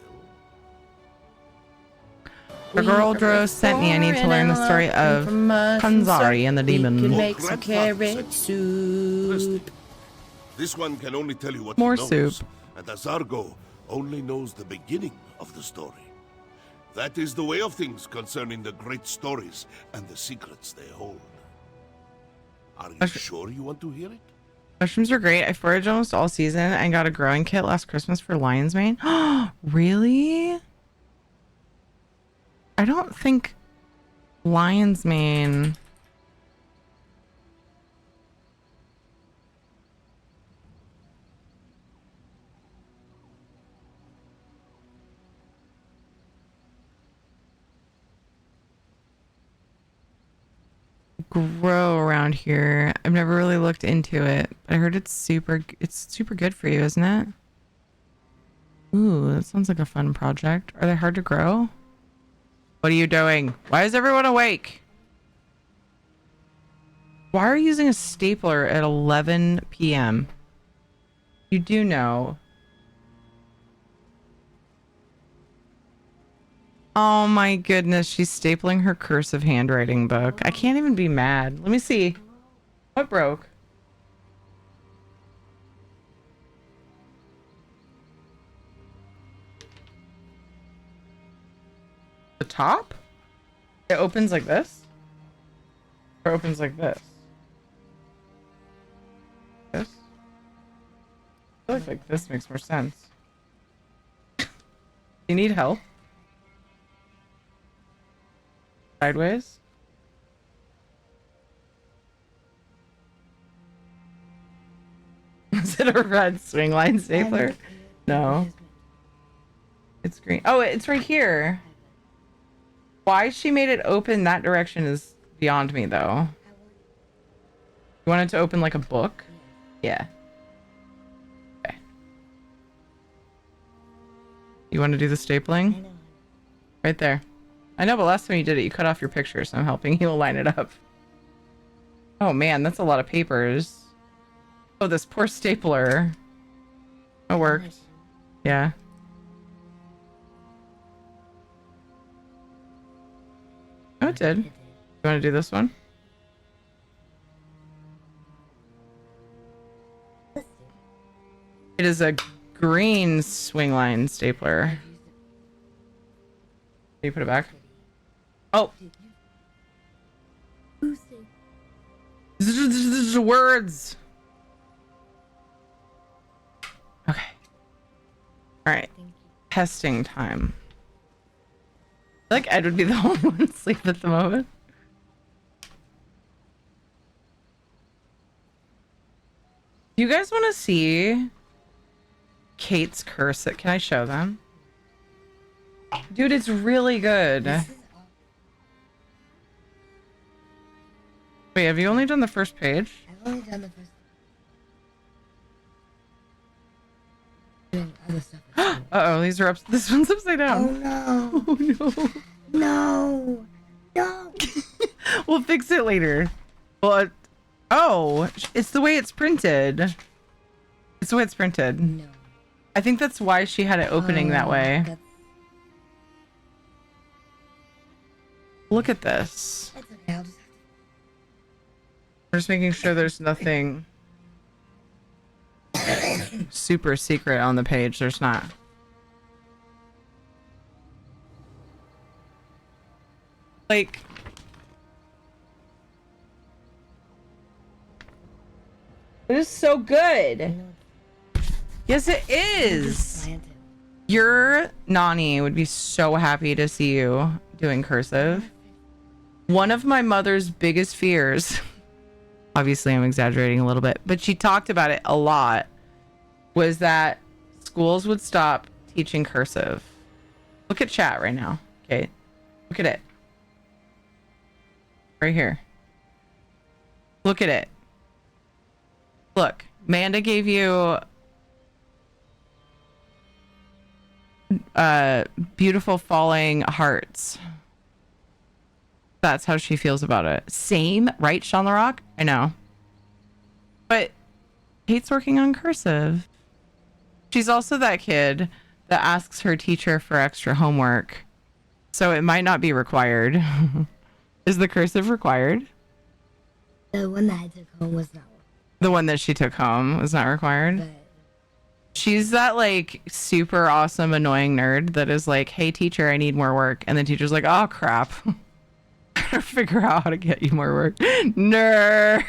The girl Dro sent me. I need to learn the story of Kunzari and the demon. We can make some carrot soup. This one can only tell you what More he knows, soup. and Azargo only knows the beginning of the story. That is the way of things concerning the great stories and the secrets they hold. Are you sure you want to hear it? Mushrooms are great. I foraged almost all season and got a growing kit last Christmas for lion's mane. Really? I don't think lion's mane. Grow around here. I've never really looked into it, but I heard it's super good for you, isn't it? Ooh, that sounds like a fun project. Are they hard to grow? What are you doing? Why is everyone awake? Why are you using a stapler at 11 p.m.? You do know. Oh my goodness, she's stapling her cursive handwriting book. I can't even be mad. Let me see. What broke? The top? It opens like this? Or opens like this? This? I feel like this makes more sense. You need help? Sideways? Is it a red swing line stapler? No. It's green. Oh, it's right here. Why she made it open that direction is beyond me, though. You want it to open like a book? Yeah. Okay. You want to do the stapling? Right there. I know, but last time you did it, you cut off your picture, so I'm helping you line it up. Oh man, that's a lot of papers. Oh, this poor stapler. It worked. Yeah. Oh, it did. You want to do this one? It is a green swing line stapler. Can you put it back? Oh. Words. Okay. All right. Testing time. I feel like Ed would be the only one asleep at the moment. Do you guys want to see Kate's curse? Can I show them? Dude, it's really good. Wait, have you only done the first page? I've only done the first. Doing other stuff. Uh-oh, these are up. This one's upside down. Oh no. Oh no. No. No. We'll fix it later. Well, oh, it's the way it's printed. It's the way it's printed. No. I think that's why she had it opening that way. Look at this. That's okay. I'll just have to... We're just making sure there's nothing super secret on the page. There's not. Like, it is so good. Yes, it is. Your Nani would be so happy to see you doing cursive. One of my mother's biggest fears, obviously I'm exaggerating a little bit, but she talked about it a lot, was that schools would stop teaching cursive. Look at chat right now. Okay. Look at it. Right here. Look at it. Look, Manda gave you beautiful falling hearts. That's how she feels about it. Same, right, Sean the Rock? I know. But Kate's working on cursive. She's also that kid that asks her teacher for extra homework. So it might not be required. Is the cursive required? The one that I took home was not. The one that she took home was not required? But she's that, like, super awesome, annoying nerd that is like, hey, teacher, I need more work. And the teacher's like, oh, crap. I gotta figure out how to get you more work. Nerd.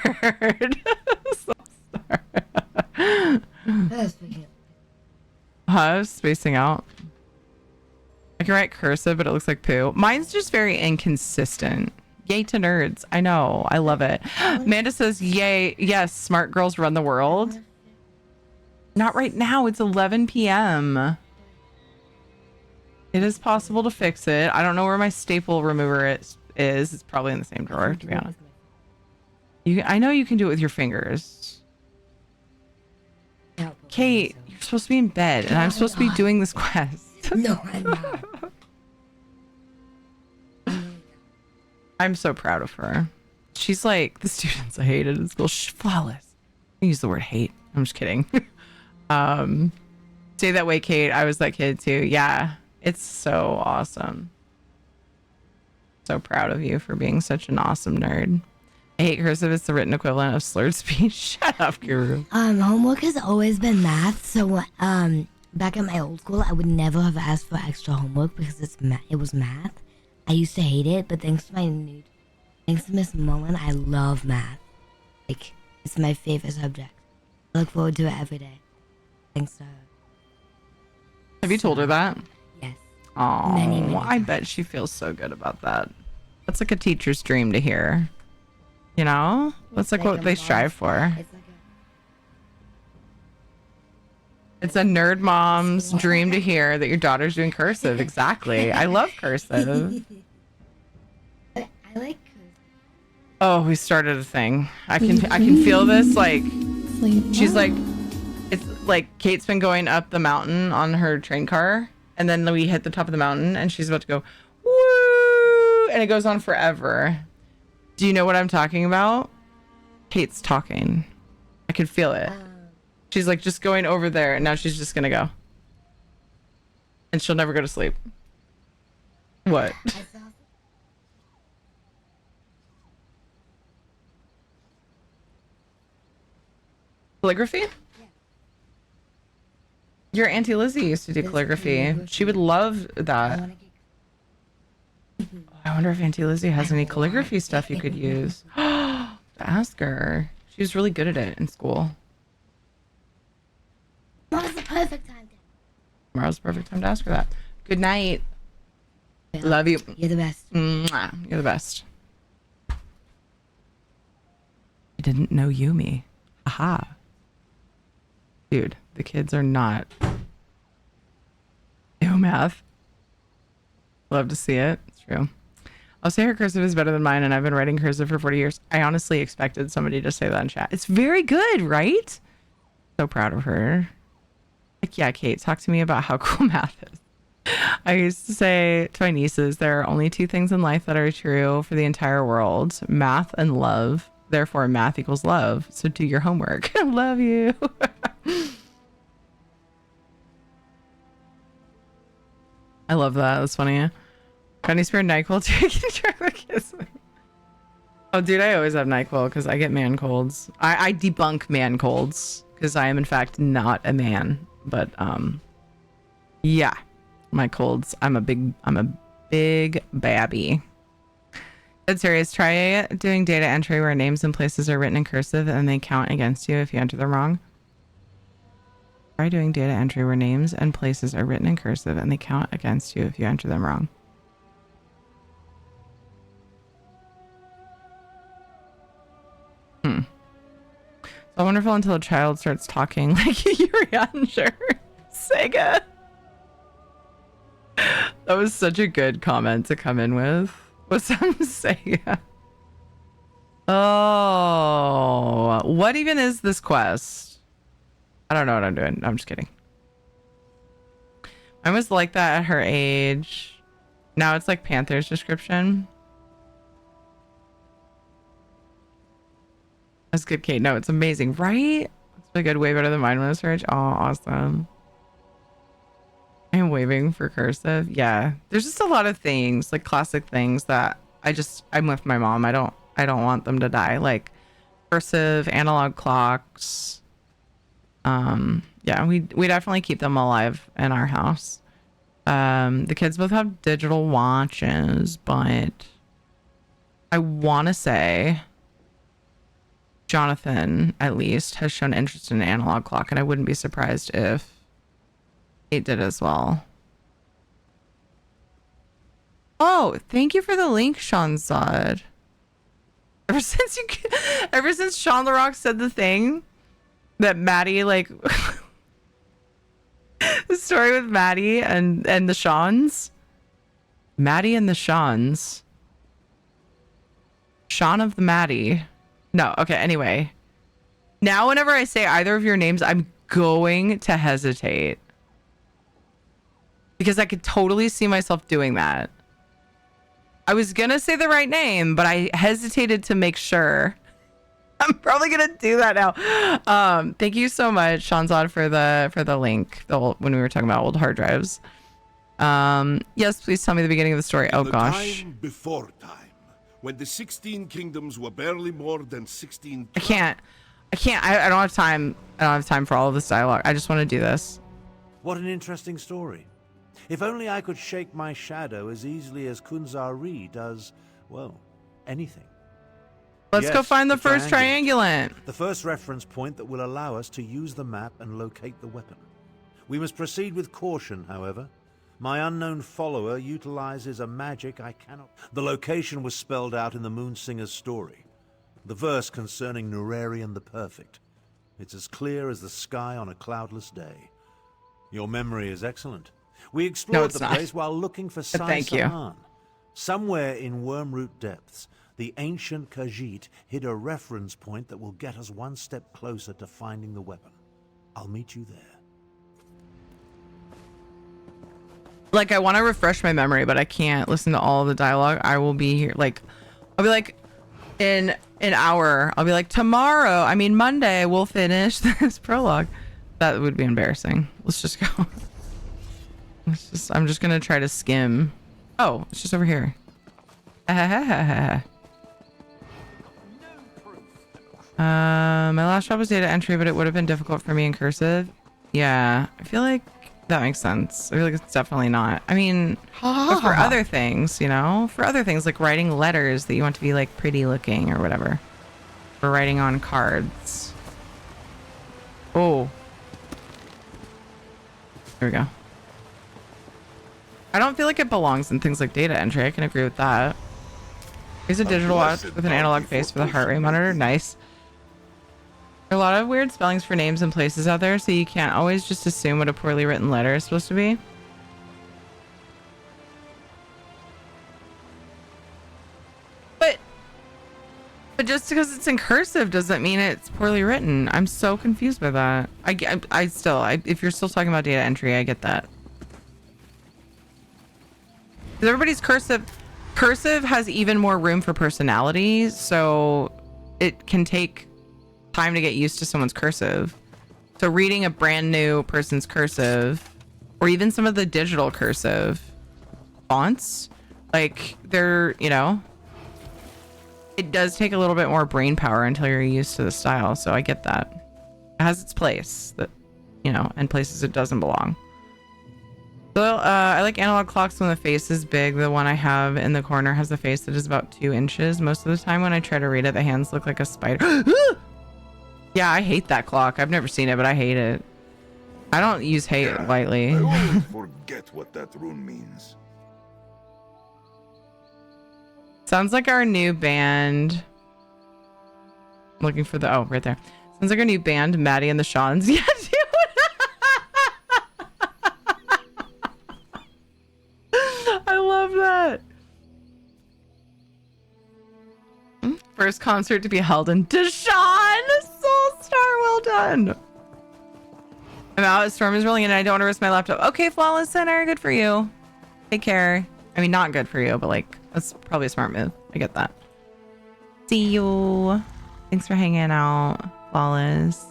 So sorry. Huh? Spacing out. I can write cursive, but it looks like poo. Mine's just very inconsistent. Yay to nerds. I know. I love it. Amanda says, yay. Yes, smart girls run the world. Not right now. It's 11 p.m. It is possible to fix it. I don't know where my staple remover is. It's probably in the same drawer, to be honest. I know you can do it with your fingers. Kate, you're supposed to be in bed, and I'm supposed to be doing this quest. No, I'm not. I'm so proud of her. She's like the students I hated in school. She's flawless. I use the word hate. I'm just kidding. Stay that way, Kate. I was that kid too. Yeah, it's so awesome. So proud of you for being such an awesome nerd. I hate cursive. It's the written equivalent of slurred speech. Shut up, Guru. Homework has always been math. So back at my old school, I would never have asked for extra homework because it was math. I used to hate it, but thanks to Miss Mullen, I love math. Like, it's my favorite subject. I look forward to it every day. Thanks to her. Have you told her that? Yes. Oh, Many I bet she feels so good about that. That's like a teacher's dream to hear. You know? That's like what they strive for. It's a nerd mom's dream to hear that your daughter's doing cursive. Exactly. I love cursive. I like cursive. Oh, we started a thing. I can feel this. Like, she's like, it's like Kate's been going up the mountain on her train car, and then we hit the top of the mountain, and she's about to go, woo, and it goes on forever. Do you know what I'm talking about? Kate's talking. I can feel it. She's like just going over there, and now she's just gonna go. And she'll never go to sleep. What? Calligraphy? Yeah. Your Auntie Lizzie used to do calligraphy. She would love that. I wonder if Auntie Lizzie has any calligraphy stuff you could use. Ask her. She was really good at it in school. Tomorrow's the perfect time. Tomorrow's the perfect time to ask her that. Good night. Love you. You're the best. Mwah. You're the best. I didn't know Yumi. Aha. Dude, the kids are not. Ew, math. Love to see it. It's true. I'll say her cursive is better than mine, and I've been writing cursive for 40 years. I honestly expected somebody to say that in chat. It's very good, right? So proud of her. Like, yeah, Kate, talk to me about how cool math is. I used to say to my nieces, there are only two things in life that are true for the entire world: math and love. Therefore, math equals love. So do your homework. Love you. I love that. That's funny. Got any spare NyQuil too? I can try the kiss. Oh, dude, I always have NyQuil because I get man colds. I debunk man colds because I am in fact not a man. But yeah, my colds. I'm a big babby. Dead serious. Try doing data entry where names and places are written in cursive and they count against you if you enter them wrong. Try doing data entry where names and places are written in cursive and they count against you if you enter them wrong. So wonderful until a child starts talking like Yuri, sure. Sega. That was such a good comment to come in with. What's some Sega? Oh, what even is this quest? I don't know what I'm doing. I'm just kidding. I was like that at her age. Now it's like Panther's description. That's good, Kate. No, it's amazing, right? It's a good, way better than mine when I was her age. Oh, awesome. I'm waving for cursive. Yeah, there's just a lot of things, like classic things that I'm with my mom. I don't want them to die. Like cursive, analog clocks. Yeah, we definitely keep them alive in our house. The kids both have digital watches, but I want to say Jonathan, at least, has shown interest in an analog clock, and I wouldn't be surprised if it did as well. Oh, thank you for the link, Sean Zod. Ever since Sean LaRock said the thing that Maddie, like, the story with Maddie and the Seans. Maddie and the Seans. Sean of the Maddie. No, okay, anyway. Now whenever I say either of your names, I'm going to hesitate. Because I could totally see myself doing that. I was gonna say the right name, but I hesitated to make sure. I'm probably gonna do that now. Thank you so much, Shanzad, for the link. When we were talking about old hard drives. Yes, please tell me the beginning of the story. Oh gosh. Time before time, when the 16 kingdoms were barely more than 16. I can't. I don't have time. I don't have time for all of this dialogue. I just want to do this. What an interesting story. If only I could shake my shadow as easily as Kunzari does, well, anything. Let's go find the first triangulant. The first reference point that will allow us to use the map and locate the weapon. We must proceed with caution, however. My unknown follower utilizes a magic I cannot... The location was spelled out in the Moonsinger's story. The verse concerning Nurarian the Perfect. It's as clear as the sky on a cloudless day. Your memory is excellent. We explored the place while looking for Sai Saman. Somewhere in Wormroot Depths, the ancient Khajiit hid a reference point that will get us one step closer to finding the weapon. I'll meet you there. Like, I want to refresh my memory, but I can't listen to all of the dialogue. I will be here, like, I'll be like, in an hour, I'll be like, Monday, we'll finish this prologue. That would be embarrassing. Let's just go. I'm just gonna try to skim. Oh, it's just over here. My last job was data entry, but it would have been difficult for me in cursive. Yeah, I feel like that makes sense. I feel like it's definitely not. I mean, but for other things, you know, for other things like writing letters that you want to be like pretty looking or whatever, or writing on cards. Oh, there we go. I don't feel like it belongs in things like data entry. I can agree with that. Here's a digital watch with an analog face for the heart rate monitor. Nice. There are a lot of weird spellings for names and places out there, so you can't always just assume what a poorly written letter is supposed to be. But just because it's in cursive doesn't mean it's poorly written. I'm so confused by that. If you're still talking about data entry, I get that. Everybody's cursive has even more room for personality, so it can take time to get used to someone's cursive. So reading a brand new person's cursive, or even some of the digital cursive fonts, like they're, you know, it does take a little bit more brain power until you're used to the style. So I get that. It has its place, that, you know, and places it doesn't belong. So I like analog clocks when the face is big. The one I have in the corner has a face that is about 2 inches. Most of the time when I try to read it, the hands look like a spider. Yeah, I hate that clock. I've never seen it, but I hate it. I don't use hate lightly. I always forget what that rune means. Sounds like our new band. Looking for the, oh, right there. Sounds like our new band, Maddie and the Seans. Yeah, dude. I love that. First concert to be held in Deshaun. Soulstar, well done. I'm out. Storm is rolling in and I don't want to risk my laptop. Okay, Flawless Center. Good for you. Take care. I mean, not good for you, but like, that's probably a smart move. I get that. See you. Thanks for hanging out, Flawless.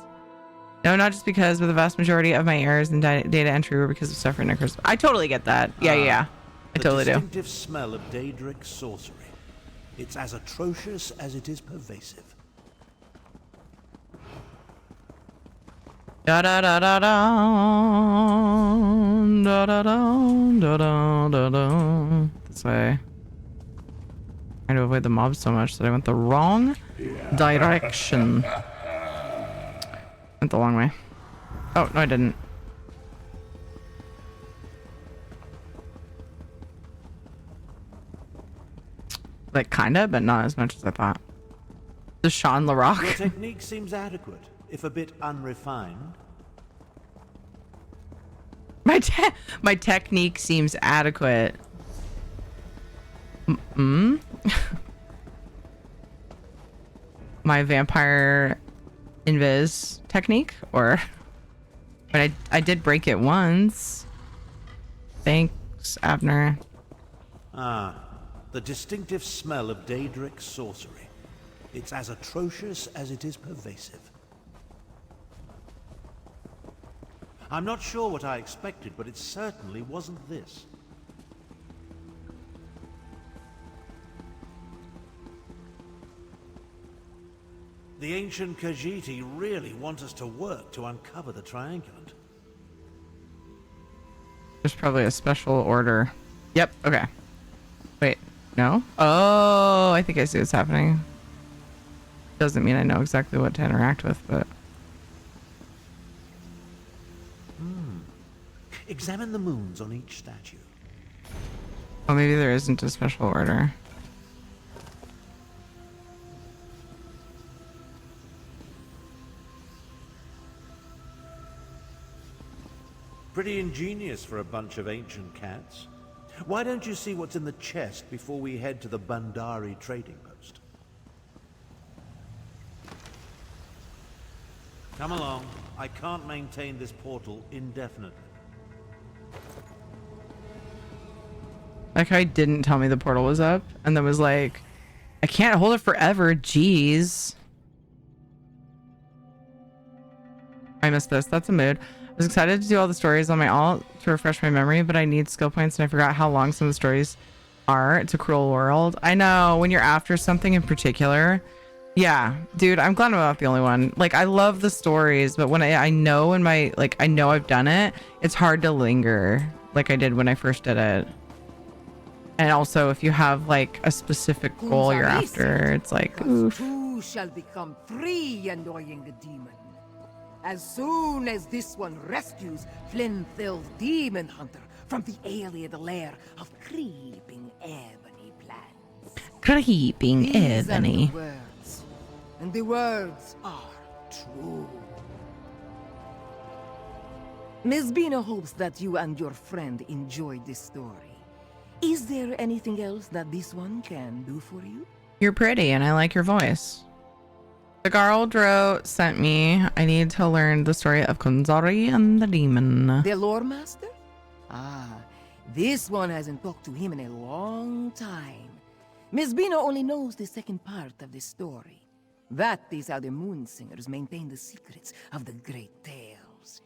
No, not just because, but the vast majority of my errors in data entry were because of suffering and curse. I totally get that. Yeah. I totally do. The distinctive smell of Daedric sorcery. It's as atrocious as it is pervasive. Da da da da da da da da da da da. This way. Trying to avoid the mobs so much that I went the wrong direction. Went the long way. Oh, no, I didn't. Like, kinda, but not as much as I thought. The Sean LaRock. Your technique seems adequate, if a bit unrefined. My technique seems adequate. My vampire invis technique, or but I did break it once. Thanks, Abner. Ah, the distinctive smell of Daedric sorcery. It's as atrocious as it is pervasive. I'm not sure what I expected, but it certainly wasn't this. The ancient Khajiit really want us to work to uncover the triangulant. There's probably a special order. Yep, okay. Wait, no? Oh, I think I see what's happening. Doesn't mean I know exactly what to interact with, but... Examine the moons on each statue. Oh, maybe there isn't a special order. Pretty ingenious for a bunch of ancient cats. Why don't you see what's in the chest before we head to the Bandari trading post? Come along. I can't maintain this portal indefinitely. Like, I didn't tell me the portal was up, and then was like, I can't hold it forever. Jeez. I missed this. That's a mood. I was excited to do all the stories on my alt to refresh my memory, but I need skill points, and I forgot how long some of the stories are. It's a cruel world. I know, when you're after something in particular. Yeah, dude, I'm glad I'm not the only one. Like, I love the stories, but when I know in my, like, I know I've done it, it's hard to linger like I did when I first did it. And also, if you have, like, a specific goal you're after, it's like, oof. Who shall become free, annoying demon? As soon as this one rescues Flinthill's demon hunter from the alien lair of creeping ebony plants. Creeping These ebony. are the words, and the words are true. Ms. Bina hopes that you and your friend enjoyed this story. Is there anything else that this one can do for you? You're pretty, and I like your voice. The Gardro sent me. I need to learn the story of Kunzari and the demon. The lore master? Ah, this one hasn't talked to him in a long time. Ms. Bina only knows the second part of the story. That is how the Moon Singers maintain the secrets of the great tales.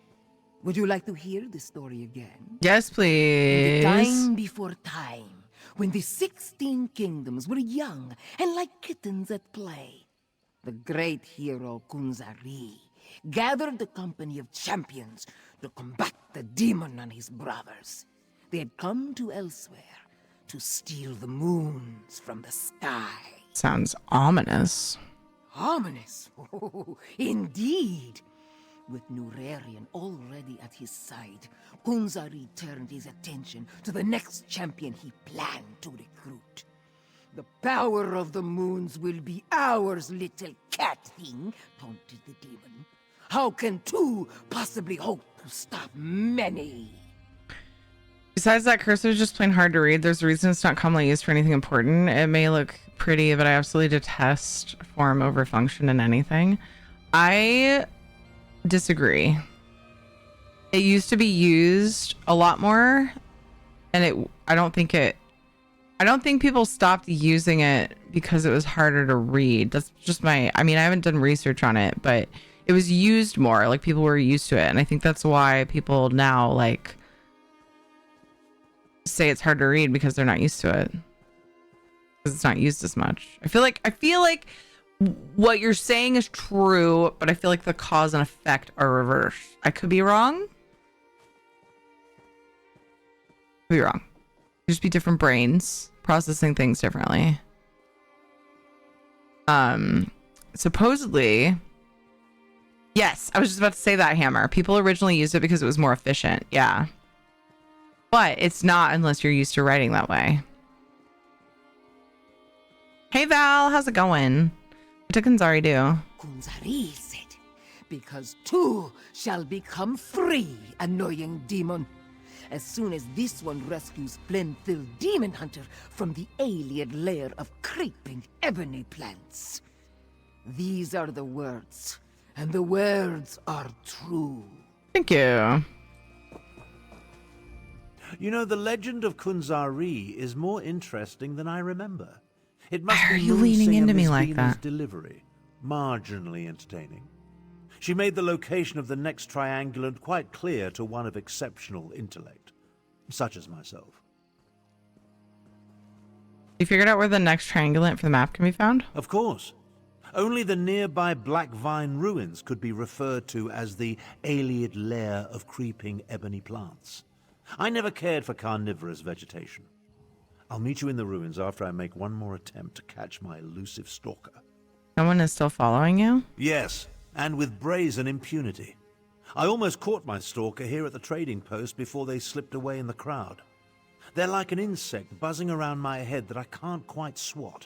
Would you like to hear the story again? Yes, please. In the time before time, when the 16 kingdoms were young and like kittens at play, the great hero Kunzari gathered a company of champions to combat the demon and his brothers. They had come to elsewhere to steal the moons from the sky. Sounds ominous. Ominous? Oh, indeed. With Nurarian already at his side, Kunzari turned his attention to the next champion he planned to recruit. The power of the moons will be ours, little cat thing, taunted the demon. How can two possibly hope to stop many? Besides that, cursive is just plain hard to read. There's a reason it's not commonly used for anything important. It may look pretty, but I absolutely detest form over function in anything. I disagree. It used to be used a lot more, and I don't think people stopped using it because it was harder to read. That's just I haven't done research on it, but it was used more. Like, people were used to it, and I think that's why people now, like, say it's hard to read, because they're not used to it, because it's not used as much. I feel like what you're saying is true, but I feel like the cause and effect are reversed. I could be wrong. Could be wrong. Could just be different brains processing things differently. supposedly, yes, I was just about to say that, Hammer. People originally used it because it was more efficient. Yeah. But it's not unless you're used to writing that way. Hey, Val, how's it going? What did Kunzari do? Kunzari said, because two shall become three, annoying demon. As soon as this one rescues Blenthil Demon Hunter from the alien lair of creeping ebony plants. These are the words, and the words are true. Thank you. You know, the legend of Kunzari is more interesting than I remember. It must Why be are you leaning Moon into Singer me Miss like Venus' that? delivery. Marginally entertaining. She made the location of the next triangulant quite clear to one of exceptional intellect, such as myself. You figured out where the next triangulant for the map can be found? Of course. Only the nearby Black Vine ruins could be referred to as the alien lair of creeping ebony plants. I never cared for carnivorous vegetation. I'll meet you in the ruins after I make one more attempt to catch my elusive stalker. Someone is still following you? Yes, and with brazen impunity. I almost caught my stalker here at the trading post before they slipped away in the crowd. They're like an insect buzzing around my head that I can't quite swat.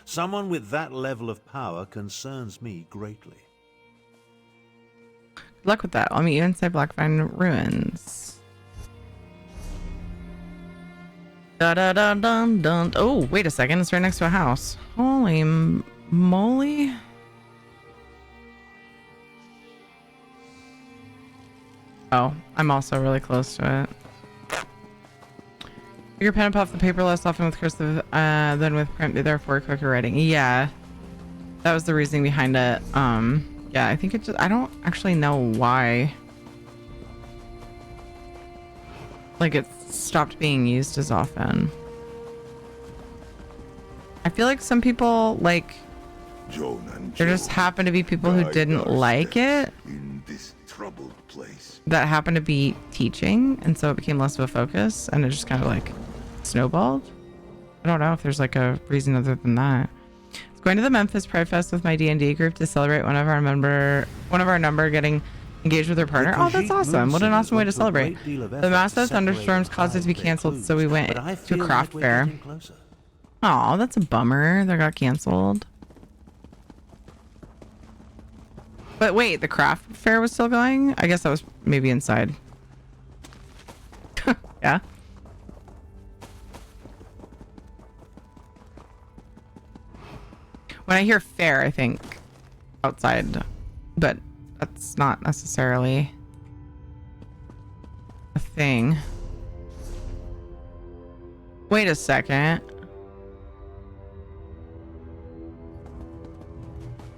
Someone with that level of power concerns me greatly. Good luck with that. I'll meet you inside Blackvine Ruins. Da-da-da-dun-dun. Oh, wait a second. It's right next to a house. Holy moly. Oh, I'm also really close to it. Your pen and puff the paper less often with cursive than with print, therefore quicker writing. Yeah, that was the reasoning behind it. Yeah, I think it just, I don't actually know why. Like, it stopped being used as often. I feel like some people, like, there just happen to be people who didn't like it in this troubled place. that happened to be teaching, and so it became less of a focus, and it just kind of like snowballed. I don't know if there's like a reason other than that. It's going to the Memphis Pride Fest with my D&D group to celebrate one of our number getting engaged with their partner. Oh, that's awesome. What an awesome way to celebrate. The massive thunderstorms caused it to be canceled, so we went to a craft fair. Oh, that's a bummer. That got canceled. But wait, the craft fair was still going? I guess that was maybe inside. Yeah. When I hear fair, I think outside, but that's not necessarily a thing. Wait a second.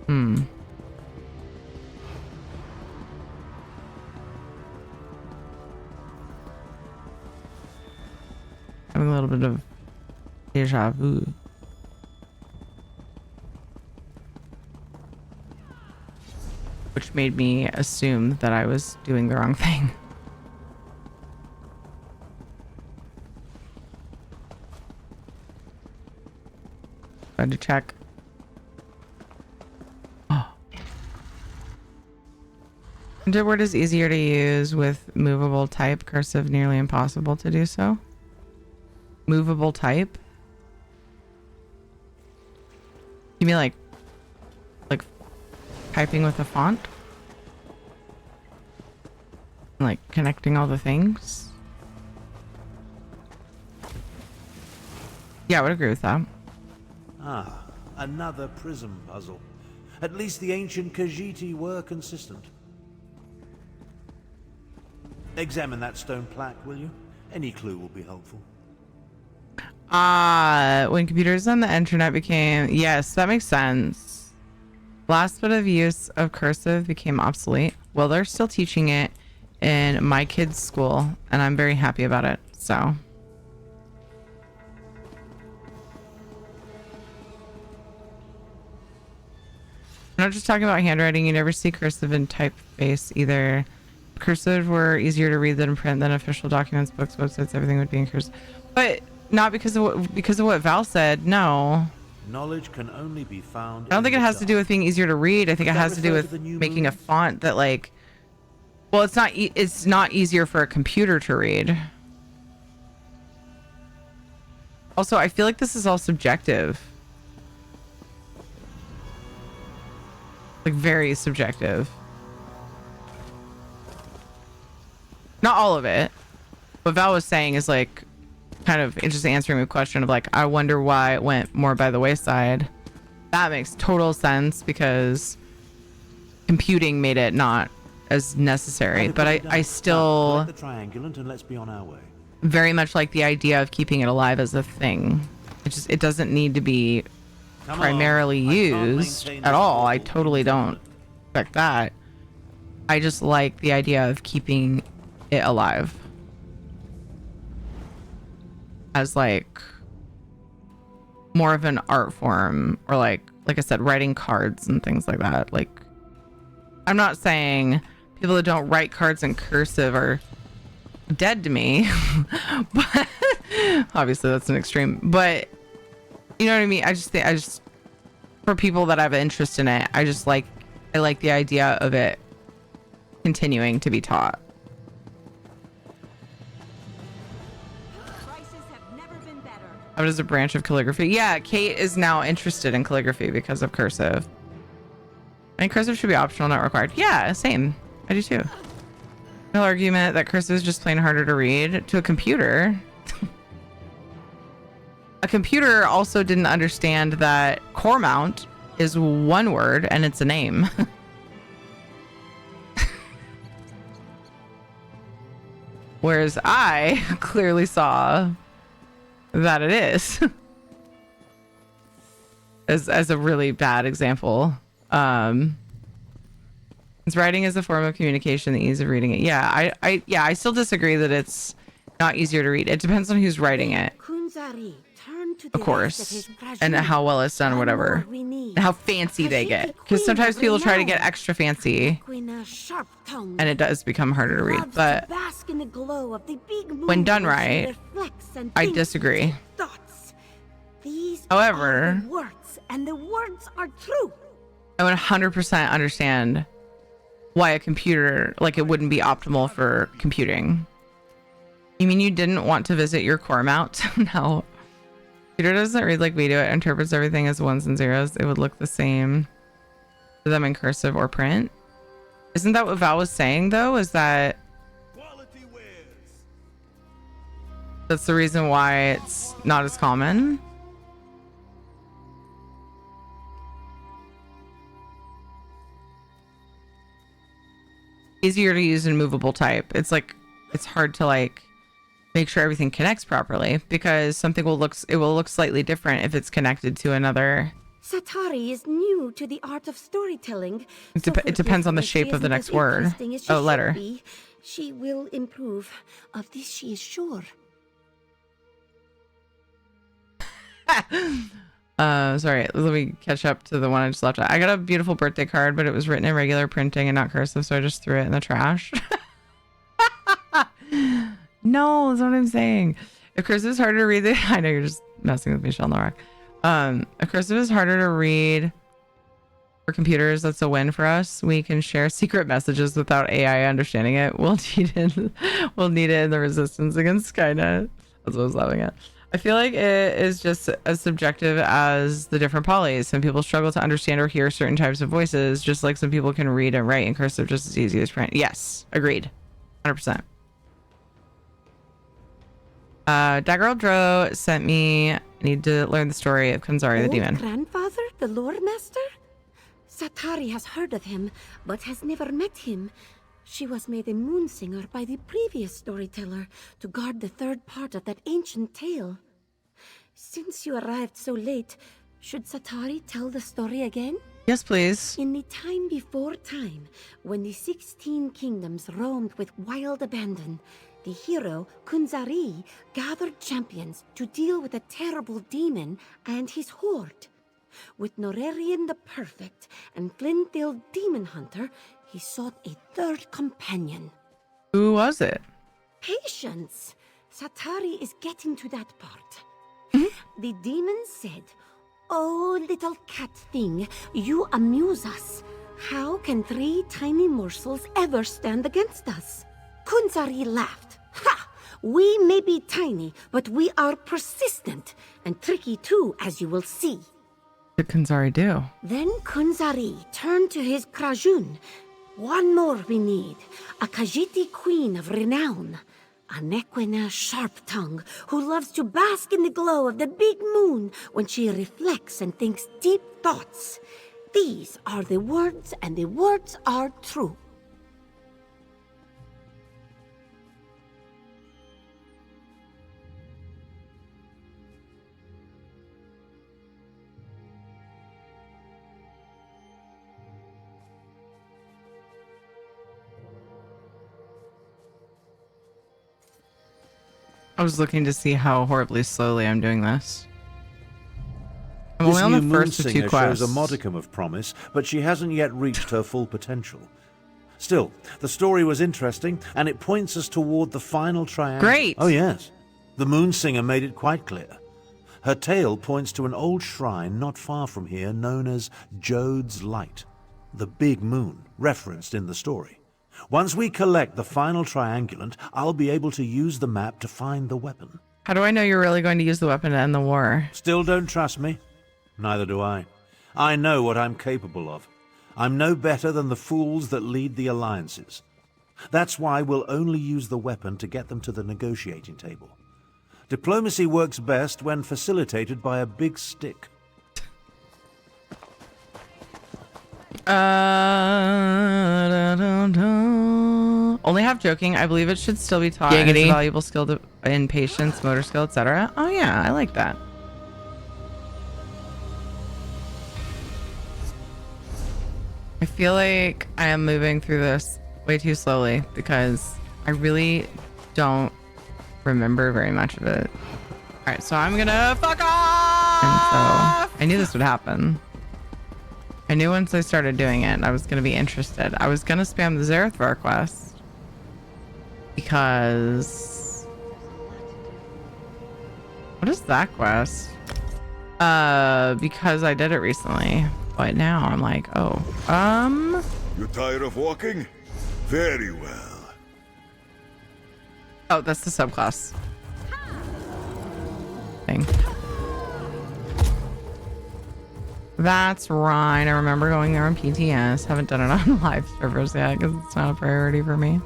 Having a little bit of deja vu. Which made me assume that I was doing the wrong thing. I had to check. Oh. Word is easier to use with movable type. Cursive nearly impossible to do so. Movable type? You mean like typing with a font? Like connecting all the things? Yeah, I would agree with that. Ah, another prism puzzle. At least the ancient Khajiit were consistent. Examine that stone plaque, will you? Any clue will be helpful. When computers on the internet became... Yes, that makes sense. Last bit of use of cursive became obsolete. Well, they're still teaching it in my kids' school, and I'm very happy about it, so... I'm not just talking about handwriting. You never see cursive in typeface either. Cursive were easier to read than print than official documents, books, websites, everything would be in cursive. But not because of what Val said, no. Knowledge can only be found. I don't think it has to do with being easier to read. I think it has to do with making a font that like, well, it's not easier for a computer to read. Also, I feel like this is all subjective. Like very subjective. Not all of it. What Val was saying is like kind of just answering the question of like, I wonder why it went more by the wayside. That makes total sense because computing made it not as necessary. But I still the triangulant and let's be on our way. Very much like the idea of keeping it alive as a thing. It doesn't need to be primarily used at all. I totally don't expect that. I just like the idea of keeping it alive as like more of an art form, or like I said, writing cards and things like that. Like, I'm not saying people that don't write cards in cursive are dead to me, but obviously that's an extreme, but you know what I mean? I just for people that have an interest in it, I like the idea of it continuing to be taught. How does a branch of calligraphy? Yeah, Kate is now interested in calligraphy because of cursive. I think cursive should be optional, not required. Yeah, same. I do too. No argument that cursive is just plain harder to read to a computer. A computer also didn't understand that core mount is one word and it's a name. Whereas I clearly saw that it is. as a really bad example. Since writing is a form of communication, the ease of reading it. Yeah, I still disagree that it's not easier to read. It depends on who's writing it. Of course. And how well it's done or whatever. And how fancy they get. Because sometimes people try to get extra fancy. And it does become harder to read. But when done right, I disagree. However, and the words are true. I would 100% understand why a computer, like, it wouldn't be optimal for computing. You mean you didn't want to visit your core mount? No. Computer doesn't read like we do. It interprets everything as ones and zeros. It would look the same to them in cursive or print. Isn't that what Val was saying, though? Is that that's the reason why it's not as common? Easier to use in movable type. It's like, it's hard to like make sure everything connects properly because something will look slightly different if it's connected to another. Satari is new to the art of storytelling. It depends on the shape of the next word. Oh, letter. She will improve. Of this she is sure. Sorry, let me catch up to the one I just left. I got a beautiful birthday card, but it was written in regular printing and not cursive, so I just threw it in the trash. No, that's what I'm saying. If cursive is harder to read, I know you're just messing with me, Shell Norak. If cursive is harder to read for computers, that's a win for us. We can share secret messages without AI understanding it. We'll need it in the resistance against Skynet. That's what I was laughing at. I feel like it is just as subjective as the different polys. Some people struggle to understand or hear certain types of voices, just like some people can read and write in cursive just as easy as print. Yes, agreed. 100%. Daggerl Dro sent me, I need to learn the story of Kunzari the demon. Grandfather, the Lord Master? Satari has heard of him, but has never met him. She was made a moon singer by the previous storyteller to guard the third part of that ancient tale. Since you arrived so late, should Satari tell the story again? Yes, please. In the time before time, when the 16 kingdoms roamed with wild abandon, the hero, Kunzari, gathered champions to deal with a terrible demon and his horde. With Norarian the Perfect and Glendale Demon Hunter, he sought a third companion. Who was it? Patience! Satari is getting to that part. The demon said, Oh, little cat thing, you amuse us. How can 3 tiny morsels ever stand against us? Kunzari laughed. Ha! We may be tiny, but we are persistent, and tricky too, as you will see. What did Kunzari do? Then Kunzari turned to his Krajun. One more we need, a Khajiiti queen of renown. A Nequina sharp-tongue who loves to bask in the glow of the big moon when she reflects and thinks deep thoughts. These are the words, and the words are true. I was looking to see how horribly slowly I'm doing this. I'm This only on new the moon first of 2 singer quests. shows a modicum of promise, but she hasn't yet reached her full potential. Still, the story was interesting, and it points us toward the final triangle. Great! Oh yes. The moon singer made it quite clear. Her tale points to an old shrine not far from here known as Jode's Light, the big moon, referenced in the story. Once we collect the final triangulant, I'll be able to use the map to find the weapon. How do I know you're really going to use the weapon to end the war? Still don't trust me? Neither do I. I know what I'm capable of. I'm no better than the fools that lead the alliances. That's why we'll only use the weapon to get them to the negotiating table. Diplomacy works best when facilitated by a big stick. Only half joking. I believe it should still be taught as a valuable skill in patience, motor skill, etc. Oh yeah, I like that. I feel like I am moving through this way too slowly because I really don't remember very much of it. All right, so I'm gonna fuck off. And so I knew this would happen. I knew once I started doing it, I was going to be interested. I was going to spam the Zaratvar quest because... What is that quest? Because I did it recently, but now I'm like, oh, You tired of walking? Very well. Oh, that's the subclass thing. That's right. I remember going there on PTS. Haven't done it on live servers yet because it's not a priority for me.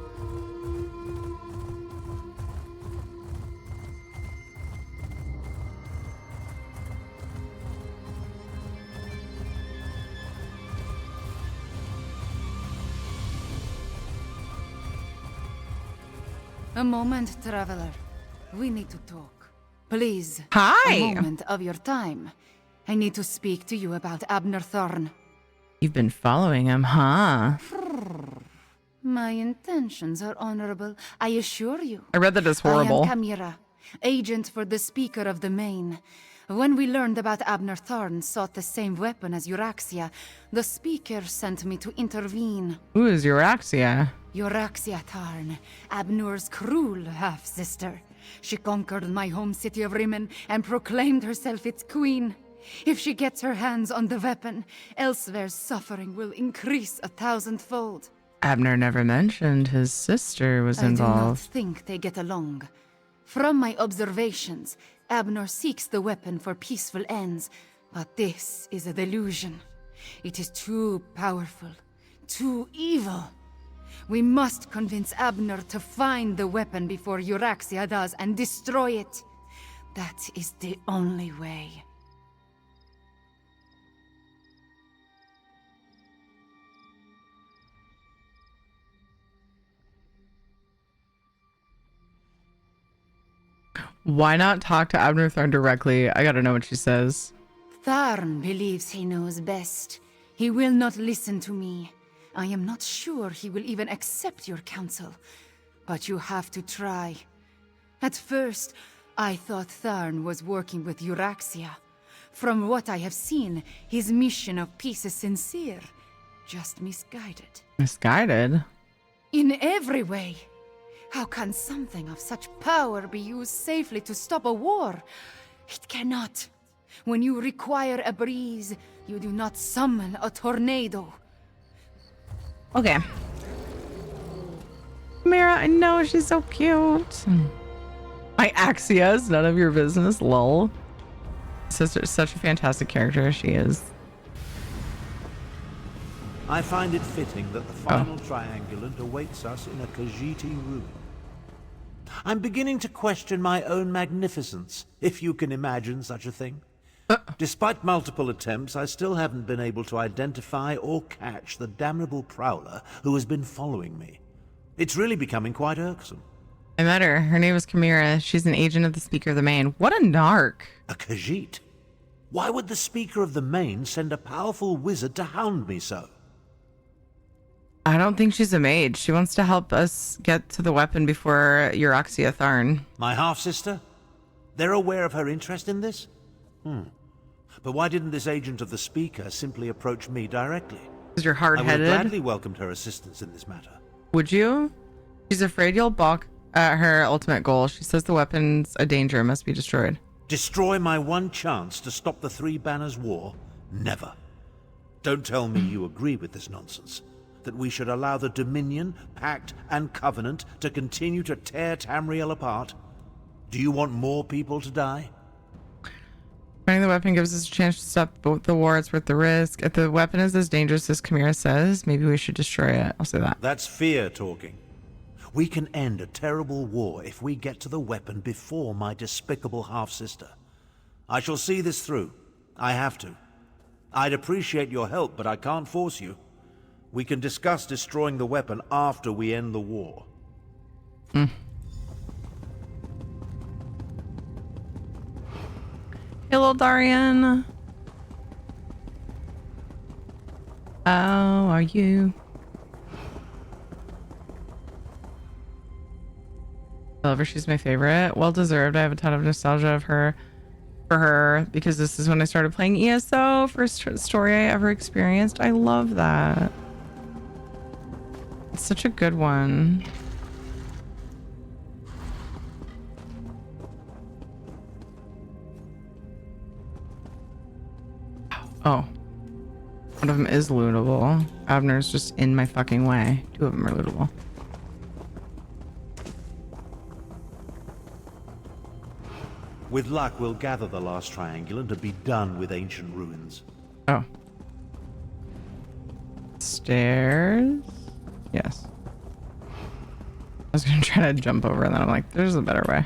A moment, traveler. We need to talk. Please. Hi. A moment of your time. I need to speak to you about Abner Thorn. You've been following him, huh? My intentions are honorable, I assure you. I read that as horrible. I am Kamira, agent for the Speaker of the Main. When we learned about Abner Thorn sought the same weapon as Euraxia, the Speaker sent me to intervene. Who is Euraxia? Euraxia Tarn, Abnur's cruel half-sister. She conquered my home city of Rimen and proclaimed herself its queen. If she gets her hands on the weapon, elsewhere's suffering will increase 1,000-fold. Abner never mentioned his sister was I do not involved. think they get along. From my observations, Abner seeks the weapon for peaceful ends, but this is a delusion. It is too powerful, too evil. We must convince Abner to find the weapon before Euraxia does and destroy it. That is the only way. Why not talk to Abner Thorn directly? I gotta know what she says. Tharn believes he knows best. He will not listen to me. I am not sure he will even accept your counsel. But you have to try. At first, I thought Tharn was working with Euraxia. From what I have seen, his mission of peace is sincere. Just misguided. Misguided? In every way. How can something of such power be used safely to stop a war? It cannot. When you require a breeze, you do not summon a tornado. Okay. Mira, I know, she's so cute. My Axia is none of your business, lol. Sister's such a fantastic character, she is. I find it fitting that the final triangulant awaits us in a Khajiiti ruin. I'm beginning to question my own magnificence, if you can imagine such a thing. Despite multiple attempts, I still haven't been able to identify or catch the damnable prowler who has been following me. It's really becoming quite irksome. I met her. Her name is Chimera. She's an agent of the Speaker of the Main. What a narc. A Khajiit? Why would the Speaker of the Main send a powerful wizard to hound me so? I don't think she's a mage. She wants to help us get to the weapon before Euroxia Tharn. My half-sister? They're aware of her interest in this? But why didn't this agent of the Speaker simply approach me directly? Because you're hard-headed. I would have gladly welcomed her assistance in this matter. Would you? She's afraid you'll balk at her ultimate goal. She says the weapon's a danger and must be destroyed. Destroy my one chance to stop the Three Banners War? Never. Don't tell me you agree with this nonsense. That we should allow the Dominion, Pact, and Covenant to continue to tear Tamriel apart? Do you want more people to die? Finding the weapon gives us a chance to stop both the war. It's worth the risk. If the weapon is as dangerous as Chimera says, maybe we should destroy it. I'll say that. That's fear talking. We can end a terrible war if we get to the weapon before my despicable half-sister. I shall see this through. I have to. I'd appreciate your help, but I can't force you. We can discuss destroying the weapon after we end the war. Hello, Darian. How are you? I love her. She's my favorite. Well deserved. I have a ton of nostalgia for her because this is when I started playing ESO. First story I ever experienced. I love that. It's such a good one. Oh. One of them is lootable. Abner's just in my fucking way. Two of them are lootable. With luck, we'll gather the last triangulant and be done with ancient ruins. Oh. Stairs? Yes. I was gonna try to jump over and then I'm like, there's a better way.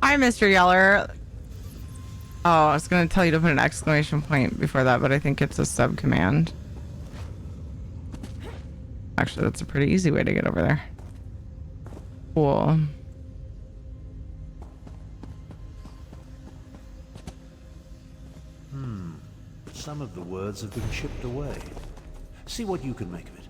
Hi, Mr. Yeller. Oh, I was gonna tell you to put an exclamation point before that, but I think it's a sub command. Actually, that's a pretty easy way to get over there. Cool. Some of the words have been chipped away. See what you can make of it.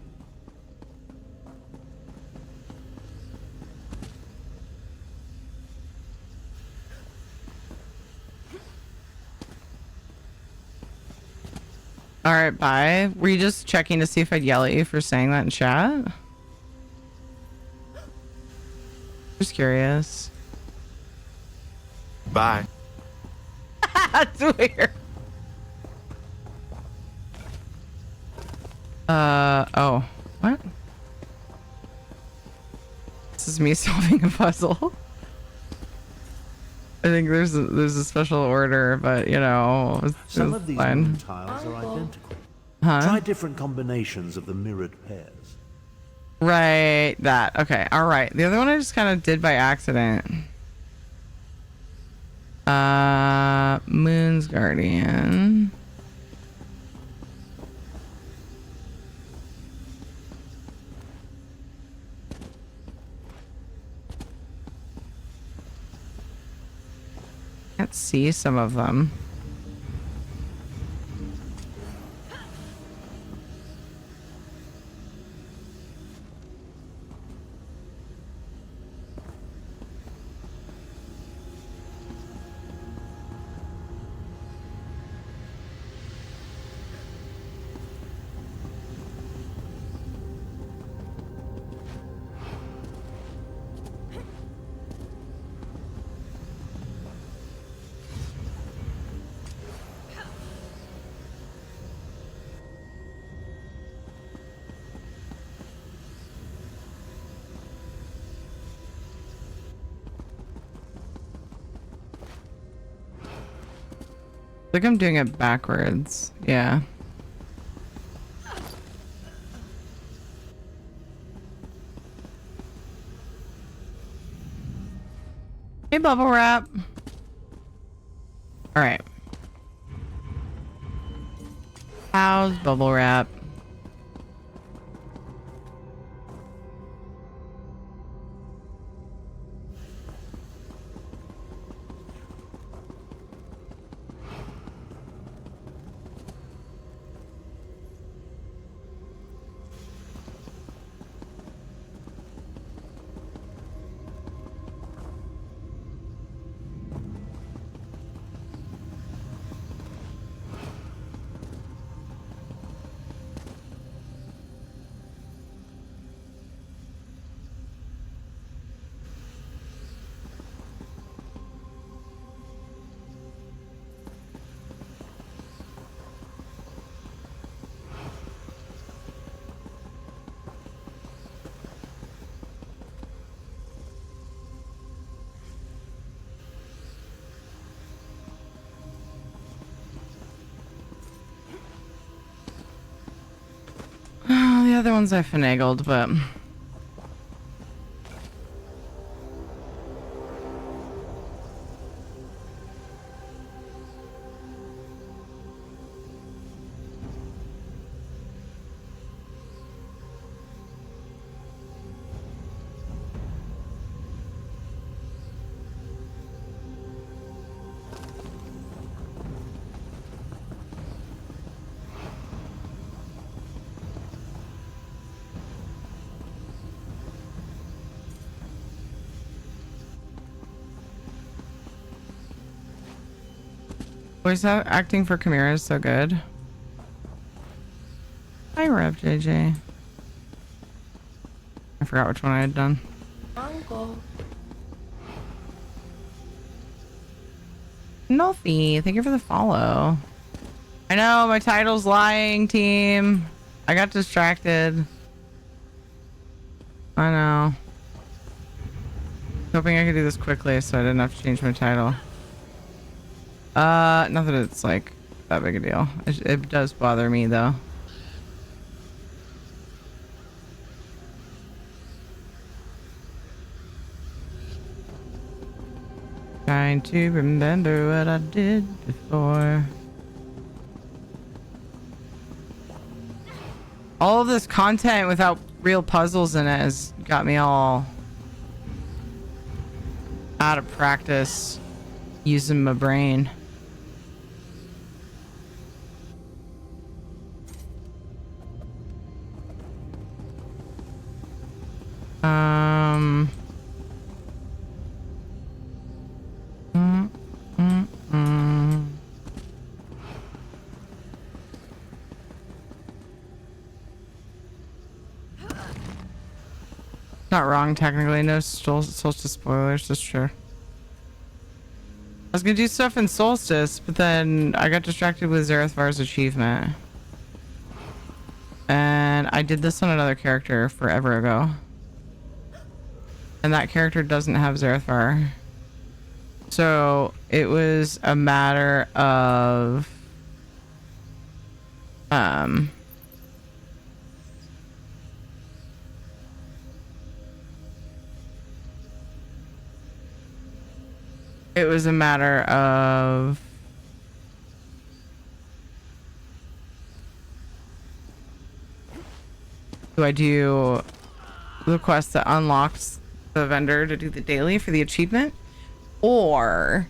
All right, bye. Were you just checking to see if I'd yell at you for saying that in chat? Just curious. Bye. That's weird. Oh. What? This is me solving a puzzle. I think there's a special order, but you know, Some of these fine. moon tiles are identical. Huh? Try different combinations of the mirrored pairs. Right, that. Okay, all right. The other one I just kind of did by accident. Moon's Guardian. Can't see some of them. Like I'm doing it backwards. Yeah. Hey, bubble wrap. All right. How's bubble wrap? Oh, the other ones I finagled, but voice acting for Chimera is so good. Hi, Rev JJ. I forgot which one I had done. Uncle. Nolfi, thank you for the follow. I know my title's lying, team. I got distracted. I know. Hoping I could do this quickly so I didn't have to change my title. Not that it's like that big a deal. It does bother me though. Trying to remember what I did before. All of this content without real puzzles in it has got me all out of practice using my brain. Not wrong, technically. No Solstice spoilers, that's true. I was gonna do stuff in Solstice, but then I got distracted with Zarathar's achievement. And I did this on another character forever ago. And that character doesn't have Zarathar. So it was a matter of it was a matter of do I do the quest that unlocks the vendor to do the daily for the achievement, or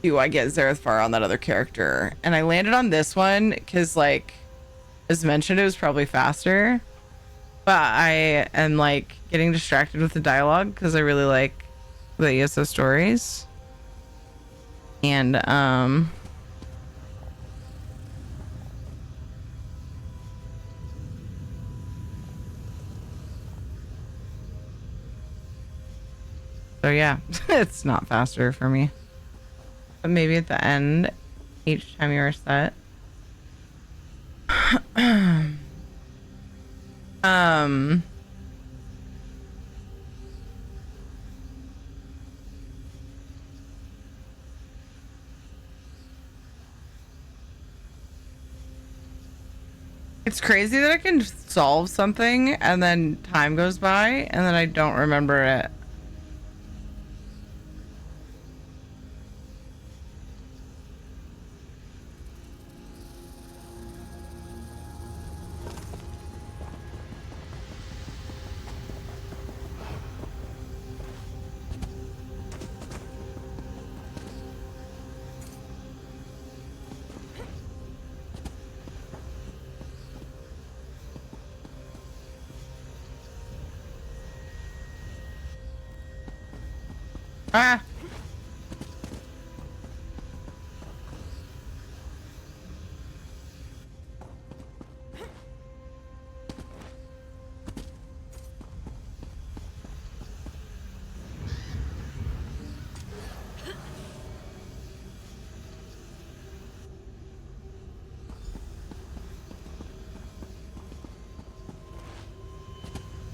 do I get Zarathar on that other character? And I landed on this one because, like, as mentioned, it was probably faster, but I am like getting distracted with the dialogue because I really like the ESO stories. And so yeah, it's not faster for me. But maybe at the end, each time you reset. It's crazy that I can solve something and then time goes by and then I don't remember it. Ah.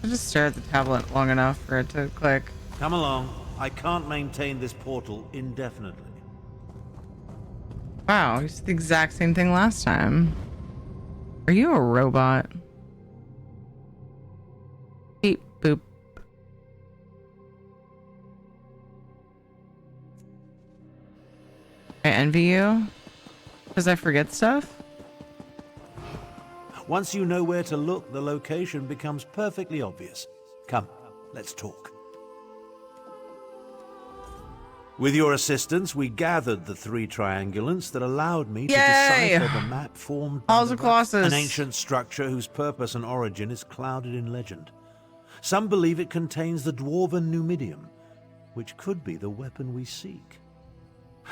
I just stare at the tablet long enough for it to click. Come along. I can't maintain this portal indefinitely. Wow, you said the exact same thing last time. Are you a robot? Beep boop. I envy you because I forget stuff. Once you know where to look, the location becomes perfectly obvious. Come, let's talk. With your assistance, we gathered the 3 triangulants that allowed me to decipher the map formed by an ancient structure whose purpose and origin is clouded in legend. Some believe it contains the dwarven Numidium, which could be the weapon we seek.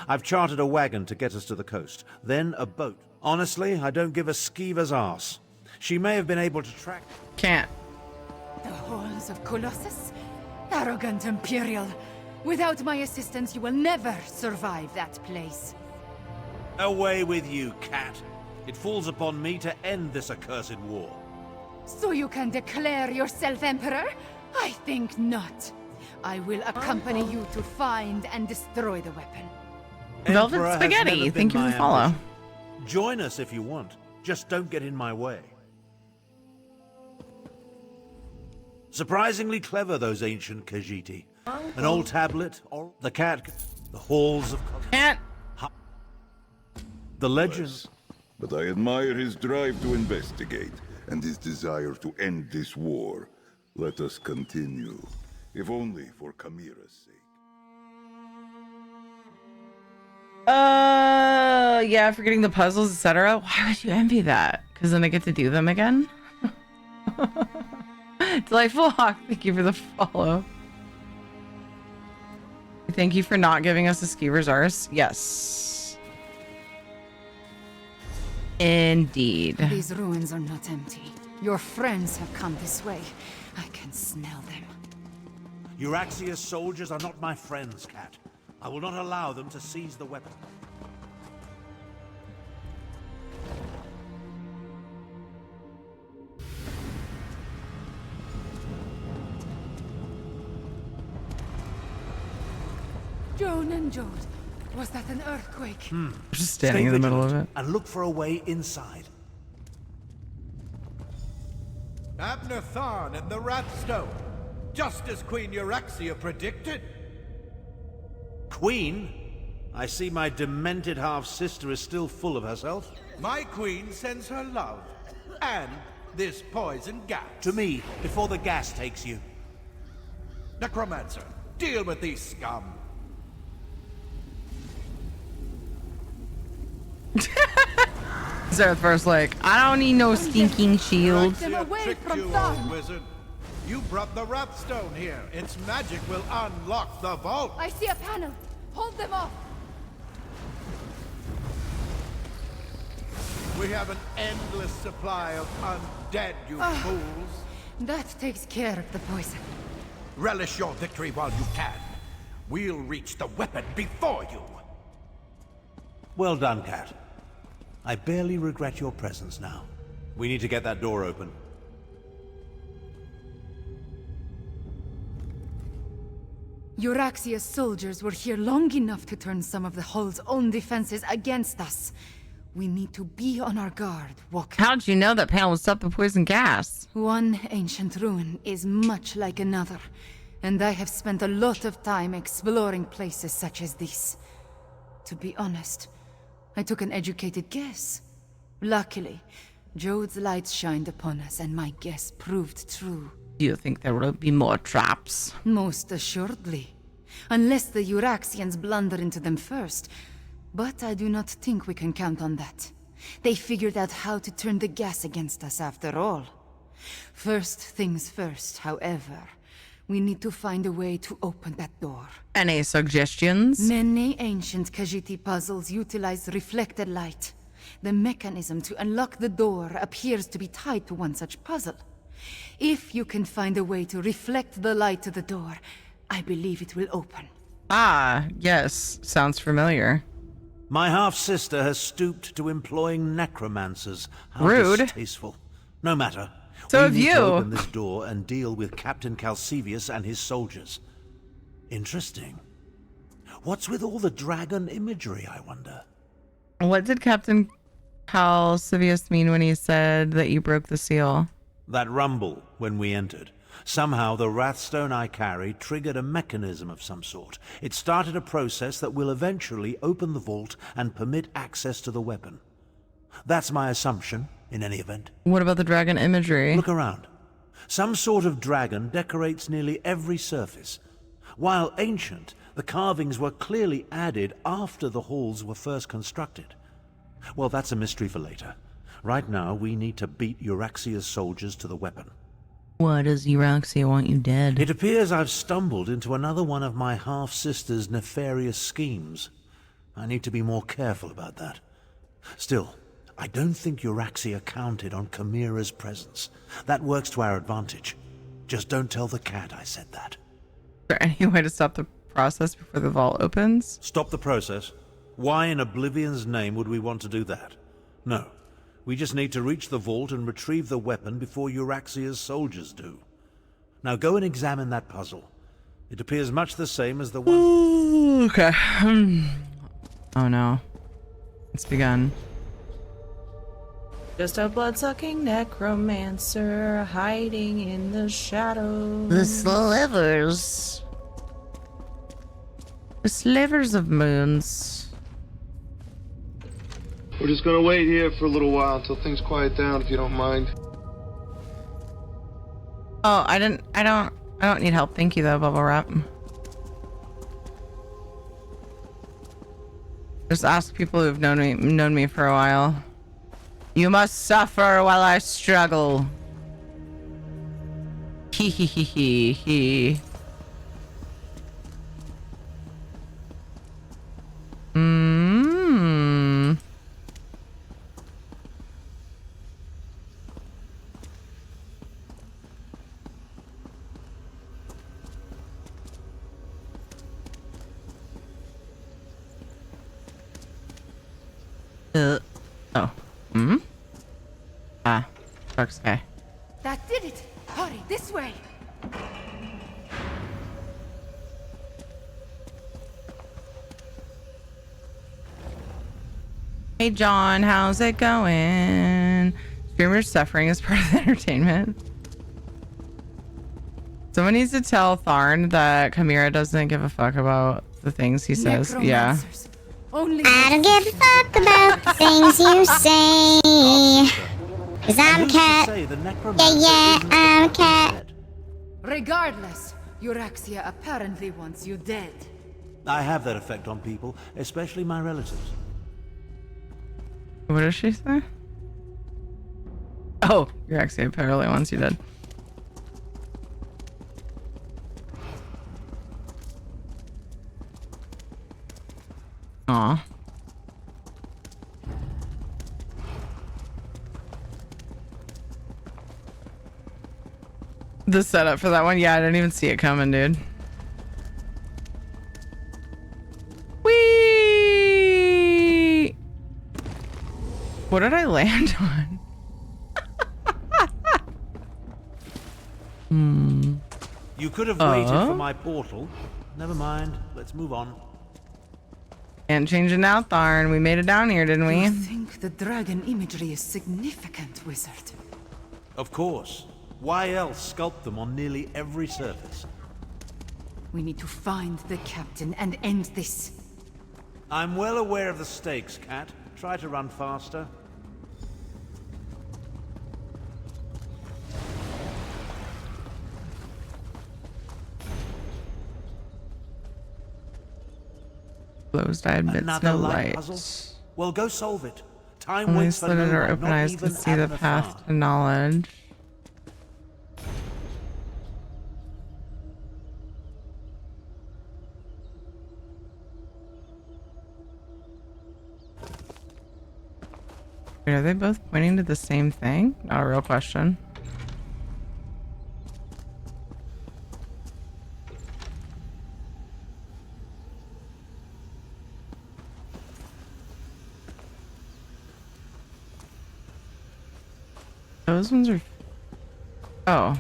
I've chartered a wagon to get us to the coast, then a boat. Honestly, I don't give a skeever's arse. She may have been able to track... Can't. The halls of Colossus? Arrogant Imperial. Without my assistance, you will never survive that place. Away with you, cat. It falls upon me to end this accursed war. So you can declare yourself Emperor? I think not. I will accompany you to find and destroy the weapon. Velvet Emperor Spaghetti, thank you for the follow. Join us if you want. Just don't get in my way. Surprisingly clever, those ancient Khajiit. An old tablet, or the cat, the halls of... Cat! The legends. But I admire his drive to investigate, and his desire to end this war. Let us continue, if only for Chimera's sake. Yeah, forgetting the puzzles, etc. Why would you envy that? Because then I get to do them again? Delightful Hawk, thank you for the follow. Thank you for not giving us a skeever's arse. Yes. Indeed. These ruins are not empty. Your friends have come this way. I can smell them. Euraxia's soldiers are not my friends, cat. I will not allow them to seize the weapon. Joan and Jode, was that an earthquake? Just standing in the middle of it. And look for a way inside. Abner Tharn and the Wrathstone, just as Queen Euraxia predicted. Queen? I see my demented half-sister is still full of herself. My queen sends her love, and this poison gas. To me, before the gas takes you. Necromancer, deal with these scum. Zerth first, like, I don't need no stinking shield. Wizard. You brought the Wrathstone here. Its magic will unlock the vault. I see a panel. Hold them off. We have an endless supply of undead, you fools. That takes care of the poison. Relish your victory while you can. We'll reach the weapon before you. Well done, cat. I barely regret your presence now. We need to get that door open. Euraxia's soldiers were here long enough to turn some of the Hull's own defenses against us. We need to be on our guard, walking. How'd you know that panel would stop the poison gas? One ancient ruin is much like another, and I have spent a lot of time exploring places such as this. To be honest, I took an educated guess. Luckily, Jode's light shined upon us, and my guess proved true. Do you think there will be more traps? Most assuredly. Unless the Euraxians blunder into them first. But I do not think we can count on that. They figured out how to turn the gas against us after all. First things first, however. We need to find a way to open that door. Any suggestions? Many ancient Khajiit puzzles utilize reflected light. The mechanism to unlock the door appears to be tied to one such puzzle. If you can find a way to reflect the light to the door, I believe it will open. Ah, yes. Sounds familiar. My half-sister has stooped to employing necromancers. How Rude. Distasteful. No matter. So we have need you. to open this door and deal with Captain Calcivius and his soldiers. Interesting. What's with all the dragon imagery, I wonder? What did Captain Calcivius mean when he said that you broke the seal? That rumble when we entered. Somehow the Wrathstone I carry triggered a mechanism of some sort. It started a process that will eventually open the vault and permit access to the weapon. That's my assumption, in any event. What about the dragon imagery? Look around. Some sort of dragon decorates nearly every surface. While ancient, the carvings were clearly added after the halls were first constructed. Well, that's a mystery for later. Right now, we need to beat Euraxia's soldiers to the weapon. Why does Euraxia want you dead? It appears I've stumbled into another one of my half-sister's nefarious schemes. I need to be more careful about that. Still, I don't think Euraxia counted on Chimera's presence. That works to our advantage. Just don't tell the cat I said that. Is there any way to stop the process before the vault opens? Stop the process? Why in Oblivion's name would we want to do that? No. We just need to reach the vault and retrieve the weapon before Euraxia's soldiers do. Now go and examine that puzzle. It appears much the same as the one... Ooh, okay. Oh no. It's begun. Just a blood-sucking necromancer hiding in the shadows. The slivers. The slivers of moons. We're just gonna wait here for a little while until things quiet down, if you don't mind. Oh, I don't need help. Thank you though, Bubble Wrap. Just ask people who've known me for a while. You must suffer while I struggle. Hee hee hee hee hee. Oh. Hmm? Ah. Truck's guy. That did it! Hurry, this way! Hey John, how's it going? Streamers suffering is part of the entertainment. Someone needs to tell Tharn that Chimera doesn't give a fuck about the things he says. Yeah. I don't give a fuck about the things you say. Cause I'm a cat. Yeah, I'm a cat. Regardless, Euraxia apparently wants you dead. I have that effect on people, especially my relatives. What does she say? Oh, Euraxia apparently wants you dead. Aw. The setup for that one, yeah, I didn't even see it coming, dude. Whee! What did I land on? You could have waited for my portal. Never mind. Let's move on. Can't change it now, Tharn. We made it down here, didn't we? You think the dragon imagery is significant, wizard? Of course. Why else sculpt them on nearly every surface? We need to find the captain and end this. I'm well aware of the stakes, Cat. Try to run faster. Closed-eyed bits, Another no light light. puzzle? Well, go solve it. Time Only waits for slitted no or one, open not eyes even can see the Adnafar. path to knowledge. Wait, are they both pointing to the same thing? Not a real question. Those ones are... Oh.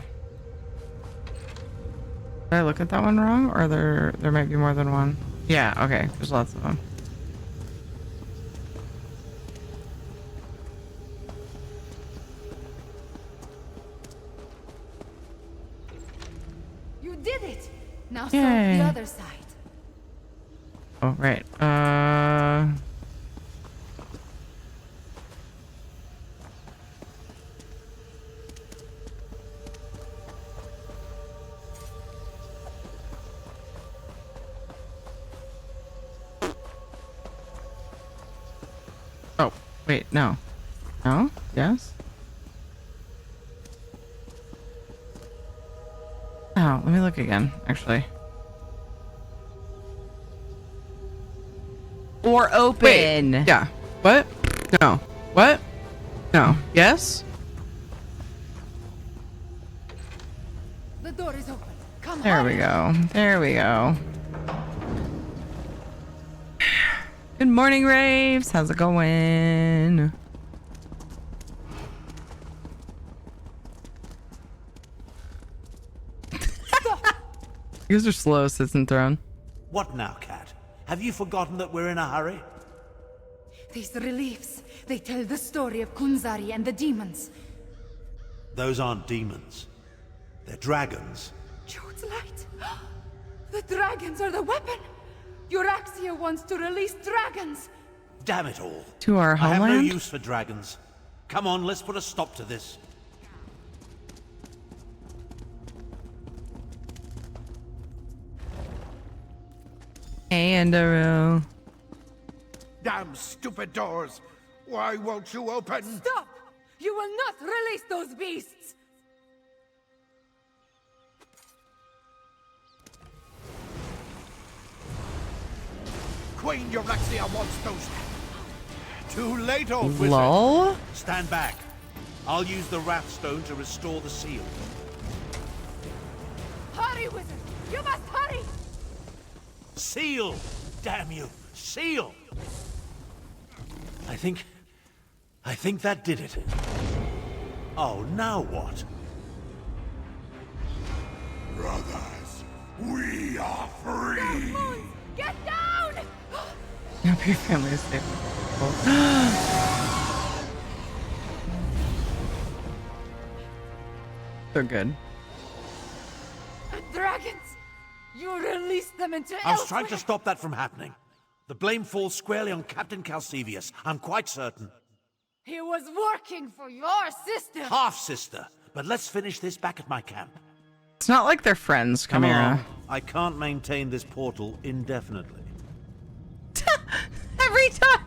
Did I look at that one wrong? Or there might be more than one? Yeah, okay. There's lots of them. You did it! Now solve Yay. the other side. Oh, right. Oh, wait, no. No? Yes? Oh, let me look again, actually. Or open. Wait, yeah. What? No. What? No. Yes? The door is open. Come There on. we go. There we go. Good morning, Raves. How's it going? You guys are slow, Citizen Throne. What now, Cat? Have you forgotten that we're in a hurry? These reliefs, they tell the story of Kunzari and the demons. Those aren't demons. They're dragons. Jode's light. The dragons are the weapon. Euraxia wants to release dragons. Damn it all. To our I have no homeland? use for dragons. Come on, let's put a stop to this. Hey, Endaru. Damn stupid doors! Why won't you open? Stop! You will not release those beasts! Queen Euraxia wants those. Too late, old wizard. Lol? Stand back. I'll use the Wrathstone to restore the seal. Hurry, wizard! You must hurry! Seal! Damn you! Seal! I think that did it. Oh, now what? Brothers, we are free! Moons, get down! I hope your family is safe. They're good. The dragons! You released them into I was trying to stop that from happening. The blame falls squarely on Captain Calcevius. I'm quite certain. He was working for your sister! Half-sister. But let's finish this back at my camp. It's not like they're friends, Come Chimera. on. I can't maintain this portal indefinitely. Every time!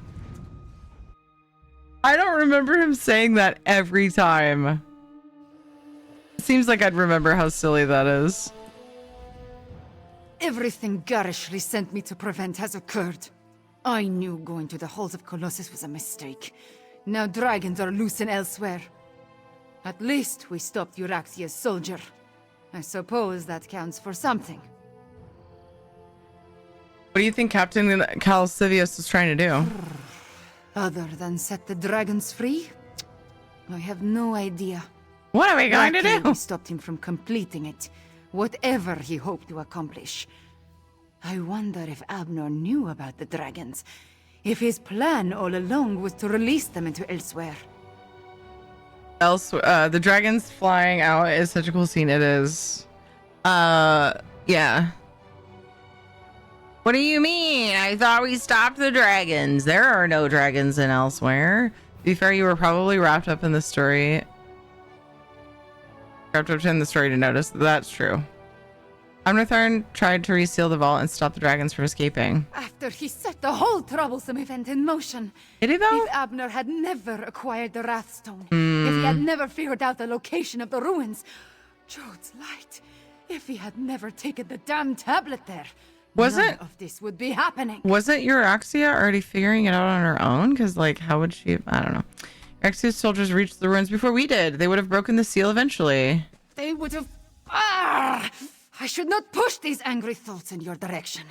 I don't remember him saying that every time. It seems like I'd remember how silly that is. Everything Garishly sent me to prevent has occurred. I knew going to the halls of Colossus was a mistake. Now dragons are loose and elsewhere. At least we stopped Euraxia's soldier. I suppose that counts for something. What do you think Captain Calcivius is trying to do? Other than set the dragons free? I have no idea. What are we going to Luckily, do? we stopped him from completing it, whatever he hoped to accomplish. I wonder if Abner knew about the dragons. If his plan all along was to release them into elsewhere. The dragons flying out is such a cool scene. It is. Yeah. What do you mean? I thought we stopped the dragons. There are no dragons in Elsewhere. To be fair, you were probably wrapped up in the story. Wrapped up in the story to notice that's true. Amnatharn tried to reseal the vault and stop the dragons from escaping. After he set the whole troublesome event in motion. Did he though? If Abner had never acquired the Wrathstone, if he had never figured out the location of the ruins, Jode's light, if he had never taken the damn tablet there, none of this would be happening. Wasn't Euraxia already figuring it out on her own? Because, like, how would she? I don't know. Euraxia's soldiers reached the ruins before we did. They would have broken the seal eventually. They would have. I should not push these angry thoughts in your direction.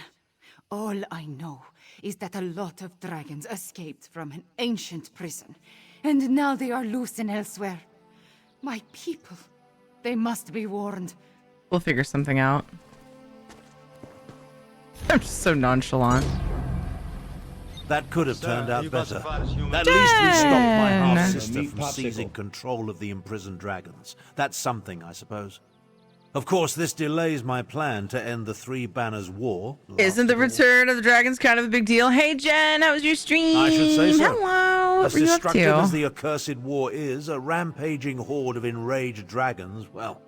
All I know is that a lot of dragons escaped from an ancient prison, and now they are loose and elsewhere. My people, they must be warned. We'll figure something out. I'm just so nonchalant. That could have turned out better. At least we stopped my half-sister from seizing control of the imprisoned dragons. That's something, I suppose. Of course, this delays my plan to end the Three Banners War. Isn't the return of the dragons kind of a big deal? Hey, Jen, how was your stream? I should say so. Hello. As destructive as the accursed war is, a rampaging horde of enraged dragons, well,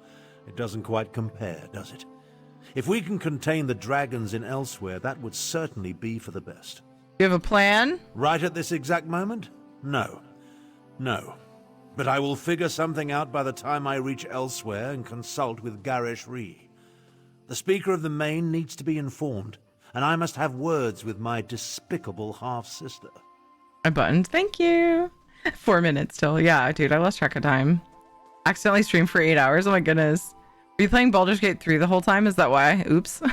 it doesn't quite compare, does it? If we can contain the dragons in Elsewhere, that would certainly be for the best. You have a plan? Right at this exact moment? No. No. But I will figure something out by the time I reach Elsewhere and consult with Garish Ree. The Speaker of the Main needs to be informed, and I must have words with my despicable half-sister. I buttoned. Thank you. 4 minutes still. Yeah, dude, I lost track of time. Accidentally streamed for 8 hours. Oh my goodness. Were you playing Baldur's Gate 3 the whole time? Is that why? Oops. Could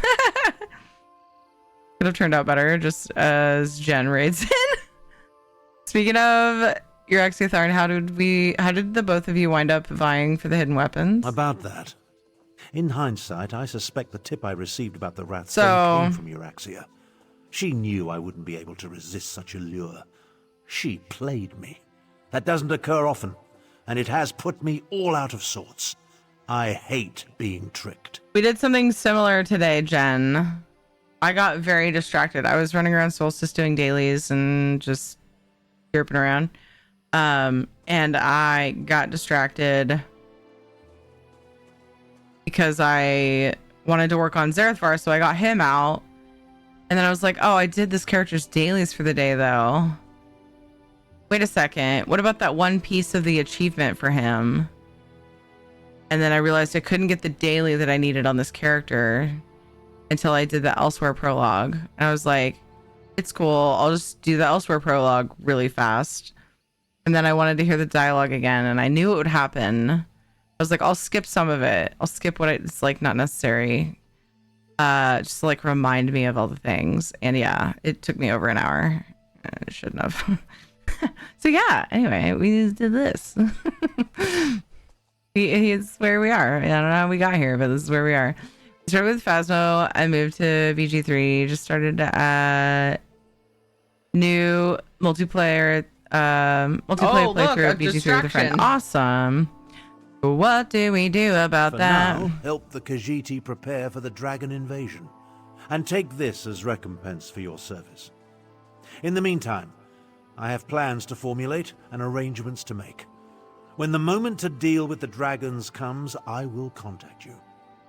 have turned out better just as Jen raids in. Speaking of your Tharn, how did the both of you wind up vying for the hidden weapons? About that. In hindsight, I suspect the tip I received about the Wrathstone came from Euraxia. She knew I wouldn't be able to resist such a lure. She played me. That doesn't occur often, and it has put me all out of sorts. I hate being tricked. We did something similar today, Jen. I got very distracted. I was running around Solstice doing dailies and just chirping around. And I got distracted because I wanted to work on Zerethvar, so I got him out. And then I was like, oh, I did this character's dailies for the day, though. Wait a second. What about that one piece of the achievement for him? And then I realized I couldn't get the daily that I needed on this character until I did the Elsewhere prologue. And I was like, it's cool. I'll just do the Elsewhere prologue really fast. And then I wanted to hear the dialogue again, and I knew it would happen. I was like, I'll skip some of it. I'll skip what it's like not necessary. Just to like remind me of all the things. And yeah, it took me over an hour. I shouldn't have. So yeah, anyway, we did this. It's where we are. I don't know how we got here, but this is where we are. I started with Phasmo. I moved to BG3. Just started new multiplayer playthrough of BG3 with a friend. Awesome. What do we do about that? Now, help the Khajiit prepare for the dragon invasion, and take this as recompense for your service. In the meantime, I have plans to formulate and arrangements to make. When the moment to deal with the dragons comes, I will contact you.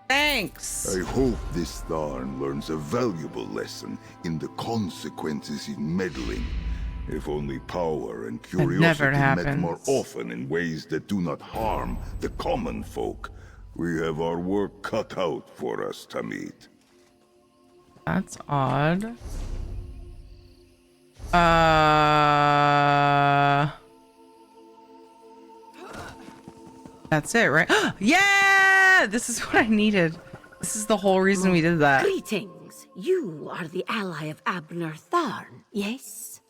Thanks. I hope this Tharn learns a valuable lesson in the consequences in meddling. If only power and curiosity met more often in ways that do not harm the common folk, we have our work cut out for us, Tamid. That's odd. That's it, right? Yeah! This is what I needed. This is the whole reason we did that. Greetings. You are the ally of Abner Tharn, yes?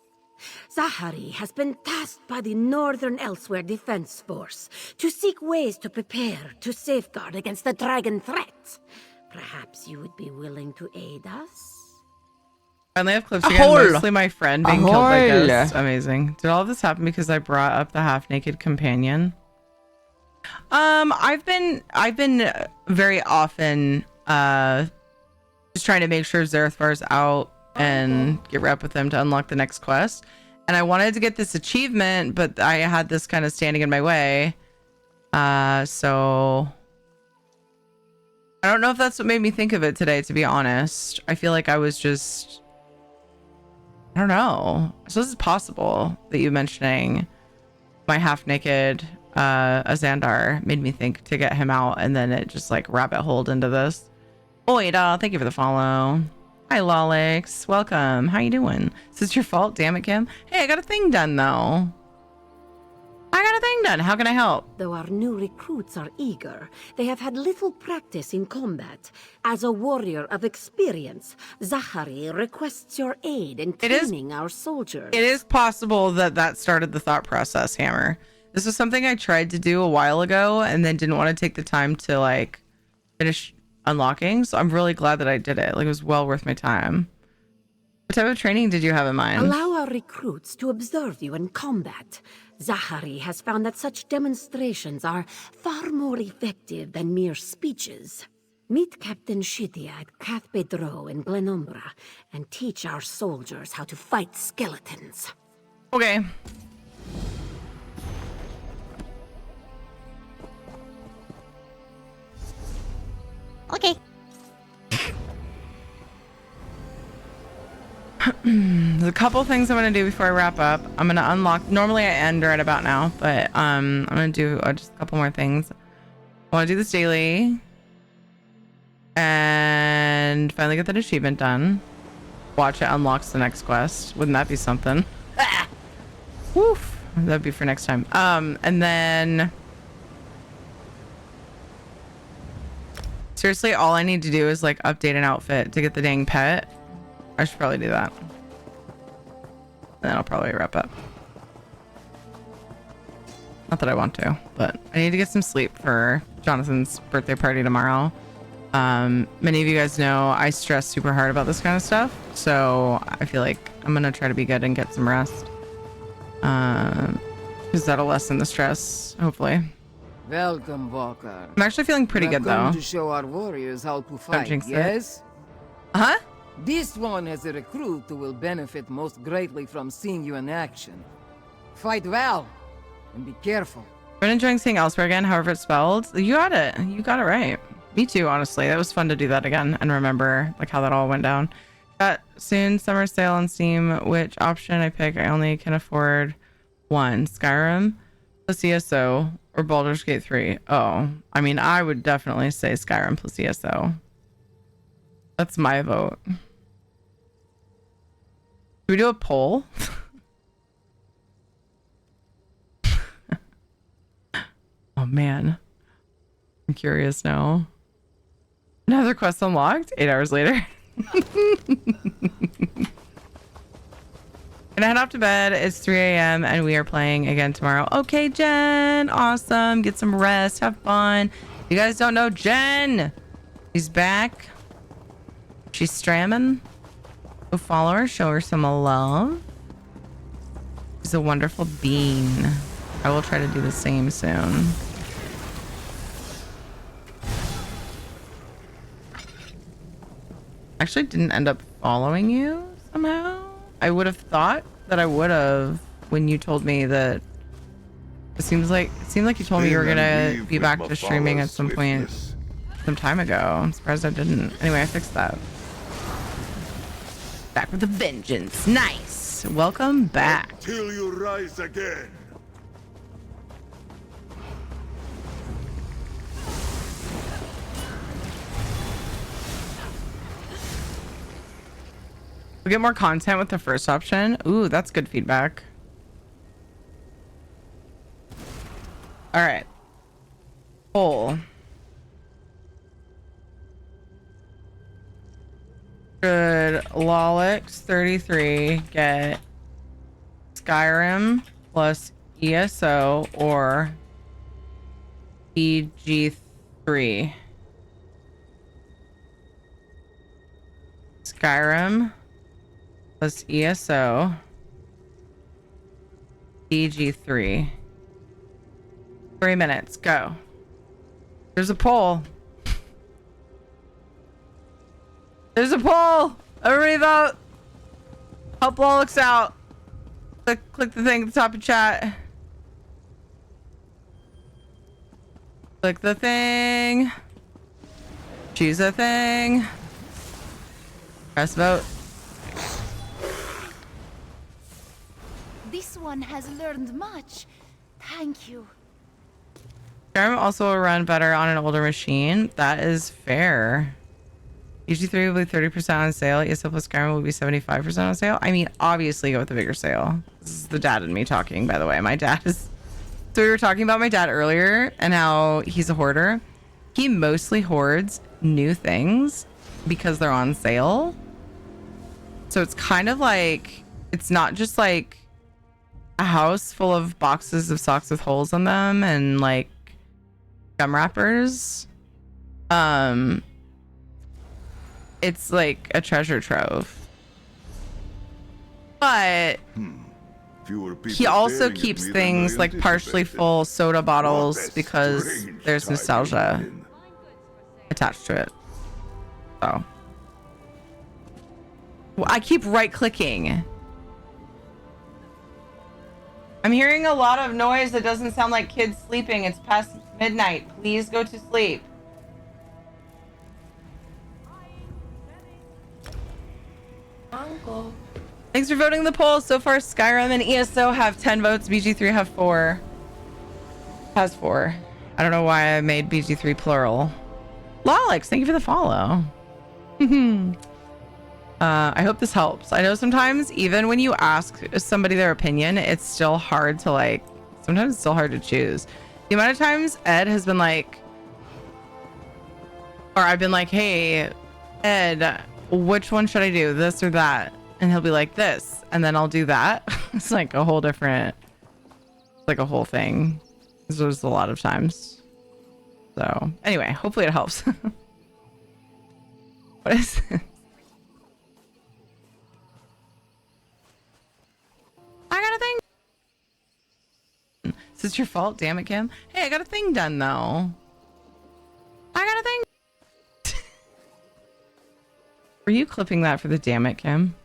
Zahari has been tasked by the Northern Elsewhere Defense Force to seek ways to prepare to safeguard against the dragon threat. Perhaps you would be willing to aid us? Finally have clips again. Mostly my friend being killed by ghosts. Amazing. Did all of this happen because I brought up the half-naked companion? I've been very often just trying to make sure Zarathar's out and get rep with him to unlock the next quest. And I wanted to get this achievement, but I had this kind of standing in my way. So I don't know if that's what made me think of it today, to be honest. I feel like I was just, I don't know. So this is possible that you mentioning my half-naked Azandar made me think to get him out, and then it just like rabbit holed into this. Oida, thank you for the follow. Hi Lolix, welcome. How you doing? Is this your fault? Damn it, Kim. Hey, I got a thing done though. I got a thing done. How can I help? Though our new recruits are eager, they have had little practice in combat. As a warrior of experience, Zachary requests your aid in training our soldiers. It is possible that that started the thought process, Hammer. This was something I tried to do a while ago and then didn't want to take the time to like finish unlocking. So I'm really glad that I did it. Like, it was well worth my time. What type of training did you have in mind? Allow our recruits to observe you in combat. Zachary has found that such demonstrations are far more effective than mere speeches. Meet Captain Shitia at Cath Bedro in Glenumbra and teach our soldiers how to fight skeletons. Okay. Okay. There's a couple things I'm gonna do before I wrap up. I'm gonna unlock. Normally I end right about now, but I'm gonna do just a couple more things. I want to do this daily and finally get that achievement done. Watch it unlocks the next quest. Wouldn't that be something? Ah! Woof. That'd be for next time. And then seriously, all I need to do is like update an outfit to get the dang pet. I should probably do that. And then I'll probably wrap up. Not that I want to, but I need to get some sleep for Jonathan's birthday party tomorrow. Many of you guys know I stress super hard about this kind of stuff, so I feel like I'm gonna try to be good and get some rest. Because that'll lessen the stress, hopefully. Welcome, Walker. I'm actually feeling pretty good though. To show our warriors how to fight, jinx it. yes? Huh? This one has a recruit who will benefit most greatly from seeing you in action. Fight well, and be careful. I've been enjoying seeing Elsewhere again, however it's spelled. You got it. You got it right. Me too, honestly. That was fun to do that again and remember like how that all went down. Got soon summer sale on Steam. Which option I pick? I only can afford one. Skyrim, plus ESO, or Baldur's Gate 3. Oh, I mean, I would definitely say Skyrim plus ESO. That's my vote. Should we do a poll? Oh man, I'm curious now. Another quest unlocked 8 hours later. Gonna head off to bed. It's 3 a.m. and we are playing again tomorrow. Okay, Jen. Awesome. Get some rest. Have fun. You guys don't know Jen. She's back. She's stramming. Go follow her. Show her some love. She's a wonderful being. I will try to do the same soon. Actually didn't end up following you somehow. I would have thought that I would have when you told me that. It seemed like you told me you were gonna be back to streaming at some point some time ago. I'm surprised I didn't. Anyway, I fixed that. Back with a vengeance. Nice. Welcome back. Till you rise again. We get more content with the first option. Ooh, that's good feedback. All right. Poll. Should Lolix 33 get Skyrim plus ESO or EG3? Skyrim plus ESO. BG3. 3 minutes. Go. There's a poll. There's a poll. Everybody vote. Help Lolix out. Click the thing at the top of chat. Click the thing. Choose a thing. Press vote. This one has learned much. Thank you. Skyrim also will run better on an older machine. That is fair. UG3 will be 30% on sale. ESO plus Skyrim will be 75% on sale. I mean, obviously go with the bigger sale. This is the dad and me talking, by the way. My dad is... So we were talking about my dad earlier and how he's a hoarder. He mostly hoards new things because they're on sale. So it's kind of like... It's not just like a house full of boxes of socks with holes on them and like gum wrappers. It's like a treasure trove. But he also keeps things like partially full soda bottles because there's nostalgia attached to it. So well, I keep right clicking. I'm hearing a lot of noise that doesn't sound like kids sleeping. It's past midnight. Please go to sleep. Uncle. Thanks for voting the poll. So far, Skyrim and ESO have 10 votes. BG3 have 4. Has 4. I don't know why I made BG3 plural. Lolix, thank you for the follow. I hope this helps. I know sometimes even when you ask somebody their opinion, it's still hard to like, sometimes it's still hard to choose. The amount of times Ed has been like, or I've been like, hey, Ed, which one should I do? This or that? And he'll be like this. And then I'll do that. It's like a whole different, like a whole thing. This was a lot of times. So anyway, hopefully it helps. What is this? I got a thing. Is this your fault? Damn it, Kim. Hey, I got a thing done though. I got a thing. Were you clipping that for the damn it, Kim?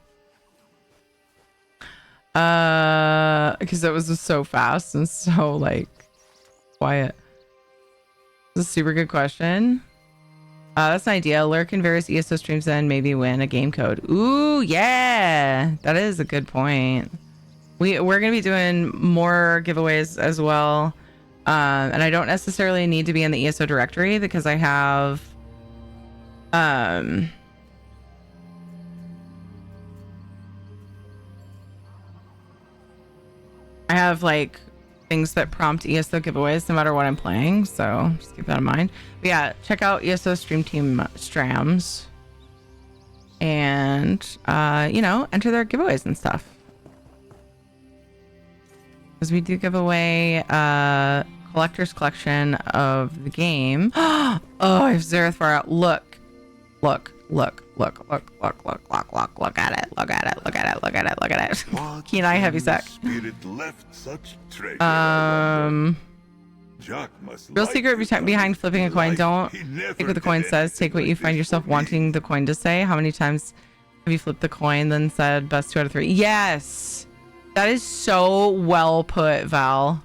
Because that was just so fast and so like quiet. This is a super good question. That's an idea. Lurk in various ESO streams and maybe win a game code. Ooh, yeah. That is a good point. We're going to be doing more giveaways as well. And I don't necessarily need to be in the ESO directory because I have... I have like things that prompt ESO giveaways no matter what I'm playing. So just keep that in mind. But yeah, check out ESO Stream Team Strams. And, you know, enter their giveaways and stuff. Because we do give away collector's collection of the game. Oh, I have Zareth far out. Look at it. Key and I heavy sack. Real secret behind flipping a coin. Don't take what the coin says. Take what you find yourself wanting the coin to say. How many times have you flipped the coin then said best 2 out of 3? Yes. That is so well put, Val.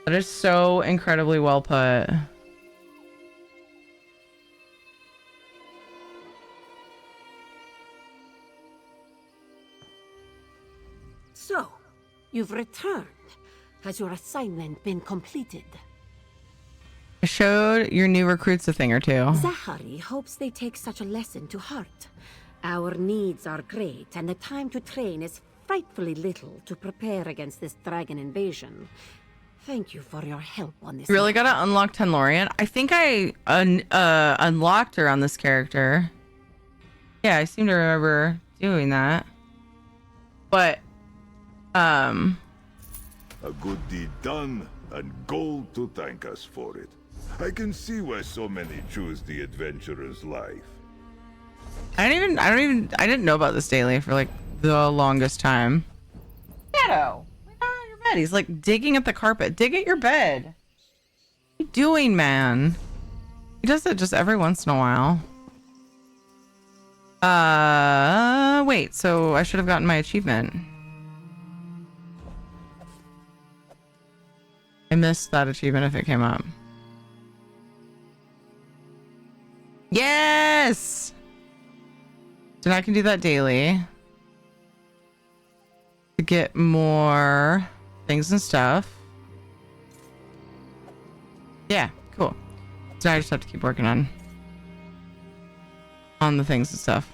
That is so incredibly well put. So, you've returned. Has your assignment been completed? I showed your new recruits a thing or two. Zachary hopes they take such a lesson to heart. Our needs are great, and the time to train is frightfully little to prepare against this dragon invasion. Thank you for your help on this. You really gotta unlock Tenlorian. I think I unlocked her on this character. Yeah, I seem to remember doing that. But, a good deed done, and gold to thank us for it. I can see why so many choose the adventurer's life. I didn't know about this daily for like the longest time. Shadow, lay down on your bed. He's like digging at the carpet. Dig at your bed. What are you doing, man? He does it just every once in a while. Wait, so I should have gotten my achievement. I missed that achievement if it came up. Yes! So now I can do that daily. To get more things and stuff. Yeah, cool. So I just have to keep working on the things and stuff.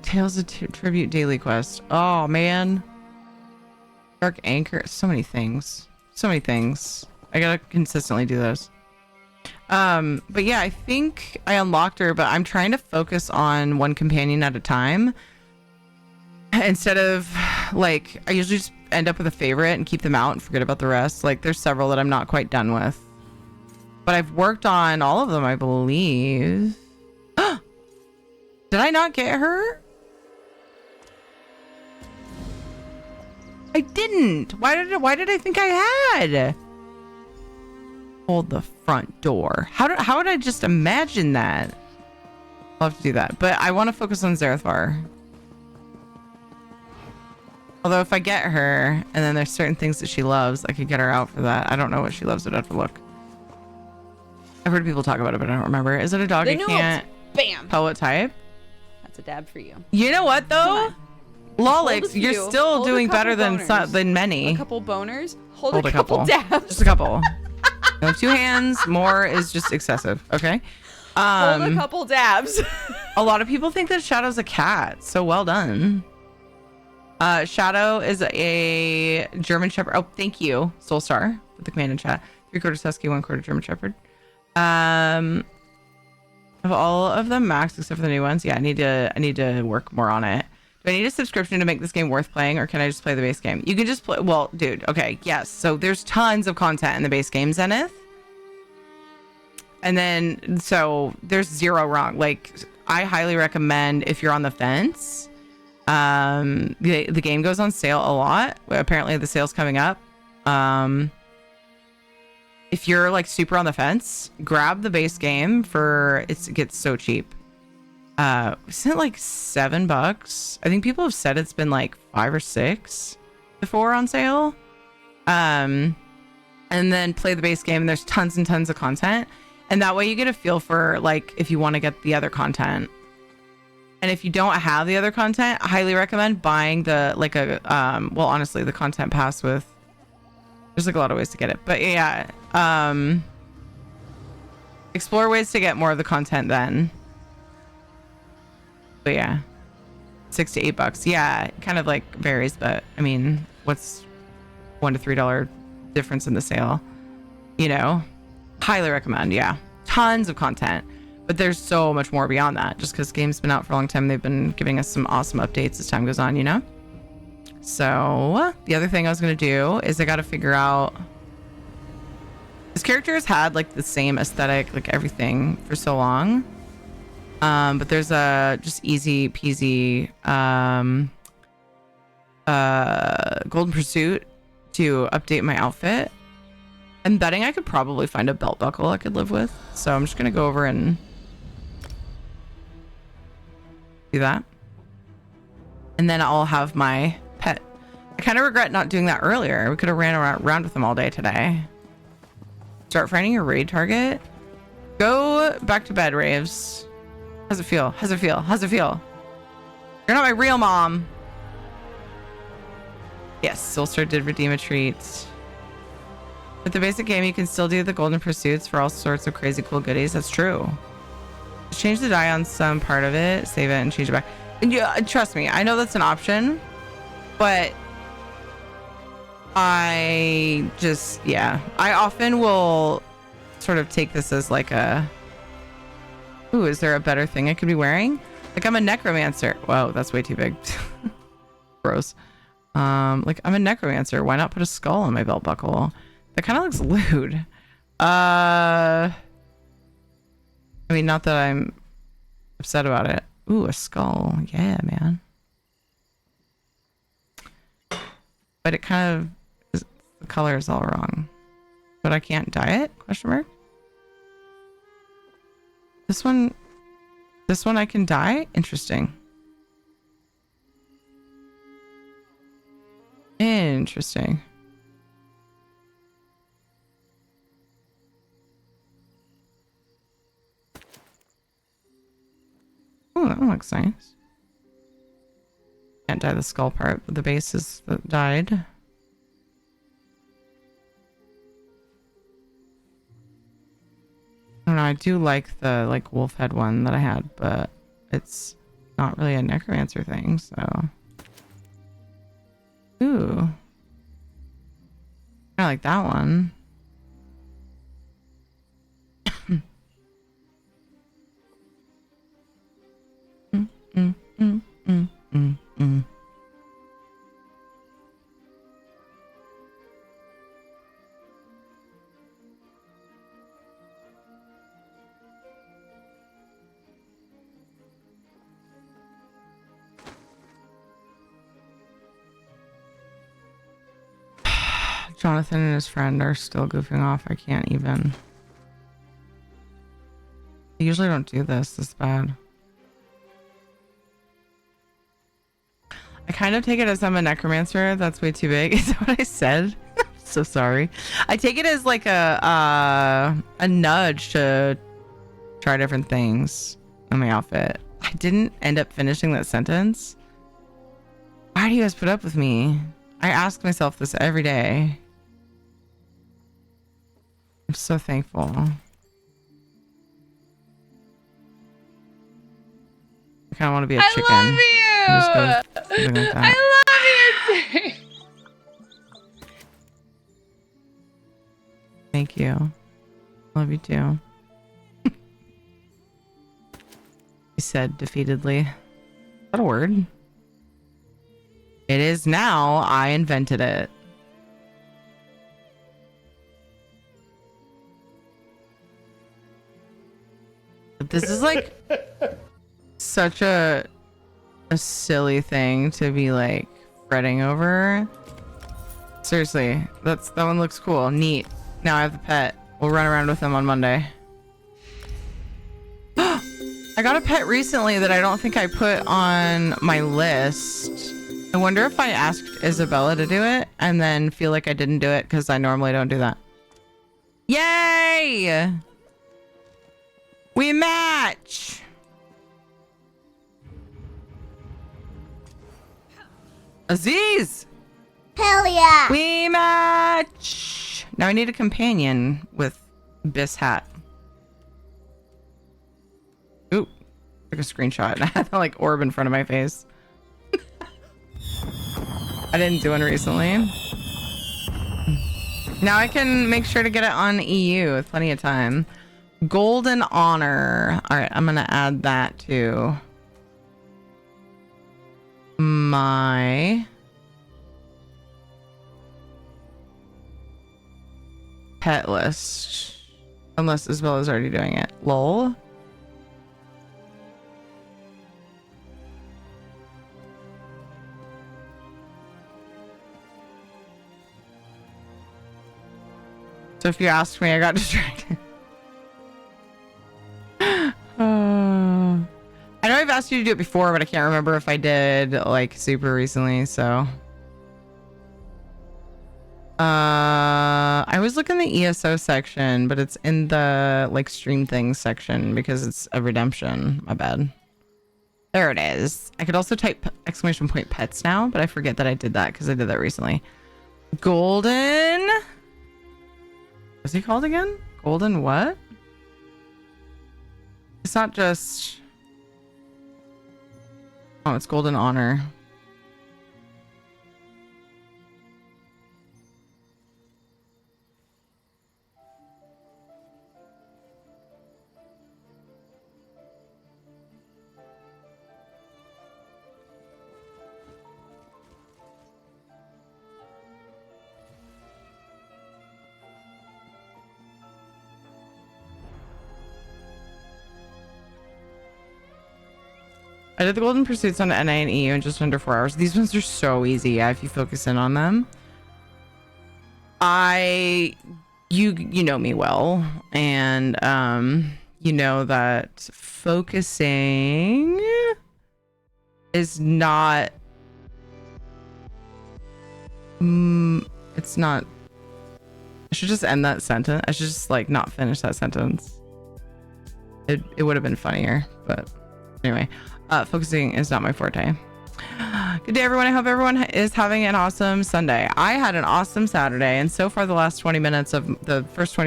Tales of Tribute daily quest. Oh man. Dark Anchor. So many things. So many things. I gotta consistently do those. But yeah, I think I unlocked her, but I'm trying to focus on one companion at a time. Instead of like, I usually just end up with a favorite and keep them out and forget about the rest. Like there's several that I'm not quite done with. But I've worked on all of them, I believe. Did I not get her? I didn't. Why did I think I had? Hold the front door. How would I just imagine that? I'll have to do that. But I want to focus on Zarathar. Although if I get her, and then there's certain things that she loves, I could get her out for that. I don't know what she loves. I'd have to look. I've heard people talk about it, but I don't remember. Is it a dog I can't tell what type? That's a dab for you. You know what though? Lolix, you're still doing better than many. A couple boners. Hold a couple dabs. Just a couple. No, 2 hands. More is just excessive. Okay. Hold a couple dabs. A lot of people think that Shadow's a cat. So well done. Shadow is a German Shepherd. Oh, thank you, Soulstar, with the command in chat. 3/4 Husky, 1/4 German Shepherd. Of all of them max except for the new ones. Yeah, I need to work more on it. Do I need a subscription to make this game worth playing, or can I just play the base game? You can just play. Well, dude, okay, yes. So there's tons of content in the base game, Zenith. And then, so there's zero wrong. Like, I highly recommend if you're on the fence. The game goes on sale a lot. Apparently, the sale's coming up. If you're like super on the fence, grab the base game for it gets so cheap. Isn't it like $7? I think people have said it's been like 5 or 6 before on sale. And then play the base game, and there's tons and tons of content. And that way you get a feel for like if you want to get the other content. And if you don't have the other content, I highly recommend buying the like a well, honestly, the content pass with. There's like a lot of ways to get it, but yeah, explore ways to get more of the content then. But yeah, $6 to $8. Yeah, it kind of like varies, but I mean, what's $1 to $3 difference in the sale? You know, highly recommend. Yeah, tons of content, but there's so much more beyond that. Just because the game's been out for a long time, they've been giving us some awesome updates as time goes on. You know. So the other thing I was gonna do is I gotta figure out. This character has had like the same aesthetic, like everything for so long. But there's a just easy peasy golden pursuit to update my outfit. I'm betting I could probably find a belt buckle I could live with. So I'm just gonna go over and do that. And then I'll have my pet. I kind of regret not doing that earlier. We could have ran around with them all day today. Start finding your raid target. Go back to bed, Raves. How's it feel? How's it feel? How's it feel? You're not my real mom. Yes, Soulstar did redeem a treat. With the basic game, you can still do the golden pursuits for all sorts of crazy cool goodies. That's true. Just change the die on some part of it, save it, and change it back. And yeah, trust me, I know that's an option, but I just, yeah, I often will sort of take this as like a, ooh, is there a better thing I could be wearing? Like I'm a necromancer. Whoa, that's way too big. Gross. Like I'm a necromancer. Why not put a skull on my belt buckle? That kind of looks lewd. I mean, not that I'm upset about it. Ooh, a skull. Yeah, man. But it kind of is, the color is all wrong. But I can't dye it? Question mark. This one I can dye? Interesting. Interesting. Oh, that looks nice. Can't dye the skull part, but the base is dyed. I don't know, I do like the wolf head one that I had, but it's not really a necromancer thing, so. Ooh. I like that one. mm, mm, mm, mm, mm. Jonathan and his friend are still goofing off. I can't even. I usually don't do this bad. I kind of take it as I'm a necromancer. That's way too big. Is that what I said? I'm so sorry. I take it as like a nudge to try different things on my outfit. I didn't end up finishing that sentence. Why do you guys put up with me? I ask myself this every day. I'm so thankful. I kind of want to be a chicken. I love you. Like I love you. Thank you. Love you too. He said defeatedly. Is that a word? It is now. I invented it. But this is like such a silly thing to be like fretting over. Seriously, that one looks cool. Neat. Now I have the pet. We'll run around with him on Monday. I got a pet recently that I don't think I put on my list. I wonder if I asked Isabella to do it and then feel like I didn't do it because I normally don't do that. Yay! We match! Aziz! Hell yeah! We match! Now I need a companion with Biss hat. Ooh, took a screenshot. I had that like orb in front of my face. I didn't do one recently. Now I can make sure to get it on EU with plenty of time. Golden Honor. All right, I'm gonna add that to my pet list. Unless Isabella's already doing it. Lol. So if you asked me, I got distracted. I know I've asked you to do it before, but I can't remember if I did like super recently, so. I was looking in the ESO section, but it's in the like stream things section because it's a redemption. My bad. There it is. I could also type exclamation point pets now, but I forget that I did that because I did that recently. Golden. What's he called again? Golden what? It's not just... Oh, it's Golden Honor. I did the Golden Pursuits on NA and EU in just under 4 hours. These ones are so easy, yeah, if you focus in on them. You know me well, and you know that focusing is not it's not. I should just end that sentence. I should just like not finish that sentence. It would have been funnier, but anyway, focusing is not my forte. Good day, everyone. I hope everyone is having an awesome Sunday. I had an awesome Saturday, and so far the first 20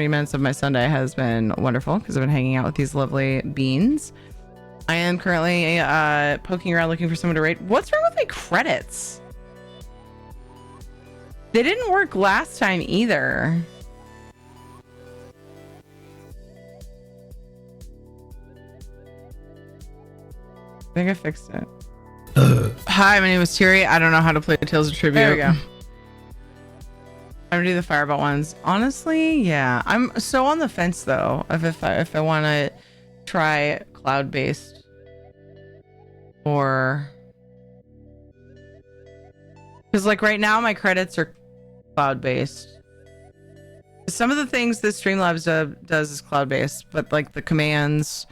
minutes of my Sunday has been wonderful because I've been hanging out with these lovely beans. I am currently poking around looking for someone to rate. What's wrong with my credits? They didn't work last time either. I think I fixed it. Hi, my name is Thierry. I don't know how to play Tales of Tribute. There we go. I'm gonna do the Fireball ones. Honestly, yeah. I'm so on the fence though of if I want to try cloud-based or because like right now my credits are cloud-based. Some of the things that Streamlabs does is cloud-based, but like the commands,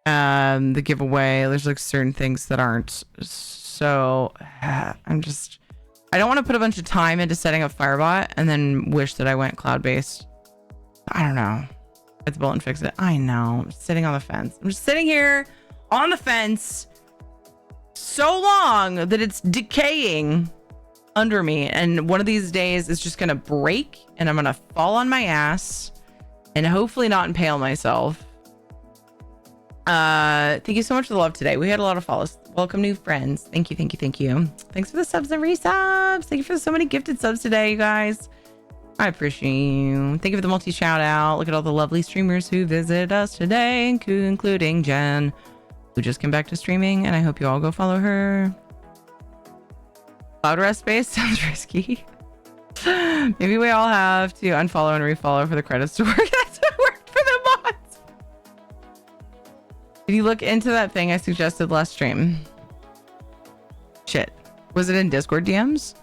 the giveaway, there's like certain things that aren't. So I don't want to put a bunch of time into setting up Firebot and then wish that I went cloud-based. I don't know. It's bullet and fix it. I know. I'm sitting on the fence. I'm just sitting here on the fence so long that it's decaying under me, and one of these days it's just gonna break and I'm gonna fall on my ass and hopefully not impale myself. Thank you so much for the love today. We had a lot of follows. Welcome new friends. Thank you. Thanks for the subs and resubs. Thank you for so many gifted subs today, you guys. I appreciate you. Thank you for the multi shout out. Look at all the lovely streamers who visited us today, including Jen, who just came back to streaming, and I hope you all go follow her. Cloud rest space sounds risky. Maybe we all have to unfollow and refollow for the credits to work. That's what worked for the mods. Did you look into that thing I suggested last stream? Shit. Was it in Discord DMs?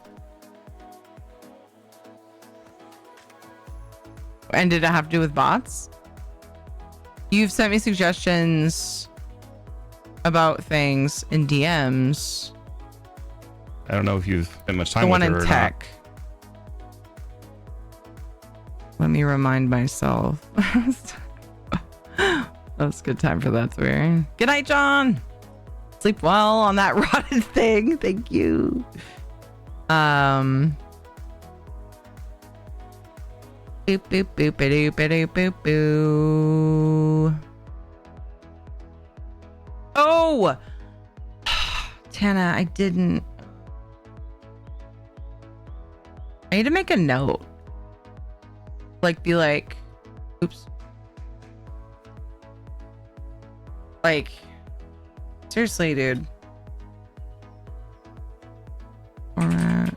And did it have to do with bots? You've sent me suggestions about things in DMs. I don't know if you've spent much time the with one her in or tech. Let me remind myself. That's a good time for that, swear. Good night, John. Sleep well on that rotted thing. Thank you. Boop boop boop boop boop boop boop. Oh, Tana, I didn't. I need to make a note. Like, be like, oops. Like, seriously, dude. Alright.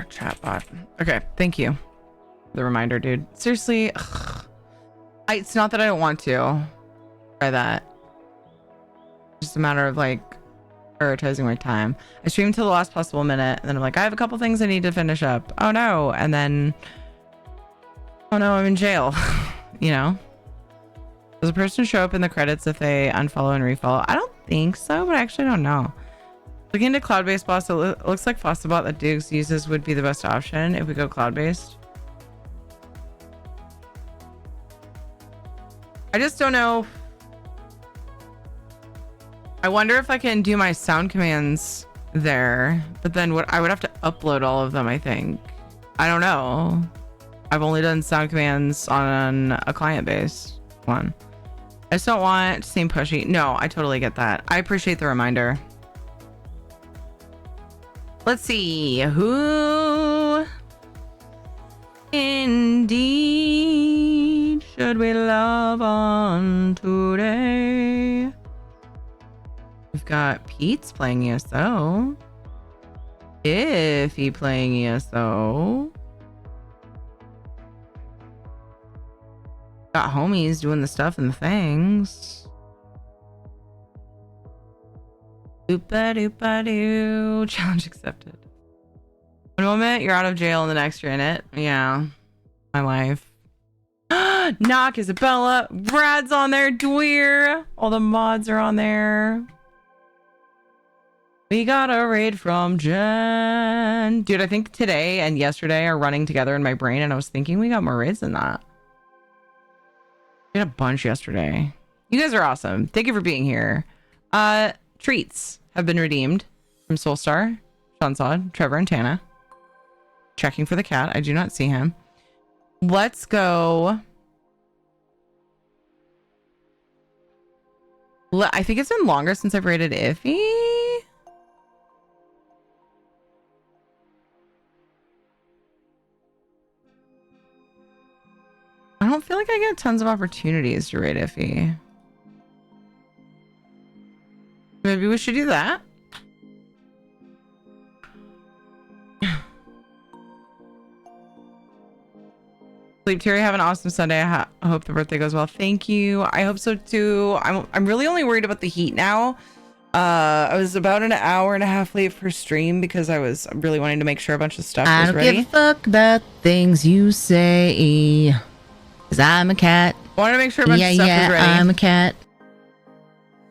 Chatbot. Okay, thank you. The reminder, dude. Seriously, it's not that I don't want to try that. Just a matter of like prioritizing my time. I streamed till the last possible minute, and then I'm like, I have a couple things I need to finish up. Oh no, and then oh no, I'm in jail. You know? Does a person show up in the credits if they unfollow and refollow? I don't think so, but I actually don't know. Looking into cloud-based boss, it looks like Fossabot that Dukes uses would be the best option if we go cloud-based. I just don't know. I wonder if I can do my sound commands there, but then I would have to upload all of them, I think. I don't know. I've only done sound commands on a client-based one. I just don't want to seem pushy. No, I totally get that. I appreciate the reminder. Let's see. Who indeed should we love on today? We've got Pete's playing ESO. If he playing ESO. got homies doing the stuff and the things. Doopa-doopa-doo. Challenge accepted. One moment you're out of jail and the next you're in it. Yeah. My life. Knock, Isabella. Brad's on there. Dweer. All the mods are on there. We got a raid from Jen. Dude, I think today and yesterday are running together in my brain, and I was thinking we got more raids than that. We had a bunch yesterday. You guys are awesome. Thank you for being here. Treats have been redeemed from Soulstar, Shansod, Trevor, and Tana. Checking for the cat. I do not see him. Let's go. I think it's been longer since I've rated Iffy. I don't feel like I get tons of opportunities to rate Iffy. Maybe we should do that. Sleep Terry, have an awesome Sunday. I hope the birthday goes well. Thank you. I hope so too. I'm really only worried about the heat now. I was about an hour and a half late for stream because I was really wanting to make sure a bunch of stuff was ready. I don't give a fuck about things you say. Cause I'm a cat. I wanted to make sure a bunch of stuff was ready. I'm a cat.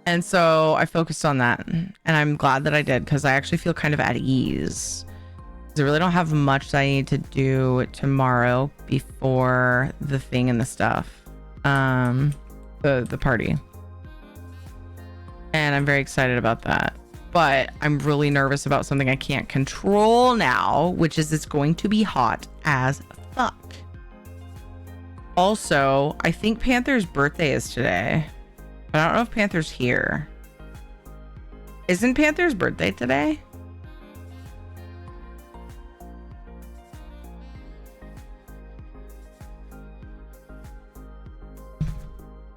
And so I focused on that. And I'm glad that I did because I actually feel kind of at ease. I really don't have much that I need to do tomorrow before the thing and the stuff. The party. And I'm very excited about that. But I'm really nervous about something I can't control now, which is it's going to be hot as fuck. Also, I think Panther's birthday is today. But I don't know if Panther's here. Isn't Panther's birthday today?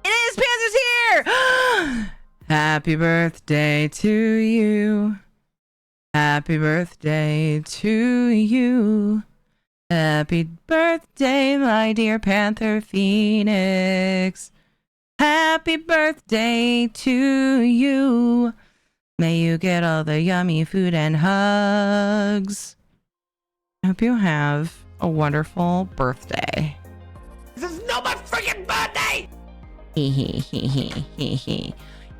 It is! Panther's here! Happy birthday to you. Happy birthday to you. Happy birthday, my dear Panther Phoenix. Happy birthday to you. May you get all the yummy food and hugs. I hope you have a wonderful birthday. This is not my freaking birthday!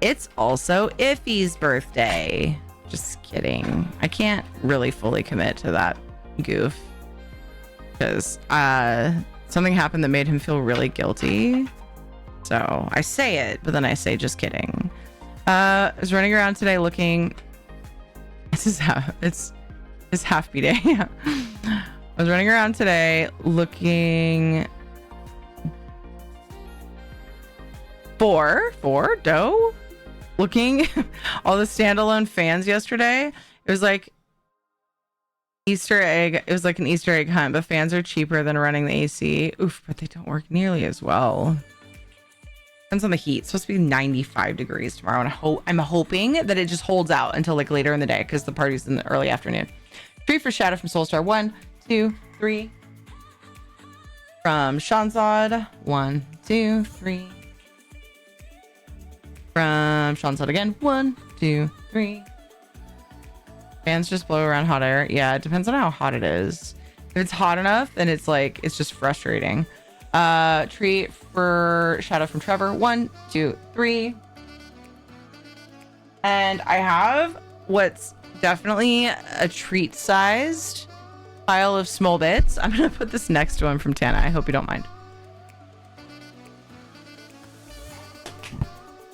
It's also Iffy's birthday. Just kidding. I can't really fully commit to that goof. Because something happened that made him feel really guilty. So I say it, but then I say just kidding. I was running around today looking. It's half B day. I was running around today looking for dough. Looking all the standalone fans yesterday. It was like Easter egg. It was like an Easter egg hunt, but fans are cheaper than running the AC. Oof, but they don't work nearly as well. Depends on the heat. It's supposed to be 95 degrees tomorrow, and I'm hoping that it just holds out until like later in the day because the party's in the early afternoon. Tree for Shadow from Soulstar. 1, 2, 3. From Shanzad. 1, 2, 3. From Shanzad again. 1, 2, 3. Fans just blow around hot air. Yeah, it depends on how hot it is. If it's hot enough, then it's like it's just frustrating. Treat for Shadow from Trevor. 1, 2, 3. And I have what's definitely a treat sized pile of small bits. I'm gonna put this next to him from Tana. I hope you don't mind.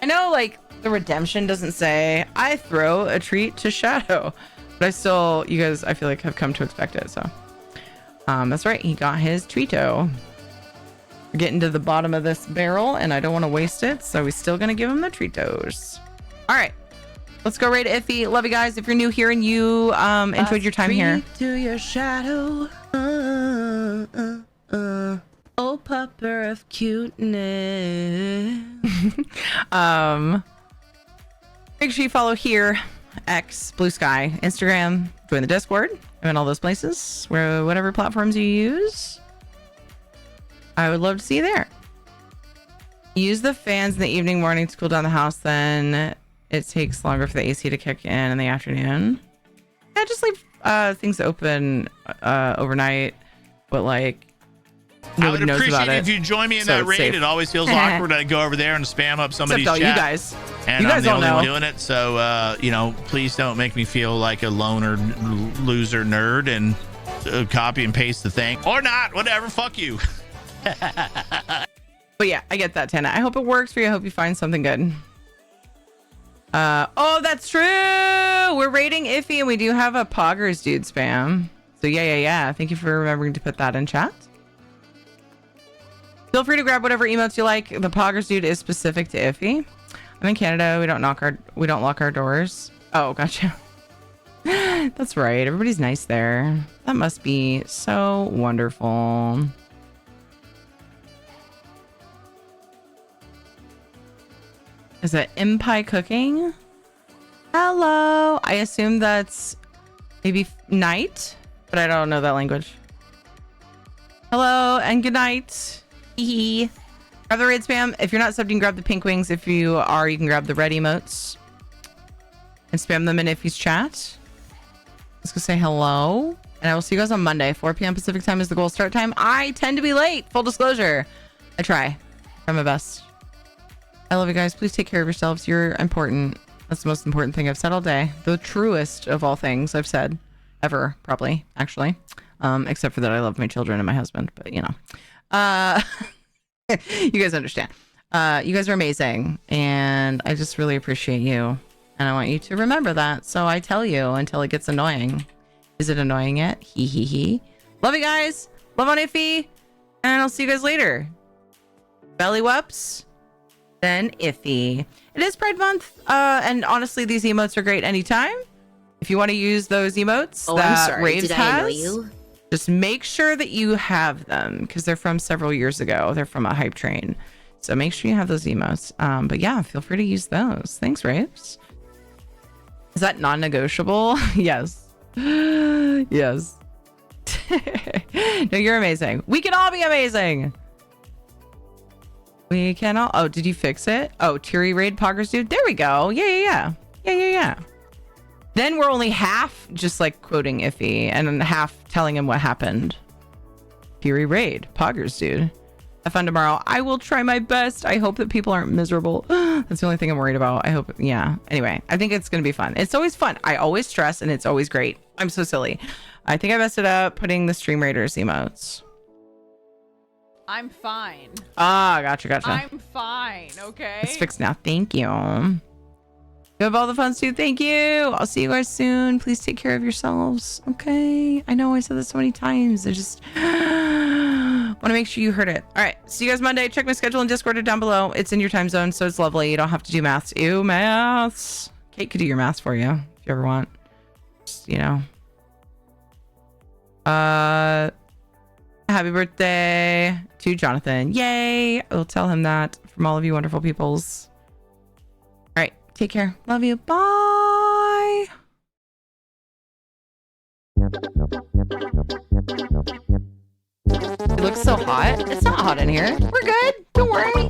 I know like the redemption doesn't say I throw a treat to Shadow, but I still, you guys, I feel like have come to expect it. So that's right, he got his treato. We're getting to the bottom of this barrel and I don't want to waste it, so we're still gonna give him the treatos. All right, let's go raid Iffy. Love you guys. If you're new here and you enjoyed your time here, to your shadow. Oh, pupper of cuteness. Make sure you follow here, X, Blue Sky, Instagram, join the Discord. I'm in all those places, where whatever platforms you use. I would love to see you there. Use the fans in the evening, morning to cool down the house. Then it takes longer for the AC to kick in the afternoon. Yeah, just leave things open overnight. But like, I would knows appreciate about it if you join me in so that it's raid. safe. It always feels awkward to go over there and spam up somebody's Except all chat. you guys. And You guys I'm the don't only know. one doing it. So, please don't make me feel like a loner, loser nerd and copy and paste the thing. Or not. Whatever. Fuck you. But yeah, I get that, Tana. I hope it works for you. I hope you find something good. Oh, that's true. We're rating Iffy, and we do have a Poggers dude spam. So yeah. Thank you for remembering to put that in chat. Feel free to grab whatever emotes you like. The Poggers dude is specific to Iffy. I'm in Canada. We don't lock our doors. Oh, gotcha. That's right. Everybody's nice there. That must be so wonderful. Is it Impai cooking? Hello. I assume that's maybe night, but I don't know that language. Hello and good night. Hee. Grab the raid spam. If you're not subbed, you can grab the pink wings. If you are, you can grab the red emotes and spam them in Iffy's chat. Let's go say hello. And I will see you guys on Monday. 4 p.m. Pacific time is the goal start time. I tend to be late. Full disclosure. I try my best. I love you guys. Please take care of yourselves. You're important. That's the most important thing I've said all day. The truest of all things I've said ever, probably, actually. Except for that I love my children and my husband, but you know. You guys understand. You guys are amazing, and I just really appreciate you. And I want you to remember that. So I tell you until it gets annoying. Is it annoying yet? He. Love you guys. Love on Iffy. And I'll see you guys later. Belly whoops. Then Iffy. It is Pride Month. And honestly, these emotes are great anytime. If you want to use those emotes that Raves has, just make sure that you have them because they're from several years ago. They're from a hype train. So make sure you have those emotes. But yeah, feel free to use those. Thanks, Raves. Is that non-negotiable? Yes. Yes. No, you're amazing. We can all be amazing. We can all. Oh, did you fix it? Oh, Teary Raid Poggers dude. There we go. Yeah. Then we're only half just like quoting Iffy and half telling him what happened. Teary Raid Poggers dude. Have fun tomorrow. I will try my best. I hope that people aren't miserable. That's the only thing I'm worried about. I hope. Yeah. Anyway, I think it's going to be fun. It's always fun. I always stress and it's always great. I'm so silly. I think I messed it up putting the Stream Raiders emotes. I'm fine. Ah, gotcha. I'm fine, okay? It's fixed now. Thank you. You have all the fun, too. Thank you. I'll see you guys soon. Please take care of yourselves. Okay. I know I said this so many times. I just want to make sure you heard it. All right. See you guys Monday. Check my schedule in Discord or down below. It's in your time zone, so it's lovely. You don't have to do maths. Ew, maths. Kate could do your maths for you if you ever want. Just, you know. Happy birthday to Jonathan. Yay. I'll tell him that from all of you wonderful peoples. All right. Take care. Love you. Bye. It looks so hot. It's not hot in here. We're good. Don't worry.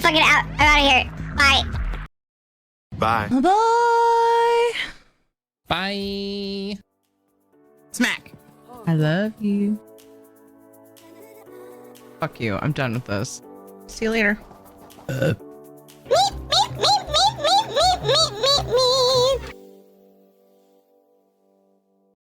Fuck it out. I'm out of here. Bye. Bye. Bye. Bye. Smack. I love you. Fuck you. I'm done with this. See you later. Meep, meep, meep, meep, meep, meep, meep, meep, meep.